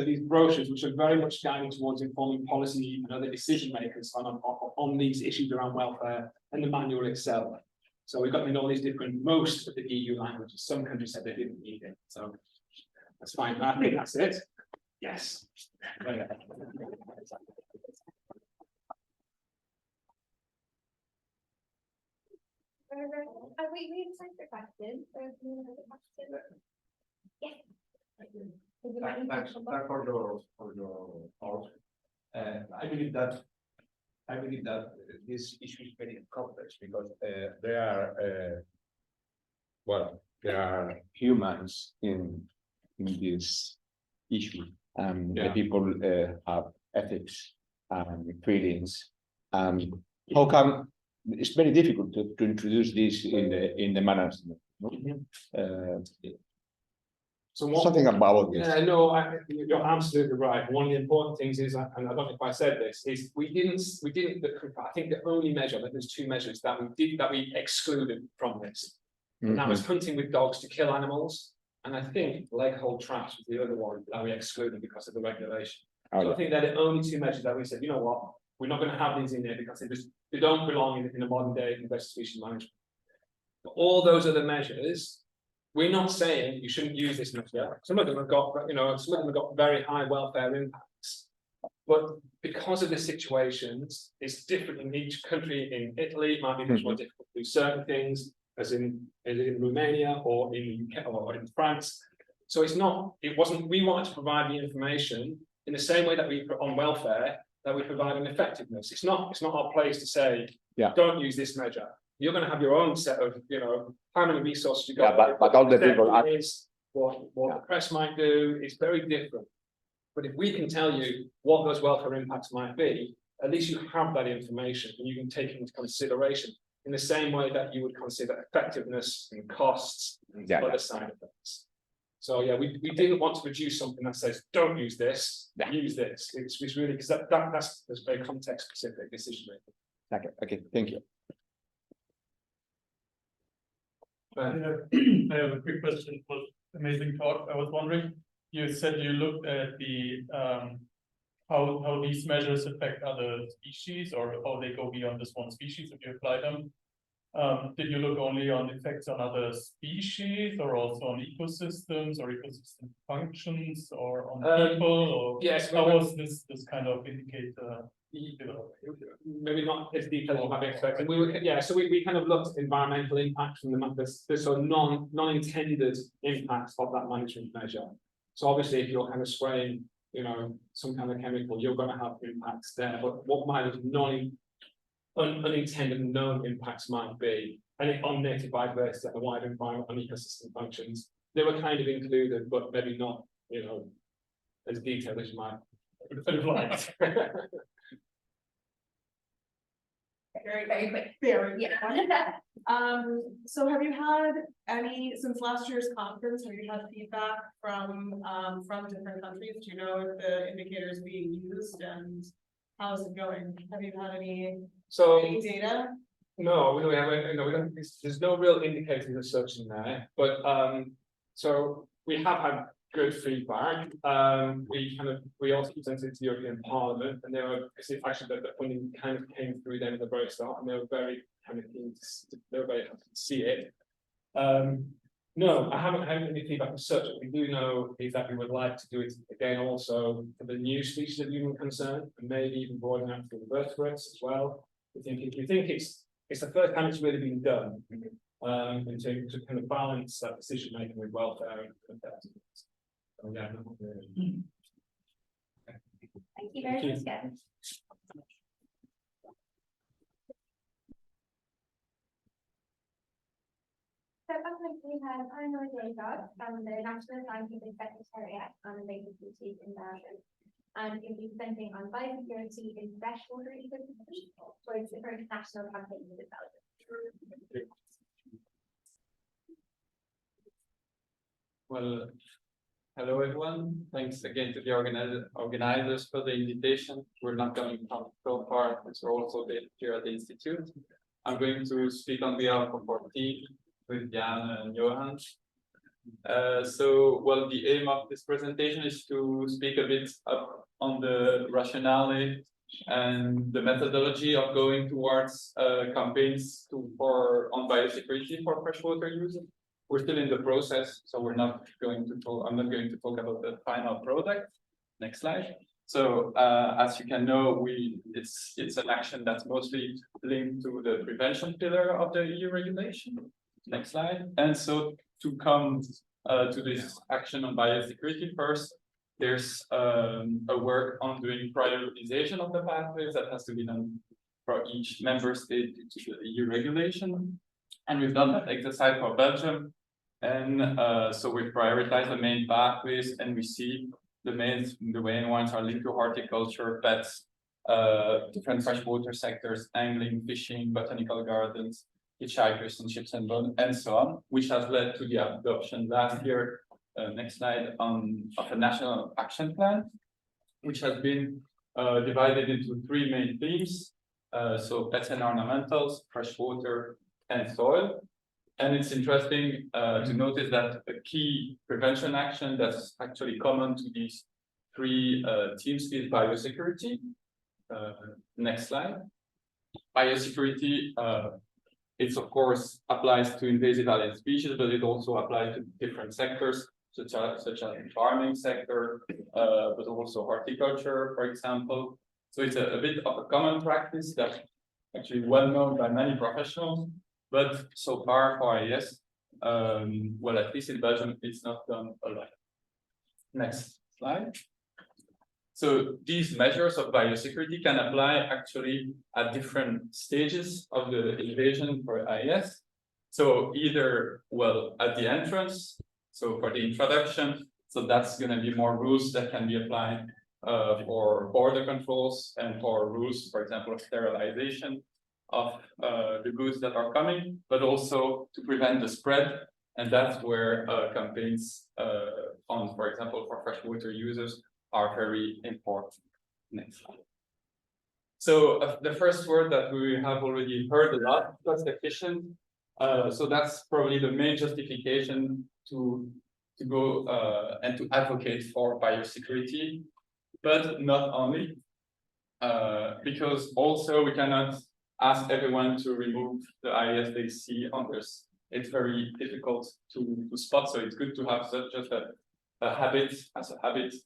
these brochures, which are very much guiding towards informing policy and other decision makers on these issues around welfare and the manual itself. So we've got in all these different, most of the EU languages. Some countries said they didn't need it, so that's fine. I think that's it. Yes. We have time for questions. Yes. Thanks for your thoughts. I believe that this issue is very complex because there are humans in this issue. The people have ethics and feelings. How come it's very difficult to introduce this in the management? No? Something about this. Yeah, no, you're absolutely right. One of the important things is, and I don't know if I said this, is we didn't. I think the only measure, but there's two measures that we excluded from this, and that was hunting with dogs to kill animals. And I think leg hold traps was the other one that we excluded because of the regulation. So I think they're the only two measures that we said, you know what, we're not going to have these in there because they don't belong in a modern day invasive species management. But all those other measures, we're not saying you shouldn't use this measure. Some of them have got, some of them have got very high welfare impacts. But because of the situations, it's different in each country. In Italy, it might be much more difficult to do certain things, as in Romania or in the UK or in France. So it wasn't, we wanted to provide the information in the same way that we put on welfare, that we provide an effectiveness. It's not our place to say, don't use this measure. You're going to have your own set of, how many resources you got. Yeah, but all the people what the press might do is very different. But if we can tell you what those welfare impacts might be, at least you have that information and you can take it into consideration in the same way that you would consider effectiveness and costs and other side effects. So yeah, we didn't want to produce something that says, don't use this, use this. It's really, because that's very context specific decision making. Okay, thank you. I have a quick question. It was amazing talk. I was wondering, you said you looked at the how these measures affect other species or how they go beyond this one species if you apply them. Did you look only on effects on other species or also on ecosystems or ecosystem functions or on people? Or yes, how was this kind of indicator? Maybe not as detailed as you might be expecting. So we kind of looked at environmental impacts from the sort of non-intended impacts of that management measure. So obviously, if you're kind of spraying, some kind of chemical, you're going to have impacts there. But what might have unintended known impacts might be, and on native biodiversity and the wider environment and ecosystem functions, they were kind of included, but maybe not, as detailed as you might have liked. Very quick. So have you had since last year's conference, have you had feedback from different countries? Do you know if the indicator is being used and how is it going? Have you had any data? No, we don't. There's no real indicators of such in there, but so we have had good feedback. We also presented to the European Parliament, and they were actually the funding kind of came through them at the very start, and they were very kind of keen they were very happy to see it. No, I haven't had any feedback as such. What we do know is that we would like to do it again also for the new species of human concern, and maybe even broaden out to the vertebrates as well. We think it's the first time it's really been done, and to kind of balance that decision making with welfare and effectiveness. So, yeah. Thank you very much, guys. So up next we have Anna from the National Scientific Secretariat on Invasive Species in Belgium, and he'll be presenting on biosecurity in freshwater ecosystems towards the first national campaign in Belgium. Well, hello everyone. Thanks again to the organizers for the invitation. We're not going to come so far, as we're also based here at the Institute. I'm going to speak on behalf of our team with Jan and Johan. The aim of this presentation is to speak a bit on the rationale and the methodology of going towards campaigns on biosecurity for freshwater users. We're still in the process, so we're not going to talk. I'm not going to talk about the final product. Next slide. So as you can know, it's an action that's mostly linked to the prevention pillar of the EU regulation. Next slide. And so to come to this action on biosecurity first, there's a work on doing prioritization of the pathways that has to be done for each member state due to the EU regulation. And we've done that exercise for Belgium. And so we prioritize the main pathways, and we see the main ones are linked to horticulture, pets, different freshwater sectors, angling, fishing, botanical gardens, hitchhikers and ships and boats, and so on, which has led to the adoption last year, next slide, of a national action plan, which has been divided into 3 main themes. So pets and ornamentals, freshwater, and soil. And it's interesting to notice that a key prevention action that's actually common to these 3 teams is biosecurity. Next slide. Biosecurity, it of course applies to invasive alien species, but it also applies to different sectors, such as the farming sector, but also horticulture, for example. So it's a bit of a common practice that's actually well known by many professionals. But so far for IS, well, at least in Belgium, it's not done a lot. Next slide. So these measures of biosecurity can apply actually at different stages of the invasion for IS. So either, well, at the entrance, so for the introduction, so that's going to be more rules that can be applied for border controls and for rules, for example, of sterilization of the goods that are coming, but also to prevent the spread. And that's where campaigns on, for example, for freshwater users are very important. Next slide. So the first word that we have already heard a lot, cost efficient. So that's probably the main justification to go and to advocate for biosecurity, but not only, because also we cannot ask everyone to remove the IS they see on this. It's very difficult to spot, so it's good to have just a habit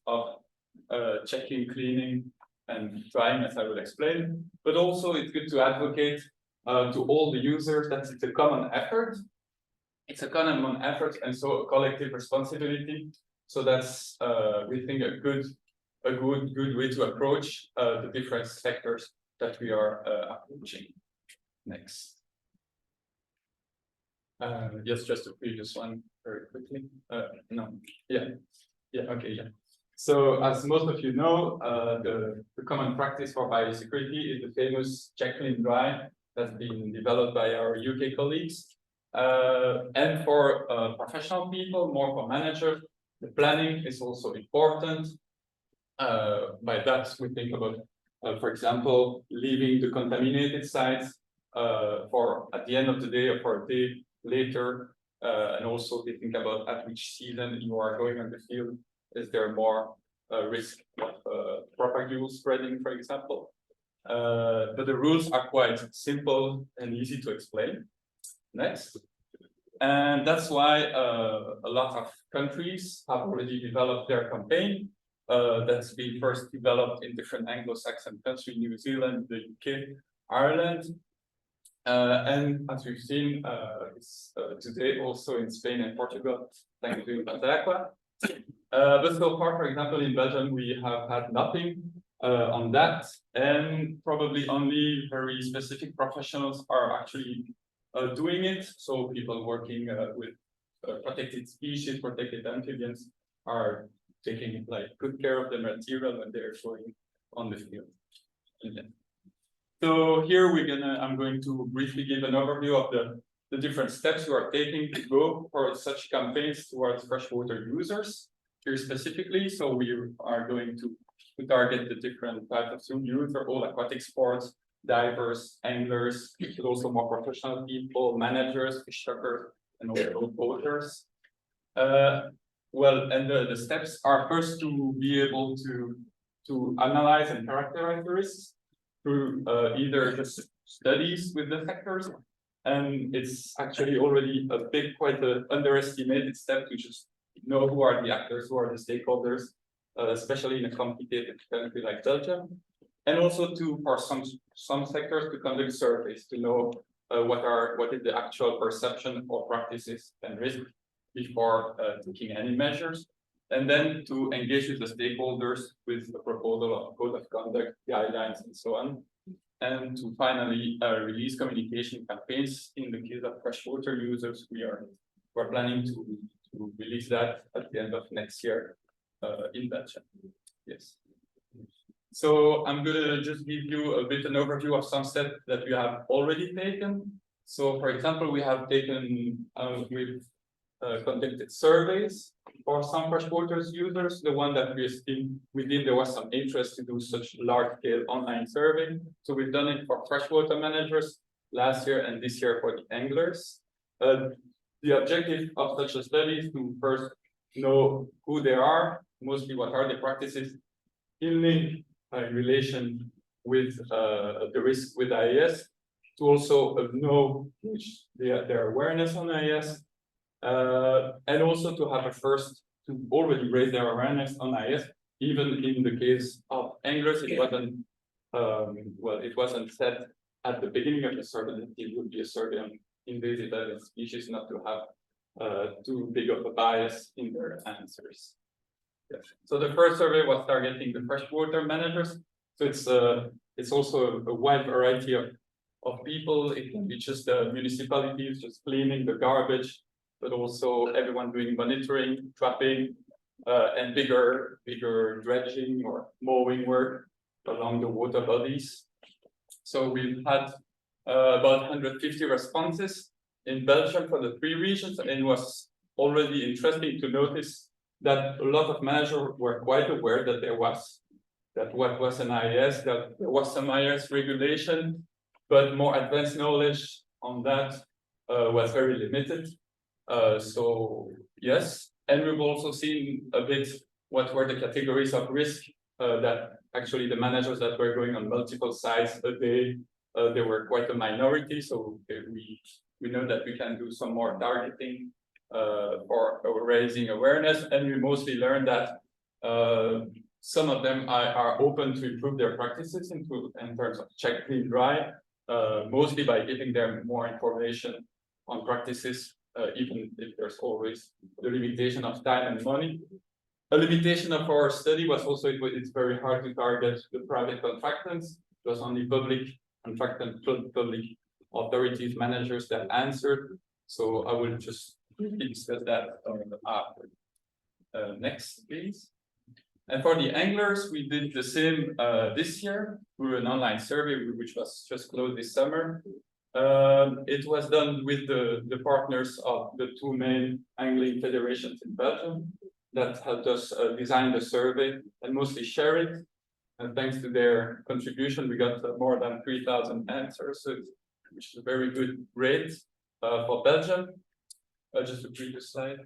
of checking, cleaning, and trying, as I will explain. But also it's good to advocate to all the users that it's a common effort. It's a common effort, and so a collective responsibility. So that's we think a good way to approach the different sectors that we are approaching. Next. Yes, just a previous one very quickly. No, yeah, okay, yeah. So as most of you know, the common practice for biosecurity is the famous check, clean, dry that's been developed by our UK colleagues. And for professional people, more for managers, the planning is also important. By that, we think about for example, leaving the contaminated sites for at the end of the day or for a day later, and also to think about at which season you are going on the field. Is there more risk of propagule spreading, for example? But the rules are quite simple and easy to explain. Next. And that's why a lot of countries have already developed their campaign. That's been first developed in different Anglo-Saxon countries, New Zealand, the UK, Ireland. And as we've seen, it's today also in Spain and Portugal, thanks to Invasive. But so far, for example, in Belgium, we have had nothing on that, and probably only very specific professionals are actually doing it. So people working with protected species, protected amphibians are taking like good care of the material when they're going on the field. So here I'm going to briefly give an overview of the different steps you are taking to go for such campaigns towards freshwater users. Here specifically, so we are going to target the different types of users, all aquatic sports, divers, anglers, but also more professional people, managers, fish stockers, and also boaters. Well, and the steps are first to be able to to analyze and characterize the risks through either just studies with the sectors, and it's actually already a big, quite an underestimated step to just know who are the actors, who are the stakeholders, especially in a complicated country like Belgium, and also for some sectors to conduct surveys to know what is the actual perception or practices and risk before taking any measures, and then to engage with the stakeholders with a proposal of code of conduct, guidelines, and so on, and to finally release communication campaigns. In the case of freshwater users, we're planning to release that at the end of next year in Belgium. Yes. So I'm gonna just give you a bit an overview of some steps that we have already taken. So for example, we have taken, we've conducted surveys for some freshwater users. The one that we did, there was some interest to do such large scale online survey. So we've done it for freshwater managers last year and this year for the anglers. The objective of such a study is to first know who they are, mostly what are the practices in link in relation with the risk with IAS, to also know which their awareness on IAS, and also to have to already raise their awareness on IAS. Even in the case of anglers, it wasn't it wasn't said at the beginning of the survey that it would be a survey on invasive alien species, not to have too big of a bias in their answers. Yes. So the first survey was targeting the freshwater managers. So it's also a wide variety of people. It can be just the municipalities just cleaning the garbage, but also everyone doing monitoring, trapping, and bigger dredging or mowing work along the water bodies. So we've had about 150 responses in Belgium for the 3 regions, and it was already interesting to notice that a lot of managers were quite aware that what was an IAS, that there was some IAS regulation, but more advanced knowledge on that was very limited. So yes, and we've also seen a bit what were the categories of risk that actually the managers that were going on multiple sites a day, they were quite a minority. So we know that we can do some more targeting for raising awareness, and we mostly learned that some of them are open to improve their practices in terms of check, clean, dry, mostly by giving them more information on practices, even if there's always the limitation of time and money. A limitation of our study was also it's very hard to target the private contractants. It was only public contractant, public authorities, managers that answered. So I will just discuss that after. Next, please. And for the anglers, we did the same this year through an online survey, which was just closed this summer. It was done with the partners of the 2 main angling federations in Belgium that helped us design the survey and mostly share it. And thanks to their contribution, we got more than 3,000 answers, which is a very good rate for Belgium. Just a previous slide.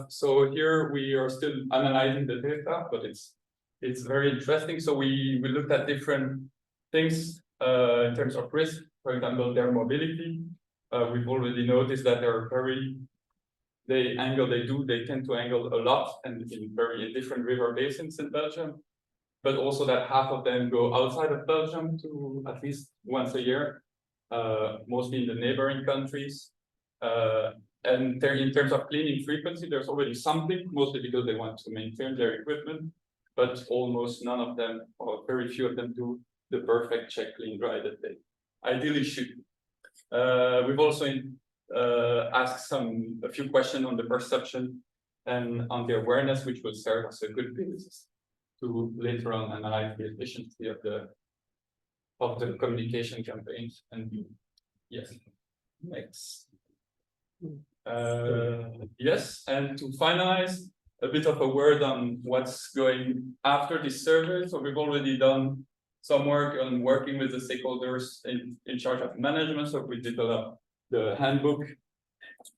So here we are still analyzing the data, but it's very interesting. So we looked at different things in terms of risk. For example, their mobility. We've already noticed that they tend to angle a lot and in different river basins in Belgium, but also that half of them go outside of Belgium to at least once a year, mostly in the neighboring countries. And in terms of cleaning frequency, there's already something, mostly because they want to maintain their equipment, but almost none of them, or very few of them, do the perfect check, clean, dry that they ideally should. We've also asked a few questions on the perception and on the awareness, which will serve as a good basis to later on analyze the efficiency of the communication campaigns. And yes, next. Yes, and to finalize, a bit of a word on what's going after this survey. So we've already done some work on working with the stakeholders in charge of management. So we developed the handbook,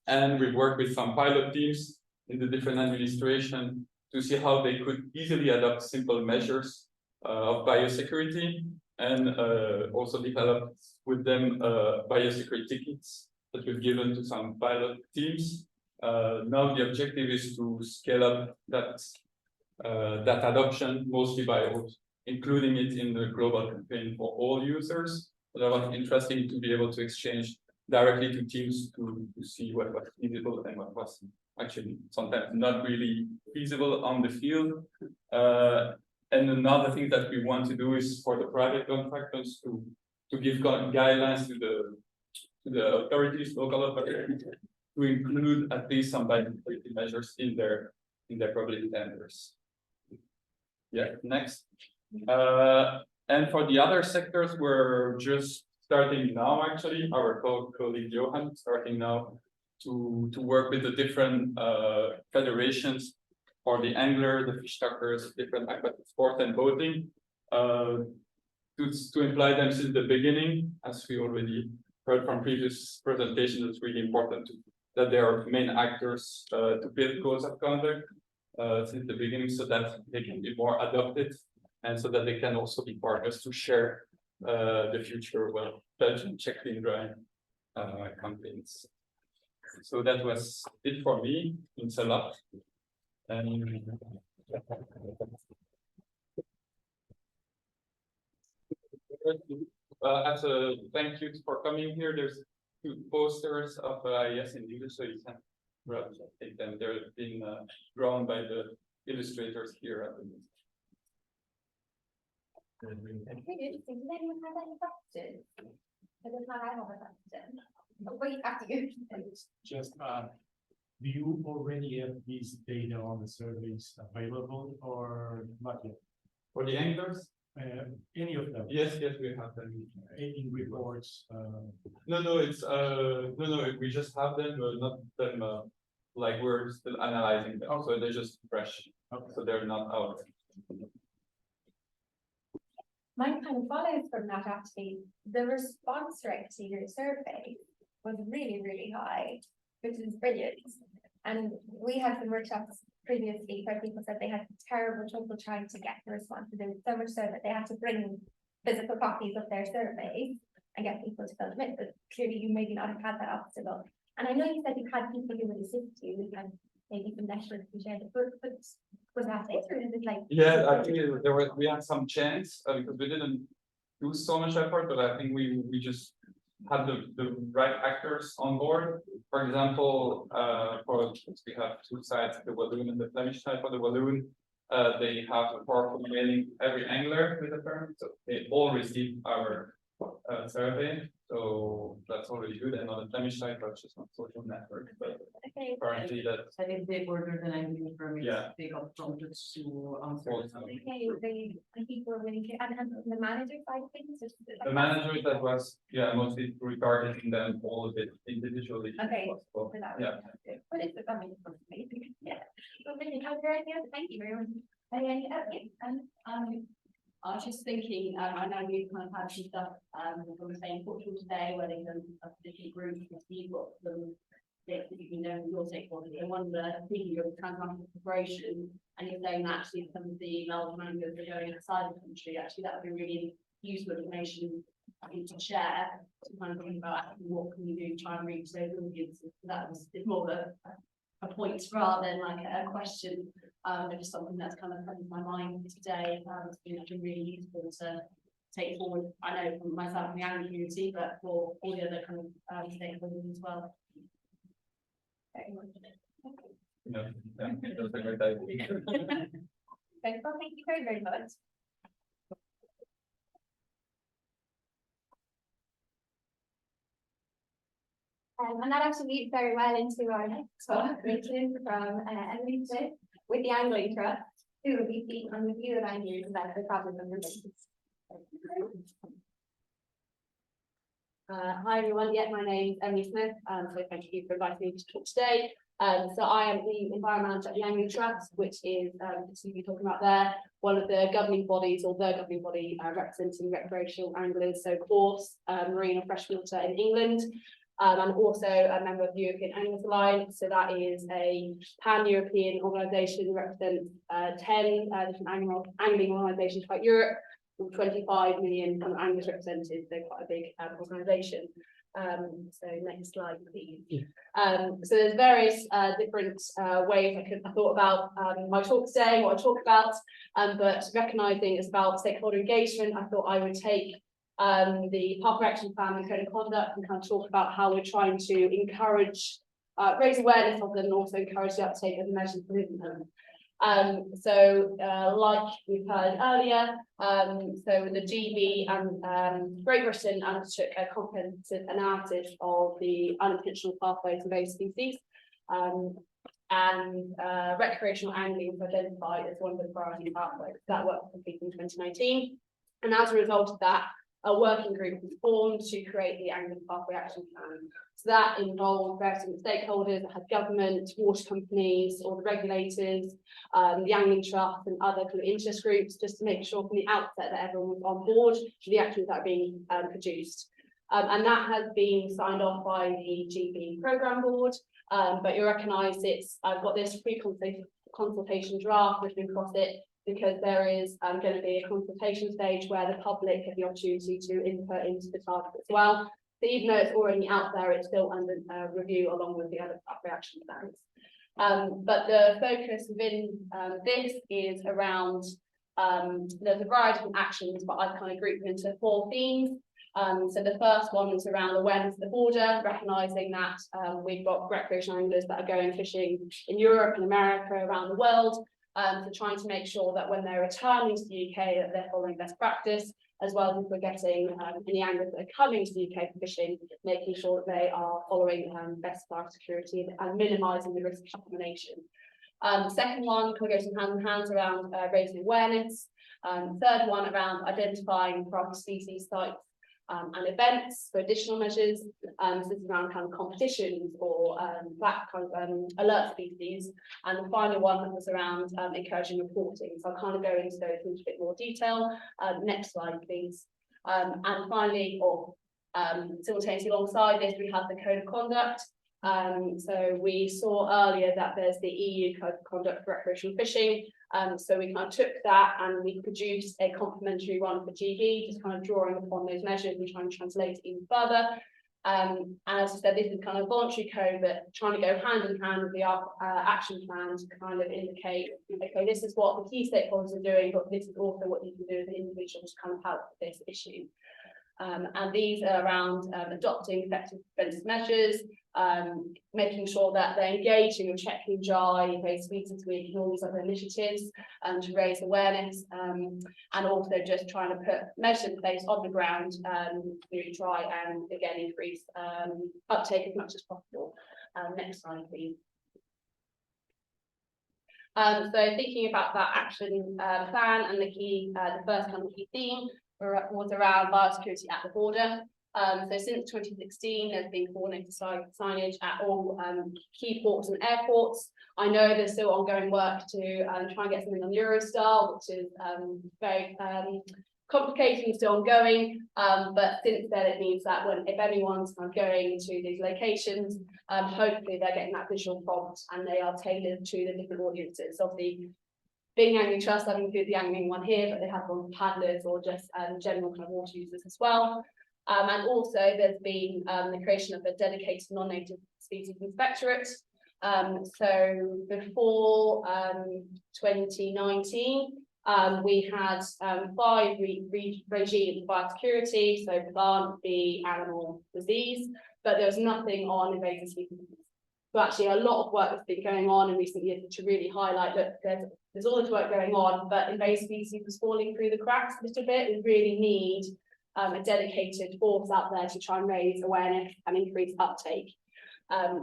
and we've worked with some pilot teams in the different administration to see how they could easily adopt simple measures of biosecurity, and also develop with them biosecurity kits that we've given to some pilot teams. Now the objective is to scale up that adoption, mostly by including it in the global campaign for all users. But that was interesting to be able to exchange directly to teams to see what was feasible and what was actually sometimes not really feasible on the field. And another thing that we want to do is for the private contractors to give guidelines to the authorities, local authorities, to include at least some biosecurity measures in their public tenders. Yeah, next. And for the other sectors, we're just starting now, actually, our colleague Johan starting now to work with the different federations for the angler, the fish stockers, different aquatic sport and boating, to imply them since the beginning, as we already heard from previous presentations. It's really important that they are main actors to build codes of conduct since the beginning, so that they can be more adopted, and so that they can also be partners to share the future, well, Belgian check clean dry campaigns. So that was it for me. Thanks a lot. And as a thank you for coming here, there's 2 posters of yes in English, so you can take them. They're being drawn by the illustrators here at the meeting. Really interesting. Does anyone have any questions? Because if not, I have a question. Wait, after you. Just, do you already have these data on the surveys available or not yet? For the anglers? Any of them? Yes, we have them. In reports? No, it's no, we just have them, but not them like we're still analyzing them. So they're just fresh. So they're not out. Mine kind of follows from that, actually. The response rate to your survey was really, really high, which is brilliant. And we had some workshops previously where people said they had terrible trouble trying to get the responses in, so much so that they had to bring physical copies of their surveys and get people to fill them in. But clearly you maybe not have had that obstacle. And I know you said you had people who would assist you and maybe some networks who shared it, but was that it, or is it like? Yeah, I think we had some chance because we didn't do so much effort, but I think we just had the right actors on board. For example, we have 2 sides, the Walloon and the Flemish side. For the Walloon, they have a powerful mailing every angler with a permit, so they all receive our survey. So that's already good. And on the Flemish side, that's just on social network. But apparently that I think they ordered an angling permit. Yeah. They got prompted to answer. Okay, I think we're really clear. And the manager side of things? the manager that was, mostly retargeting them all of it individually. Okay. Possible. So that was Yeah. What is it? I mean, amazing. Yeah. Well, really, how's your idea? Thank you very much. I was just thinking, I know we've kind of had some stuff, from the same Portugal today, where they've done a different group of people, them, that you can know your stakeholders. I wonder, thinking of transnational cooperation, and you're saying that actually some of the emails managers are going outside the country, actually that would be really useful information, I think, to share, to kind of think about what can we do to try and reach those audiences. That was, it's more of a point rather than like a question. It's something that's kind of come to my mind today. It's been actually really useful to take forward. I know for myself in the angling community, but for all the other kind of stakeholders as well. Yeah, that was a great idea. Okay, well, thank you very, very much. And that actually leads very well into our next talk, which is from Emily Smith with the Angling Trust, who will be speaking on the view of anglers about the problem of relations. Hi everyone, my name is Emily Smith, so thank you for inviting me to talk today. So I am the environment manager at the Angling Trust, which is, as you'll be talking about there, one of the governing bodies, or the governing body representing recreational anglers, so coarse, marine or freshwater in England. and also a member of the European Anglers Alliance. So that is a pan-European organisation, represents 10 different angling organisations throughout Europe, with 25 million kind of anglers represented, so quite a big organisation. So next slide, please. So there's various different ways I thought about my talk today, what I talk about, but recognising it's about stakeholder engagement, I thought I would take the pathway action plan and code of conduct and kind of talk about how we're trying to encourage, raise awareness of them and also encourage the uptake of the measures within them. Like we've heard earlier, so the GB and Great Britain undertook a comprehensive analysis of the unintentional pathways of invasive species, and recreational angling was identified as one of the priority pathways. That work was completed in 2019, and as a result of that, a working group was formed to create the Angling Pathway Action Plan. So that involved various stakeholders, that had government, water companies, all the regulators, the angling trust and other kind of interest groups, just to make sure from the outset that everyone was on board with the actions that are being produced. And that has been signed off by the GB Programme Board, but you recognise I've got this pre-consultation draft written across it, because there is going to be a consultation stage where the public have the opportunity to input into the target as well. So even though it's already out there, it's still under review along with the other pathway action plans. But the focus within this is around, there's a variety of actions, but I've kind of grouped them into 4 themes. So the first one is around awareness of the border, recognising that we've got recreational anglers that are going fishing in Europe and America, around the world. So trying to make sure that when they're returning to the UK that they're following best practice, as well as if we're getting any anglers that are coming to the UK for fishing, making sure that they are following best biosecurity and minimising the risk of contamination. Second one kind of goes hand in hand around raising awareness. Third one around identifying priority species sites and events for additional measures. So this is around kind of competitions or that kind of alert species. And the final one was around encouraging reporting. So I'll kind of go into those in a bit more detail. Next slide, please. And finally, or simultaneously alongside this, we have the code of conduct. So we saw earlier that there's the EU code of conduct for recreational fishing. So we kind of took that and we produced a complementary one for GB, just kind of drawing upon those measures and trying to translate it even further. And as I said, this is kind of voluntary code, but trying to go hand in hand with the action plan to kind of indicate, okay, this is what the key stakeholders are doing, but this is also what you can do as an individual to kind of help with this issue. And these are around adopting effective preventive measures, making sure that they're engaging with checking dry, invasive species week and all these other initiatives to raise awareness, and also just trying to put measures in place on the ground to try and again increase uptake as much as possible. Next slide, please. So thinking about that action plan and the first kind of key theme was around biosecurity at the border. So since 2016, there's been coordinated signage at all key ports and airports. I know there's still ongoing work to try and get something on Eurostar, which is very complicated and still ongoing. But since then, it means that if anyone's kind of going to these locations, hopefully they're getting that visual prompt and they are tailored to the different audiences. Obviously, being Angling Trust, I've included the angling one here, but they have one for paddlers or just general kind of water users as well. And also there's been the creation of a dedicated non-native species inspectorate. So before 2019, we had 5 regimes of biosecurity, so plant, bee, animal, disease, but there was nothing on invasive species. So actually a lot of work has been going on in recent years to really highlight that there's all this work going on, but invasive species was falling through the cracks a little bit. We really need a dedicated force out there to try and raise awareness and increase uptake.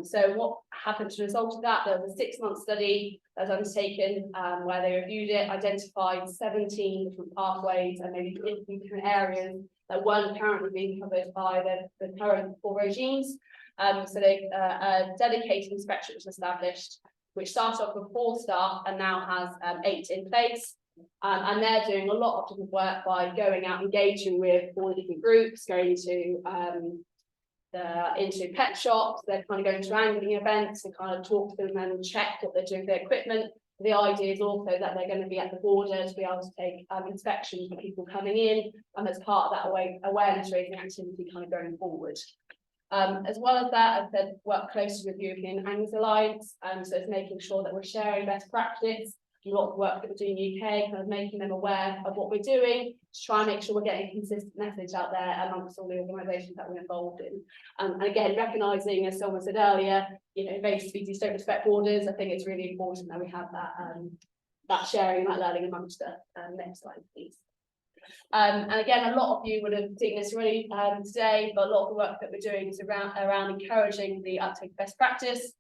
So what happened as a result of that? There was a 6-month study that was undertaken where they reviewed it, identified 17 different pathways and maybe different areas that weren't currently being covered by the current 4 regimes. So a dedicated inspection was established, which started off with 4 staff and now has 8 in place. And they're doing a lot of different work by going out, engaging with all the different groups, going to into pet shops. They're kind of going to angling events and kind of talk to them and check what they're doing with their equipment. The idea is also that they're going to be at the border to be able to take inspections for people coming in, and as part of that awareness raising activity kind of going forward. As well as that, as I said, work closely with European Anglers Alliance, so it's making sure that we're sharing best practice, a lot of work that we're doing in the UK, kind of making them aware of what we're doing, to try and make sure we're getting a consistent message out there amongst all the organisations that we're involved in. And again, recognising, as someone said earlier, you know, invasive species don't respect borders. I think it's really important that we have that that sharing and that learning amongst us. Next slide, please. And again, a lot of you would have seen this already today, but a lot of the work that we're doing is around encouraging the uptake of best practice.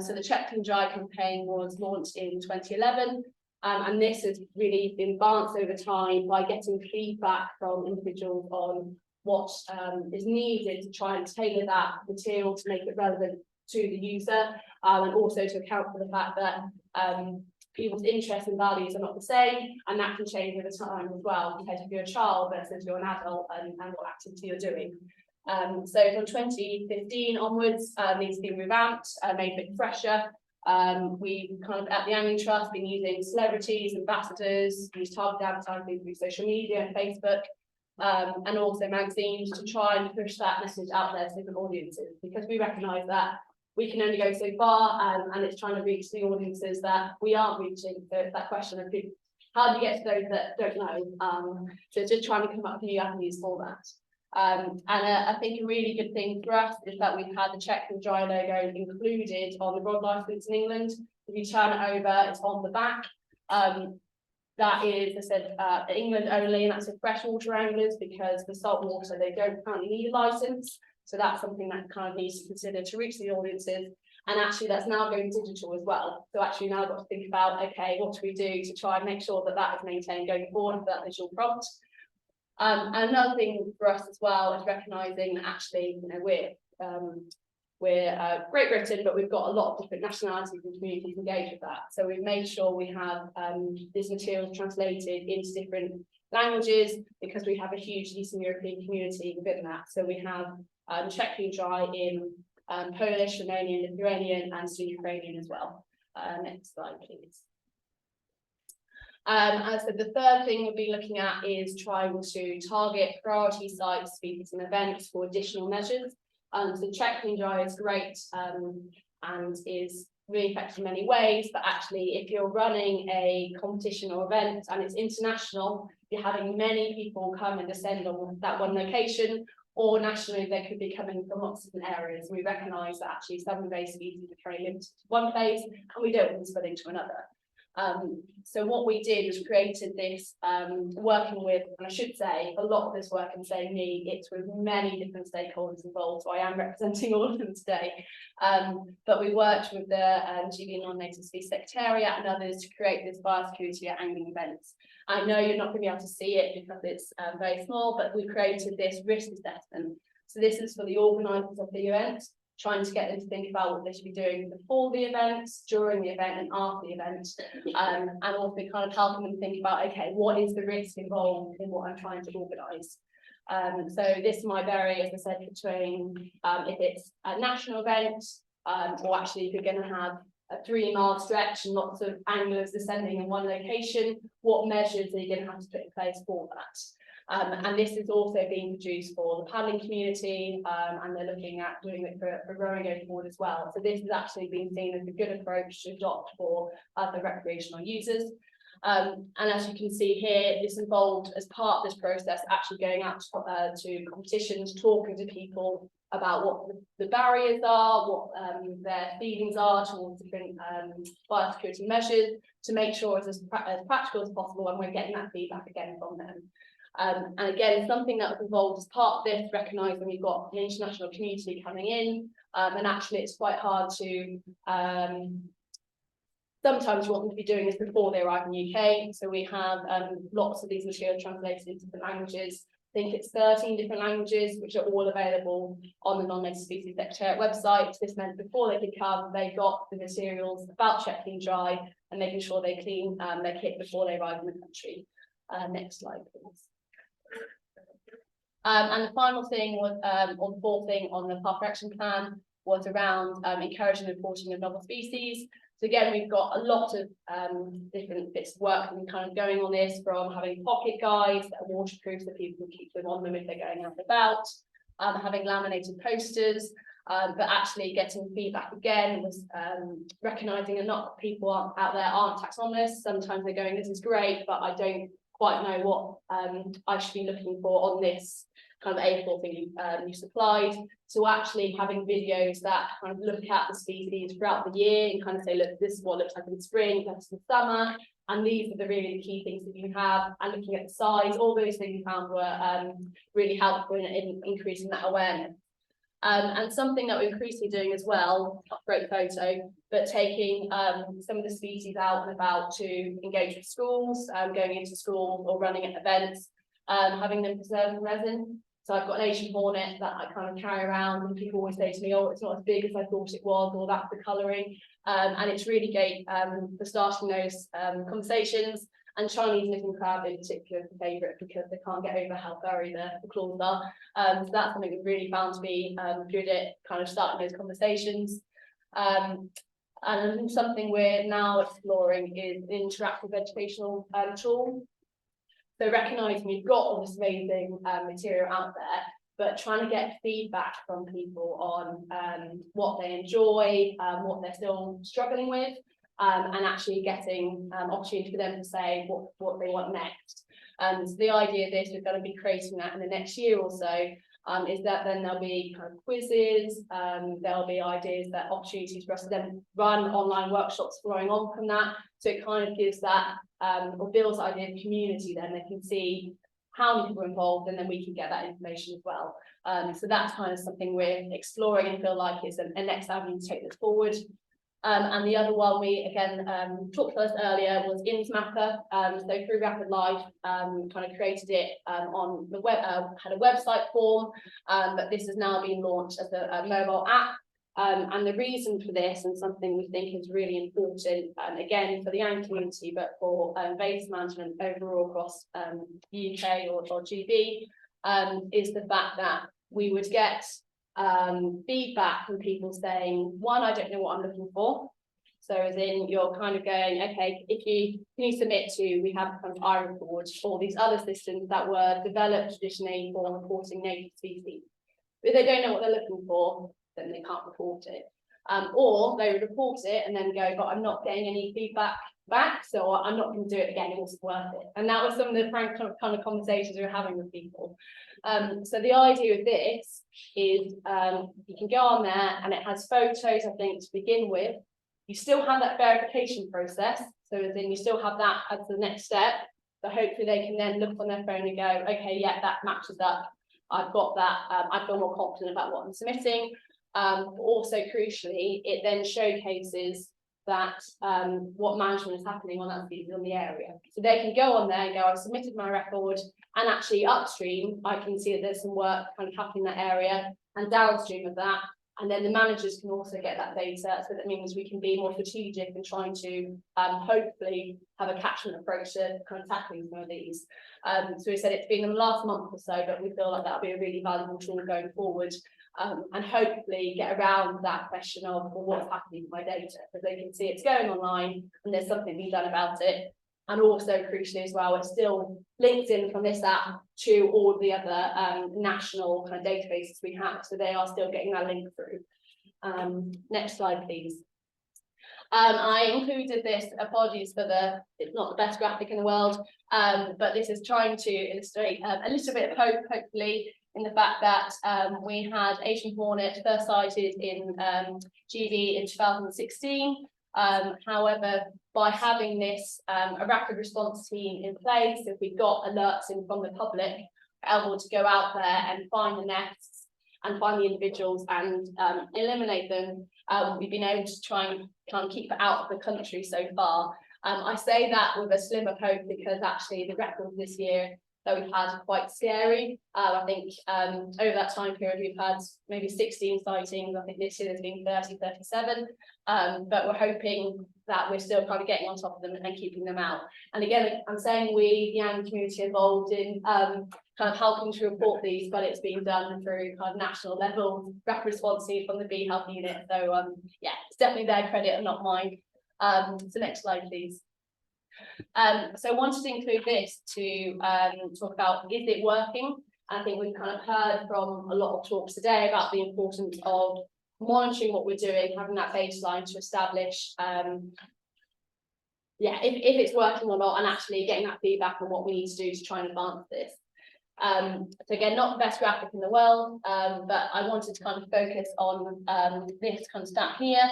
So the Check Clean Dry campaign was launched in 2011, and this has really been advanced over time by getting feedback from individuals on what is needed to try and tailor that material to make it relevant to the user, and also to account for the fact that people's interests and values are not the same, and that can change over time as well, because if you're a child versus you're an adult and what activity you're doing. So from 2015 onwards, these have been revamped, made a bit fresher. We kind of at the Angling Trust been using celebrities, ambassadors, use targeted advertising through social media and Facebook, and also magazines to try and push that message out there to different audiences, because we recognise that we can only go so far, and it's trying to reach the audiences that we aren't reaching. So it's that question of how do you get to those that don't know? So just trying to come up with new avenues for that. And I think a really good thing for us is that we've had the Check Clean Dry logo included on the rod licence in England. If you turn it over, it's on the back. That is, I said, England only, and that's for freshwater anglers, because for saltwater they don't currently need a licence. So that's something that kind of needs to consider to reach the audiences. And actually that's now going digital as well. So actually now I've got to think about, okay, what do we do to try and make sure that that is maintained going forward for that visual prompt. And another thing for us as well is recognising that actually, you know, we're Great Britain, but we've got a lot of different nationalities and communities engaged with that. So we've made sure we have this material translated into different languages, because we have a huge Eastern European community within that. So we have Check Clean Dry in Polish, Romanian, Lithuanian, and Ukrainian as well. Next slide, please. As I said, the third thing we'll be looking at is trying to target priority sites, speakers, and events for additional measures. So Check Clean Dry is great and is really effective in many ways, but actually if you're running a competition or event and it's international, you're having many people come and descend on that one location, or nationally they could be coming from lots of different areas. We recognise that actually some invasive species are very limited to one place, and we don't want them spreading to another. So what we did was created this, working with, and I should say, a lot of this work, and saying me, it's with many different stakeholders involved, so I am representing all of them today. But we worked with the GB Non-Native Species Secretariat and others to create this biosecurity at angling events. I know you're not going to be able to see it because it's very small, but we created this risk assessment. So this is for the organisers of the event, trying to get them to think about what they should be doing before the event, during the event, and after the event, and also kind of helping them think about, okay, what is the risk involved in what I'm trying to organise? So this might vary, as I said, between if it's a national event, or actually if you're going to have a 3-mile stretch and lots of anglers descending in one location, what measures are you going to have to put in place for that? And this is also being produced for the paddling community, and they're looking at doing it for rowing going forward as well. So this has actually been seen as a good approach to adopt for other recreational users. And as you can see here, this involved, as part of this process, actually going out to competitions, talking to people about what the barriers are, what their feelings are towards different biosecurity measures, to make sure it's as practical as possible, and we're getting that feedback again from them. And again, something that was involved as part of this, recognising we've got an international community coming in, and actually it's quite hard to, sometimes you want them to be doing this before they arrive in the UK. So we have lots of these materials translated into different languages. I think it's 13 different languages, which are all available on the Non-Native Species Secretariat website. This meant before they could come, they got the materials about Check Clean Dry and making sure they clean their kit before they arrive in the country. Next slide, please. And the final thing was, or the fourth thing on the path action plan was around encouraging the reporting of novel species. So again, we've got a lot of different bits of work and kind of going on this, from having pocket guides that are waterproof so people can keep them on them if they're going out and about, having laminated posters, but actually getting feedback again was recognising that not people out there aren't taxonomists. Sometimes they're going, this is great, but I don't quite know what I should be looking for on this kind of A4 thing you supplied. So actually having videos that kind of look at the species throughout the year and kind of say, look, this is what it looks like in the spring, that's in the summer, and these are the really key things that you have, and looking at the size, all those things we found were really helpful in increasing that awareness. And something that we're increasingly doing as well, great photo, but taking some of the species out and about to engage with schools, going into schools or running at events, having them preserve in resin. So I've got an Asian hornet that I kind of carry around, and people always say to me, oh, it's not as big as I thought it was, or that's the colouring. And it's really great for starting those conversations. And Chinese knitting crab in particular is a favourite because they can't get over how furry the claws are. So that's something we've really found to be good at kind of starting those conversations. And something we're now exploring is an interactive educational tool. So recognising we've got all this amazing material out there, but trying to get feedback from people on what they enjoy, what they're still struggling with, and actually getting opportunity for them to say what they want next. So the idea of this, we're going to be creating that in the next year or so, is that then there'll be kind of quizzes, there'll be ideas that opportunities for us to then run online workshops following on from that. So it kind of gives that, or builds the idea of community, then they can see how many people are involved, and then we can get that information as well. So that's kind of something we're exploring and feel like is a next avenue to take this forward. And the other one we again talked about earlier was InsMapper. So through Rapid Life, kind of created it on the web, had a website form, but this has now been launched as a mobile app. And the reason for this, and something we think is really important, again for the young community, but for base management overall across the UK or GB, is the fact that we would get feedback from people saying, one, I don't know what I'm looking for. So as in you're kind of going, okay, can you submit to, we have kind of iReport or these other systems that were developed traditionally for reporting native species. But if they don't know what they're looking for, then they can't report it. Or they would report it and then go, but I'm not getting any feedback back, so I'm not going to do it again, it wasn't worth it. And that was some of the frank kind of conversations we were having with people. So the idea of this is you can go on there and it has photos, I think, to begin with. You still have that verification process, so then you still have that as the next step, but hopefully they can then look on their phone and go, okay, yeah, that matches up, I've got that, I feel more confident about what I'm submitting. Also crucially, it then showcases that what management is happening on that species in the area. So they can go on there and go, I've submitted my record, and actually upstream, I can see that there's some work kind of happening in that area, and downstream of that, and then the managers can also get that data. So that means we can be more strategic in trying to hopefully have a catchment approach to kind of tackling some of these. So we said it's been in the last month or so, but we feel like that'll be a really valuable tool going forward. And hopefully get around that question of, well, what's happening with my data, because they can see it's going online and there's something being done about it. And also crucially as well, it's still linked in from this app to all the other national kind of databases we have, so they are still getting that link through. Next slide, please. I included this, apologies for it's not the best graphic in the world, but this is trying to illustrate a little bit of hope, hopefully, in the fact that we had Asian hornet first sighted in GB in 2016. However, by having this a rapid response team in place, if we got alerts in from the public, able to go out there and find the nests and find the individuals and eliminate them, we've been able to try and kind of keep it out of the country so far. I say that with a slim of hope because actually the record this year that we've had quite scary. I think over that time period, we've had maybe 16 sightings. I think this year there's been 30, 37. But we're hoping that we're still kind of getting on top of them and keeping them out. And again, I'm saying we, the animal community, involved in kind of helping to report these, but it's being done through kind of national level rapid response team from the Bee Health Unit. So yeah, it's definitely their credit and not mine. So next slide, please. So I wanted to include this to talk about, is it working? I think we've kind of heard from a lot of talks today about the importance of monitoring what we're doing, having that baseline to establish yeah, if it's working or not, and actually getting that feedback on what we need to do to try and advance this. So again, not the best graphic in the world, but I wanted to kind of focus on this kind of stat here,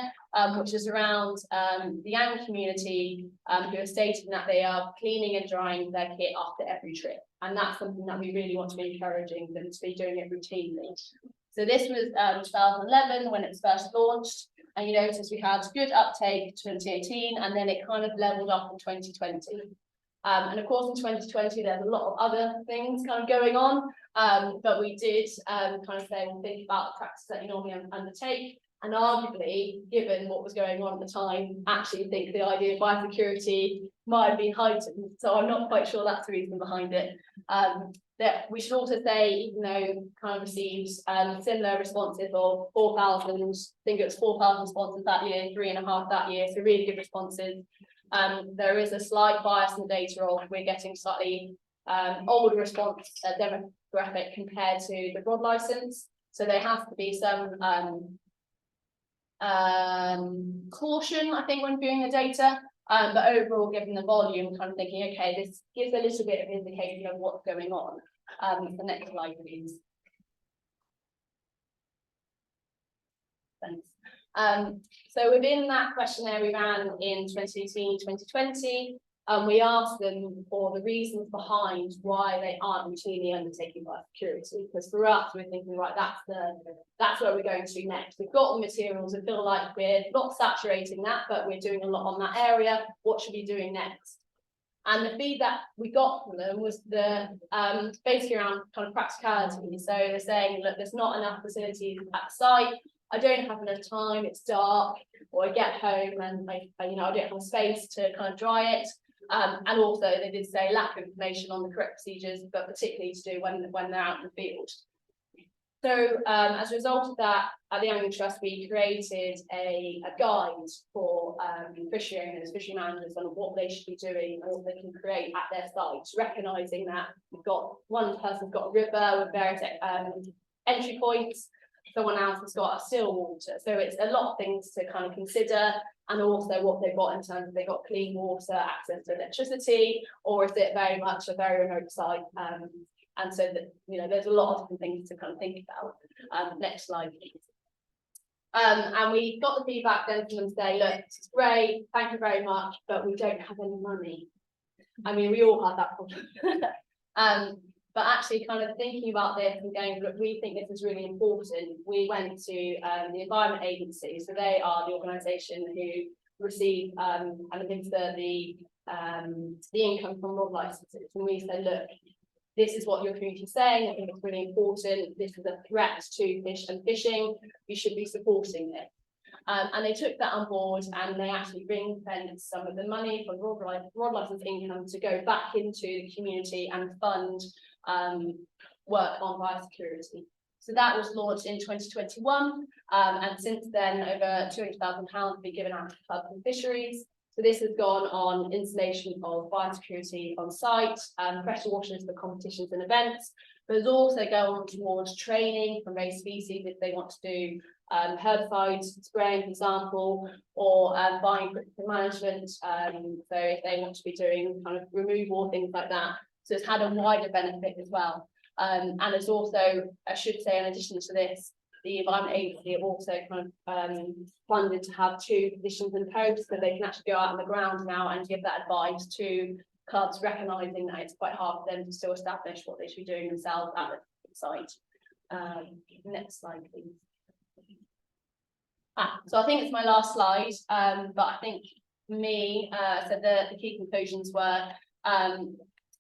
which is around the animal community who are stating that they are cleaning and drying their kit after every trip. And that's something that we really want to be encouraging them to be doing it routinely. So this was 2011 when it was first launched. And you notice we had good uptake in 2018, and then it kind of leveled off in 2020. And of course, in 2020, there's a lot of other things kind of going on, but we did kind of say, well, think about the practice that you normally undertake. And arguably, given what was going on at the time, actually think the idea of biosecurity might have been heightened. So I'm not quite sure that's the reason behind it. That we should also say, even though kind of received similar responses of 4,000, I think it was 4,000 responses that year, 3.5 that year, so really good responses. There is a slight bias in the data of we're getting slightly older response demographic compared to the broad license. So there has to be some caution, I think, when viewing the data. But overall, given the volume, kind of thinking, okay, this gives a little bit of indication of what's going on. The next slide, please. Thanks. So within that questionnaire we ran in 2018, 2020, we asked them for the reasons behind why they aren't routinely undertaking biosecurity. Because for us, we're thinking, right, that's where we're going to next. We've got the materials, we feel like we're not saturating that, but we're doing a lot on that area. What should we be doing next? And the feedback we got from them was the basically around kind of practicality. So they're saying, look, there's not enough facilities at the site. I don't have enough time, it's dark, or I get home and I don't have space to kind of dry it. And also they did say lack of information on the correct procedures, but particularly to do when they're out in the field. So as a result of that, at the Animal Trust, we created a guide for fishery owners, fishery managers on what they should be doing and what they can create at their sites, recognising that we've got one person's got a river with various entry points, someone else has got a still water. So it's a lot of things to kind of consider, and also what they've got in terms of they've got clean water, access to electricity, or is it very much a very remote site? And so that, there's a lot of different things to kind of think about. Next slide, please. And we got the feedback then from them say, look, this is great, thank you very much, but we don't have any money. I mean, we all had that problem. But actually kind of thinking about this and going, look, we think this is really important. We went to the Environment Agency, so they are the organisation who receive and administer the income from rod licenses. And we said, look, this is what your community is saying. I think it's really important. This is a threat to fish and fishing. You should be supporting it. And they took that on board, and they actually ring-fenced some of the money from rod license income to go back into the community and fund work on biosecurity. So that was launched in 2021, and since then over £200,000 have been given out to clubs and fisheries. So this has gone on installation of biosecurity on site, pressure washers for competitions and events, but it's also going towards training from raised species if they want to do herbicide spraying, for example, or buying management. So if they want to be doing kind of removal, things like that. So it's had a wider benefit as well. And it's also, I should say, in addition to this, the Environment Agency have also kind of funded to have 2 positions in post, so they can actually go out on the ground now and give that advice to clubs, recognising that it's quite hard for them to still establish what they should be doing themselves at the site. Next slide, please. So I think it's my last slide, but I think for me, so the key conclusions were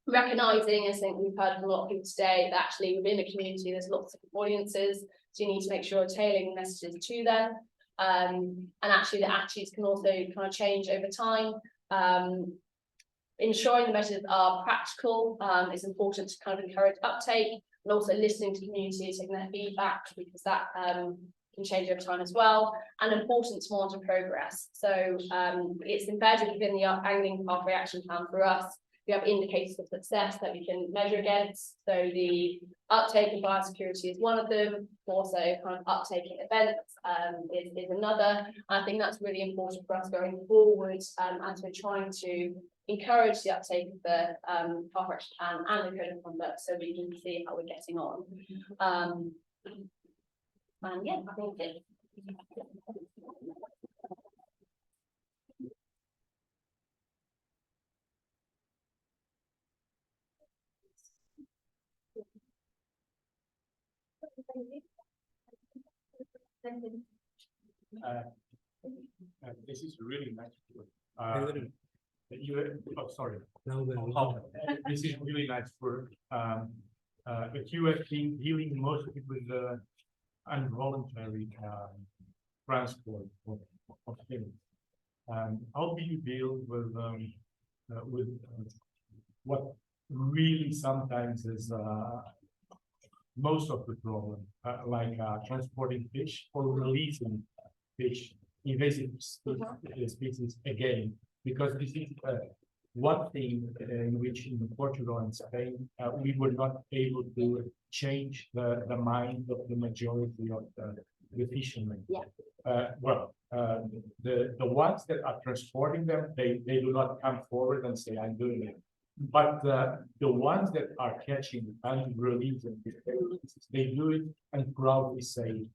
recognizing, I think we've heard from a lot of people today, that actually within a community there's lots of audiences, so you need to make sure you're tailoring messages to them, and actually the attitudes can also kind of change over time. Ensuring the measures are practical is important to kind of encourage uptake, and also listening to communities, taking their feedback, because that can change over time as well, and important to monitor progress. So it's embedded within the Angling Pathway Action Plan for us. We have indicators of success that we can measure against. So the uptake of biosecurity is one of them. Also, kind of uptake at events is another. I think that's really important for us going forward as we're trying to encourage the uptake of the Pathway Action Plan and the Code of Conduct, so we can see how we're getting on. And yeah, I think it. This is really nice. Sorry. This is really nice work. But you have been dealing mostly with the involuntary transport of things. How do you deal with what really sometimes is most of the problem, like transporting fish or releasing fish, invasive species again, because this is one thing in which in Portugal and Spain we were not able to change the mind of the majority of the fishermen. Yeah. The ones that are transporting them, they do not come forward and say, I'm doing it. But the ones that are catching and releasing, they do it and proudly say,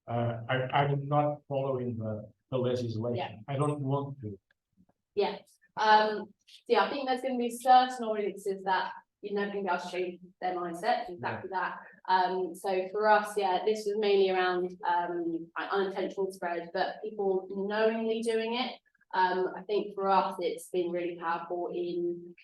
I'm not following the legislation. Yeah. I don't want to. Yeah. Yeah, I think there's going to be certain audiences that you're never going to be able to change their mindset, exactly that. So for us, yeah, this was mainly around unintentional spread, but people knowingly doing it. I think for us, it's been really powerful in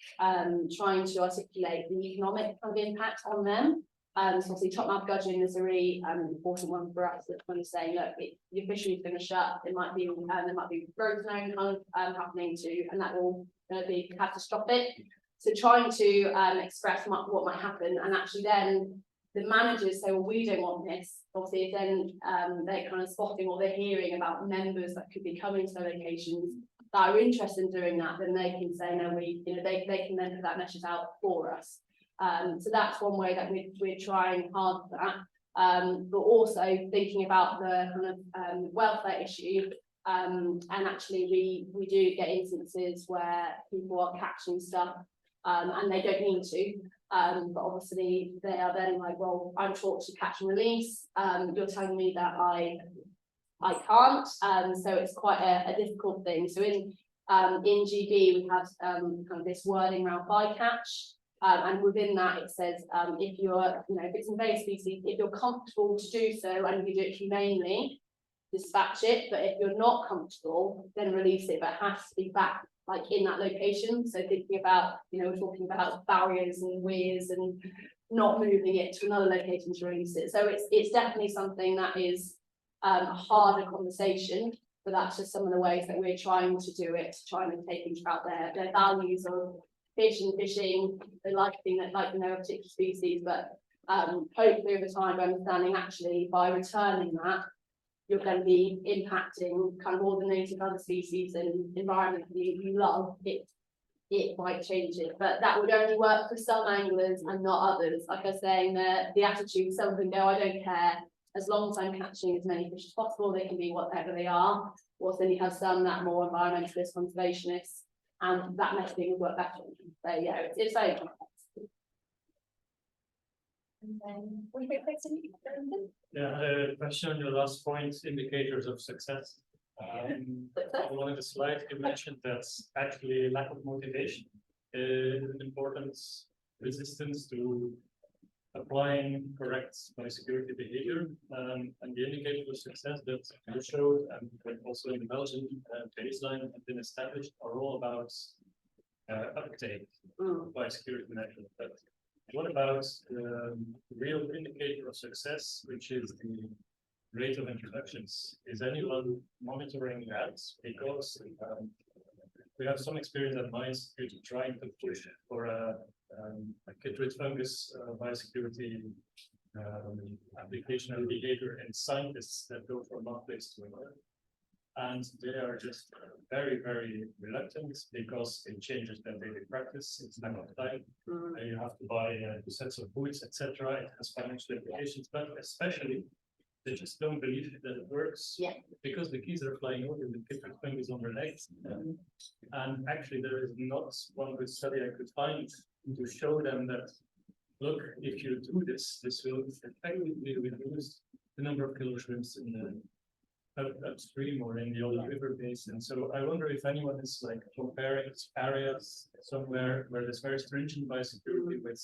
trying to articulate the economic kind of impact on them. So obviously top-up budgeting is a really important one for us. That's kind of saying, look, your fishery is going to shut. It might be there might be growth zone kind of happening too, and that will be catastrophic. So trying to express what might happen, and actually then the managers say, well, we don't want this. Obviously, then they're kind of spotting or they're hearing about members that could be coming to their locations that are interested in doing that, then they can say, no, they can then put that message out for us. So that's one way that we're trying hard for that, but also thinking about the kind of welfare issue. And actually, we do get instances where people are catching stuff and they don't need to. But obviously, they are then like, well, I'm taught to catch and release. You're telling me that I can't. So it's quite a difficult thing. So in GB, we have kind of this wording around bycatch. And within that, it says if you're, if it's invasive species, if you're comfortable to do so and you do it humanely, dispatch it. But if you're not comfortable, then release it. But it has to be back like in that location. So thinking about, we're talking about barriers and weirs and not moving it to another location to release it. So it's definitely something that is a harder conversation. But that's just some of the ways that we're trying to do it, trying to take into account their values of fishing, they like a particular species, but hopefully over time, understanding actually by returning that, you're going to be impacting kind of all the native other species and environment that you love. It might change it, but that would only work for some anglers and not others. Like I was saying, the attitude, some of them go, I don't care, as long as I'm catching as many fish as possible, they can be whatever they are. Or then you have some that more environmentalist, conservationists, and that messaging would work better. So yeah, it's very complex. And then we have a Yeah, a question on your last point, indicators of success. On one of the slides, you mentioned that actually lack of motivation is an important resistance to applying correct biosecurity behavior, and the indicators of success that you showed and also in the Belgian baseline have been established are all about uptake by security measures. But what about the real indicator of success, which is the rate of introductions? Is anyone monitoring that? Because we have some experience at my institute trying to push for a chytrid fungus biosecurity application indicator and scientists that go from one place to another. And they are just very, very reluctant because it changes their daily practice. It's lack of time. You have to buy 2 sets of boots, etc. It has financial implications, but especially they just don't believe that it works because the keys are flying over the different fingers on their legs. And actually, there is not one good study I could find to show them that, look, if you do this, this will effectively reduce the number of killer shrimps in the upstream or in the other river basin. So I wonder if anyone is like comparing areas somewhere where there's very stringent biosecurity with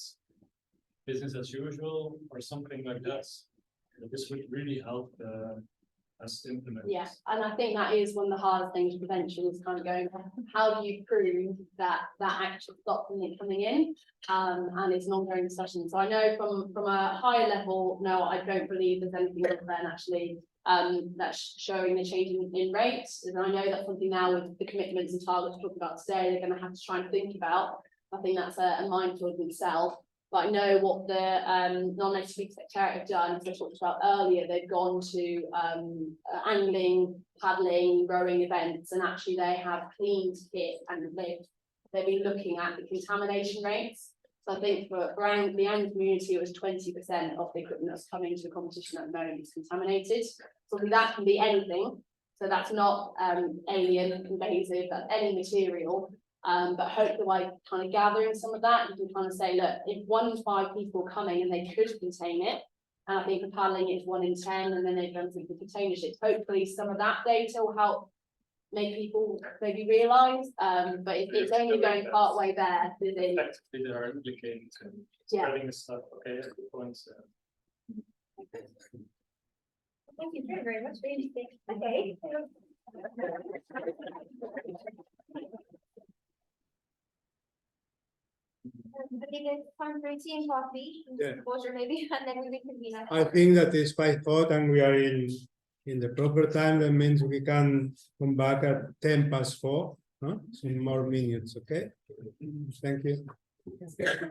business as usual or something like that. This would really help us implement. Yeah, and I think that is one of the hardest things with prevention is kind of going, how do you prove that actually stops it coming in? And it's an ongoing discussion. So I know from a higher level, no, I don't believe there's anything else there actually that's showing the change in rates. And I know that's something now with the commitments and targets we're talking about today, they're going to have to try and think about. I think that's a minefield in itself. But I know what the non-native speaker secretariat have done, as I talked about earlier, they've gone to angling, paddling, rowing events, and actually they have cleaned kit and they've been looking at the contamination rates. So I think for the angling community, it was 20% of the equipment that's coming to a competition at the moment is contaminated. So that can be anything. So that's not alien, invasive, that's any material. But hopefully by kind of gathering some of that, you can kind of say, look, if 1 in 5 people are coming and they could contain it, and I think for paddling it's 1 in 10, and then they've done some container ships. Hopefully some of that data will help make people maybe realise, but it's only going part way there. Effectively, they are implicated to spreading the stuff. Okay, good points. Thank you very, very much. Very interesting. Okay. I think it's time for tea and coffee, exposure maybe, and then we convene. I think that is 5 and we are in the proper time. That means we can come back at 4:10, huh? Some more minutes, okay? Thank you. Yeah.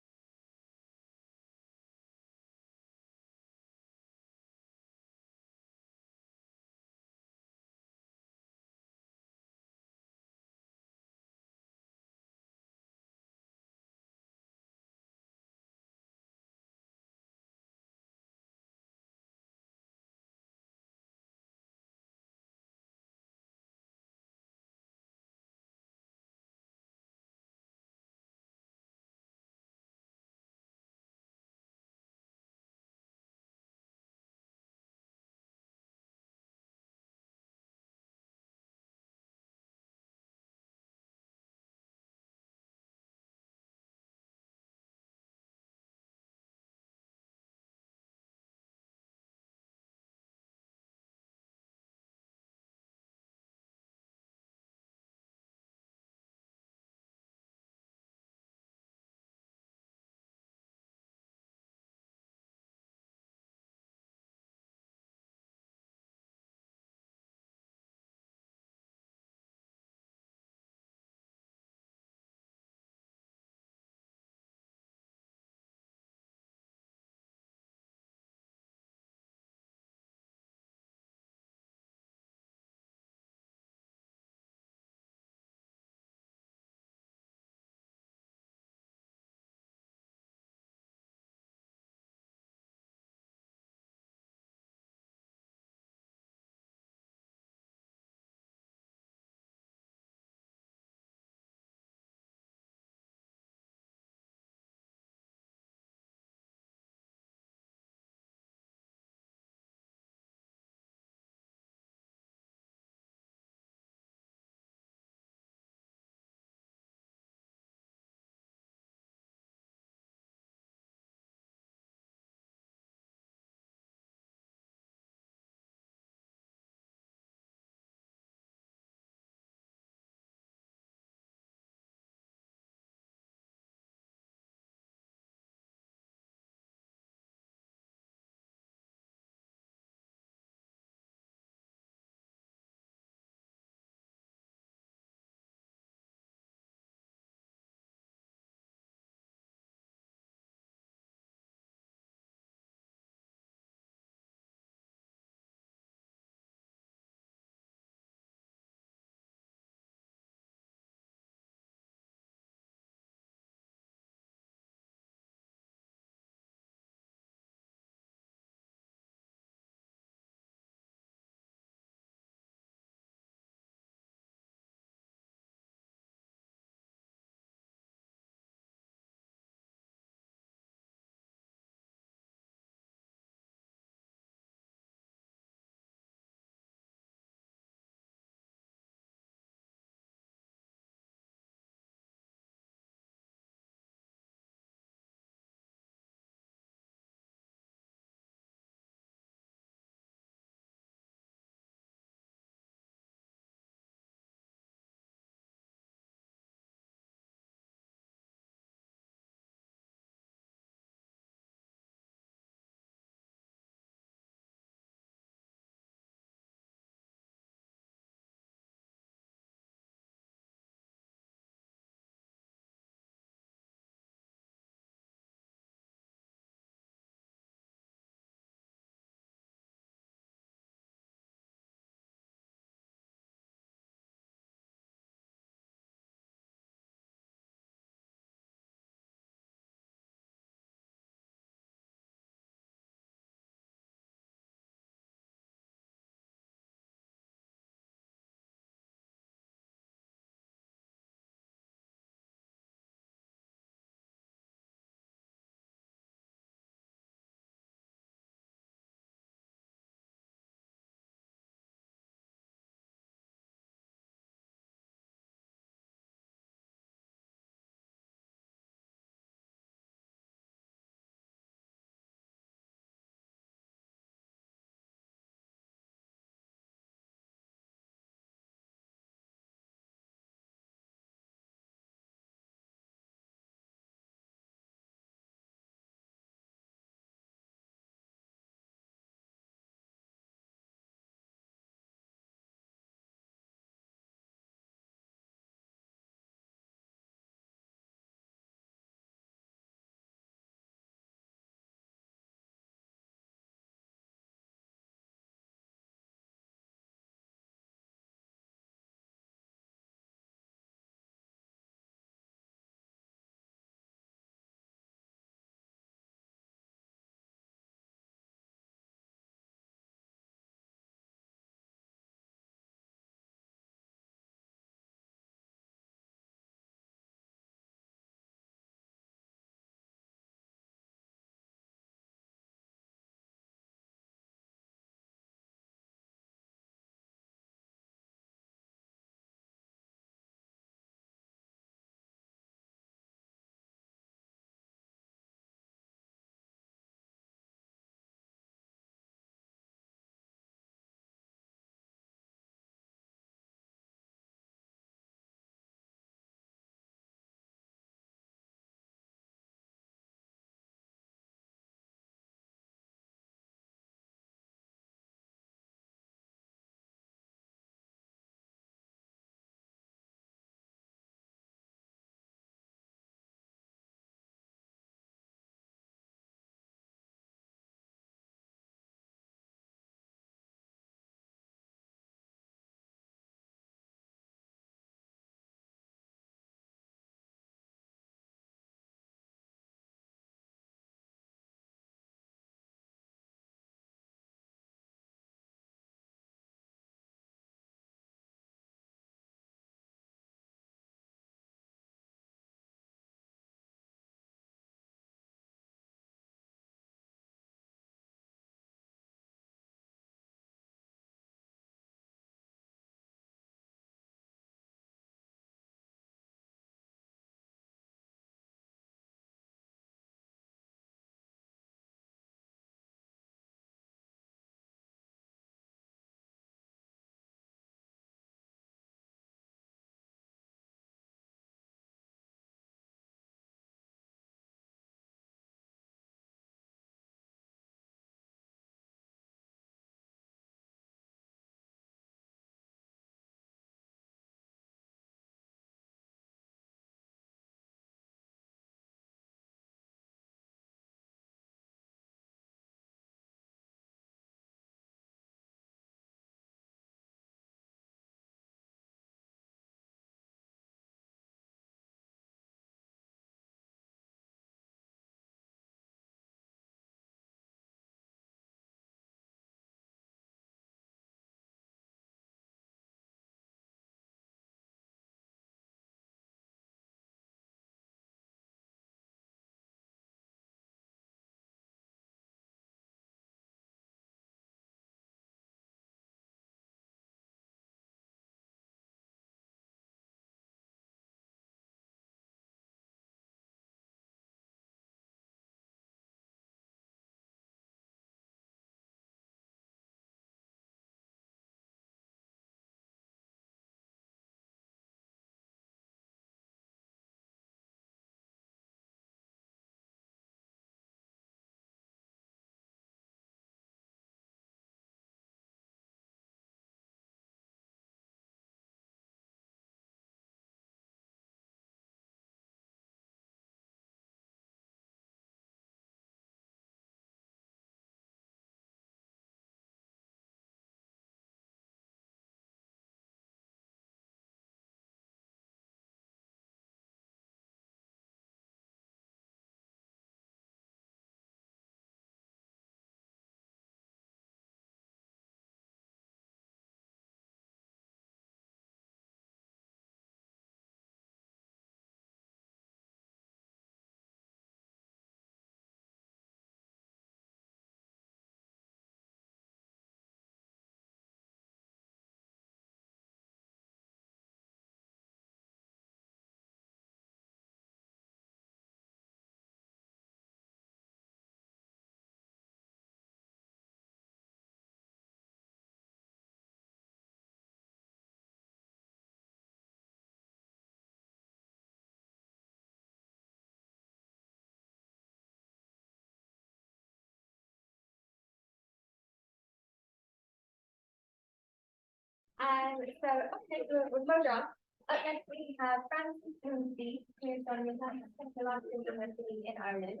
So, okay, we'll go on. Up next, we have Francis Lindsay, who's from the Technological University in Ireland,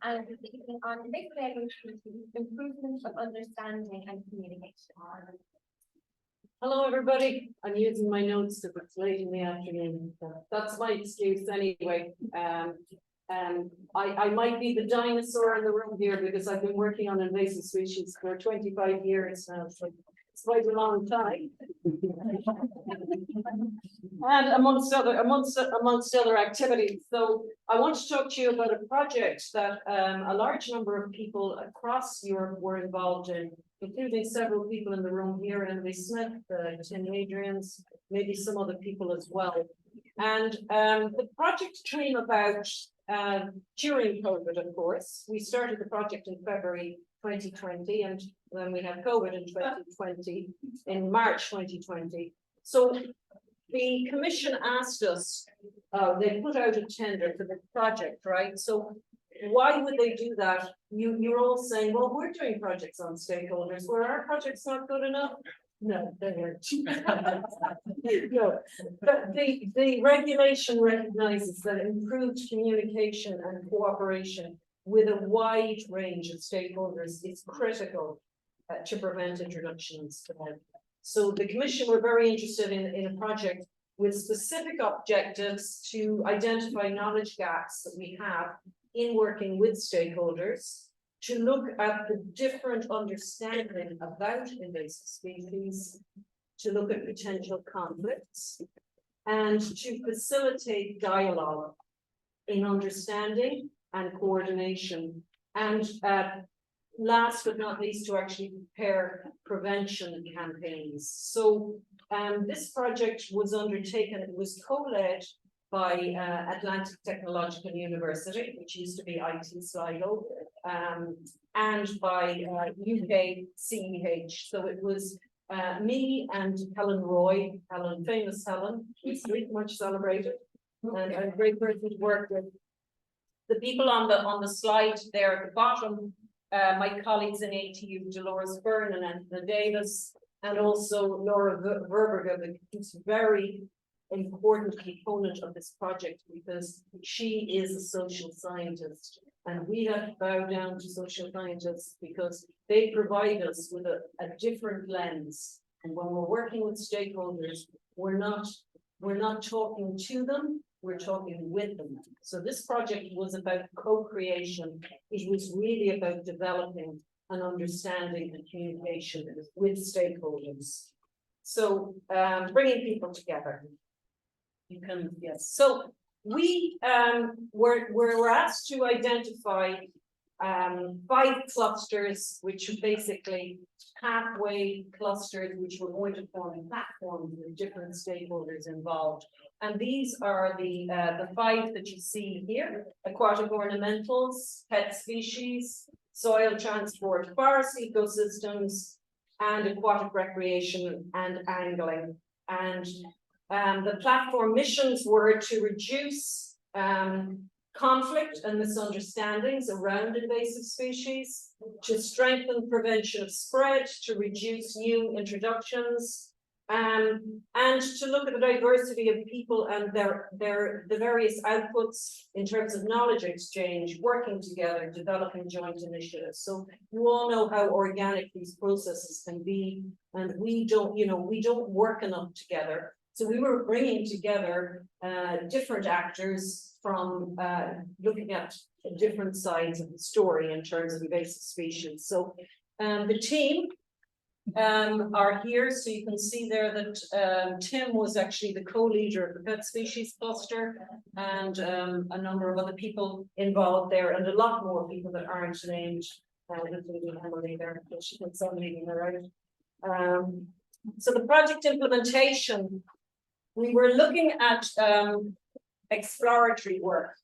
and is speaking on invasive alien species, improvement of understanding and communication. Hello, everybody. I'm using my notes because it's late in the afternoon. That's my excuse anyway. I might be the dinosaur in the room here because I've been working on invasive species for 25 years now, so it's quite a long time. And amongst other activities. So I want to talk to you about a project that a large number of people across Europe were involved in, including several people in the room here, Emily Smith, Tim Adrians, maybe some other people as well. And the project came about during COVID, of course. We started the project in February 2020, and then we had COVID in 2020, in March 2020. So the commission asked us, they put out a tender for the project, right? So why would they do that? You're all saying, well, we're doing projects on stakeholders. Were our projects not good enough? No, they weren't. No, but the regulation recognizes that improved communication and cooperation with a wide range of stakeholders is critical to prevent introductions to them. So the Commission were very interested in a project with specific objectives to identify knowledge gaps that we have in working with stakeholders, to look at the different understanding about invasive species, to look at potential conflicts, and to facilitate dialogue in understanding and coordination, and last but not least, to actually prepare prevention campaigns. So this project was undertaken, it was co-led by Atlantic Technological University, which used to be IT Sligo, and by UK CEH. So it was me and Helen Roy, famous Helen, who's very much celebrated, and a great person to work with. The people on the slide there at the bottom, my colleagues in ATU, Dolores Byrne and Anthony Davis, and also Laura Verberger, who's very important component of this project because she is a social scientist, and we have to bow down to social scientists because they provide us with a different lens. And when we're working with stakeholders, we're not talking to them, we're talking with them. So this project was about co-creation. It was really about developing an understanding and communication with stakeholders. So bringing people together. You can, yes. So we were asked to identify 5 clusters, which are basically pathway clusters, which were going to form platforms with different stakeholders involved. And these are the 5 that you see here: aquatic ornamentals, pet species, soil transport, forest ecosystems, and aquatic recreation and angling. And the platform missions were to reduce conflict and misunderstandings around invasive species, to strengthen prevention of spread, to reduce new introductions, and to look at the diversity of people and the various outputs in terms of knowledge exchange, working together, developing joint initiatives. So you all know how organic these processes can be, and we don't work enough together. So we were bringing together different actors from looking at different sides of the story in terms of invasive species. So the team are here, so you can see there that Tim was actually the co-leader of the pet species cluster, and a number of other people involved there, and a lot more people that aren't named, including Emily there, but she puts on leaving her out. So the project implementation, we were looking at exploratory work.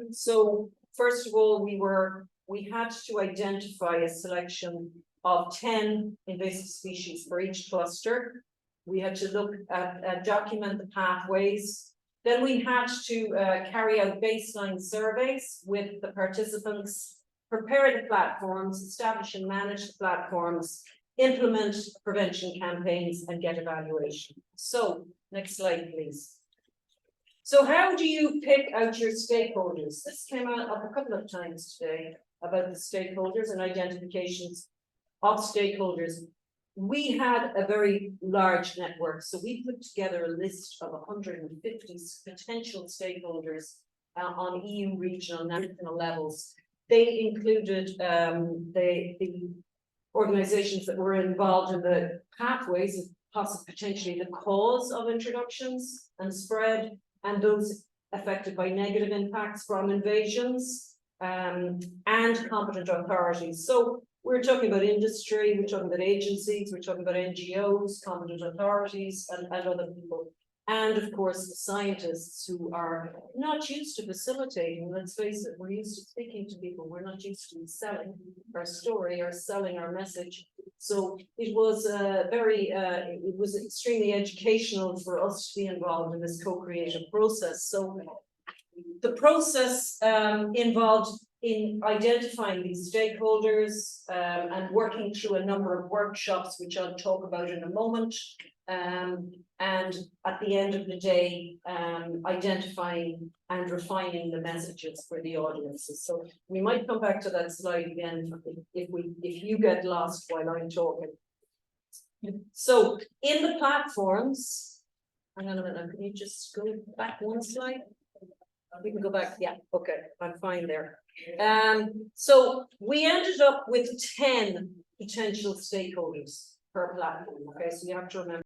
So first of all, we had to identify a selection of 10 invasive species for each cluster. We had to look at document the pathways. Then we had to carry out baseline surveys with the participants, prepare the platforms, establish and manage the platforms, implement prevention campaigns and get evaluation. So, next slide, please. So how do you pick out your stakeholders? This came out up a couple of times today about the stakeholders and identifications of stakeholders. We had a very large network, so we put together a list of 150 potential stakeholders on EU, regional, national levels. They included the organizations that were involved in the pathways, potentially the cause of introductions and spread, and those affected by negative impacts from invasions, and competent authorities. So we're talking about industry, we're talking about agencies, we're talking about NGOs, competent authorities, and other people. And of course, the scientists who are not used to facilitating. Let's face it, we're used to speaking to people. We're not used to selling our story or selling our message. So it was it was extremely educational for us to be involved in this co-creative process. So the process involved in identifying these stakeholders and working through a number of workshops, which I'll talk about in a moment. And at the end of the day, identifying and refining the messages for the audiences. So we might come back to that slide again if you get lost while I'm talking. So in the platforms, hang on a minute, can you just go back one slide? We can go back, yeah, okay, I'm fine there. So we ended up with 10 potential stakeholders per platform, okay, so you have to remember